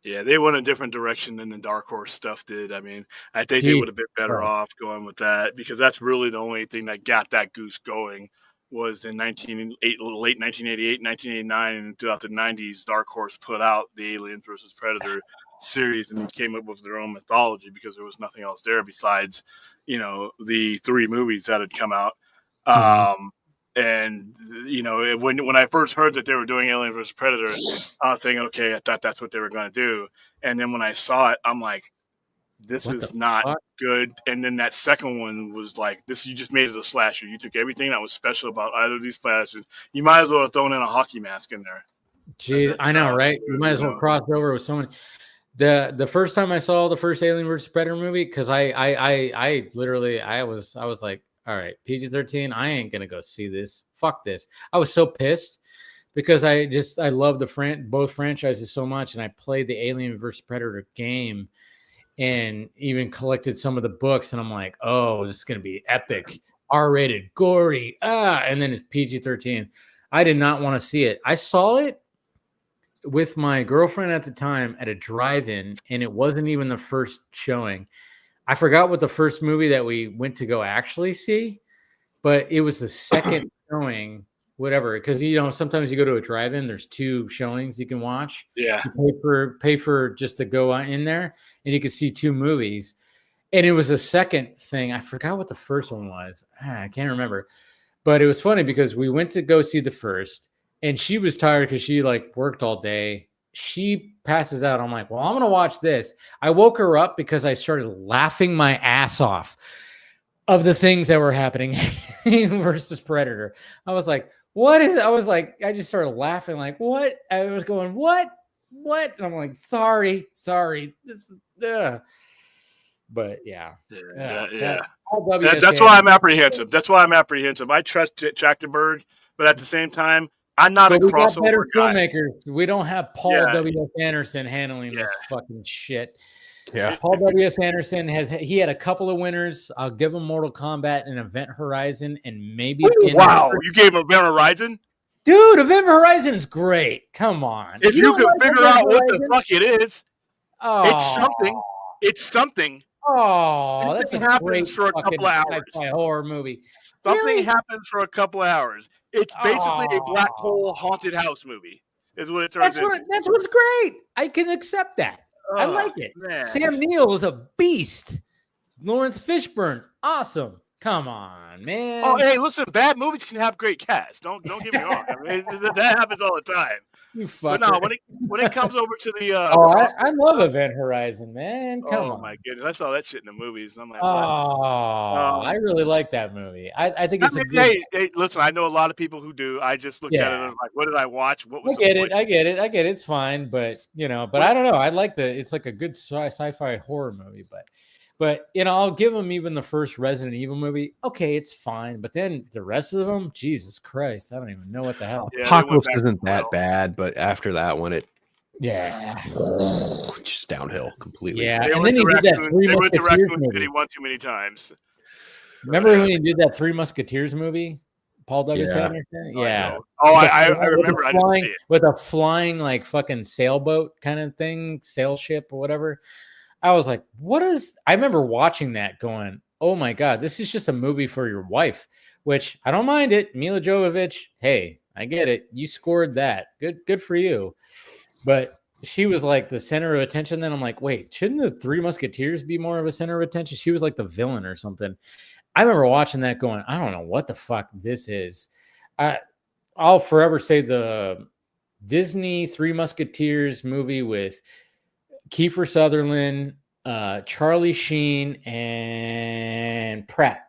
Yeah, they went a different direction than the Dark Horse stuff did. I mean, I think they would have been better off going with that because that's really the only thing that got that goose going was in late 1988, 1989, and throughout the 90s, Dark Horse put out the Aliens vs. Predator series and came up with their own mythology because there was nothing else there besides, the 3 movies that had come out. And, when I first heard that they were doing Alien vs. Predator, I was thinking, okay, I thought that's what they were going to do. And then when I saw it, I'm like, this is not good. And then that second one was like, you just made it a slasher. You took everything that was special about either of these slashers. You might as well have thrown in a hockey mask in there. Jeez, I know, right? You might as well cross over with so many. The first time I saw the first Alien vs Predator movie, because I literally I was like, all right, PG-13, I ain't gonna go see this. Fuck this. I was so pissed because I love both franchises so much, and I played the Alien vs Predator game and even collected some of the books, and I'm like, oh, this is gonna be epic, R-rated, gory, and then it's PG-13. I did not want to see it. I saw it with my girlfriend at the time at a drive-in, and it wasn't even the first showing. I forgot what the first movie that we went to go actually see, but it was the second showing, whatever. Because sometimes you go to a drive-in, there's 2 showings you can watch. Yeah, you pay for just to go in there, and you can see 2 movies. And it was a second thing. I forgot what the first one was. I can't remember. But it was funny because we went to go see the first, and she was tired because she worked all day. She passes out. I'm like, well, I'm going to watch this. I woke her up because I started laughing my ass off of the things that were happening versus Predator. I was like, I just started laughing like, what? I was going, what? And I'm like, sorry. This is, But yeah. That's why I'm apprehensive. I trust Trachtenberg, but at the same time, I'm not a crossover better guy. Filmmakers. We don't have Paul W.S. Anderson handling this fucking shit. Yeah. Paul W.S. Anderson he had a couple of winners. I'll give him Mortal Kombat and Event Horizon, and maybe. Wow, you gave him Event Horizon? Dude, Event Horizon is great. Come on. If you can figure out what the fuck it is, oh. it's something. Oh, that's a great for a couple of hours. Horror movie. Something happens for a couple of hours. It's basically a black hole haunted house movie. Is what it turns into. That's what's great. I can accept that. I like it. Man. Sam Neill is a beast. Lawrence Fishburne, awesome. Come on, man. Oh, hey, listen, bad movies can have great casts. Don't get me wrong. I mean, that happens all the time. You fucker. But no, when it comes over to the I love Event Horizon, man. Come on. Oh my goodness, I saw that shit in the movies. I'm like, I really like that movie. I think it's hey, listen, I know a lot of people who do. I just looked at it and was like, what did I watch? What was I get it. It's fine, but I don't know. I like it's like a good sci-fi horror movie, but I'll give them even the first Resident Evil movie. Okay, it's fine, but then the rest of them, Jesus Christ, I don't even know what the hell. Yeah, Apocalypse isn't that bad, but after that one, just downhill completely. Yeah, and then he did that Three Musketeers movie. One too many times. Remember when he did that Three Musketeers movie? Paul W.S. Anderson? Yeah. I remember. With a flying like fucking sailboat kind of thing, sail ship or whatever. I was like, I remember watching that going, oh my God, this is just a movie for your wife, which I don't mind it. Mila Jovovich, hey, I get it. You scored that. Good for you. But she was like the center of attention. Then I'm like, wait, shouldn't the Three Musketeers be more of a center of attention? She was like the villain or something. I remember watching that going, I don't know what the fuck this is. I'll forever say the Disney Three Musketeers movie with Kiefer Sutherland, Charlie Sheen, and Pratt.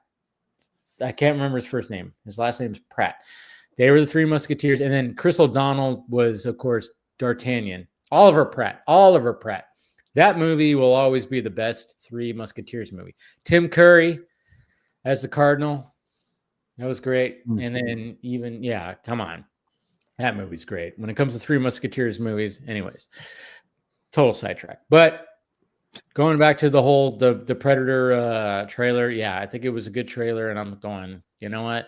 I can't remember his first name. His last name is Pratt. They were the Three Musketeers. And then Chris O'Donnell was, of course, D'Artagnan. Oliver Pratt. That movie will always be the best Three Musketeers movie. Tim Curry as the Cardinal. That was great. Mm-hmm. And then even, come on. That movie's great. When it comes to Three Musketeers movies, anyways. Total sidetrack. But going back to the whole the Predator trailer, I think it was a good trailer, and I'm going, you know what?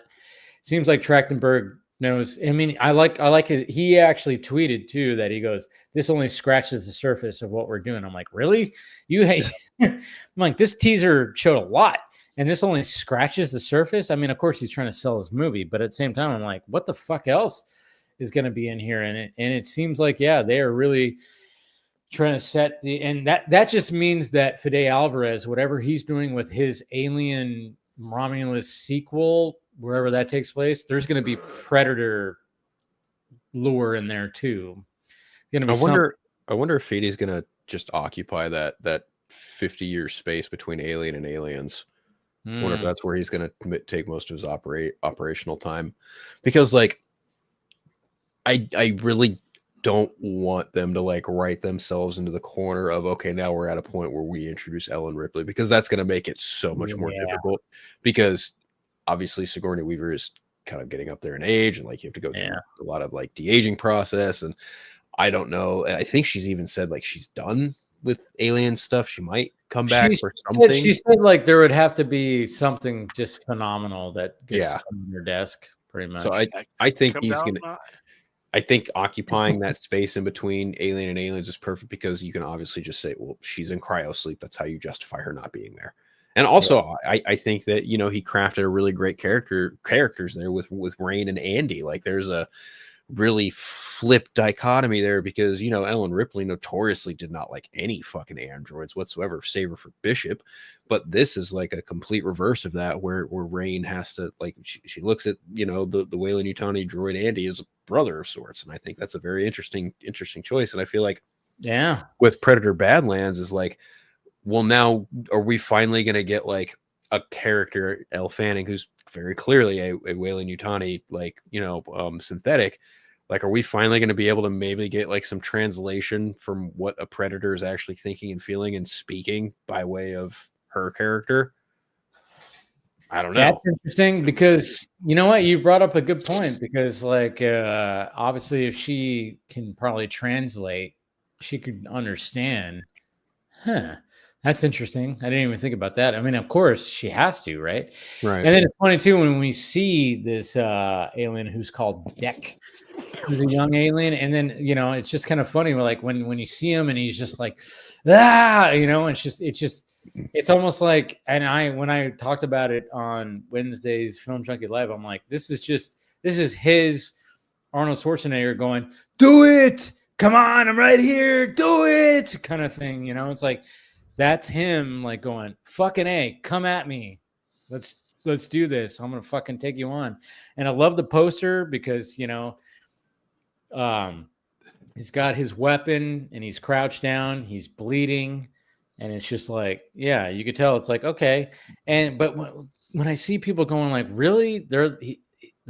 Seems like Trachtenberg knows. I mean, I like it. He actually tweeted too that he goes, "This only scratches the surface of what we're doing." I'm like, really? I'm like, this teaser showed a lot, and this only scratches the surface. I mean, of course he's trying to sell his movie, but at the same time, I'm like, what the fuck else is going to be in here? And it seems like they are really trying to set and that just means that Fede Alvarez, whatever he's doing with his Alien Romulus sequel, wherever that takes place, there's going to be Predator lure in there too. I wonder if Fede's going to just occupy that 50-year space between Alien and Aliens. I wonder if that's where he's going to take most of his operational time, because like I really don't want them to like write themselves into the corner of, okay, now we're at a point where we introduce Ellen Ripley, because that's going to make it so much more difficult, because obviously Sigourney Weaver is kind of getting up there in age, and like you have to go through a lot of like de-aging process. And I don't know. I think she's even said like she's done with alien stuff. She might come back for something. She said like there would have to be something just phenomenal that gets on your desk, pretty much. So I think he's going to. I think occupying that space in between Alien and Aliens is perfect, because you can obviously just say, well, she's in cryosleep. That's how you justify her not being there. And also, I think that, you know, he crafted a really great characters there with Rain and Andy. Like, there's a really flip dichotomy there, because, you know, Ellen Ripley notoriously did not like any fucking androids whatsoever, save her for Bishop. But this is like a complete reverse of that, where Rain has to, like, she looks at, you know, the Weyland-Yutani droid Andy as a brother of sorts. And I think that's a very interesting choice. And I feel like with Predator Badlands is like, well, now are we finally going to get like a character, Elle Fanning, who's very clearly a Weyland-Yutani, like, you know, synthetic. Like, are we finally going to be able to maybe get like some translation from what a Predator is actually thinking and feeling and speaking by way of her character? I don't know. That's interesting, because you know what, you brought up a good point, because like obviously if she can probably translate, she could understand. That's interesting. I didn't even think about that. I mean, of course she has to, right? And then it's funny too when we see this alien who's called Deck, who's a young alien, and then, you know, it's just kind of funny. We're like when you see him and he's just like, you know, it's almost like, and when I talked about it on Wednesday's Film Junkie Live, I'm like, this is his Arnold Schwarzenegger going, do it, come on, I'm right here, do it, kind of thing. You know, it's like, that's him like going, fucking A, come at me. Let's do this. I'm going to fucking take you on. And I love the poster because, you know, he's got his weapon and he's crouched down, he's bleeding. And it's just like, yeah, you could tell it's like, okay. But when I see people going like, really? The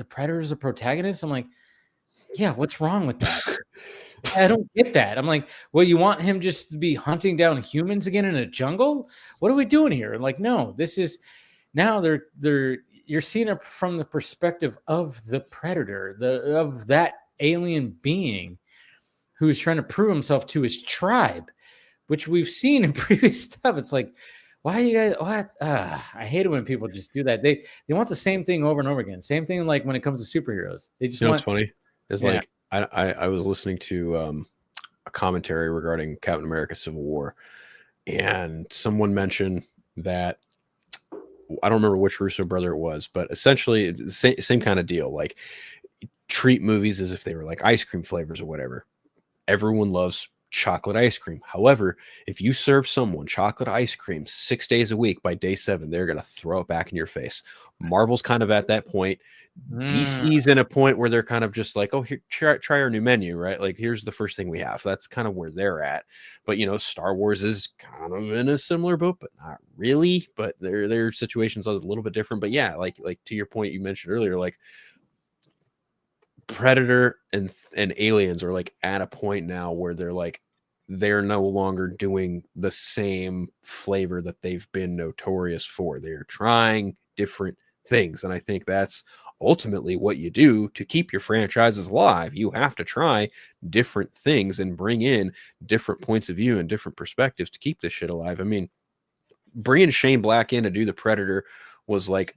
Predator is a protagonist? I'm like, yeah, what's wrong with that? I don't get that. I'm like, well, you want him just to be hunting down humans again in a jungle? What are we doing here? Like, no, this is now you're seeing it from the perspective of the Predator, of that alien being who's trying to prove himself to his tribe, which we've seen in previous stuff. It's like, why you guys? What? I hate it when people just do that. They want the same thing over and over again. Same thing like when it comes to superheroes. They just what's funny? It's like I was listening to a commentary regarding Captain America: Civil War, and someone mentioned that, I don't remember which Russo brother it was, but essentially same kind of deal. Like, treat movies as if they were like ice cream flavors or whatever. Everyone loves chocolate ice cream. However, if you serve someone chocolate ice cream 6 days a week, by day 7, they're going to throw it back in your face. Marvel's kind of at that point. DC's in a point where they're kind of just like, oh, here, try our new menu, right? Like, here's the first thing we have. That's kind of where they're at. But, you know, Star Wars is kind of in a similar boat, but not really. But their situations are a little bit different. But yeah, like to your point you mentioned earlier, like, Predator and Aliens are like at a point now where they're no longer doing the same flavor that they've been notorious for. They're trying different things, and I think that's ultimately what you do to keep your franchises alive. You have to try different things and bring in different points of view and different perspectives to keep this shit alive. I mean, bringing Shane Black in to do the Predator was like,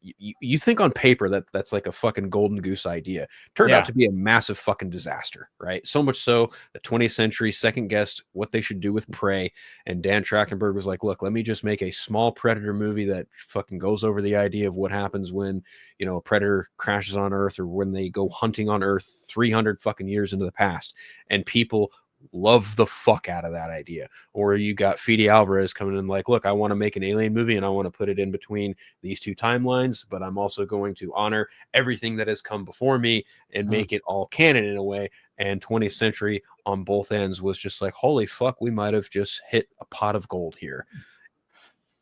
you think on paper that's like a fucking golden goose idea. Turned out to be a massive fucking disaster, right? So much so the 20th Century second guessed what they should do with Prey, and Dan Trachtenberg was like, look, let me just make a small Predator movie that fucking goes over the idea of what happens when, you know, a predator crashes on Earth, or when they go hunting on Earth 300 fucking years into the past, and people love the fuck out of that idea. Or you got Fede Alvarez coming in like, look, I want to make an alien movie and I want to put it in between these two timelines, but I'm also going to honor everything that has come before me and make it all canon in a way. And 20th Century on both ends was just like, holy fuck, we might have just hit a pot of gold here.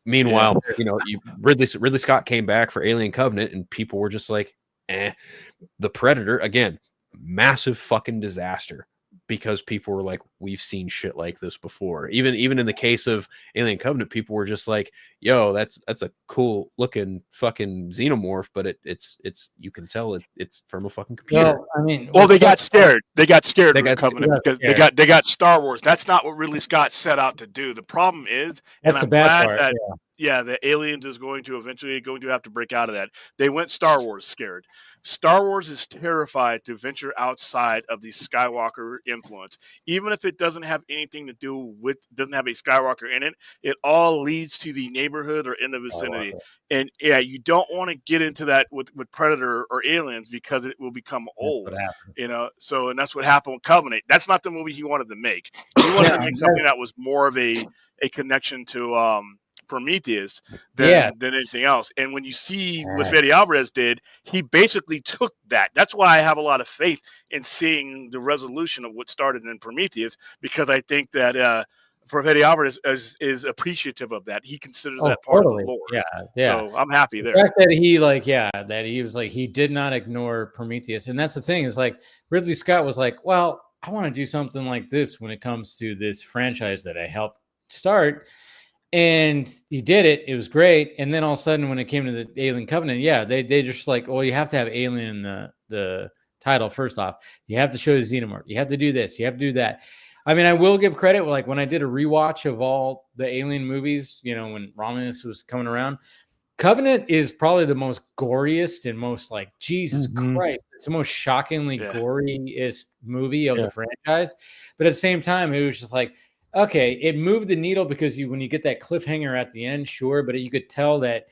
Meanwhile, you know, Ridley Scott came back for Alien Covenant and people were just like, The Predator, again, massive fucking disaster. because people were like, we've seen shit like this before. Even in the case of Alien Covenant, people were just like, yo, that's a cool looking fucking xenomorph, but it's you can tell it's from a fucking computer. Well, I mean, they got scared. They got scared They of got Covenant scared. because they got Star Wars. That's not what Ridley Scott set out to do. The problem is, and That's the I'm bad glad part. that the Aliens is going to eventually have to break out of that. They went Star Wars scared. Star Wars is terrified to venture outside of the Skywalker influence. Even if it doesn't have anything to do with, doesn't have a Skywalker in it, it all leads to the neighborhood or in the vicinity. And yeah, you don't want to get into that with Predator or Aliens because it will become old. You know, so, and that's what happened with Covenant. That's not the movie he wanted to make. He wanted to make something that was more of a connection to Prometheus than anything else. And when you see what Fede Alvarez did, he basically took that. That's why I have a lot of faith in seeing the resolution of what started in Prometheus, because I think that Fede Alvarez is appreciative of that. He considers that part of the lore. Yeah. So I'm happy there. The fact that he was like, he did not ignore Prometheus. And that's the thing, is like Ridley Scott was like, well, I want to do something like this when it comes to this franchise that I helped start. And he did it. It was great. And then all of a sudden, when it came to the Alien Covenant, they just like, well, you have to have Alien in the title. First off, you have to show the xenomorph. You have to do this. You have to do that. I mean, I will give credit. Like when I did a rewatch of all the Alien movies, you know, when Romulus was coming around, Covenant is probably the most goriest and most like, Jesus Christ, it's the most shockingly goriest movie of the franchise. But at the same time, it was just like, okay, it moved the needle because when you get that cliffhanger at the end, sure, but you could tell that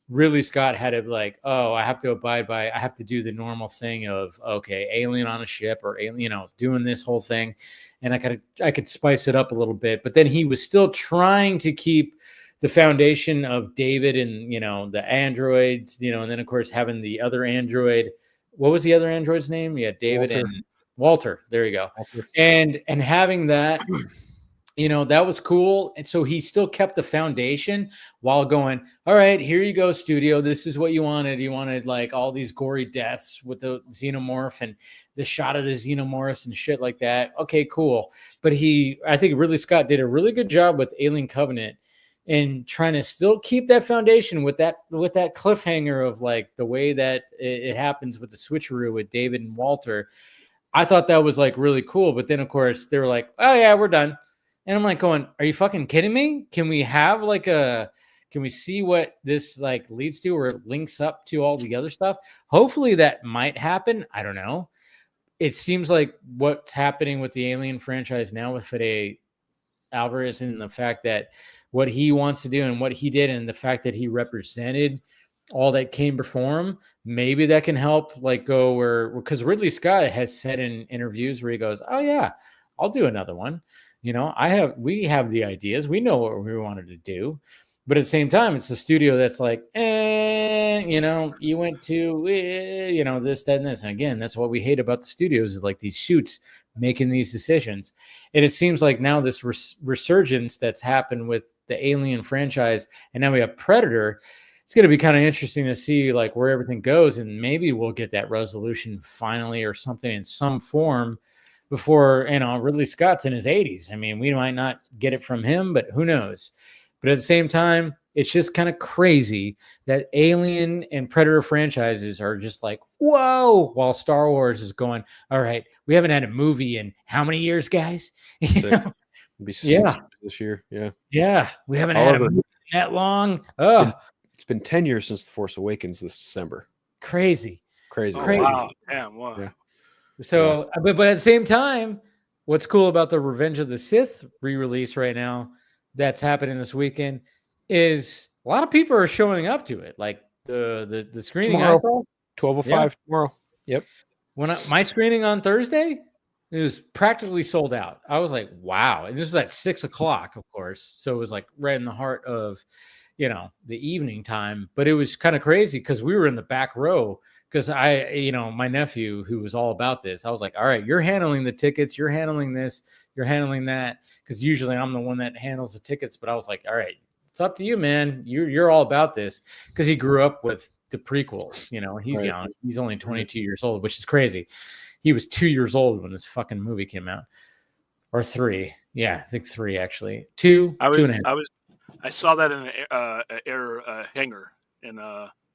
Ridley Scott had to like, oh, I have to do the normal thing of, okay, alien on a ship or alien, you know, doing this whole thing. And I could spice it up a little bit, but then he was still trying to keep the foundation of David and, you know, the androids, you know, and then of course having the other android. What was the other android's name? Yeah, David and Walter. There you go. Walter. And having that, you know, that was cool. And so he still kept the foundation while going, all right, here you go, studio. This is what you wanted. You wanted like all these gory deaths with the xenomorph and the shot of the xenomorphs and shit like that. Okay, cool. But I think Ridley Scott did a really good job with Alien Covenant and trying to still keep that foundation with that cliffhanger of like the way that it happens with the switcheroo with David and Walter. I thought that was like really cool. But then of course they were like, oh yeah, we're done. And I'm like going, are you fucking kidding me? Can we have like can we see what this like leads to or links up to all the other stuff? Hopefully that might happen. I don't know. It seems like what's happening with the Alien franchise now with Fede Alvarez and the fact that what he wants to do and what he did and the fact that he represented all that came before him, maybe that can help like go where, because Ridley Scott has said in interviews where he goes, oh yeah, I'll do another one. You know, we have the ideas. We know what we wanted to do. But at the same time, it's the studio that's like, you know, you went to, you know, this, that, and this. And again, that's what we hate about the studios is like these shoots making these decisions. And it seems like now this resurgence that's happened with the Alien franchise, and now we have Predator. It's going to be kind of interesting to see like where everything goes. And maybe we'll get that resolution finally or something in some form before, you know, Ridley Scott's in his 80s. I mean, we might not get it from him, but who knows? But at the same time, it's just kind of crazy that Alien and Predator franchises are just like, whoa, while Star Wars is going, all right, we haven't had a movie in how many years, guys? It'll be 6 this year. Yeah. Yeah. We haven't had a movie that long. Oh, it's been 10 years since The Force Awakens this December. Crazy. Crazy. Wow. Damn. Wow. Yeah. So, but at the same time, what's cool about the Revenge of the Sith re-release right now that's happening this weekend is a lot of people are showing up to it. Like the screening tomorrow, I saw, 12:05 tomorrow. Yep. When my screening on Thursday, it was practically sold out. I was like, wow. And this was at 6:00, of course. So it was like right in the heart of, you know, the evening time. But it was kind of crazy because we were in the back row. Because my nephew who was all about this, I was like, all right, you're handling the tickets, you're handling this, you're handling that. Because usually I'm the one that handles the tickets. But I was like, all right, it's up to you, man. You're all about this. Because he grew up with the prequels. You know, he's young. He's only 22 years old, which is crazy. he was 2 years old when this fucking movie came out, or 3. Yeah, I think 3 actually. 2, 2.5. I saw that in an air hangar in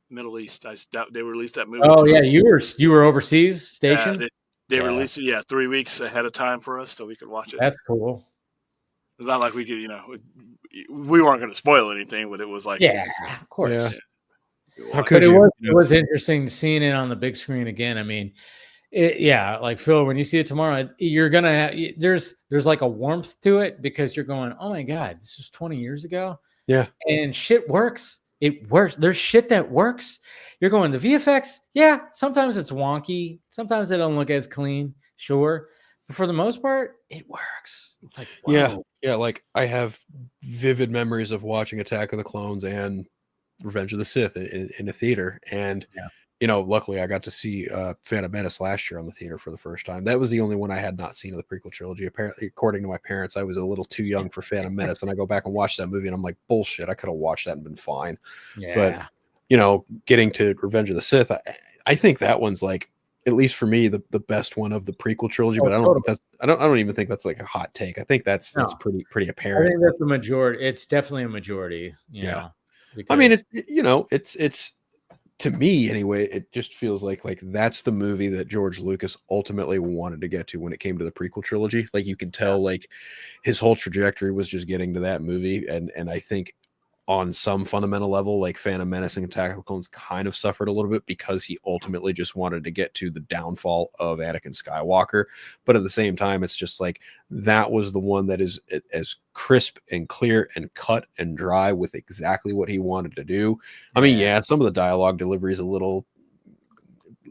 Middle East. They released that movie. Oh yeah, you were overseas stationed. They released it 3 weeks ahead of time for us, so we could watch it. That's cool. It's not like we could, we weren't going to spoil anything, but it was like, yeah, of course. Yeah. How could you? It was interesting seeing it on the big screen again. I mean, like Phil, when you see it tomorrow, you're gonna there's like a warmth to it because you're going, oh my god, this was 20 years ago. Yeah, and shit works. It works. There's shit that works. You're going, the VFX, yeah, sometimes it's wonky. Sometimes they don't look as clean, sure. But for the most part, it works. It's like, wow. Yeah. Like I have vivid memories of watching Attack of the Clones and Revenge of the Sith in a theater. And, luckily I got to see Phantom Menace last year on the theater for the first time. That was the only one I had not seen of the prequel trilogy. Apparently, according to my parents, I was a little too young for Phantom Menace. And I go back and watch that movie and I'm like, bullshit, I could have watched that and been fine. Yeah. But, getting to Revenge of the Sith, I think that one's like, at least for me, the best one of the prequel trilogy. But I don't even think that's like a hot take. I think that's pretty apparent. I think that's the majority. It's definitely a majority. You know, I mean, it's to me anyway. It just feels like that's the movie that George Lucas ultimately wanted to get to when it came to the prequel trilogy. Like you can tell, like his whole trajectory was just getting to that movie, and I think on some fundamental level, like Phantom Menace and Attack of the Clones kind of suffered a little bit because he ultimately just wanted to get to the downfall of Anakin Skywalker. But at the same time, it's just like that was the one that is as crisp and clear and cut and dry with exactly what he wanted to do. I mean, some of the dialogue delivery is a little,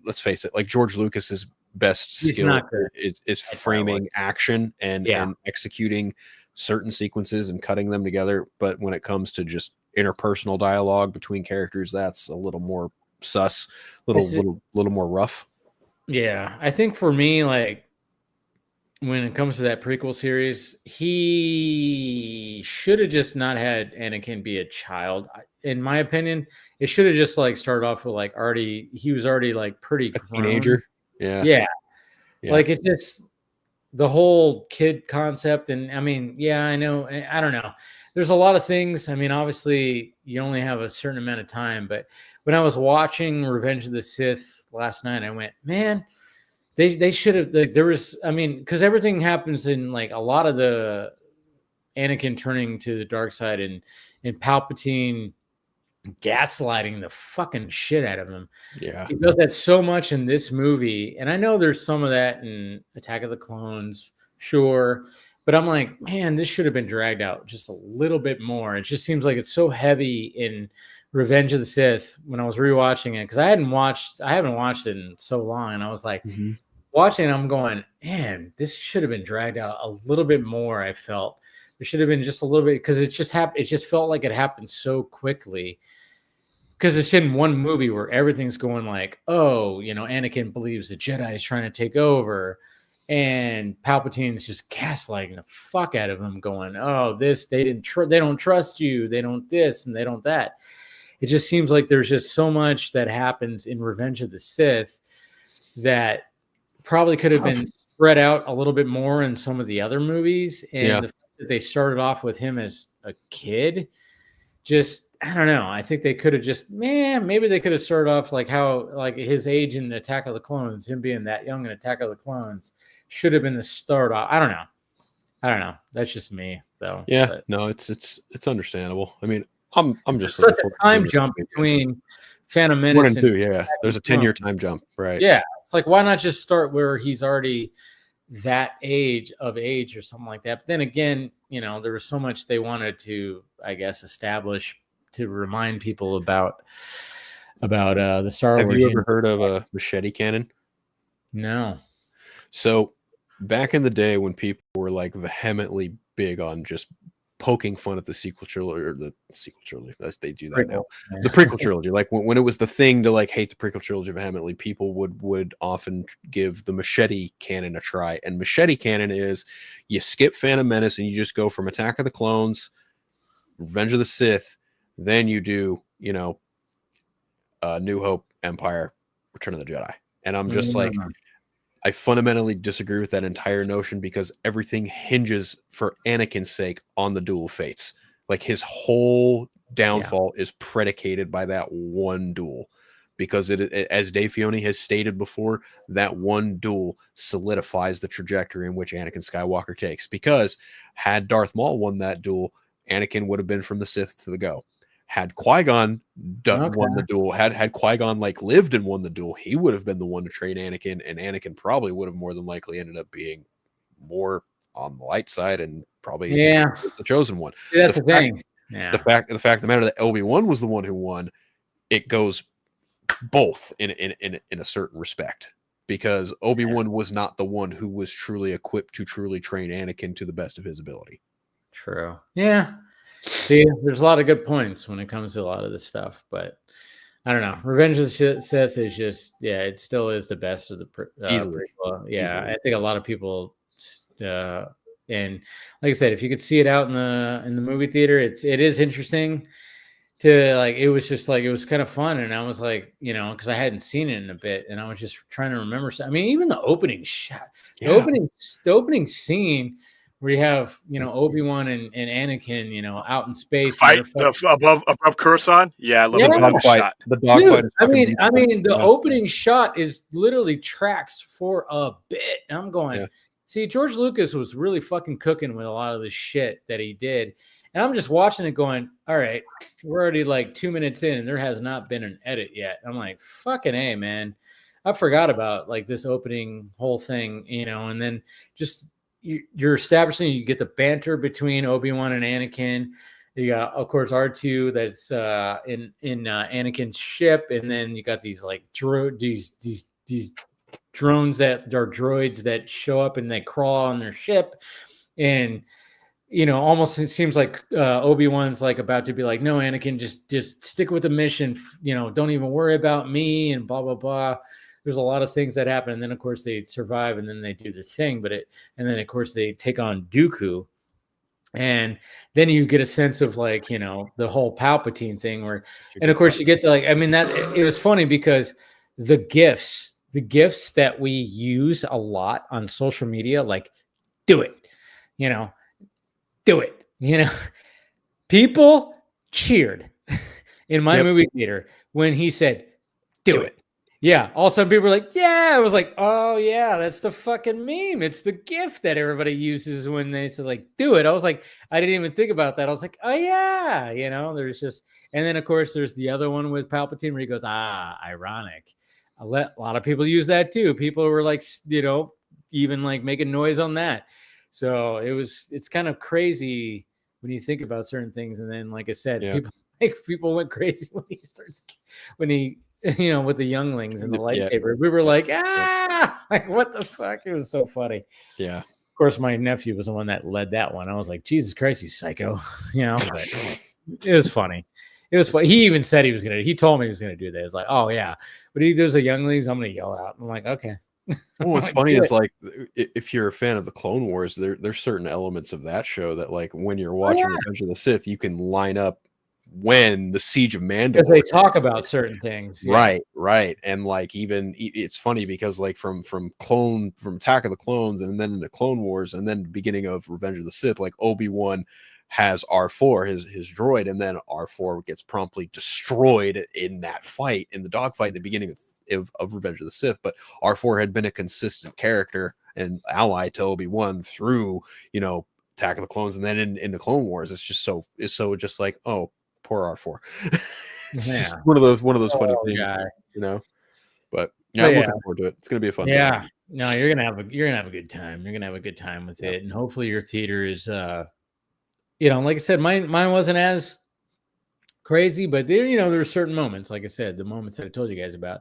let's face it, like George Lucas's best skill is framing action and executing certain sequences and cutting them together. But when it comes to just interpersonal dialogue between characters, that's a little more sus, little more rough. Yeah. I think for me, like when it comes to that prequel series, he should have just not had Anakin be a child. In my opinion, it should have just like started off with like he was already like pretty a teenager. Yeah. Like it just, the whole kid concept. And I mean, I know, I don't know. There's a lot of things. I mean, obviously you only have a certain amount of time, but when I was watching Revenge of the Sith last night, I went, man, they should have, like, there was, I mean, because everything happens in like a lot of the Anakin turning to the dark side and Palpatine gaslighting the fucking shit out of him. Yeah, he does that so much in this movie, and I know there's some of that in Attack of the Clones, sure, but I'm like, man, this should have been dragged out just a little bit more. It just seems like it's so heavy in Revenge of the Sith when I was rewatching it, because I haven't watched it in so long, and I was like watching it, I'm going, man, this should have been dragged out a little bit more. I felt there should have been just a little bit, because it just happened. It just felt like it happened so quickly. Because it's in one movie where everything's going like, oh, Anakin believes the Jedi is trying to take over, and Palpatine's just gaslighting the fuck out of him, going, oh, they don't trust you, they don't this and they don't that. It just seems like there's just so much that happens in Revenge of the Sith that probably could have been spread out a little bit more in some of the other movies, and the fact that they started off with him as a kid, just, I don't know. I think they could have just, maybe they could have started off like how, like his age in Attack of the Clones, him being that young in Attack of the Clones should have been the start off. I don't know. That's just me though. Yeah, but no, it's understandable. I mean, I'm just such a time jump between Phantom Menace 1 and 2. Yeah, there's a 10-year time jump, right? Yeah, it's like, why not just start where he's already that age or something like that? But then again, there was so much they wanted to, I guess, establish to remind people about the Star Wars. Have you ever heard of a machete cannon? No. So back in the day when people were like vehemently big on just poking fun at the sequel trilogy, or the sequel trilogy, they do that now. The prequel trilogy, like when it was the thing to like hate the prequel trilogy vehemently, people would often give the machete cannon a try. And machete cannon is, you skip Phantom Menace and you just go from Attack of the Clones, Revenge of the Sith, then you do, New Hope, Empire, Return of the Jedi. And I'm just like, I fundamentally disagree with that entire notion because everything hinges for Anakin's sake on the duel fates. Like his whole downfall is predicated by that one duel, because it, as Dave Filoni has stated before, that one duel solidifies the trajectory in which Anakin Skywalker takes. Because had Darth Maul won that duel, Anakin would have been from the Sith to the go. Had Qui-Gon won the duel, had Qui-Gon like lived and won the duel, he would have been the one to train Anakin, and Anakin probably would have more than likely ended up being more on the light side and probably the chosen one. That's the thing. Yeah. The fact of the matter that Obi-Wan was the one who won, it goes both in a certain respect, because Obi-Wan was not the one who was truly equipped to truly train Anakin to the best of his ability. True. Yeah. See, there's a lot of good points when it comes to a lot of this stuff, but I don't know. Revenge of the Sith is just, it still is the best of the prequel. Yeah, easily. I think a lot of people, and like I said, if you could see it out in the movie theater, it is interesting to like. It was just like, it was kind of fun, and I was like, because I hadn't seen it in a bit, and I was just trying to remember. I mean, even the opening shot, the opening scene, where you have, Obi-Wan and Anakin, out in space. Fight above Coruscant. Yeah, I love the dog shot. The dog fight. I mean, the opening shot is literally tracks for a bit. And I'm going, see, George Lucas was really fucking cooking with a lot of the shit that he did. And I'm just watching it going, all right, we're already like 2 minutes in and there has not been an edit yet. I'm like, fucking A, man. I forgot about like this opening whole thing, and then just... You're establishing, you get the banter between Obi-Wan and Anakin. You got, of course, R2 that's in Anakin's ship, and then you got these like these drones that are droids that show up and they crawl on their ship, and almost it seems like Obi-Wan's like about to be like, no, Anakin, just stick with the mission. Don't even worry about me and blah blah blah. There's a lot of things that happen, and then of course they survive, and then they do their thing. And then of course they take on Dooku, and then you get a sense of like the whole Palpatine thing, and of course you get that it was funny because the gifts that we use a lot on social media, like do it, people cheered in my movie theater when he said, do it. Yeah. All of a sudden people were like, yeah. I was like, oh yeah, that's the fucking meme. It's the GIF that everybody uses when they say like, do it. I was like, I didn't even think about that. I was like, oh yeah. There's just, and then of course there's the other one with Palpatine where he goes, ironic. A lot of people use that too. People were like, even like making noise on that. So it's kind of crazy when you think about certain things. And then, like I said, people went crazy when he with the younglings and the lightsaber. We were like, like what the fuck? It was so funny. Yeah. Of course, my nephew was the one that led that one. I was like, Jesus Christ, you psycho. But it was funny. It was funny. He even said he told me he was gonna do that. It's like, oh yeah. But he does the younglings, I'm gonna yell out. I'm like, okay. Well, what's funny is like if you're a fan of the Clone Wars, there's certain elements of that show that like when you're watching Revenge of the Sith, you can line up when the Siege of Mandalore, they talk about certain things, right, and like even it's funny because like from Attack of the Clones and then into Clone Wars and then the beginning of Revenge of the Sith, like Obi-Wan has R4, his droid, and then R4 gets promptly destroyed in that fight, in the dogfight in the beginning of Revenge of the Sith. But R4 had been a consistent character and ally to Obi-Wan through Attack of the Clones, and then in the Clone Wars, it's so just like, oh, poor R4. It's just one of those funny things, But I'm looking forward to it. It's gonna be a fun time. No, you're gonna have a good time. You're gonna have a good time with it, and hopefully your theater is like I said, mine wasn't as crazy, but there were certain moments, like I said, the moments that I told you guys about.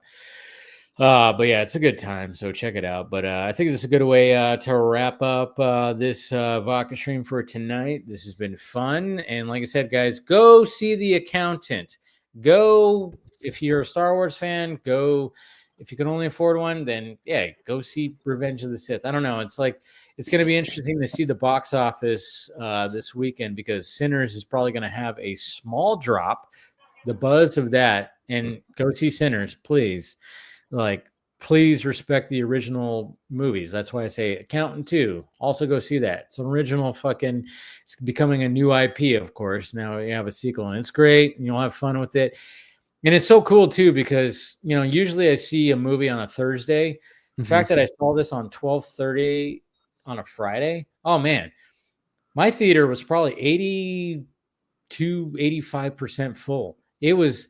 But yeah, it's a good time, so check it out. But I think this is a good way to wrap up this Vodka stream for tonight. This has been fun, and like I said, guys, go see The Accountant. Go if you're a Star Wars fan. Go if you can only afford one. Then go see Revenge of the Sith. I don't know. It's like it's going to be interesting to see the box office this weekend because Sinners is probably going to have a small drop. The buzz of that, and go see Sinners, please. Like please respect the original movies. That's why I say Accountant 2. Also go see that. It's an original fucking, it's becoming a new IP, of course. Now you have a sequel and it's great and you'll have fun with it. And it's so cool too, because, you know, usually I see a movie on a Thursday. The fact that I saw this on 12:30 on a Friday, oh man, my theater was probably 85% full. It was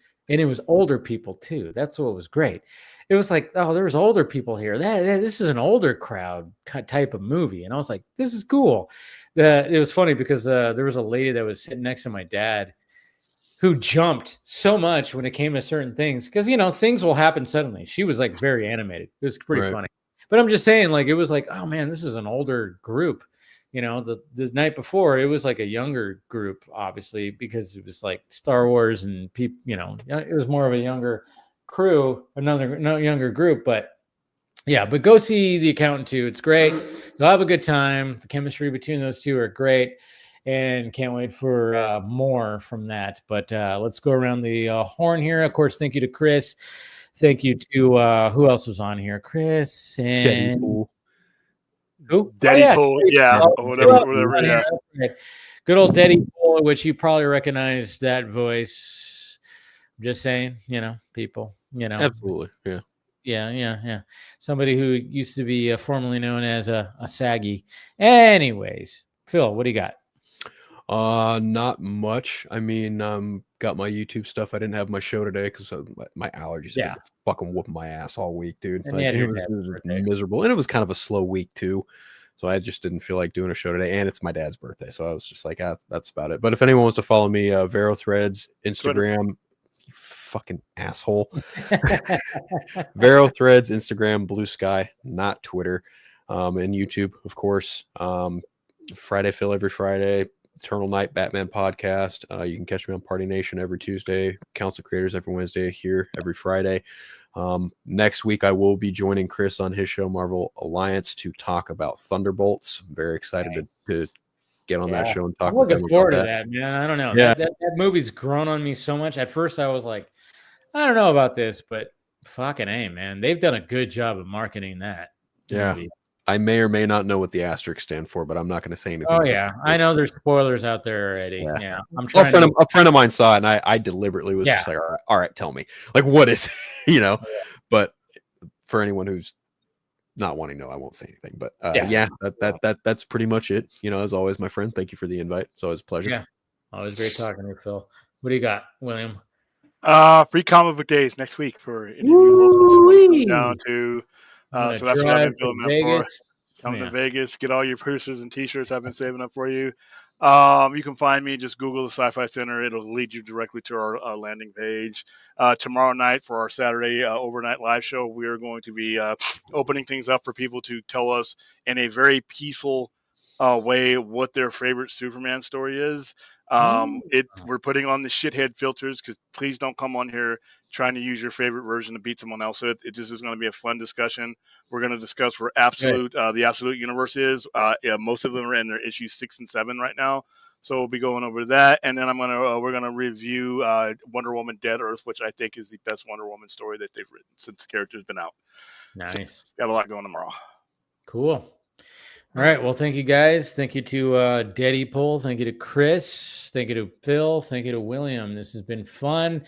older people too. That's what was great. It was like, oh, there was older people here. This is an older crowd type of movie. And I was like, this is cool. It was funny because there was a lady that was sitting next to my dad who jumped so much when it came to certain things. Because, you know, things will happen suddenly. She was like very animated. It was pretty funny. But I'm just saying, like, it was like, oh man, this is an older group. You know, the night before, it was like a younger group, obviously, because it was like Star Wars and people, you know, it was more of a younger crew, younger group. But yeah, but go see The Accountant 2. It's great. You'll have a good time. The chemistry between those two are great. And can't wait for more from that. But let's go around the horn here. Of course, thank you to Chris. Thank you to who else was on here? Chris and Deadpool. Who? Deadpool, whatever. Yeah. Good old Deadpool, which you probably recognize that voice. I'm just saying, you know, people, you know. Absolutely, Yeah. Somebody who used to be formerly known as a saggy. Anyways, Phil, what do you got? Not much. I mean, got my YouTube stuff. I didn't have my show today because my allergies have been fucking whooping my ass all week, dude. Like, it was miserable, and it was kind of a slow week too. So I just didn't feel like doing a show today, and it's my dad's birthday, so I was just like, that's about it. But if anyone wants to follow me, Vero Threads, Instagram, you fucking asshole. Vero Threads, Instagram, Blue Sky, not Twitter, and YouTube, of course. Friday Phil every Friday. Eternal Night Batman podcast. You can catch me on Party Nation every Tuesday, Council Creators every Wednesday, here every Friday. Next week I will be joining Chris on his show Marvel Alliance to talk about Thunderbolts. I'm very excited to get on that show and talk. I'm looking forward to that, man. I don't know. Yeah. That movie's grown on me so much. At first I was like, I don't know about this, but fucking A, man. They've done a good job of marketing that movie. I may or may not know what the asterisks stand for, but I'm not going to say anything. Oh yeah, I know there's spoilers out there already. Yeah, I'm trying. A friend of mine saw it, and I deliberately was just like, all right, tell me, like, what is, you know? But for anyone who's not wanting to know, I won't say anything. But that's pretty much it. You know, as always, my friend, thank you for the invite. It's always a pleasure. Yeah, always great talking to you, Phil. What do you got, William? Free comic book days next week for locals. Down to. So that's what I've been building up for. Come to Vegas, get all your posters and T-shirts I've been saving up for you. You can find me, just Google the Sci-Fi Center. It'll lead you directly to our landing page. Tomorrow night for our Saturday overnight live show, we are going to be opening things up for people to tell us in a very peaceful way what their favorite Superman story is. We're putting on the shithead filters because please don't come on here trying to use your favorite version to beat someone else. It just is going to be a fun discussion. We're going to discuss where the absolute universe is. Most of them are in their issues 6 and 7 right now, so we'll be going over that. And then we're gonna review Wonder Woman Dead Earth, which I think is the best Wonder Woman story that they've written since the character's been out. Nice, so, got a lot going tomorrow. Cool. All right. Well, thank you guys. Thank you to Deadpool. Thank you to Chris. Thank you to Phil. Thank you to William. This has been fun.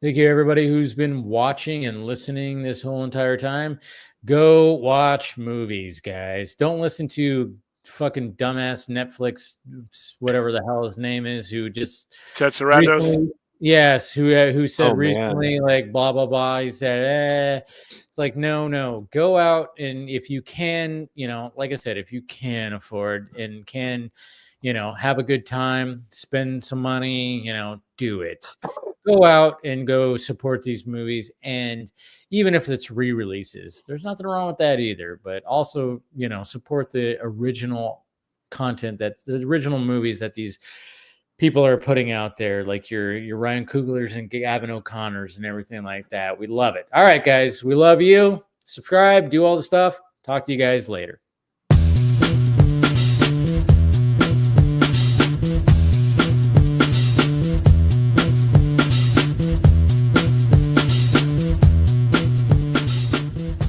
Thank you, everybody who's been watching and listening this whole entire time. Go watch movies, guys. Don't listen to fucking dumbass Netflix, whatever the hell his name is, who just Ted Sarandos. Yes, who said recently, like, blah, blah, blah. He said, It's like, no. Go out, and if you can, you know, like I said, if you can afford and can, you know, have a good time, spend some money, you know, do it. Go out and go support these movies. And even if it's re-releases, there's nothing wrong with that either. But also, you know, support the original content, the original movies that these people are putting out there, like your Ryan Coogler's and Gavin O'Connor's and everything like that. We love it. All right, guys, we love you. Subscribe, do all the stuff. Talk to you guys later.